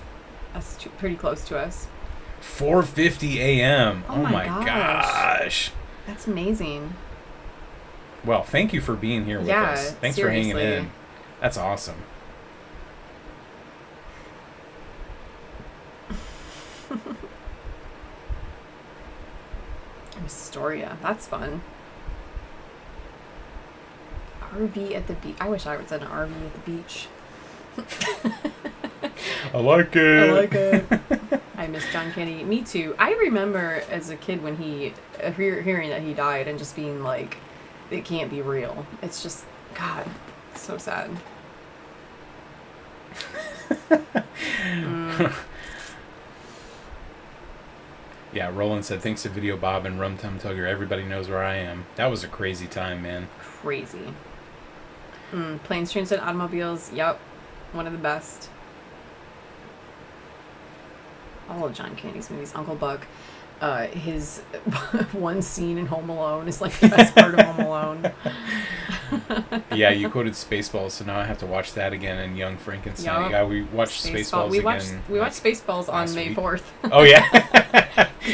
That's pretty close to us. 4:50 a.m. Oh my gosh. That's amazing. Well, thank you for being here with us. Thanks seriously. for hanging in. That's awesome. Astoria. That's fun. RV at the beach. I wish I was at an RV at the beach. I like it. I like it. I miss John Candy. Me too. I remember as a kid when he, hearing that he died and just being like, it can't be real. It's just, God, it's so sad. Yeah, Roland said, thanks to Video Bob and Rum Tum Tugger, everybody knows where I am. That was a crazy time, man. Crazy. Planes, Trains, and Automobiles. Yep. One of the best. All of John Candy's movies. Uncle Buck. His one scene in Home Alone is like the best part of Home Alone. Yeah, you quoted Spaceballs, so now I have to watch that again and Young Frankenstein. Yep. Yeah, we watched Spaceballs again. We watched Spaceballs on May 4th. Oh, yeah.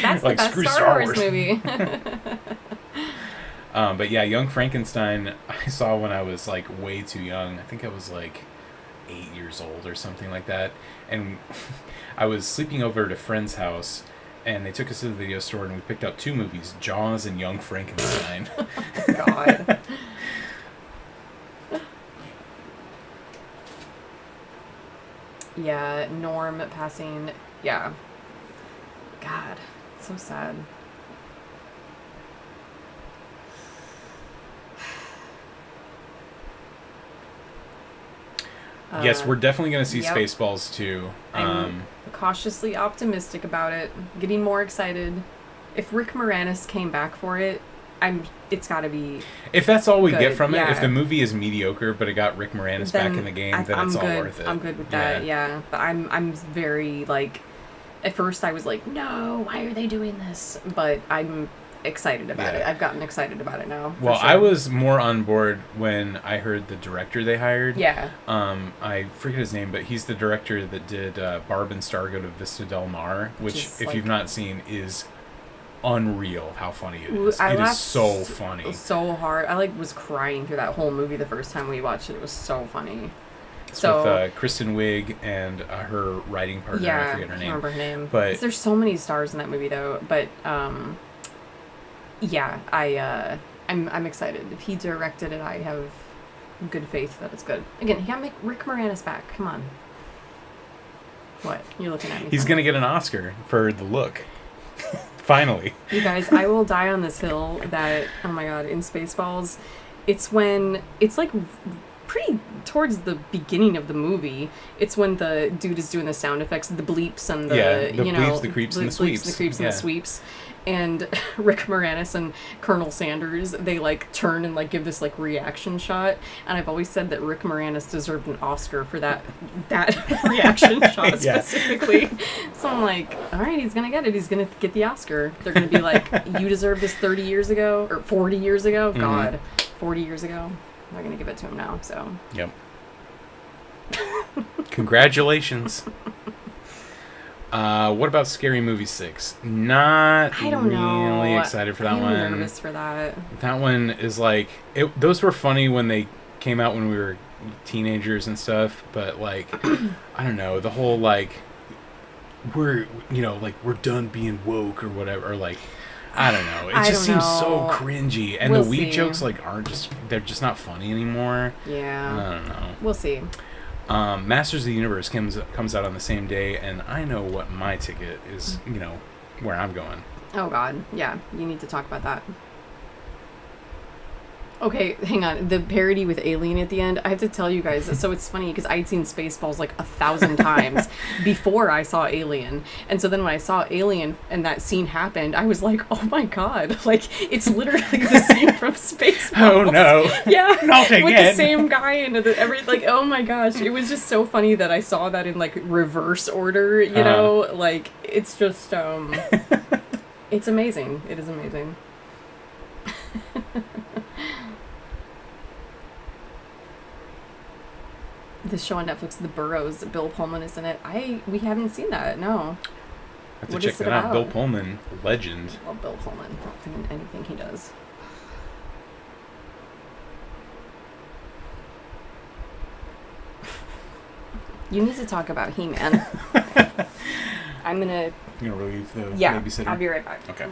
That's like, the best Star Wars movie. But yeah, Young Frankenstein, I saw when I was like way too young. I think I was like 8 years old or something like that. And I was sleeping over at a friend's house, and they took us to the video store, and we picked out 2 movies, Jaws and Young Frankenstein. God. Yeah, Norm passing. Yeah. God, it's so sad. Yes, we're definitely going to see Yep. Spaceballs too. I'm cautiously optimistic about it. Getting more excited. If Rick Moranis came back for it, it's got to be. If that's all we good. get from it, Yeah. if the movie is mediocre but it got Rick Moranis back in the game, then I'm it's all good. worth it. I'm good with that. Yeah, but I'm very like. At first, I was like, "No, why are they doing this?" But I'm excited about it. I've gotten excited about it now. Well, sure. I was more on board when I heard the director they hired. Yeah. I forget his name, but he's the director that did Barb and Star Go to Vista Del Mar, which if you've not seen, is unreal how funny it is. It is so funny. So hard. I was crying through that whole movie the first time we watched it. It was so funny. It's with Kristen Wiig and her writing partner. Yeah, I forget her name. I can't remember her name. But there's so many stars in that movie though. But yeah, I'm excited. If he directed it, I have good faith that it's good. Again, he got Rick Moranis back. Come on. What? You're looking at me. He's gonna get an Oscar for the look. Finally. You guys, I will die on this hill that, oh my god, in Spaceballs, it's like pretty towards the beginning of the movie. It's when the dude is doing the sound effects, the bleeps and the bleeps, the creeps, and the sweeps. The creeps and the sweeps. And Rick Moranis and Colonel Sanders, they turn and give this reaction shot. And I've always said that Rick Moranis deserved an Oscar for that reaction shot specifically. So I'm like, all right, he's gonna get it. He's gonna get the Oscar. They're gonna be like, you deserved this 30 years ago or 40 years ago. Mm-hmm. God, 40 years ago. They're gonna give it to him now. So. Yep. Congratulations. What about Scary Movie 6? Not really excited for that one. I'm nervous for that. That one is those were funny when they came out when we were teenagers and stuff, but I don't know, the whole we're done being woke or whatever, or I don't know. It just seems so cringy, and the weed jokes they're just not funny anymore. Yeah. I don't know. We'll see. Masters of the Universe comes out on the same day, and I know what my ticket is, where I'm going. Oh, God. Yeah, you need to talk about that. Okay, hang on. The parody with Alien at the end, I have to tell you guys, so it's funny because I'd seen Spaceballs 1,000 times before I saw Alien. And so then when I saw Alien and that scene happened, I was like, oh my God, it's literally the scene from Spaceballs. Oh no. Yeah. Not again. With the same guy and oh my gosh, it was just so funny that I saw that in reverse order, you know? It's just, it's amazing. It is amazing. This show on Netflix, The Burrows, Bill Pullman is in it. We haven't seen that, no. Have to check that out. Bill Pullman, legend. I love Bill Pullman in anything he does. You need to talk about He-Man. I'm gonna relieve the babysitter? I'll be right back. Okay.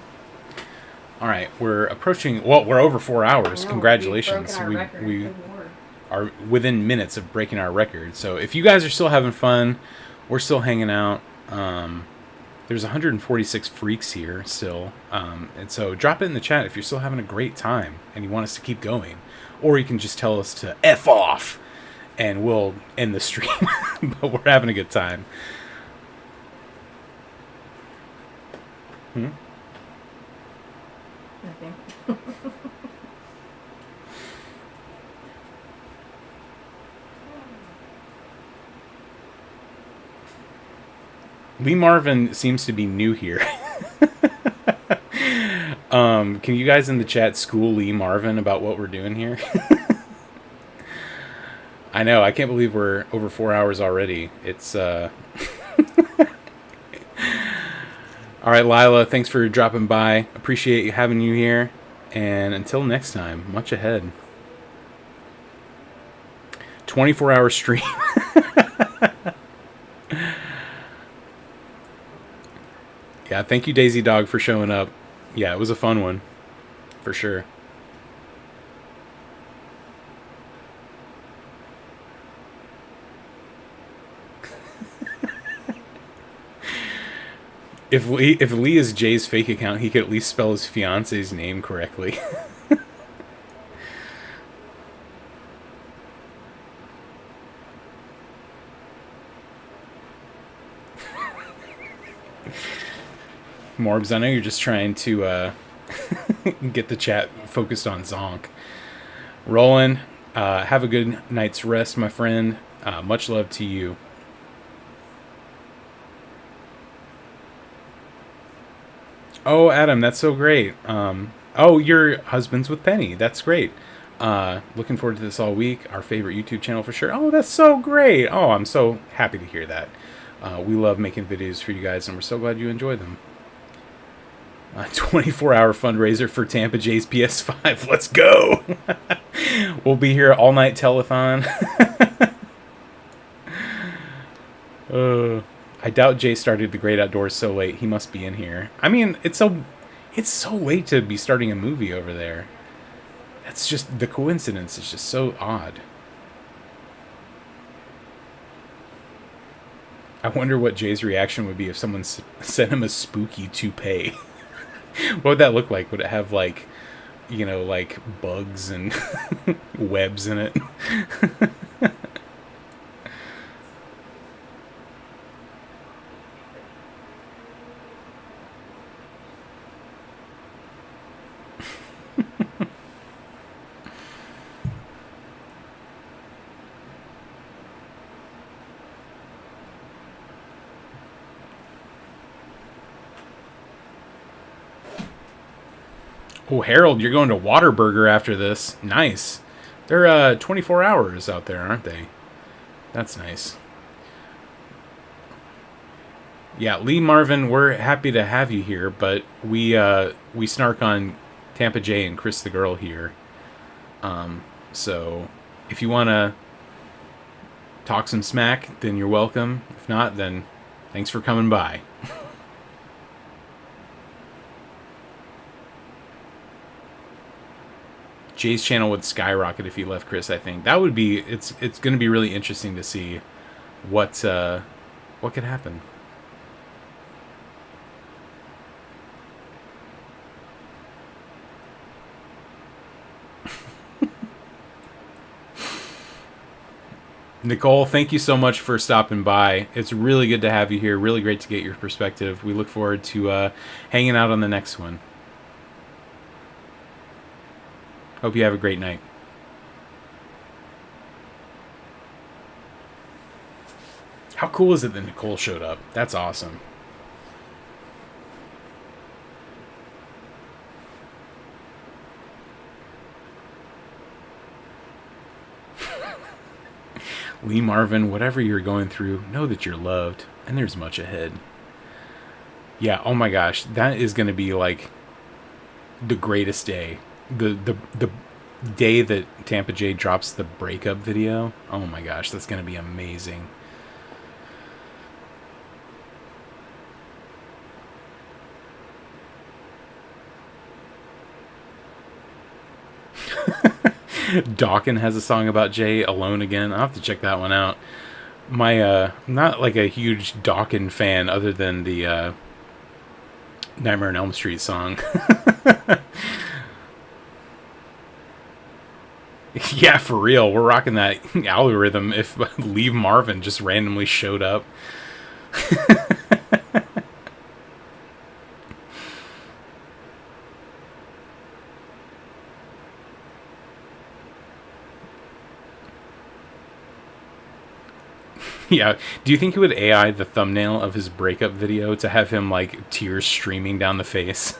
All right, we're approaching. Well, we're over 4 hours. Congratulations. We've broken our record. are within minutes of breaking our record. So if you guys are still having fun, we're still hanging out. There's 146 freaks here still. And so drop it in the chat if you're still having a great time and you want us to keep going. Or you can just tell us to F off and we'll end the stream. But we're having a good time. Nothing. Lee Marvin seems to be new here. Can you guys in the chat school Lee Marvin about what we're doing here? I know, I can't believe we're over 4 hours already. It's all right, Lila, thanks for dropping by. Appreciate having you here. And until next time, much ahead. 24-hour stream. Yeah, thank you, Daisy Dog, for showing up. Yeah, it was a fun one. For sure. If Lee is Jay's fake account, he could at least spell his fiance's name correctly. Morbs, I know you're just trying to get the chat focused on Zonk. Roland, have a good night's rest, my friend. Much love to you. Oh, Adam, that's so great. Oh, your husband's with Penny. That's great. Looking forward to this all week. Our favorite YouTube channel for sure. Oh, that's so great. Oh, I'm so happy to hear that. We love making videos for you guys, and we're so glad you enjoy them. 24-hour fundraiser for Tampa Jay's PS5. Let's go. We'll be here all night telethon. I doubt Jay started The Great Outdoors so late. He must be in here. I mean, it's so late to be starting a movie over there. That's just, the coincidence is just so odd. I wonder what Jay's reaction would be if someone sent him a spooky toupee. What would that look like? Would it have, like, you know, like bugs and webs in it? Oh, Harold, you're going to Whataburger after this. Nice. They're 24 hours out there, aren't they? That's nice. Yeah, Lee Marvin, we're happy to have you here, but we snark on Tampa Jay and Chris the Girl here. So if you want to talk some smack, then you're welcome. If not, then thanks for coming by. Jay's channel would skyrocket if he left Chris, I think. That would be, it's going to be really interesting to see what could happen. Nicole, thank you so much for stopping by. It's really good to have you here. Really great to get your perspective. We look forward to hanging out on the next one. Hope you have a great night. How cool is it that Nicole showed up? That's awesome. Lee Marvin, whatever you're going through, know that you're loved, and there's much ahead. Yeah, oh my gosh, that is going to be like the greatest day. The day that Tampa Jay drops the breakup video. Oh my gosh, that's going to be amazing. Dawkins has a song about Jay, Alone Again. I'll have to check that one out. I'm not like a huge Dawkins fan other than the Nightmare on Elm Street song. Yeah, for real. We're rocking that algorithm if Leave Marvin just randomly showed up. Yeah. Do you think he would AI the thumbnail of his breakup video to have him like tears streaming down the face?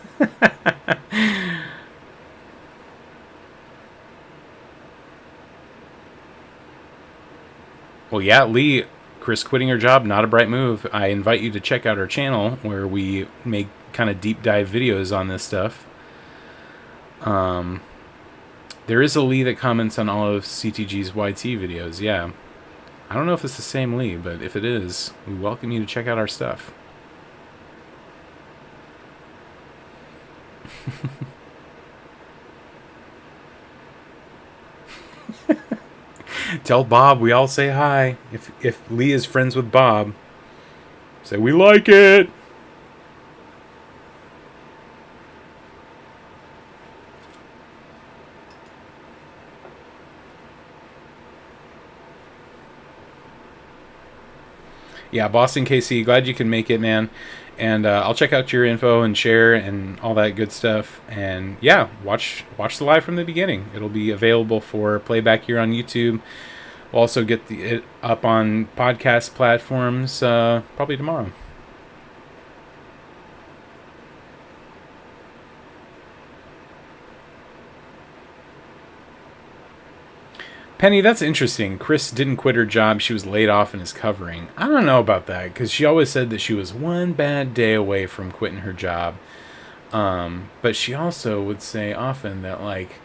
Well, yeah, Lee, Chris quitting her job, not a bright move. I invite you to check out our channel where we make kind of deep dive videos on this stuff. There is a Lee that comments on all of CTG's YT videos, yeah. I don't know if it's the same Lee, but if it is, we welcome you to check out our stuff. Tell Bob we all say hi. If Lee is friends with Bob, say we like it. Yeah, Boston KC, glad you can make it, man. And I'll check out your info and share and all that good stuff. And yeah, watch the live from the beginning. It'll be available for playback here on YouTube. We'll also get it up on podcast platforms probably tomorrow. Penny, that's interesting. Chris didn't quit her job. She was laid off and is covering. I don't know about that because she always said that she was one bad day away from quitting her job. But she also would say often that, like,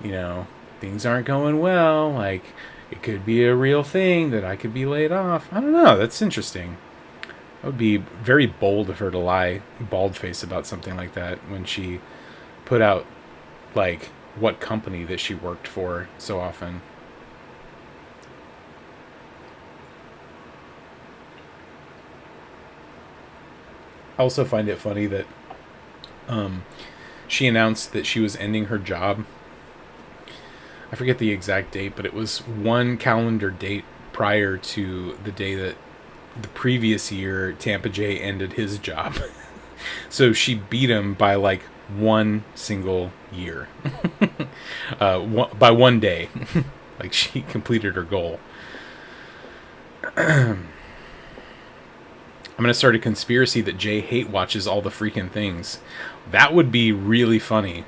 you know, things aren't going well. Like, it could be a real thing that I could be laid off. I don't know. That's interesting. It would be very bold of her to lie bald-faced about something like that when she put out, like, what company that she worked for so often. I also find it funny that she announced that she was ending her job. I forget the exact date, but it was one calendar date prior to the day that the previous year Tampa Jay ended his job. So she beat him by like one single year. By one day. Like she completed her goal. I'm going to start a conspiracy that Jay hate watches all the freaking things. That would be really funny.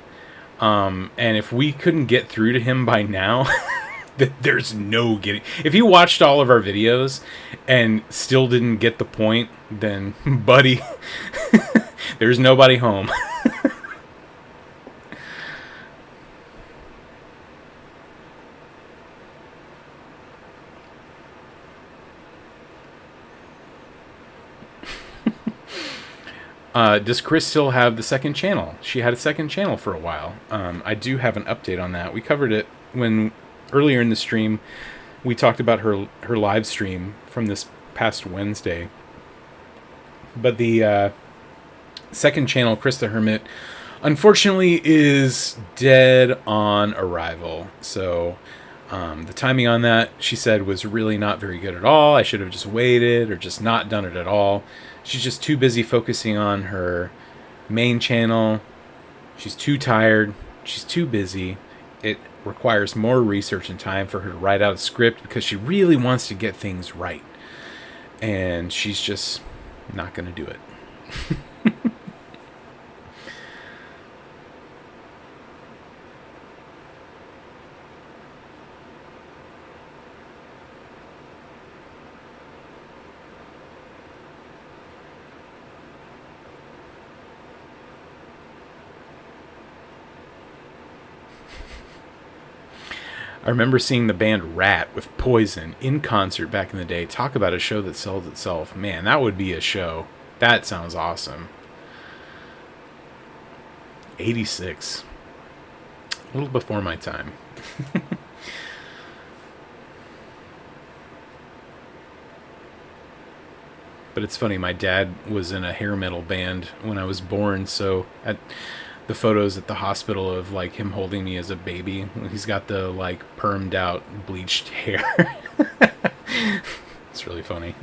And if we couldn't get through to him by now, there's no getting... If he watched all of our videos and still didn't get the point, then, buddy, there's nobody home. Does Chris still have the second channel? She had a second channel for a while. I do have an update on that. We covered it when earlier in the stream. We talked about her live stream from this past Wednesday. But the second channel, Chris the Hermit, unfortunately is dead on arrival. So the timing on that, she said, was really not very good at all. I should have just waited or just not done it at all. She's just too busy focusing on her main channel. She's too tired. She's too busy. It requires more research and time for her to write out a script because she really wants to get things right. And she's just not going to do it. I remember seeing the band Rat with Poison in concert back in the day. Talk about a show that sells itself. Man, that would be a show. That sounds awesome. 86. A little before my time. But it's funny, my dad was in a hair metal band when I was born, so at the photos at the hospital of like him holding me as a baby, he's got the like permed out bleached hair. It's really funny.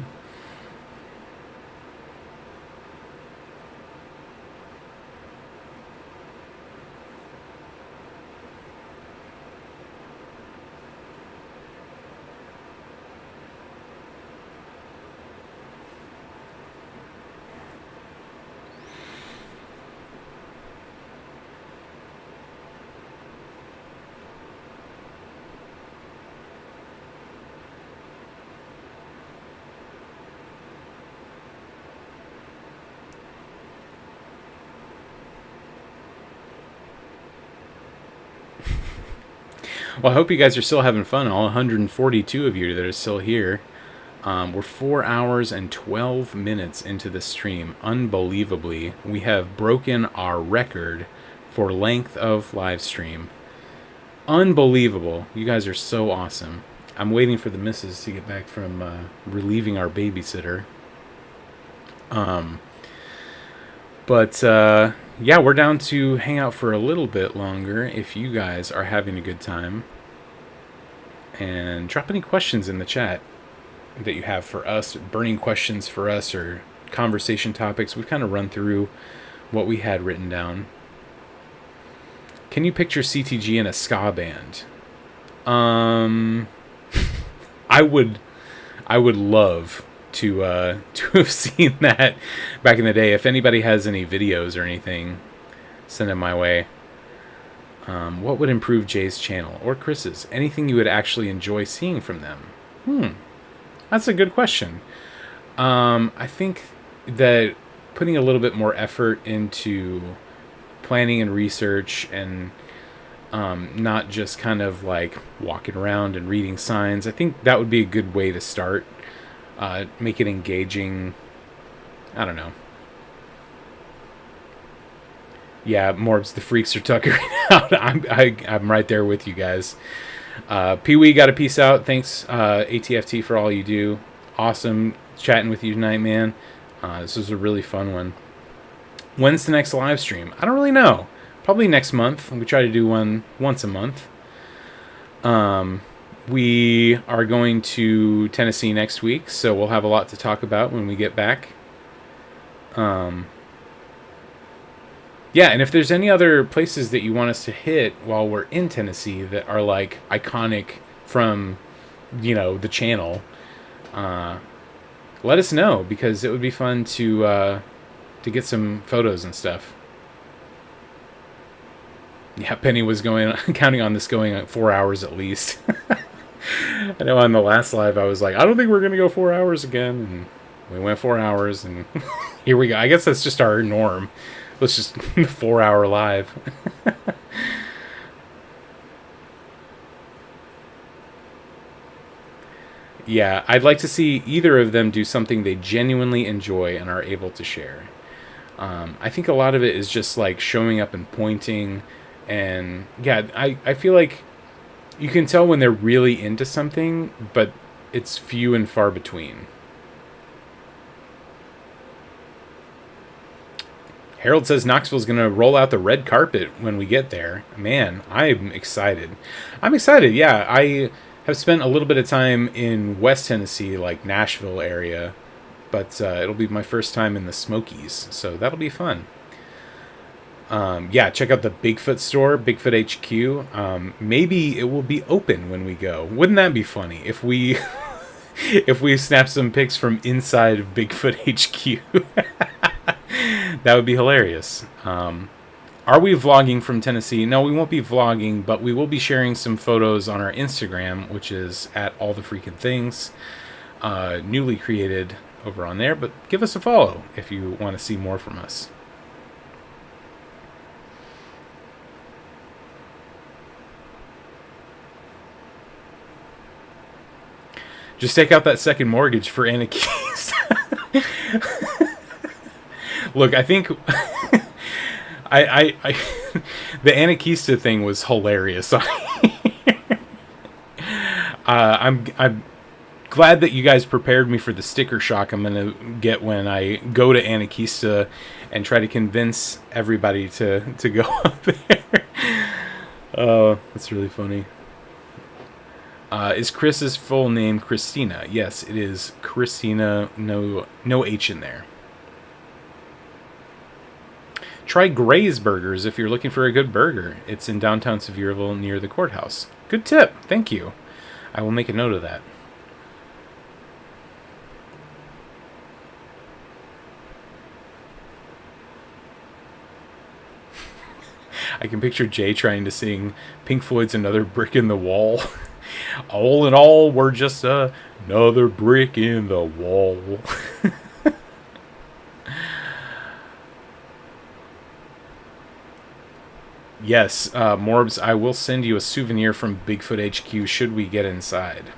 Well, I hope you guys are still having fun, all 142 of you that are still here. We're 4 hours and 12 minutes into the stream. Unbelievably, we have broken our record for length of live stream. Unbelievable. You guys are so awesome. I'm waiting for the missus to get back from relieving our babysitter. Yeah, we're down to hang out for a little bit longer if you guys are having a good time. And drop any questions in the chat that you have for us, burning questions for us or conversation topics. We've kind of run through what we had written down. Can you picture CTG in a ska band? I would love to have seen that back in the day. If anybody has any videos or anything, send them my way. What would improve Jay's channel or Chris's? Anything you would actually enjoy seeing from them? That's a good question. I think that putting a little bit more effort into planning and research and not just kind of like walking around and reading signs, I think that would be a good way to start. Make it engaging. I don't know. Yeah, Morbs, the freaks are tuckering out. I'm right there with you guys. Pee-wee got a peace out. Thanks, ATFT, for all you do. Awesome chatting with you tonight, man. This was a really fun one. When's the next live stream? I don't really know. Probably next month. We try to do one once a month. We are going to Tennessee next week, so we'll have a lot to talk about when we get back. Yeah, and if there's any other places that you want us to hit while we're in Tennessee that are like iconic from, the channel, let us know, because it would be fun to get some photos and stuff. Yeah, Penny was counting on this going 4 hours at least. I know on the last live I was like, I don't think we're going to go 4 hours again. And we went 4 hours, and here we go. I guess that's just our norm. Let's just 4 hour live. Yeah, I'd like to see either of them do something they genuinely enjoy and are able to share. I think a lot of it is just like showing up and pointing. And yeah, I feel like you can tell when they're really into something, but it's few and far between. Harold says Knoxville's going to roll out the red carpet when we get there. Man, I'm excited. Yeah. I have spent a little bit of time in West Tennessee, like Nashville area, but it'll be my first time in the Smokies, so that'll be fun. Yeah, check out the Bigfoot store, Bigfoot HQ. Maybe it will be open when we go. Wouldn't that be funny if we if we snap some pics from inside of Bigfoot HQ? That would be hilarious. Are we vlogging from Tennessee? No, we won't be vlogging, but we will be sharing some photos on our Instagram, which is at All The Freakin Things. Newly created over on there, but give us a follow if you want to see more from us. Just take out that second mortgage for Anna Keys. Look, I think I the Anarchista thing was hilarious. I'm glad that you guys prepared me for the sticker shock I'm going to get when I go to Anakista and try to convince everybody to go up there. Oh, that's really funny. Is Chris's full name Christina? Yes, it is Christina. No H in there. Try Gray's Burgers if you're looking for a good burger. It's in downtown Sevierville near the courthouse. Good tip. Thank you. I will make a note of that. I can picture Jay trying to sing Pink Floyd's Another Brick in the Wall. All in all, we're just another brick in the wall. Yes, Morbs, I will send you a souvenir from Bigfoot HQ should we get inside.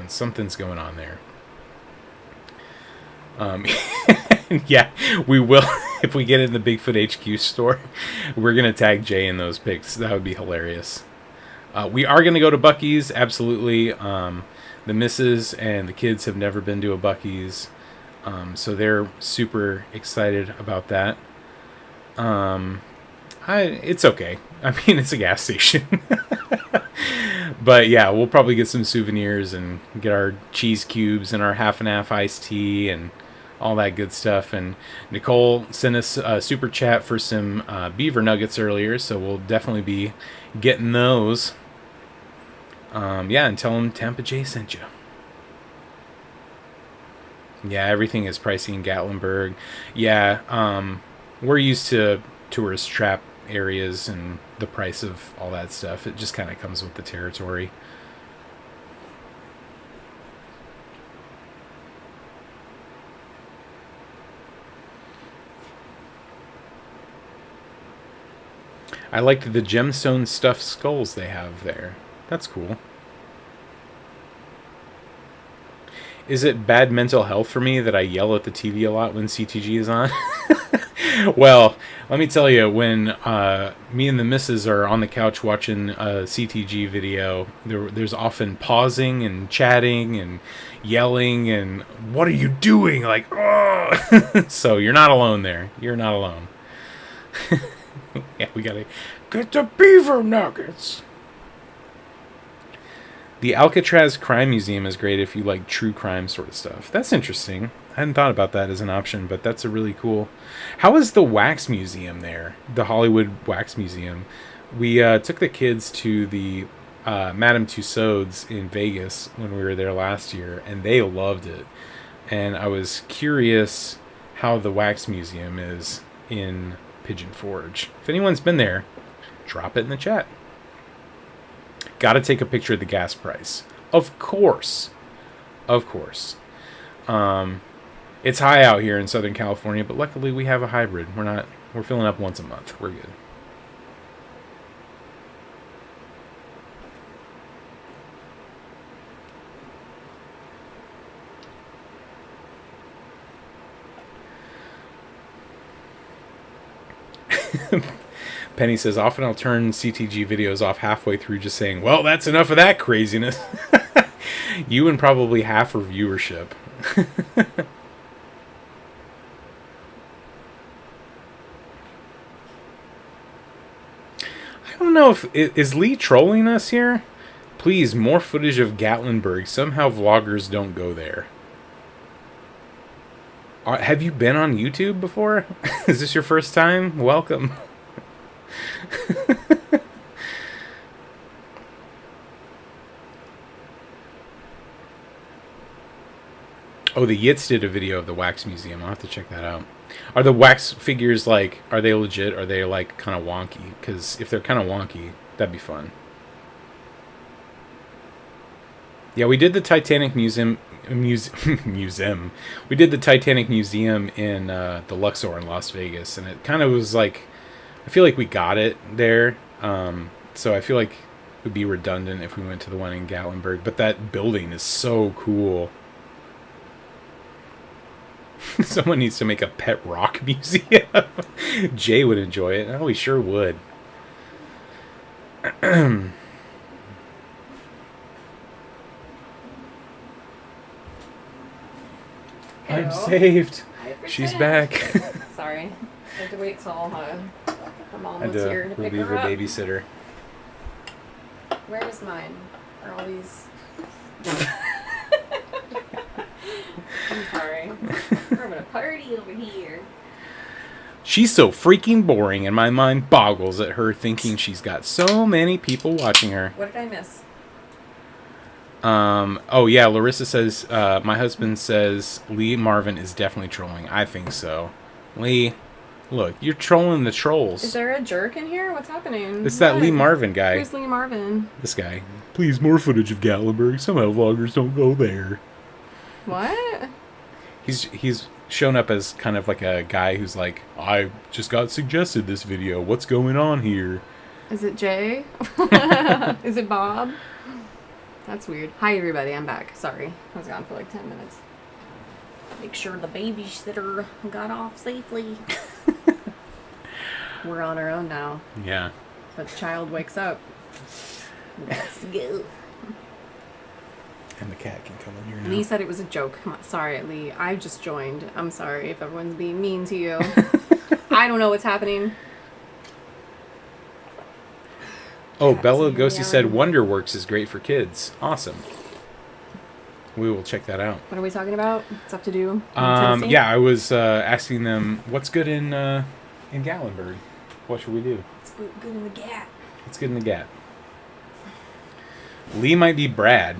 Something's going on there. Yeah, we will. If we get in the Bigfoot HQ store, we're going to tag Jay in those pics. That would be hilarious. We are going to go to Buc-ee's, absolutely. The missus and the kids have never been to a Buc-ee's, so they're super excited about that. It's okay. I mean, it's a gas station. But yeah, we'll probably get some souvenirs and get our cheese cubes and our half and half iced tea and all that good stuff. And Nicole sent us a super chat for some beaver nuggets earlier, so we'll definitely be getting those. Yeah, and tell them Tampa J sent you. Yeah, everything is pricey in Gatlinburg. Yeah, we're used to tourist trap areas and the price of all that stuff. It just kind of comes with the territory. I liked the gemstone stuffed skulls they have there. That's cool. Is it bad mental health for me that I yell at the TV a lot when CTG is on? Well, let me tell you, when me and the missus are on the couch watching a CTG video, there's often pausing and chatting and yelling and, what are you doing? Like, oh! So you're not alone there. You're not alone. Yeah, we gotta get the beaver nuggets. The Alcatraz Crime Museum is great if you like true crime sort of stuff. That's interesting. I hadn't thought about that as an option, but that's a really cool. How is the Wax Museum there? The Hollywood Wax Museum. We took the kids to the Madame Tussauds in Vegas when we were there last year, and they loved it. And I was curious how the Wax Museum is in Pigeon Forge. If anyone's been there, drop it in the chat. Gotta take a picture of the gas price. Of course. Of course. It's high out here in Southern California, but luckily we have a hybrid. We're filling up once a month. We're good. Penny says, often I'll turn CTG videos off halfway through just saying, well, that's enough of that craziness. You and probably half her viewership. I don't know if... Is Lee trolling us here? Please, more footage of Gatlinburg. Somehow vloggers don't go there. Have you been on YouTube before? Is this your first time? Welcome. Oh, the Yits did a video of the Wax Museum. I'll have to check that out. Are the wax figures, like, are they legit? Or are they, like, kind of wonky? Because if they're kind of wonky, that'd be fun. Yeah, we did the Titanic Museum. We did the Titanic Museum in the Luxor in Las Vegas, and it kind of was like, I feel like we got it there, so I feel like it would be redundant if we went to the one in Gatlinburg, but that building is so cool. Someone needs to make a pet rock museum. Jay would enjoy it. Oh, he sure would. I'm Hello. saved. Hi, She's Princess. back. Sorry. I had to wait till her mom Had was to here to pick relieve her a up. babysitter. Where is mine? Are all these... I'm sorry. We're having a party over here. She's so freaking boring, and my mind boggles at her thinking she's got so many people watching her. What did I miss? Oh yeah, Larissa says, my husband says Lee Marvin is definitely trolling. I think so. Lee, look, you're trolling the trolls. Is there a jerk in here? What's happening? It's that What? Lee Marvin guy. Who's Lee Marvin? This guy. Please, more footage of Gatlinburg. Somehow vloggers don't go there. What? He's shown up as kind of like a guy who's like, I just got suggested this video. What's going on here? Is it Jay? Is it Bob? That's weird. Hi, everybody. I'm back. Sorry. I was gone for like 10 minutes. Make sure the babysitter got off safely. We're on our own now. Yeah. But the child wakes up. Let's go. And the cat can come in here now. Lee said it was a joke. Come on. Sorry, Lee. I just joined. I'm sorry if everyone's being mean to you. I don't know what's happening. Oh, Cat's Bella here Lugosi said yelling. Wonderworks is great for kids. Awesome. We will check that out. What are we talking about? Stuff to do? in Tennessee? Yeah, I was asking them what's good in Gatlinburg. What should we do? It's good in the gap. What's good in the Gat? Lee might be Brad.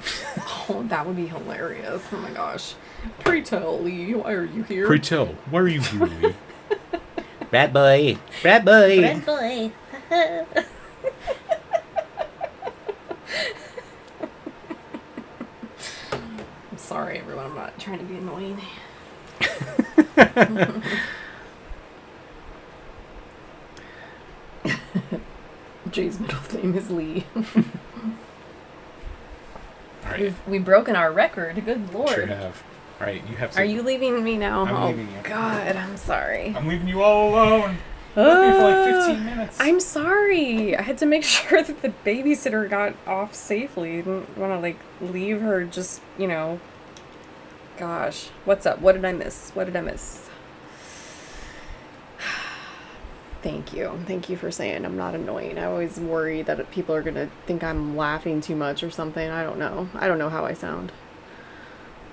Oh, that would be hilarious. Oh my gosh. Pray tell, Lee, why are you here? Pray tell, why are you here, Lee? Brad boy. Brad boy. Red boy. I'm sorry, everyone. I'm not trying to be annoying. Jay's middle name is Lee. All right. We've broken our record. Good lord. Sure have. All right, you have to. Are you leaving me now? I'm oh, leaving you. God, I'm sorry. I'm leaving you all alone. Left me for like 15 minutes. I'm sorry. I had to make sure that the babysitter got off safely. I didn't want to, like, leave her just, you know. Gosh. What's up? What did I miss? What did I miss? Thank you. Thank you for saying I'm not annoying. I always worry that people are going to think I'm laughing too much or something. I don't know. I don't know how I sound.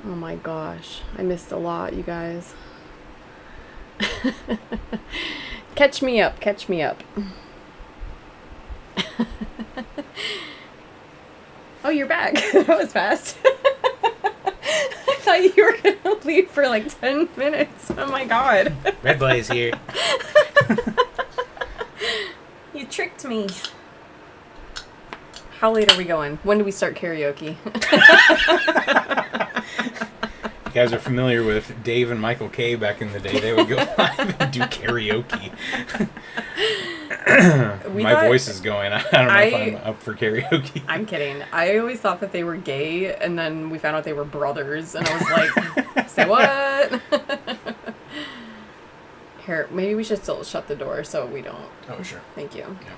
Oh my gosh. I missed a lot, you guys. Catch me up. Catch me up. Oh, you're back. That was fast. I thought you were going to leave for like 10 minutes. Oh my god. Red boy is here. You tricked me. How late are we going? When do we start karaoke? You guys are familiar with Dave and Michael Kay back in the day. They would go live and do karaoke. My voice is going. I don't know if I'm up for karaoke. I'm kidding. I always thought that they were gay, and then we found out they were brothers, and I was like, say what? Here, maybe we should still shut the door so we don't. Oh, sure. Thank you. Yeah.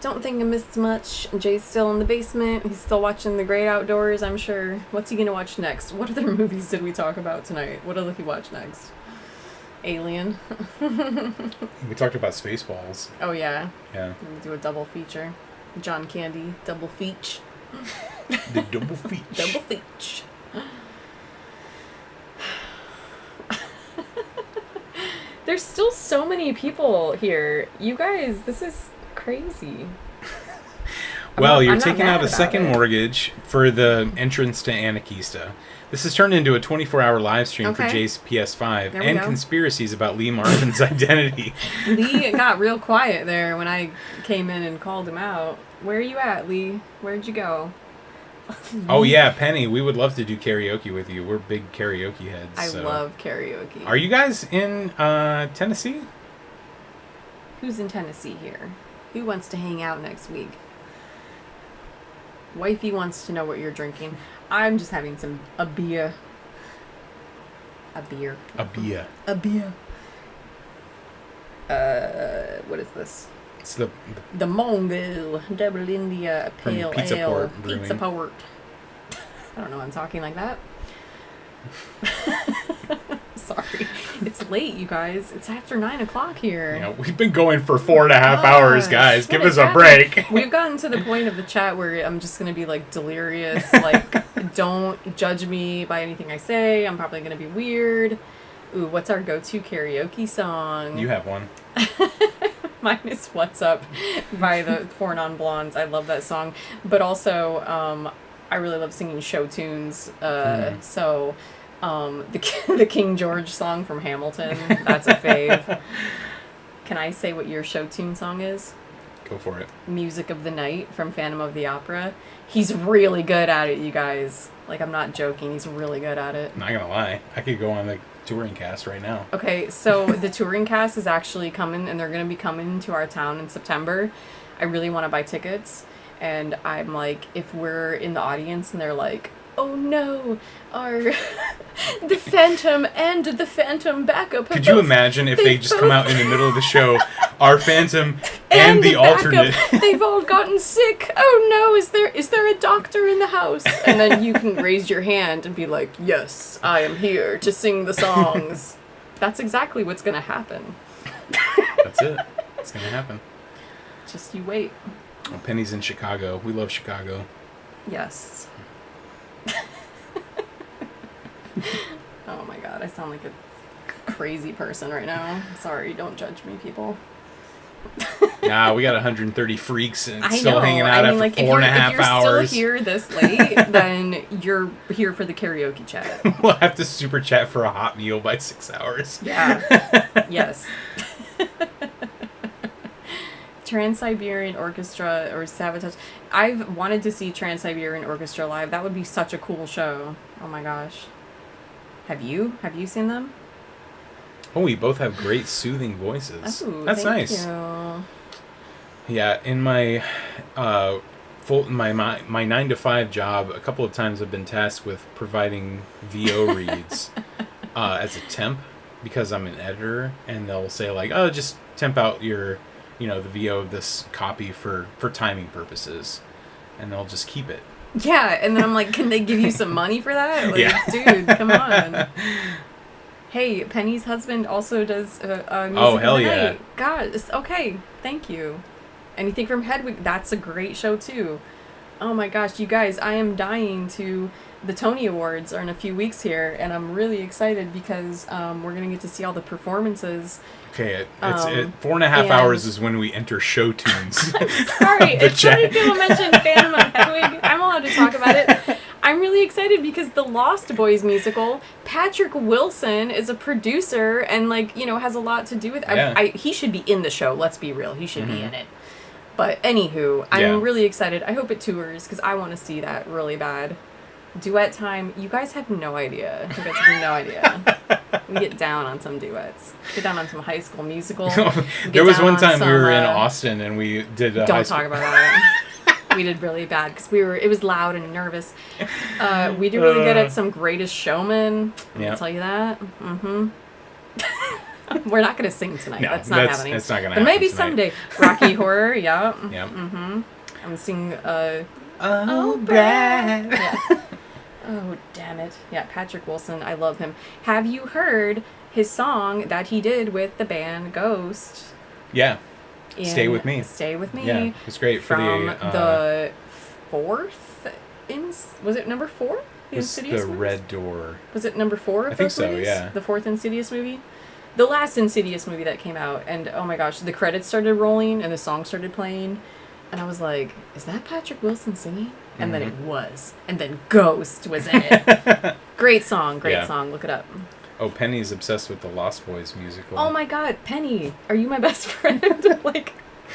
Don't think I missed much. Jay's still in the basement. He's still watching The Great Outdoors, I'm sure. What's he gonna watch next? What other movies did we talk about tonight? What did he watch next? Alien. We talked about Spaceballs. Oh, yeah. Yeah. We'll do a double feature. John Candy, double feature. The double feature. Double feature. There's still so many people here. You guys, this is crazy. Well, you're I'm not taking mad out a about second it. mortgage for the entrance to Anarchista. This has turned into a 24-hour live stream for Okay. Jay's PS5 There we and go. conspiracies about Lee Marvin's identity. Lee got real quiet there when I came in and called him out. Where are you at, Lee? Where'd you go? Oh yeah, Penny, we would love to do karaoke with you. We're big karaoke heads. I so. love karaoke. Are you guys in Tennessee? Who's in Tennessee here? Who wants to hang out next week? Wifey wants to know what you're drinking. I'm just having a beer. A beer. A beer. A beer. What is this? It's the The Mongol Double India From Pale Pizza Ale. Port Pizza Brewing. Port. I don't know. I'm talking like that. Sorry. It's late, you guys. It's after 9 o'clock here. You know, we've been going for 4.5 hours, guys. Give us a break. We've gotten to the point of the chat where I'm just going to be, like, delirious. Like, don't judge me by anything I say. I'm probably going to be weird. Ooh, what's our go-to karaoke song? You have one. Mine is What's Up by the Four Non-Blondes. I love that song. But also, I really love singing show tunes. So... the King George song from Hamilton, that's a fave. Can I say what your show tune song is? Go for it. Music of the Night from Phantom of the Opera. He's really good at it, you guys. Like, I'm not joking, he's really good at it. Not gonna lie, I could go on the touring cast right now. Okay, so the touring cast is actually coming, and they're gonna be coming to our town in September. I really want to buy tickets, and I'm like, if we're in the audience and they're like, oh no, our the Phantom and the Phantom backup. Could you imagine if they just come out in the middle of the show, our Phantom and the alternate? They've all gotten sick. Oh no, is there a doctor in the house? And then you can raise your hand and be like, yes, I am here to sing the songs. That's exactly what's gonna happen. That's it. It's gonna happen. Just you wait. Well, Penny's in Chicago. We love Chicago. Yes. Oh my god, I sound like a crazy person right now. Sorry, don't judge me, people. Nah, we got 130 freaks and I still know. hanging out after like, 4.5 hours. If you're still here this late, then you're here for the karaoke chat. We'll have to super chat for a hot meal by 6 hours. Yeah. Yes. Trans-Siberian Orchestra or Sabotage. I've wanted to see Trans-Siberian Orchestra live. That would be such a cool show. Oh my gosh. Have you seen them? Oh, we both have great soothing voices. Ooh, that's thank nice. You. Yeah, in my my 9 to 5 job, a couple of times I've been tasked with providing VO reads as a temp because I'm an editor, and they'll say like, "Oh, just temp out your, the VO of this copy for timing purposes," and they'll just keep it. Yeah, and then I'm like, can they give you some money for that? Like, yeah. Dude, come on. Hey, Penny's husband also does music. Oh, hell yeah. Night. God, okay, thank you. Anything from Hedwig, that's a great show too. Oh my gosh, you guys, I am dying to... The Tony Awards are in a few weeks here, and I'm really excited because we're going to get to see all the performances. Okay, it's 4.5 hours is when we enter show tunes. I'm sorry, if so many people mentioned Phantom of Hedwig, I'm allowed to talk about it. I'm really excited because the Lost Boys musical, Patrick Wilson is a producer and, has a lot to do with it. Yeah. He should be in the show, let's be real. He should be in it. But anywho, I'm really excited. I hope it tours because I want to see that really bad. Duet time, you guys have no idea. You guys have no idea. We get down on some duets. Get down on some High School Musical. There was one time we were in Austin and we did a Don't talk about that. We did really bad because it was loud and nervous. We did really good at some Greatest Showman. I'll tell you that. Mm-hmm. We're not going to sing tonight. No, that's not happening. It's not going to happen. But maybe tonight. Someday. Rocky Horror, yeah. Yeah. Mm-hmm. I'm going to sing Oh, Brad. Yeah. Oh, damn it. Yeah, Patrick Wilson. I love him. Have you heard his song that he did with the band Ghost? Yeah. Stay With Me. Stay With Me. Yeah, it's great for from the fourth. Was it number 4? The Insidious the movies? Red Door. Was it number 4 of I think those so, movies? yeah. The 4th Insidious movie? The last Insidious movie that came out. And oh my gosh, the credits started rolling and the song started playing. And I was like, is that Patrick Wilson singing? And then it was. And then Ghost was in it. Great song. Look it up. Oh, Penny's obsessed with the Lost Boys musical. Oh my god, Penny, are you my best friend?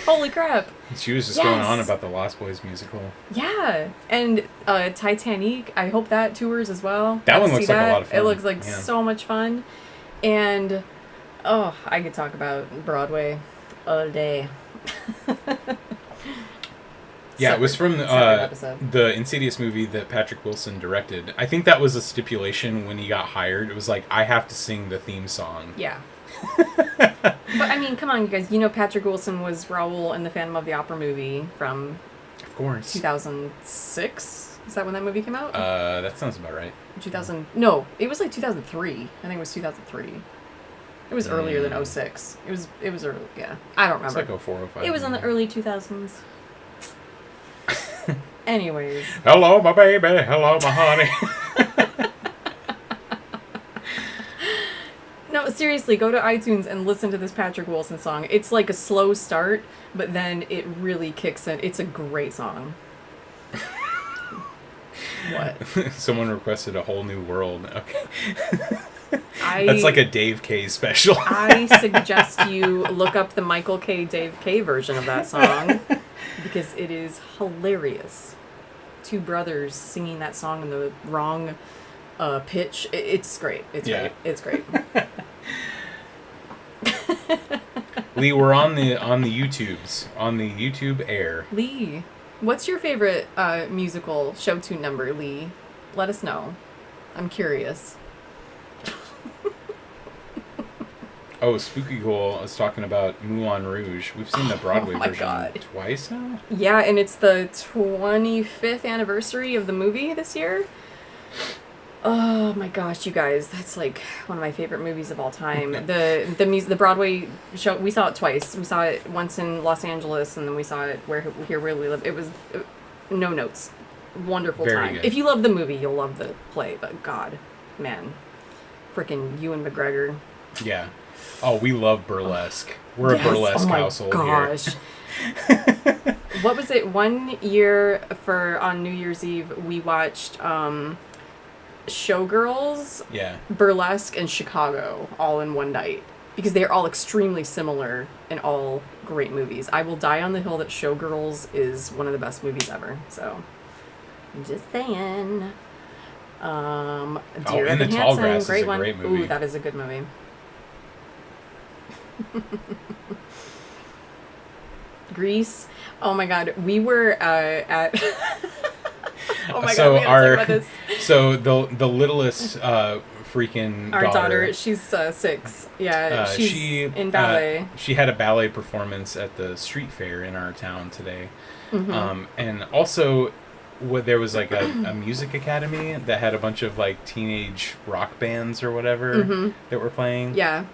Holy crap. She was just going on about the Lost Boys musical. Yeah. And Titanic, I hope that tours as well. That one looks like a lot of fun. It looks like so much fun. And, I could talk about Broadway all day. Yeah, it was from the Insidious movie that Patrick Wilson directed. I think that was a stipulation when he got hired. It was like, I have to sing the theme song. Yeah. But, I mean, come on, you guys. You know Patrick Wilson was Raoul in the Phantom of the Opera movie from... Of course. 2006? Is that when that movie came out? That sounds about right. 2000. No, it was like 2003. I think it was 2003. It was earlier than 06. It was early. Yeah, I don't remember. It's like 04, 05. It was in the early 2000s. Anyways. Hello, my baby. Hello, my honey. No, seriously, go to iTunes and listen to this Patrick Wilson song. It's like a slow start, but then it really kicks in. It's a great song. What? Someone requested A Whole New World. Okay. That's like a Dave K special. I suggest you look up the Michael K. Dave K. version of that song because it is hilarious. Two brothers singing that song in the wrong pitch. It's great. It's great. It's great. Lee, we're on the YouTubes, on the YouTube air. Lee, what's your favorite musical show tune number, Lee? Let us know. I'm curious. Oh, Spooky Ghoul is talking about Moulin Rouge. We've seen the Broadway version twice now? Yeah, and it's the 25th anniversary of the movie this year. Oh my gosh, you guys, that's like one of my favorite movies of all time. The Broadway show, we saw it twice. We saw it once in Los Angeles, and then we saw it where we live. It was no notes. Wonderful Very time. good. If you love the movie, you'll love the play, but God, man. Freaking Ewan McGregor. Yeah. Oh, we love burlesque. We're a burlesque household gosh. What was it? One year on New Year's Eve, we watched Showgirls, Burlesque, and Chicago all in one night because they're all extremely similar and all great movies. I will die on the hill that Showgirls is one of the best movies ever. So, I'm just saying. Dear In the Evan Tall Hansen, Grass great is a one. great movie. Ooh, that is a good movie. Grease. Oh my God, we were at. Oh my so God, we gotta talk about this. So the littlest freaking our daughter, she's 6. Yeah, she's in ballet. She had a ballet performance at the street fair in our town today, and also. There was like a music academy that had a bunch of like teenage rock bands or whatever that were playing. Yeah.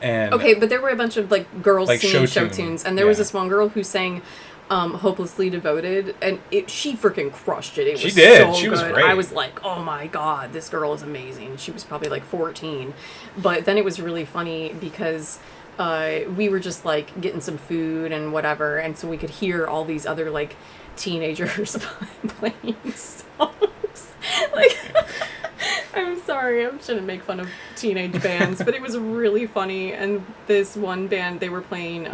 And okay, but there were a bunch of like girls singing show tunes, and there was this one girl who sang "Hopelessly Devoted," and she freaking crushed it. She did. So she was good. great. I was like, oh my God, this girl is amazing. She was probably like 14, but then it was really funny because. We were just like getting some food and whatever, and so we could hear all these other like teenagers playing songs. Like, I'm sorry, I shouldn't make fun of teenage bands, but it was really funny. And this one band, they were playing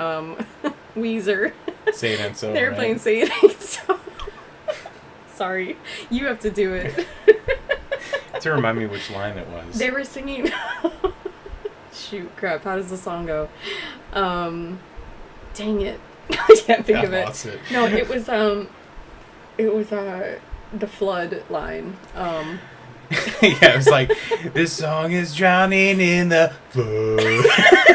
Weezer. Say It Ain't So. They were playing Say It Ain't So. Sorry, you have to do it. To remind me which line it was. They were singing. Shoot, crap, how does the song go? Dang it. I can't think of it. Lost it. No, it was the flood line. Yeah, it was like, this song is drowning in the flood.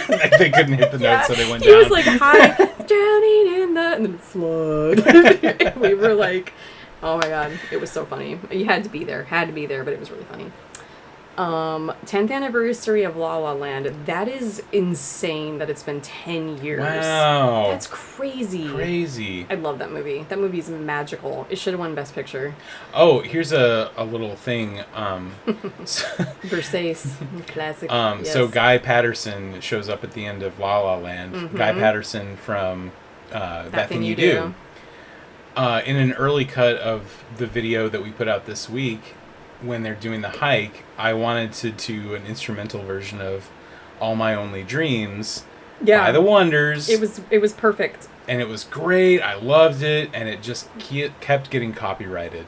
Like, they couldn't hit the notes, so they went down. He was like, hi, drowning in the, and then flood. We were like, oh my God, it was so funny. You had to be there, but it was really funny. 10th anniversary of La La Land. That is insane that it's been 10 years. Wow. That's crazy. Crazy. I love that movie. That movie's magical. It should have won Best Picture. Oh, here's a little thing. Versace. Classic. Yes. So Guy Patterson shows up at the end of La La Land. Guy Patterson from That Thing You Do. In an early cut of the video that we put out this week, when they're doing the hike, I wanted to do an instrumental version of All My Only Dreams by The Wonders. It was perfect. And it was great. I loved it. And it just kept getting copyrighted.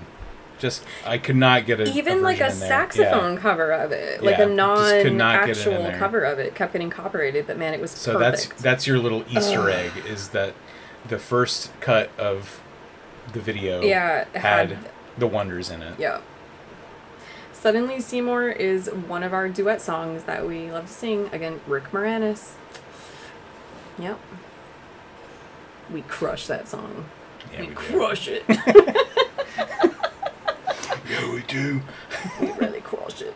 I could not get even like a saxophone cover of it. Like a non-actual cover of it kept getting copyrighted. But man, it was perfect. So that's your little Easter egg, is that the first cut of the video had The Wonders in it. Yeah. Suddenly Seymour is one of our duet songs that we love to sing. Again, Rick Moranis. Yep. We crush that song. Yeah, we crush it. we do. We really crush it.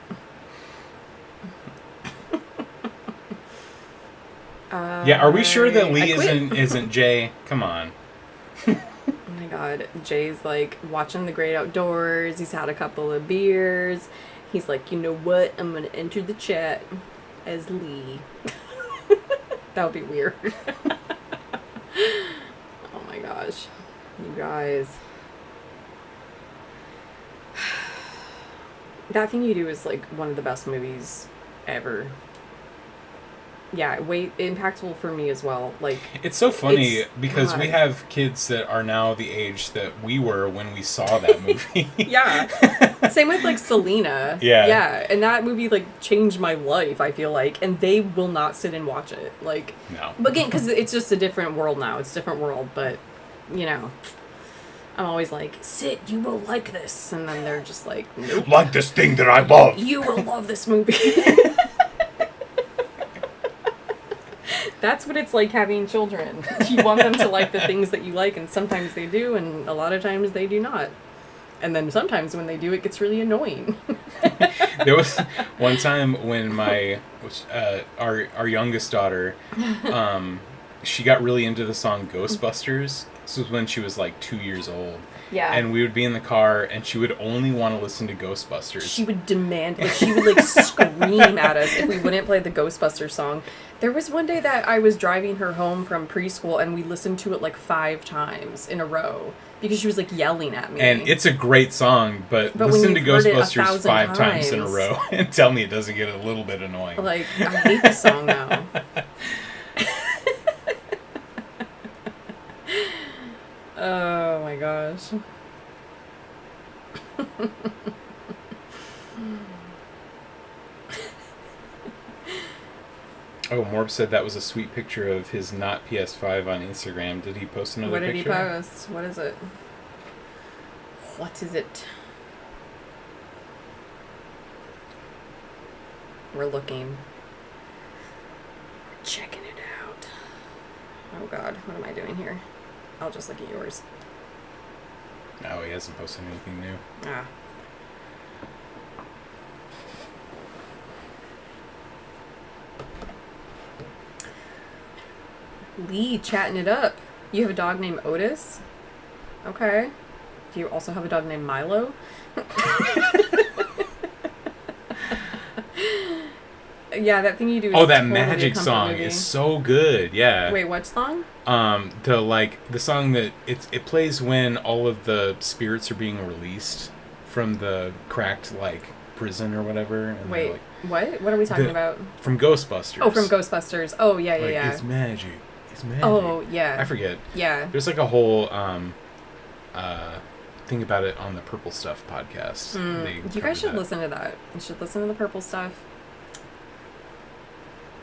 Yeah, are we sure that Lee isn't Jay? Come on. Oh my god, Jay's like watching the great outdoors. He's had a couple of beers. He's like, you know what? I'm gonna enter the chat as Lee. That would be weird. Oh my gosh, you guys. That Thing You Do is like one of the best movies ever. Yeah, impactful for me as well. Like, it's so funny because we have kids that are now the age that we were when we saw that movie. Yeah. Same with like Selena. Yeah. Yeah, and that movie like changed my life, I feel like, and they will not sit and watch it. Like, no. But again, because it's just a different world now. It's a different world, but you know, I'm always like, sit, you will like this, and then they're just like, nope. Like this thing that I love. You will love this movie. That's what it's like having children. You want them to like the things that you like, and sometimes they do, and a lot of times they do not. And then sometimes when they do, it gets really annoying. There was one time when our youngest daughter, she got really into the song Ghostbusters. This was when she was like 2 years old. Yeah. And we would be in the car, and she would only want to listen to Ghostbusters. She would demand, like, she would, like, scream at us if we wouldn't play the Ghostbusters song. There was one day that I was driving her home from preschool, and we listened to it, like, 5 times in a row. Because she was, like, yelling at me. And it's a great song, but listen to Ghostbusters 5 times in a row and tell me it doesn't get a little bit annoying. Like, I hate the song now. Oh my gosh. Oh, Morb said that was a sweet picture of his not PS5 on Instagram. Did he post another picture? What did he post? What is it? What is it? We're looking. We're checking it out. Oh god, what am I doing here? I'll just look at yours. No, he hasn't posted anything new. Ah. Lee chatting it up. You have a dog named Otis? Okay. Do you also have a dog named Milo? Yeah, That Thing You Do is that totally Magic song movie. is so good. Yeah. Wait, what song? The song that it plays when all of the spirits are being released from the cracked prison or whatever. And wait, what? What are we talking about? From Ghostbusters. Oh, from Ghostbusters. Oh, yeah, yeah. It's magic. It's magic. Oh, yeah. I forget. Yeah. There's a whole thing about it on the Purple Stuff podcast. You guys should listen to that. You should listen to the Purple Stuff.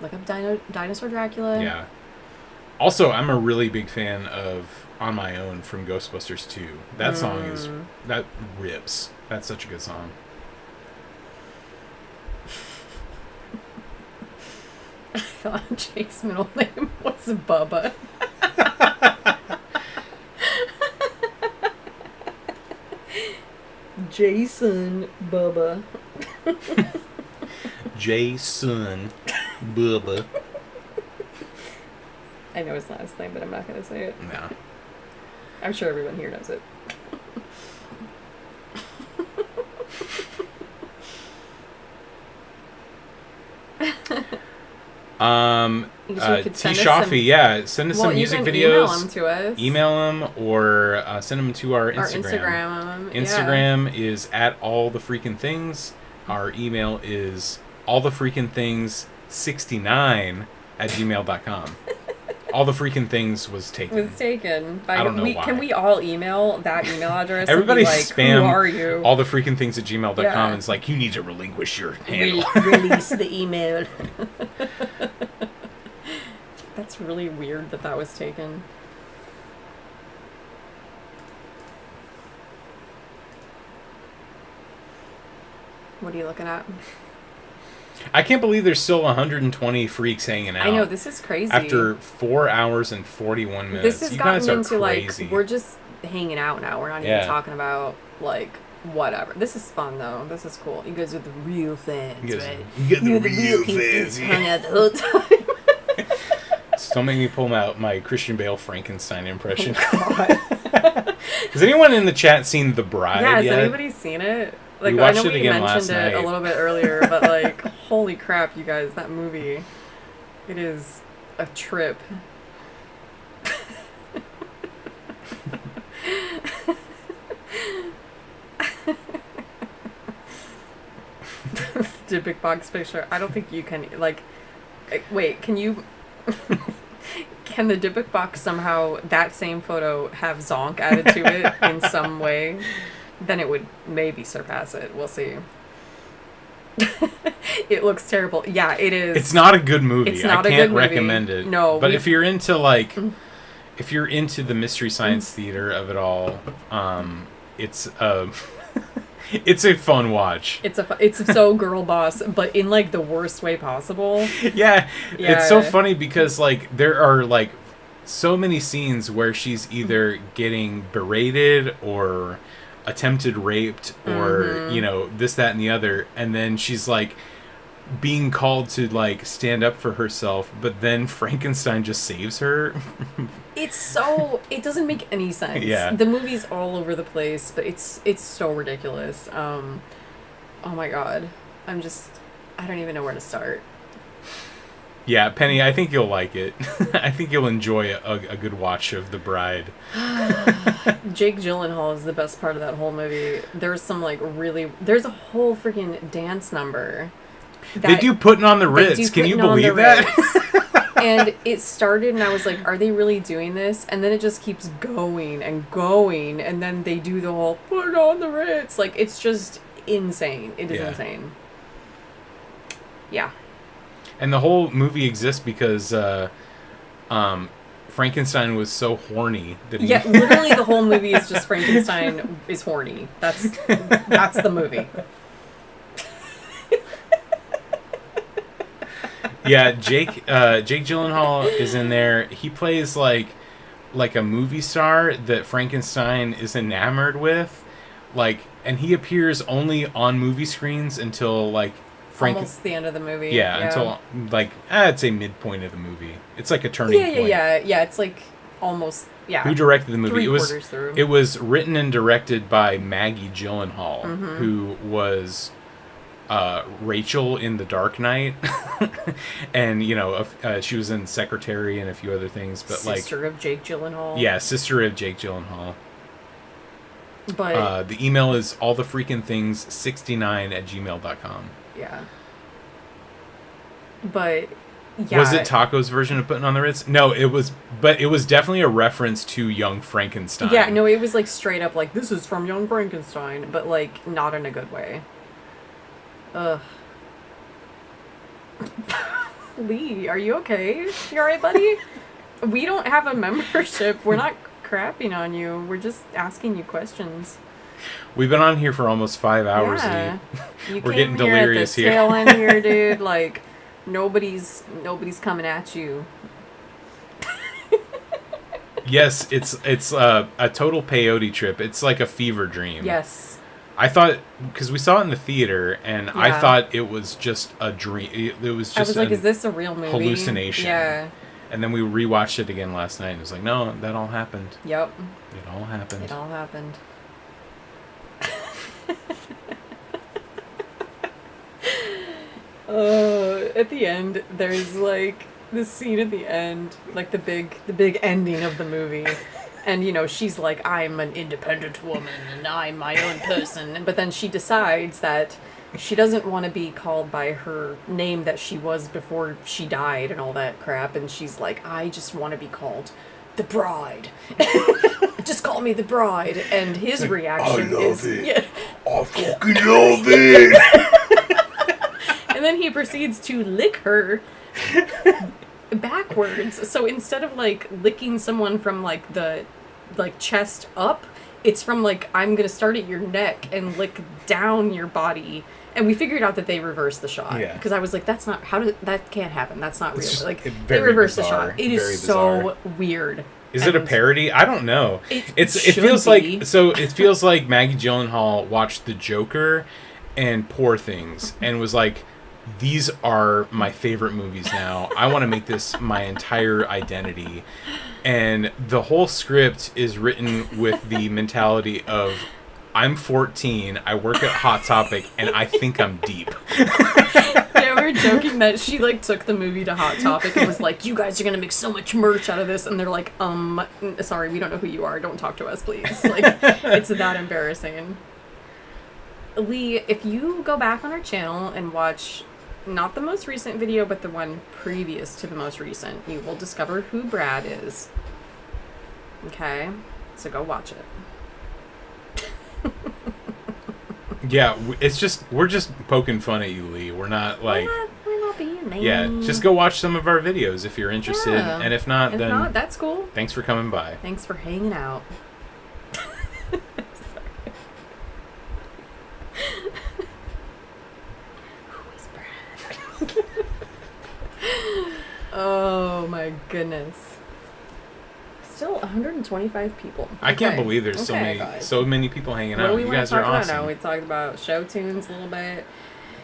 Look up Dinosaur Dracula. Yeah. Also, I'm a really big fan of On My Own from Ghostbusters 2. That song that rips. That's such a good song. I thought Jake's middle name was Bubba. Jason Bubba. Jason Bubba. I know his last name, but I'm not going to say it. No. I'm sure everyone here knows it. T. Shafi, yeah. Send us some music videos. Email them to us. Email them or send them to our Instagram. Instagram is at All The Freakin Things. Our email is allthefreakinthings69@gmail.com. All The Freakin Things was taken. I don't know why. Can we all email that email address? Everybody spam who are you? allthefreakinthings@gmail.com and it's like, you need to relinquish your handle. Release the email. That's really weird that was taken. What are you looking at? I can't believe there's still 120 freaks hanging out. I know, this is crazy. After 4 hours and 41 minutes. This has you gotten guys are into crazy. we're just hanging out now. We're not even talking about Whatever. This is fun though. This is cool. You guys are the real fans, right? You get the You're real people fans. who hung out the whole time. So don't make me pull out my Christian Bale Frankenstein impression. Oh, God. Has anyone in the chat seen The Bride Yeah, has yet? anybody seen it? Like, We I watched know it we again mentioned last it a night. little bit earlier, but like, holy crap, you guys, that movie. It is a trip. The big box picture. I don't think you can, like, wait, can you, can the Dybbuk box somehow, that same photo, have Zonk added to it in some way? Then it would maybe surpass it. We'll see. It looks terrible. Yeah, it is. It's not a good movie. It's not I a can't good movie. recommend it. No, but we- if you're into like, if you're into the Mystery Science Theater of it all, it's it's a fun watch. It's so girl boss, but in like the worst way possible. Yeah, Yeah. it's so funny because like there are like so many scenes where she's either getting berated or attempted raped or you know this, that, and the other, and then she's like being called to like stand up for herself, but then Frankenstein just saves her. It's so, it doesn't make any sense. Yeah. The movie's all over the place, but it's so ridiculous. Oh my god. I don't even know where to start. Yeah, Penny, I think you'll like it. I think you'll enjoy a good watch of The Bride. Jake Gyllenhaal is the best part of that whole movie. There's some like there's a whole freaking dance number. They do Putting on the Ritz. Can you believe that? And it started and I was like, are they really doing this? And then it just keeps going and going, and then they do the whole Put on the Ritz. Like, it's just insane. It is insane. Yeah. And the whole movie exists because Frankenstein was so horny that he... Yeah, literally the whole movie is just Frankenstein is horny. That's the movie. Yeah, Jake Gyllenhaal is in there. He plays like a movie star that Frankenstein is enamored with, like, and he appears only on movie screens until like Almost the end of the movie. Yeah, until like I'd say midpoint of the movie. It's like a turning point. Yeah. It's like almost Who directed the movie? Three-quarters through. It was written and directed by Maggie Gyllenhaal, who was Rachel in The Dark Knight, and you know she was in Secretary and a few other things. But sister of Jake Gyllenhaal. Yeah, sister of Jake Gyllenhaal. But the email is allthefreakinthings69@gmail.com. Yeah. But yeah. Was it Taco's version of Putting on the Ritz? No, it was, but it was definitely a reference to Young Frankenstein. Yeah, no, it was like straight up like, this is from Young Frankenstein, but like not in a good way. Ugh. Lee, are you okay? You alright, buddy? We don't have a membership. We're not crapping on you. We're just asking you questions. We've been on here for almost 5 hours. Yeah. We're getting delirious here. Tail end here, dude. Like, nobody's coming at you. Yes, it's a total peyote trip. It's like a fever dream. Yes. I thought, because we saw it in the theater, and I thought it was just a dream. It was just I was like, is this a real movie? Hallucination. Yeah. And then we rewatched it again last night, and it was like, no, that all happened. Yep. It all happened. It all happened. At the end, there's like this scene at the end, like the big ending of the movie. And, you know, she's like, I'm an independent woman and I'm my own person. But then she decides that she doesn't want to be called by her name that she was before she died and all that crap. And she's like, I just want to be called the Bride. Just call me the Bride. And his reaction is, yeah. I fucking love it. And then he proceeds to lick her backwards. So instead of like licking someone from like the chest up, it's from like, I'm gonna start at your neck and lick down your body. And we figured out that they reversed the shot. Yeah. Because I was like, that can't happen. That's not real. Just like, very they reversed bizarre. the shot. It is Very so bizarre. weird. Is it a parody? I don't know. It should feels be. it feels like Maggie Gyllenhaal watched The Joker and Poor Things and was like, these are my favorite movies now. I want to make this my entire identity. And the whole script is written with the mentality of, I'm 14, I work at Hot Topic, and I think I'm deep. Yeah, we were joking that she, like, took the movie to Hot Topic and was like, you guys are going to make so much merch out of this. And they're like, sorry, we don't know who you are. Don't talk to us, please. Like, it's that embarrassing. Lee, if you go back on our channel and watch not the most recent video, but the one previous to the most recent, you will discover who Brad is. Okay? So go watch it. Yeah, we're just poking fun at you, Lee. We're not like... We're not being mean. Yeah, just go watch some of our videos if you're interested. Yeah. And if not, then that's cool. thanks for coming by. Thanks for hanging out. Who is Brad? Oh my goodness. Still 125 people. I can't Okay. believe there's guys. so many people hanging What out. do we You want guys to talk are about awesome. now? We talked about show tunes a little bit.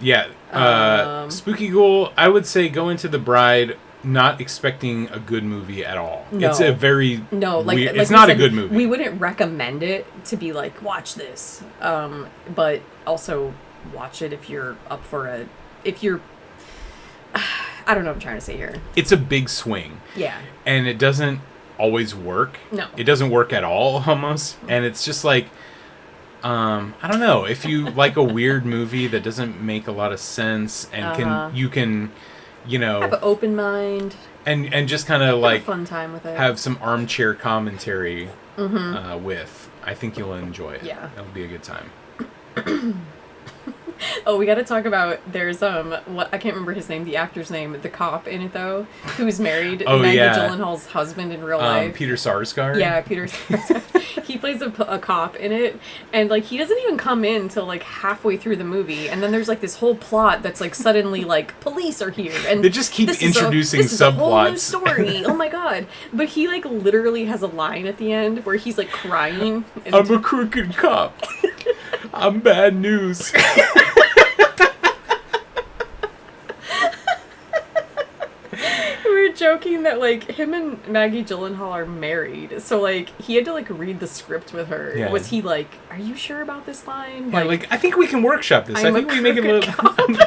Yeah. Spooky Ghoul, I would say go into The Bride not expecting a good movie at all. No. It's a very like weird, like it's we not a said, good movie. We wouldn't recommend it to be like, watch this. But also watch it if you're up for I don't know what I'm trying to say here. It's a big swing. Yeah. And it doesn't always work. No. It doesn't work at all almost. And it's just like I don't know, if you like a weird movie that doesn't make a lot of sense and you can have an open mind and just kind of have like a fun time with it. have some armchair commentary with, I think you'll enjoy it. Yeah. It'll be a good time. Oh, we got to talk about, there's what I can't remember his name, the actor's name, the cop in it though, who's married Maggie Gyllenhaal's husband in real life. Peter Sarsgaard. Yeah, Peter Sarsgaard. He plays a cop in it, and like he doesn't even come in till like halfway through the movie, and then there's like this whole plot that's like suddenly like police are here, and they just keep introducing this is a whole new subplots. story. Oh my god! But he like literally has a line at the end where he's like crying. And I'm a crooked cop. I'm bad news. we were joking that like him and Maggie Gyllenhaal are married, so like he had to like read the script with her. Yeah. Was he like, "Are you sure about this line?" Yeah, like I think we can workshop this. I I'm think a we make it a crooked little.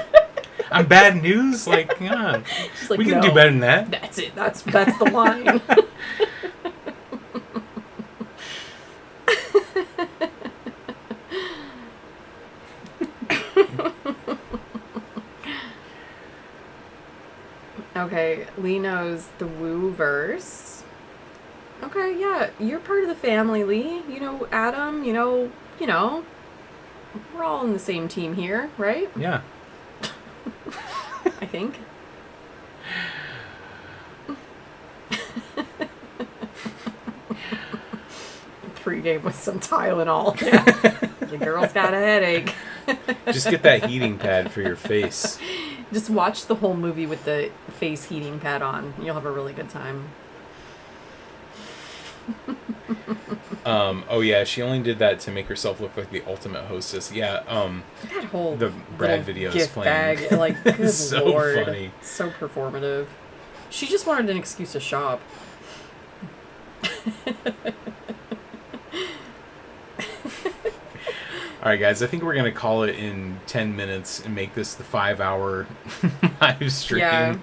I'm bad news. Like, yeah, She's like, we can "No, do better than that. That's it. That's the line. Okay, Lee knows the woo verse. Okay, yeah, you're part of the family, Lee. You know, Adam, you know, we're all in the same team here, right? Yeah. I think. Pre-game with some Tylenol. Yeah. The girl's got a headache. Just get that heating pad for your face. Just watch the whole movie with the face heating pad on. You'll have a really good time. Oh yeah, she only did that to make herself look like the ultimate hostess. Yeah, That whole the Brad little video is gift playing. bag, like, good So lord, funny. so performative. She just wanted an excuse to shop. All right, guys, I think we're gonna call it in 10 minutes and make this the 5-hour live stream. Yeah.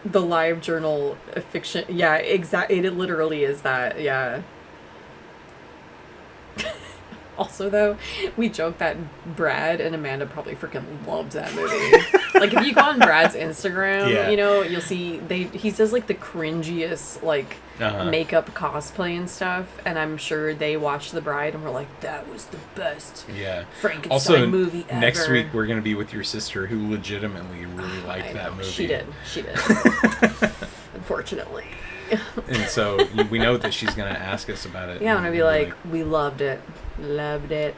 The live journal fiction. Yeah, exactly. It literally is that. Yeah. Also, though, we joke that Brad and Amanda probably freaking loved that movie. Like, if you go on Brad's Instagram, Yeah. you know, you'll see he does like the cringiest like makeup cosplay and stuff, and I'm sure they watched The Bride and were like, "That was the best Yeah. Frankenstein Also, movie ever." next week we're gonna be with your sister, who legitimately really liked I that know, movie. She did. Unfortunately. And so we know that she's gonna ask us about it. Yeah, I'm gonna be like, we loved it. Loved it.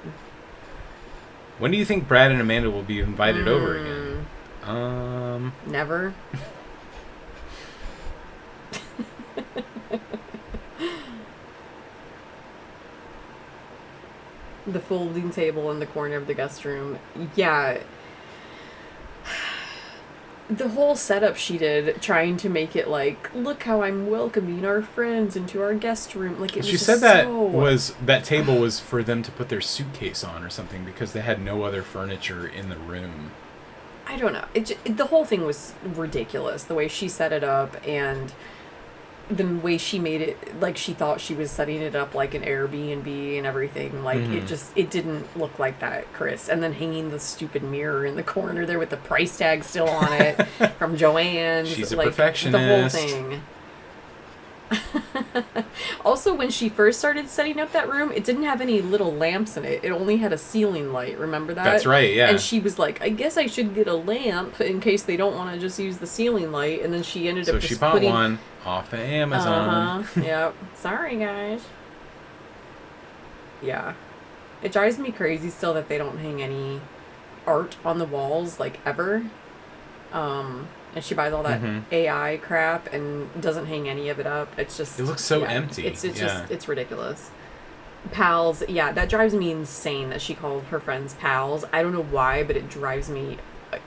when do you think Brad and Amanda will be invited over again? Never. The folding table in the corner of the guest room. Yeah. The whole setup she did, trying to make it like, look how I'm welcoming our friends into our guest room. Like, it was She just said that so... that table was for them to put their suitcase on or something because they had no other furniture in the room. I don't know. The whole thing was ridiculous. The way she set it up and the way she made it, like she thought she was setting it up like an Airbnb and everything. Like, it didn't look like that, Chris. And then hanging the stupid mirror in the corner there with the price tag still on it from Joann's. She's a like, perfectionist. The whole thing. Also, when she first started setting up that room, it didn't have any little lamps in it. It only had a ceiling light. Remember that? That's right, yeah. And she was like, I guess I should get a lamp in case they don't want to just use the ceiling light. And then she ended up just she bought one off of Amazon. Yep. Sorry, guys. Yeah. It drives me crazy still that they don't hang any art on the walls, like, ever. And she buys all that AI crap and doesn't hang any of it up. It's just... It looks so empty. It's just... It's ridiculous. Pals. Yeah, that drives me insane that she called her friends pals. I don't know why, but it drives me...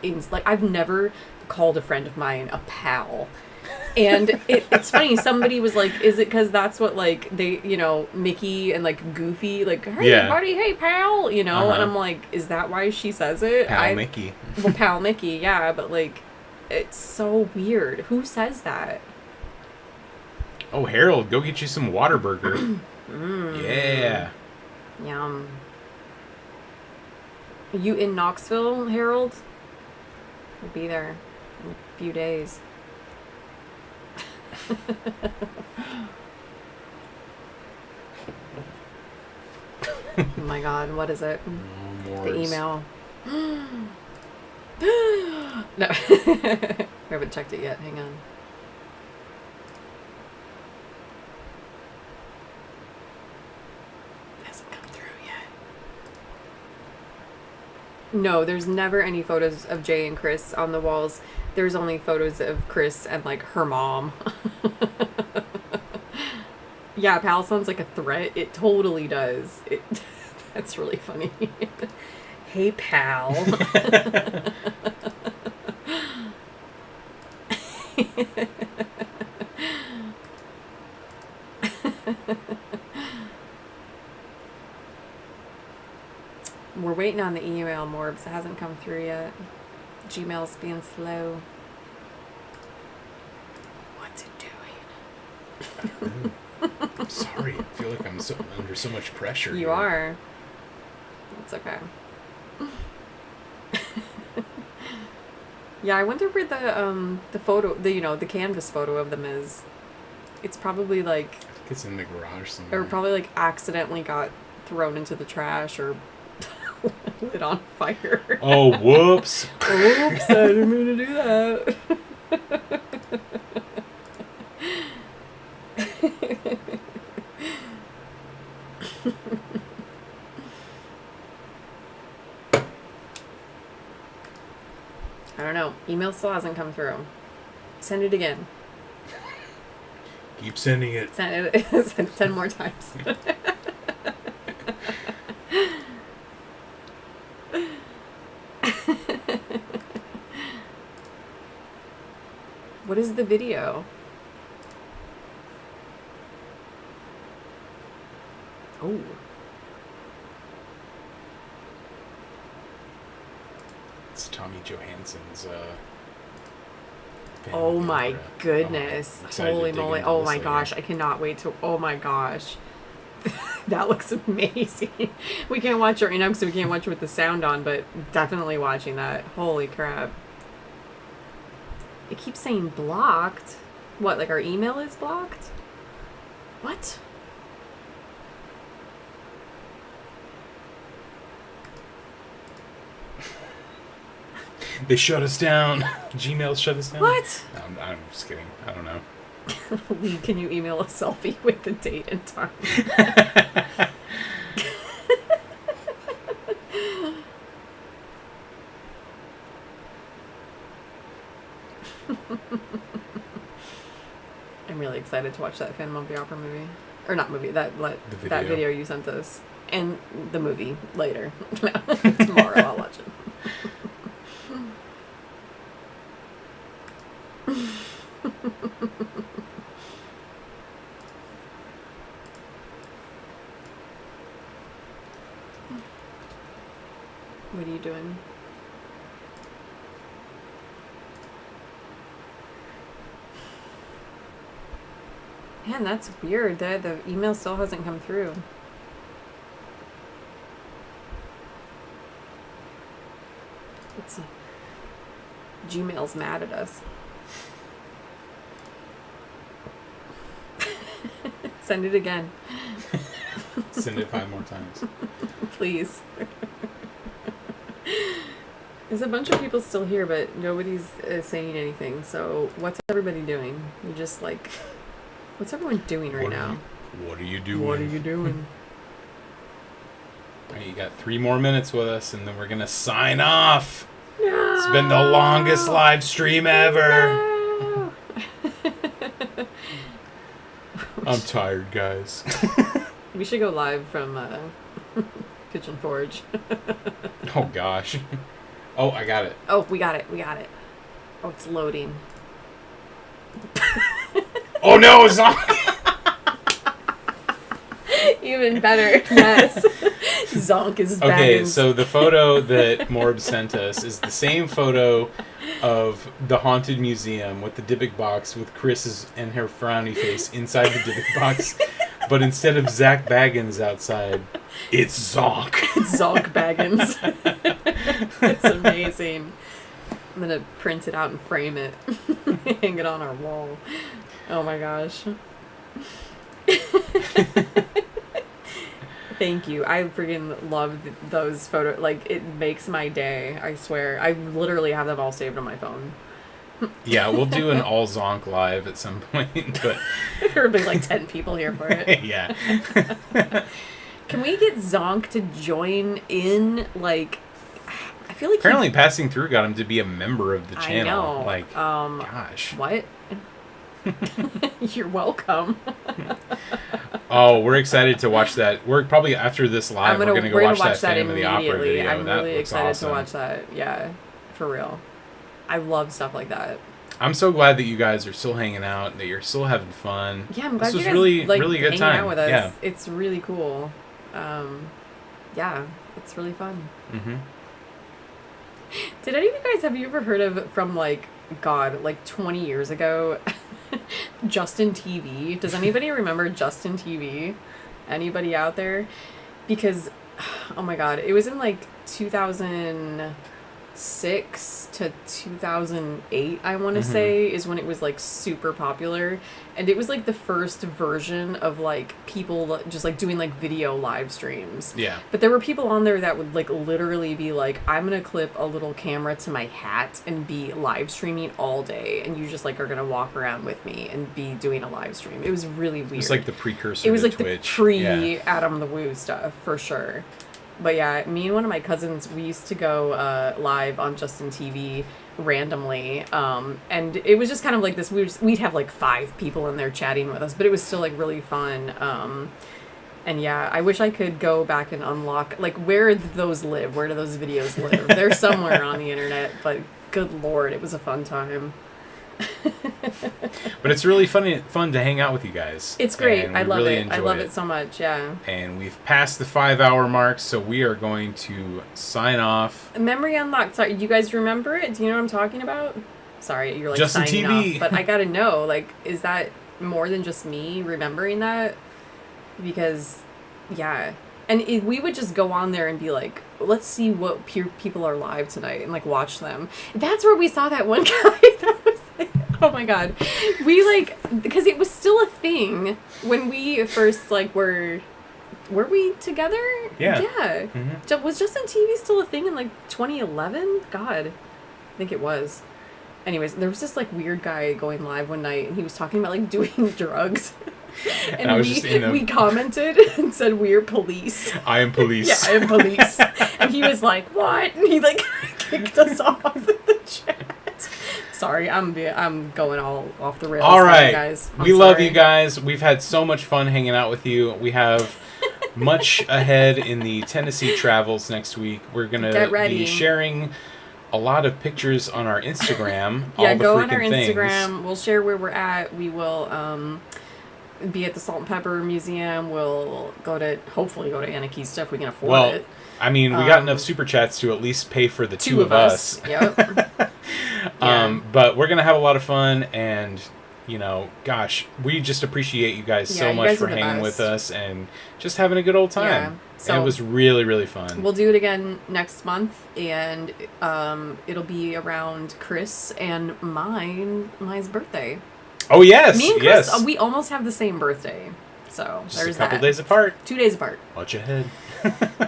Like, I've never called a friend of mine a pal. And it's funny, somebody was like, is it because that's what, like, they, you know, Mickey and, like, Goofy, like, hey, buddy, hey, pal, you know? And I'm like, is that why she says it? Pal Mickey. Well, pal Mickey, yeah, but, like... It's so weird. Who says that? Oh, Harold, go get you some Whataburger. Yeah. Yum. You in Knoxville, Harold? We'll be there in a few days. Oh my god, what is it? The email. No. We haven't checked it yet. Hang on. Hasn't come through yet. No, there's never any photos of Jay and Chris on the walls. There's only photos of Chris and, like, her mom. Yeah, pal sounds like a threat. It totally does. That's really funny. Hey, pal. We're waiting on the email, Morbs. It hasn't come through yet. Gmail's being slow. What's it doing? I'm sorry. I feel like I'm under so much pressure. You are. It's okay. Yeah, I wonder where the photo, the canvas photo of them is. It's probably like... I think it's in the garage somewhere. Or probably like accidentally got thrown into the trash or lit on fire. Oh, whoops. Oops, I didn't mean to do that. I don't know. Email still hasn't come through. Send it again. Keep sending it. Send it 10 more times. What is the video? Oh. It's Tommy Johansson's oh my goodness. Holy moly. Oh my gosh. I cannot wait to... Oh my gosh. That looks amazing. We can't watch it right now because we can't watch it with the sound on, but definitely watching that. Holy crap. It keeps saying blocked. What, like our email is blocked? What? They shut us down. Gmail shut us down. What? I'm just kidding. I don't know. Lee, can you email a selfie with the date and time? I'm really excited to watch that Phantom of the Opera movie. Or not movie, that video you sent us. And the movie later. Tomorrow I'll watch it. What are you doing? Man, that's weird. The email still hasn't come through. It's Gmail's mad at us. Send it again. Send it 5 more times. Please. There's a bunch of people still here, but nobody's saying anything. So what's everybody doing? You're just like, what's everyone doing right now? What are you doing? What are you doing? All right, you got 3 more minutes with us, and then we're gonna sign off. No. It's been the longest live stream ever. No. I'm tired, guys. We should go live from Kitchen Forge. Oh gosh. Oh, I got it. Oh, we got it. We got it. Oh, it's loading. Oh no, it's not. Even better. Yes. Zonk is back. Okay, so the photo that Morb sent us is the same photo of the Haunted Museum with the Dybbuk box with Chris and her frowny face inside the Dybbuk box. But instead of Zach Baggins outside, it's Zonk. It's Zonk Baggins. It's amazing. I'm going to print it out and frame it. Hang it on our wall. Oh my gosh. Thank you. I freaking love those photos. Like, it makes my day. I swear. I literally have them all saved on my phone. Yeah, we'll do an all Zonk live at some point, but there will be like 10 people here for it. Yeah. Can we get Zonk to join in? Like, I feel like apparently passing through got him to be a member of the channel. I know. Like, gosh. What? You're welcome. Oh, we're excited to watch that. We're probably after this live. We're gonna go watch that Phantom of the Opera video. I'm really excited awesome. to watch that. Yeah, for real. I love stuff like that. I'm so glad that you guys are still hanging out, that you're still having fun. Yeah, I'm glad this you guys really, like really good hanging time. out with us. Yeah. It's really cool. Yeah, it's really fun. Mm-hmm. Did any of you guys, have you ever heard of, from like, God, like 20 years ago, Justin TV? Does anybody remember Justin TV? Anybody out there? Because, oh my God, it was in like 2006 to 2008, I want to say, is when it was like super popular. And it was like the first version of like people just like doing like video live streams. Yeah. But there were people on there that would like literally be like, I'm going to clip a little camera to my hat and be live streaming all day. And you just like are going to walk around with me and be doing a live stream. It was really weird. It was like the precursor It was to like Twitch. the pre-Adam the Woo stuff, for sure. But yeah, me and one of my cousins, we used to go live on Justin TV randomly, and it was just kind of like this. We'd have like 5 people in there chatting with us, but it was still like really fun. And yeah, I wish I could go back and unlock, like, where do those live? Where do those videos live? They're somewhere on the internet, but good Lord, it was a fun time. But it's really fun to hang out with you guys. It's great. I love really it. I love it so much. Yeah. And we've passed the 5-hour mark, so we are going to sign off. Memory unlocked. Sorry, you guys remember it? Do you know what I'm talking about? Sorry, you're like Justin signing TV. off, but I gotta know. Like, is that more than just me remembering that? Because, yeah. And we would just go on there and be like, let's see what people are live tonight, and like watch them. That's where we saw that one guy that was like, oh my God. We like, because it was still a thing when we first like were we together? Yeah. Yeah. Mm-hmm. Was Justin TV still a thing in like 2011? God, I think it was. Anyways, there was this like weird guy going live one night, and he was talking about like doing drugs. And we commented and said, "We're police." I am police. Yeah, I am police. And he was like, "What?" And he like kicked us off the chat. Sorry, I'm going all off the rails. All right, guys. We love you guys. We've had so much fun hanging out with you. We have much ahead in the Tennessee travels next week. We're going to be sharing a lot of pictures on our Instagram. Yeah, All the go on our Freakin Instagram. Things. We'll share where we're at. We will be at the Salt and Pepper Museum. We'll hopefully go to Anarchy's if we can afford it. I mean, we got enough super chats to at least pay for the two of us. Yep. But we're going to have a lot of fun, and, you know, gosh, we just appreciate you guys so much for hanging with us and just having a good old time. Yeah. So and it was really, really fun. We'll do it again next month, and it'll be around Chris and mine's birthday. Oh, yes. Me and Chris, we almost have the same birthday. So just there's a couple days apart. 2 days apart. Watch ahead.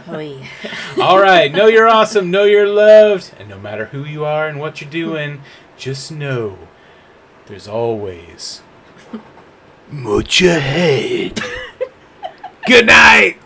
Oh, yeah. All right. Know you're awesome. Know you're loved. And no matter who you are and what you're doing, just know there's always much ahead. Good night.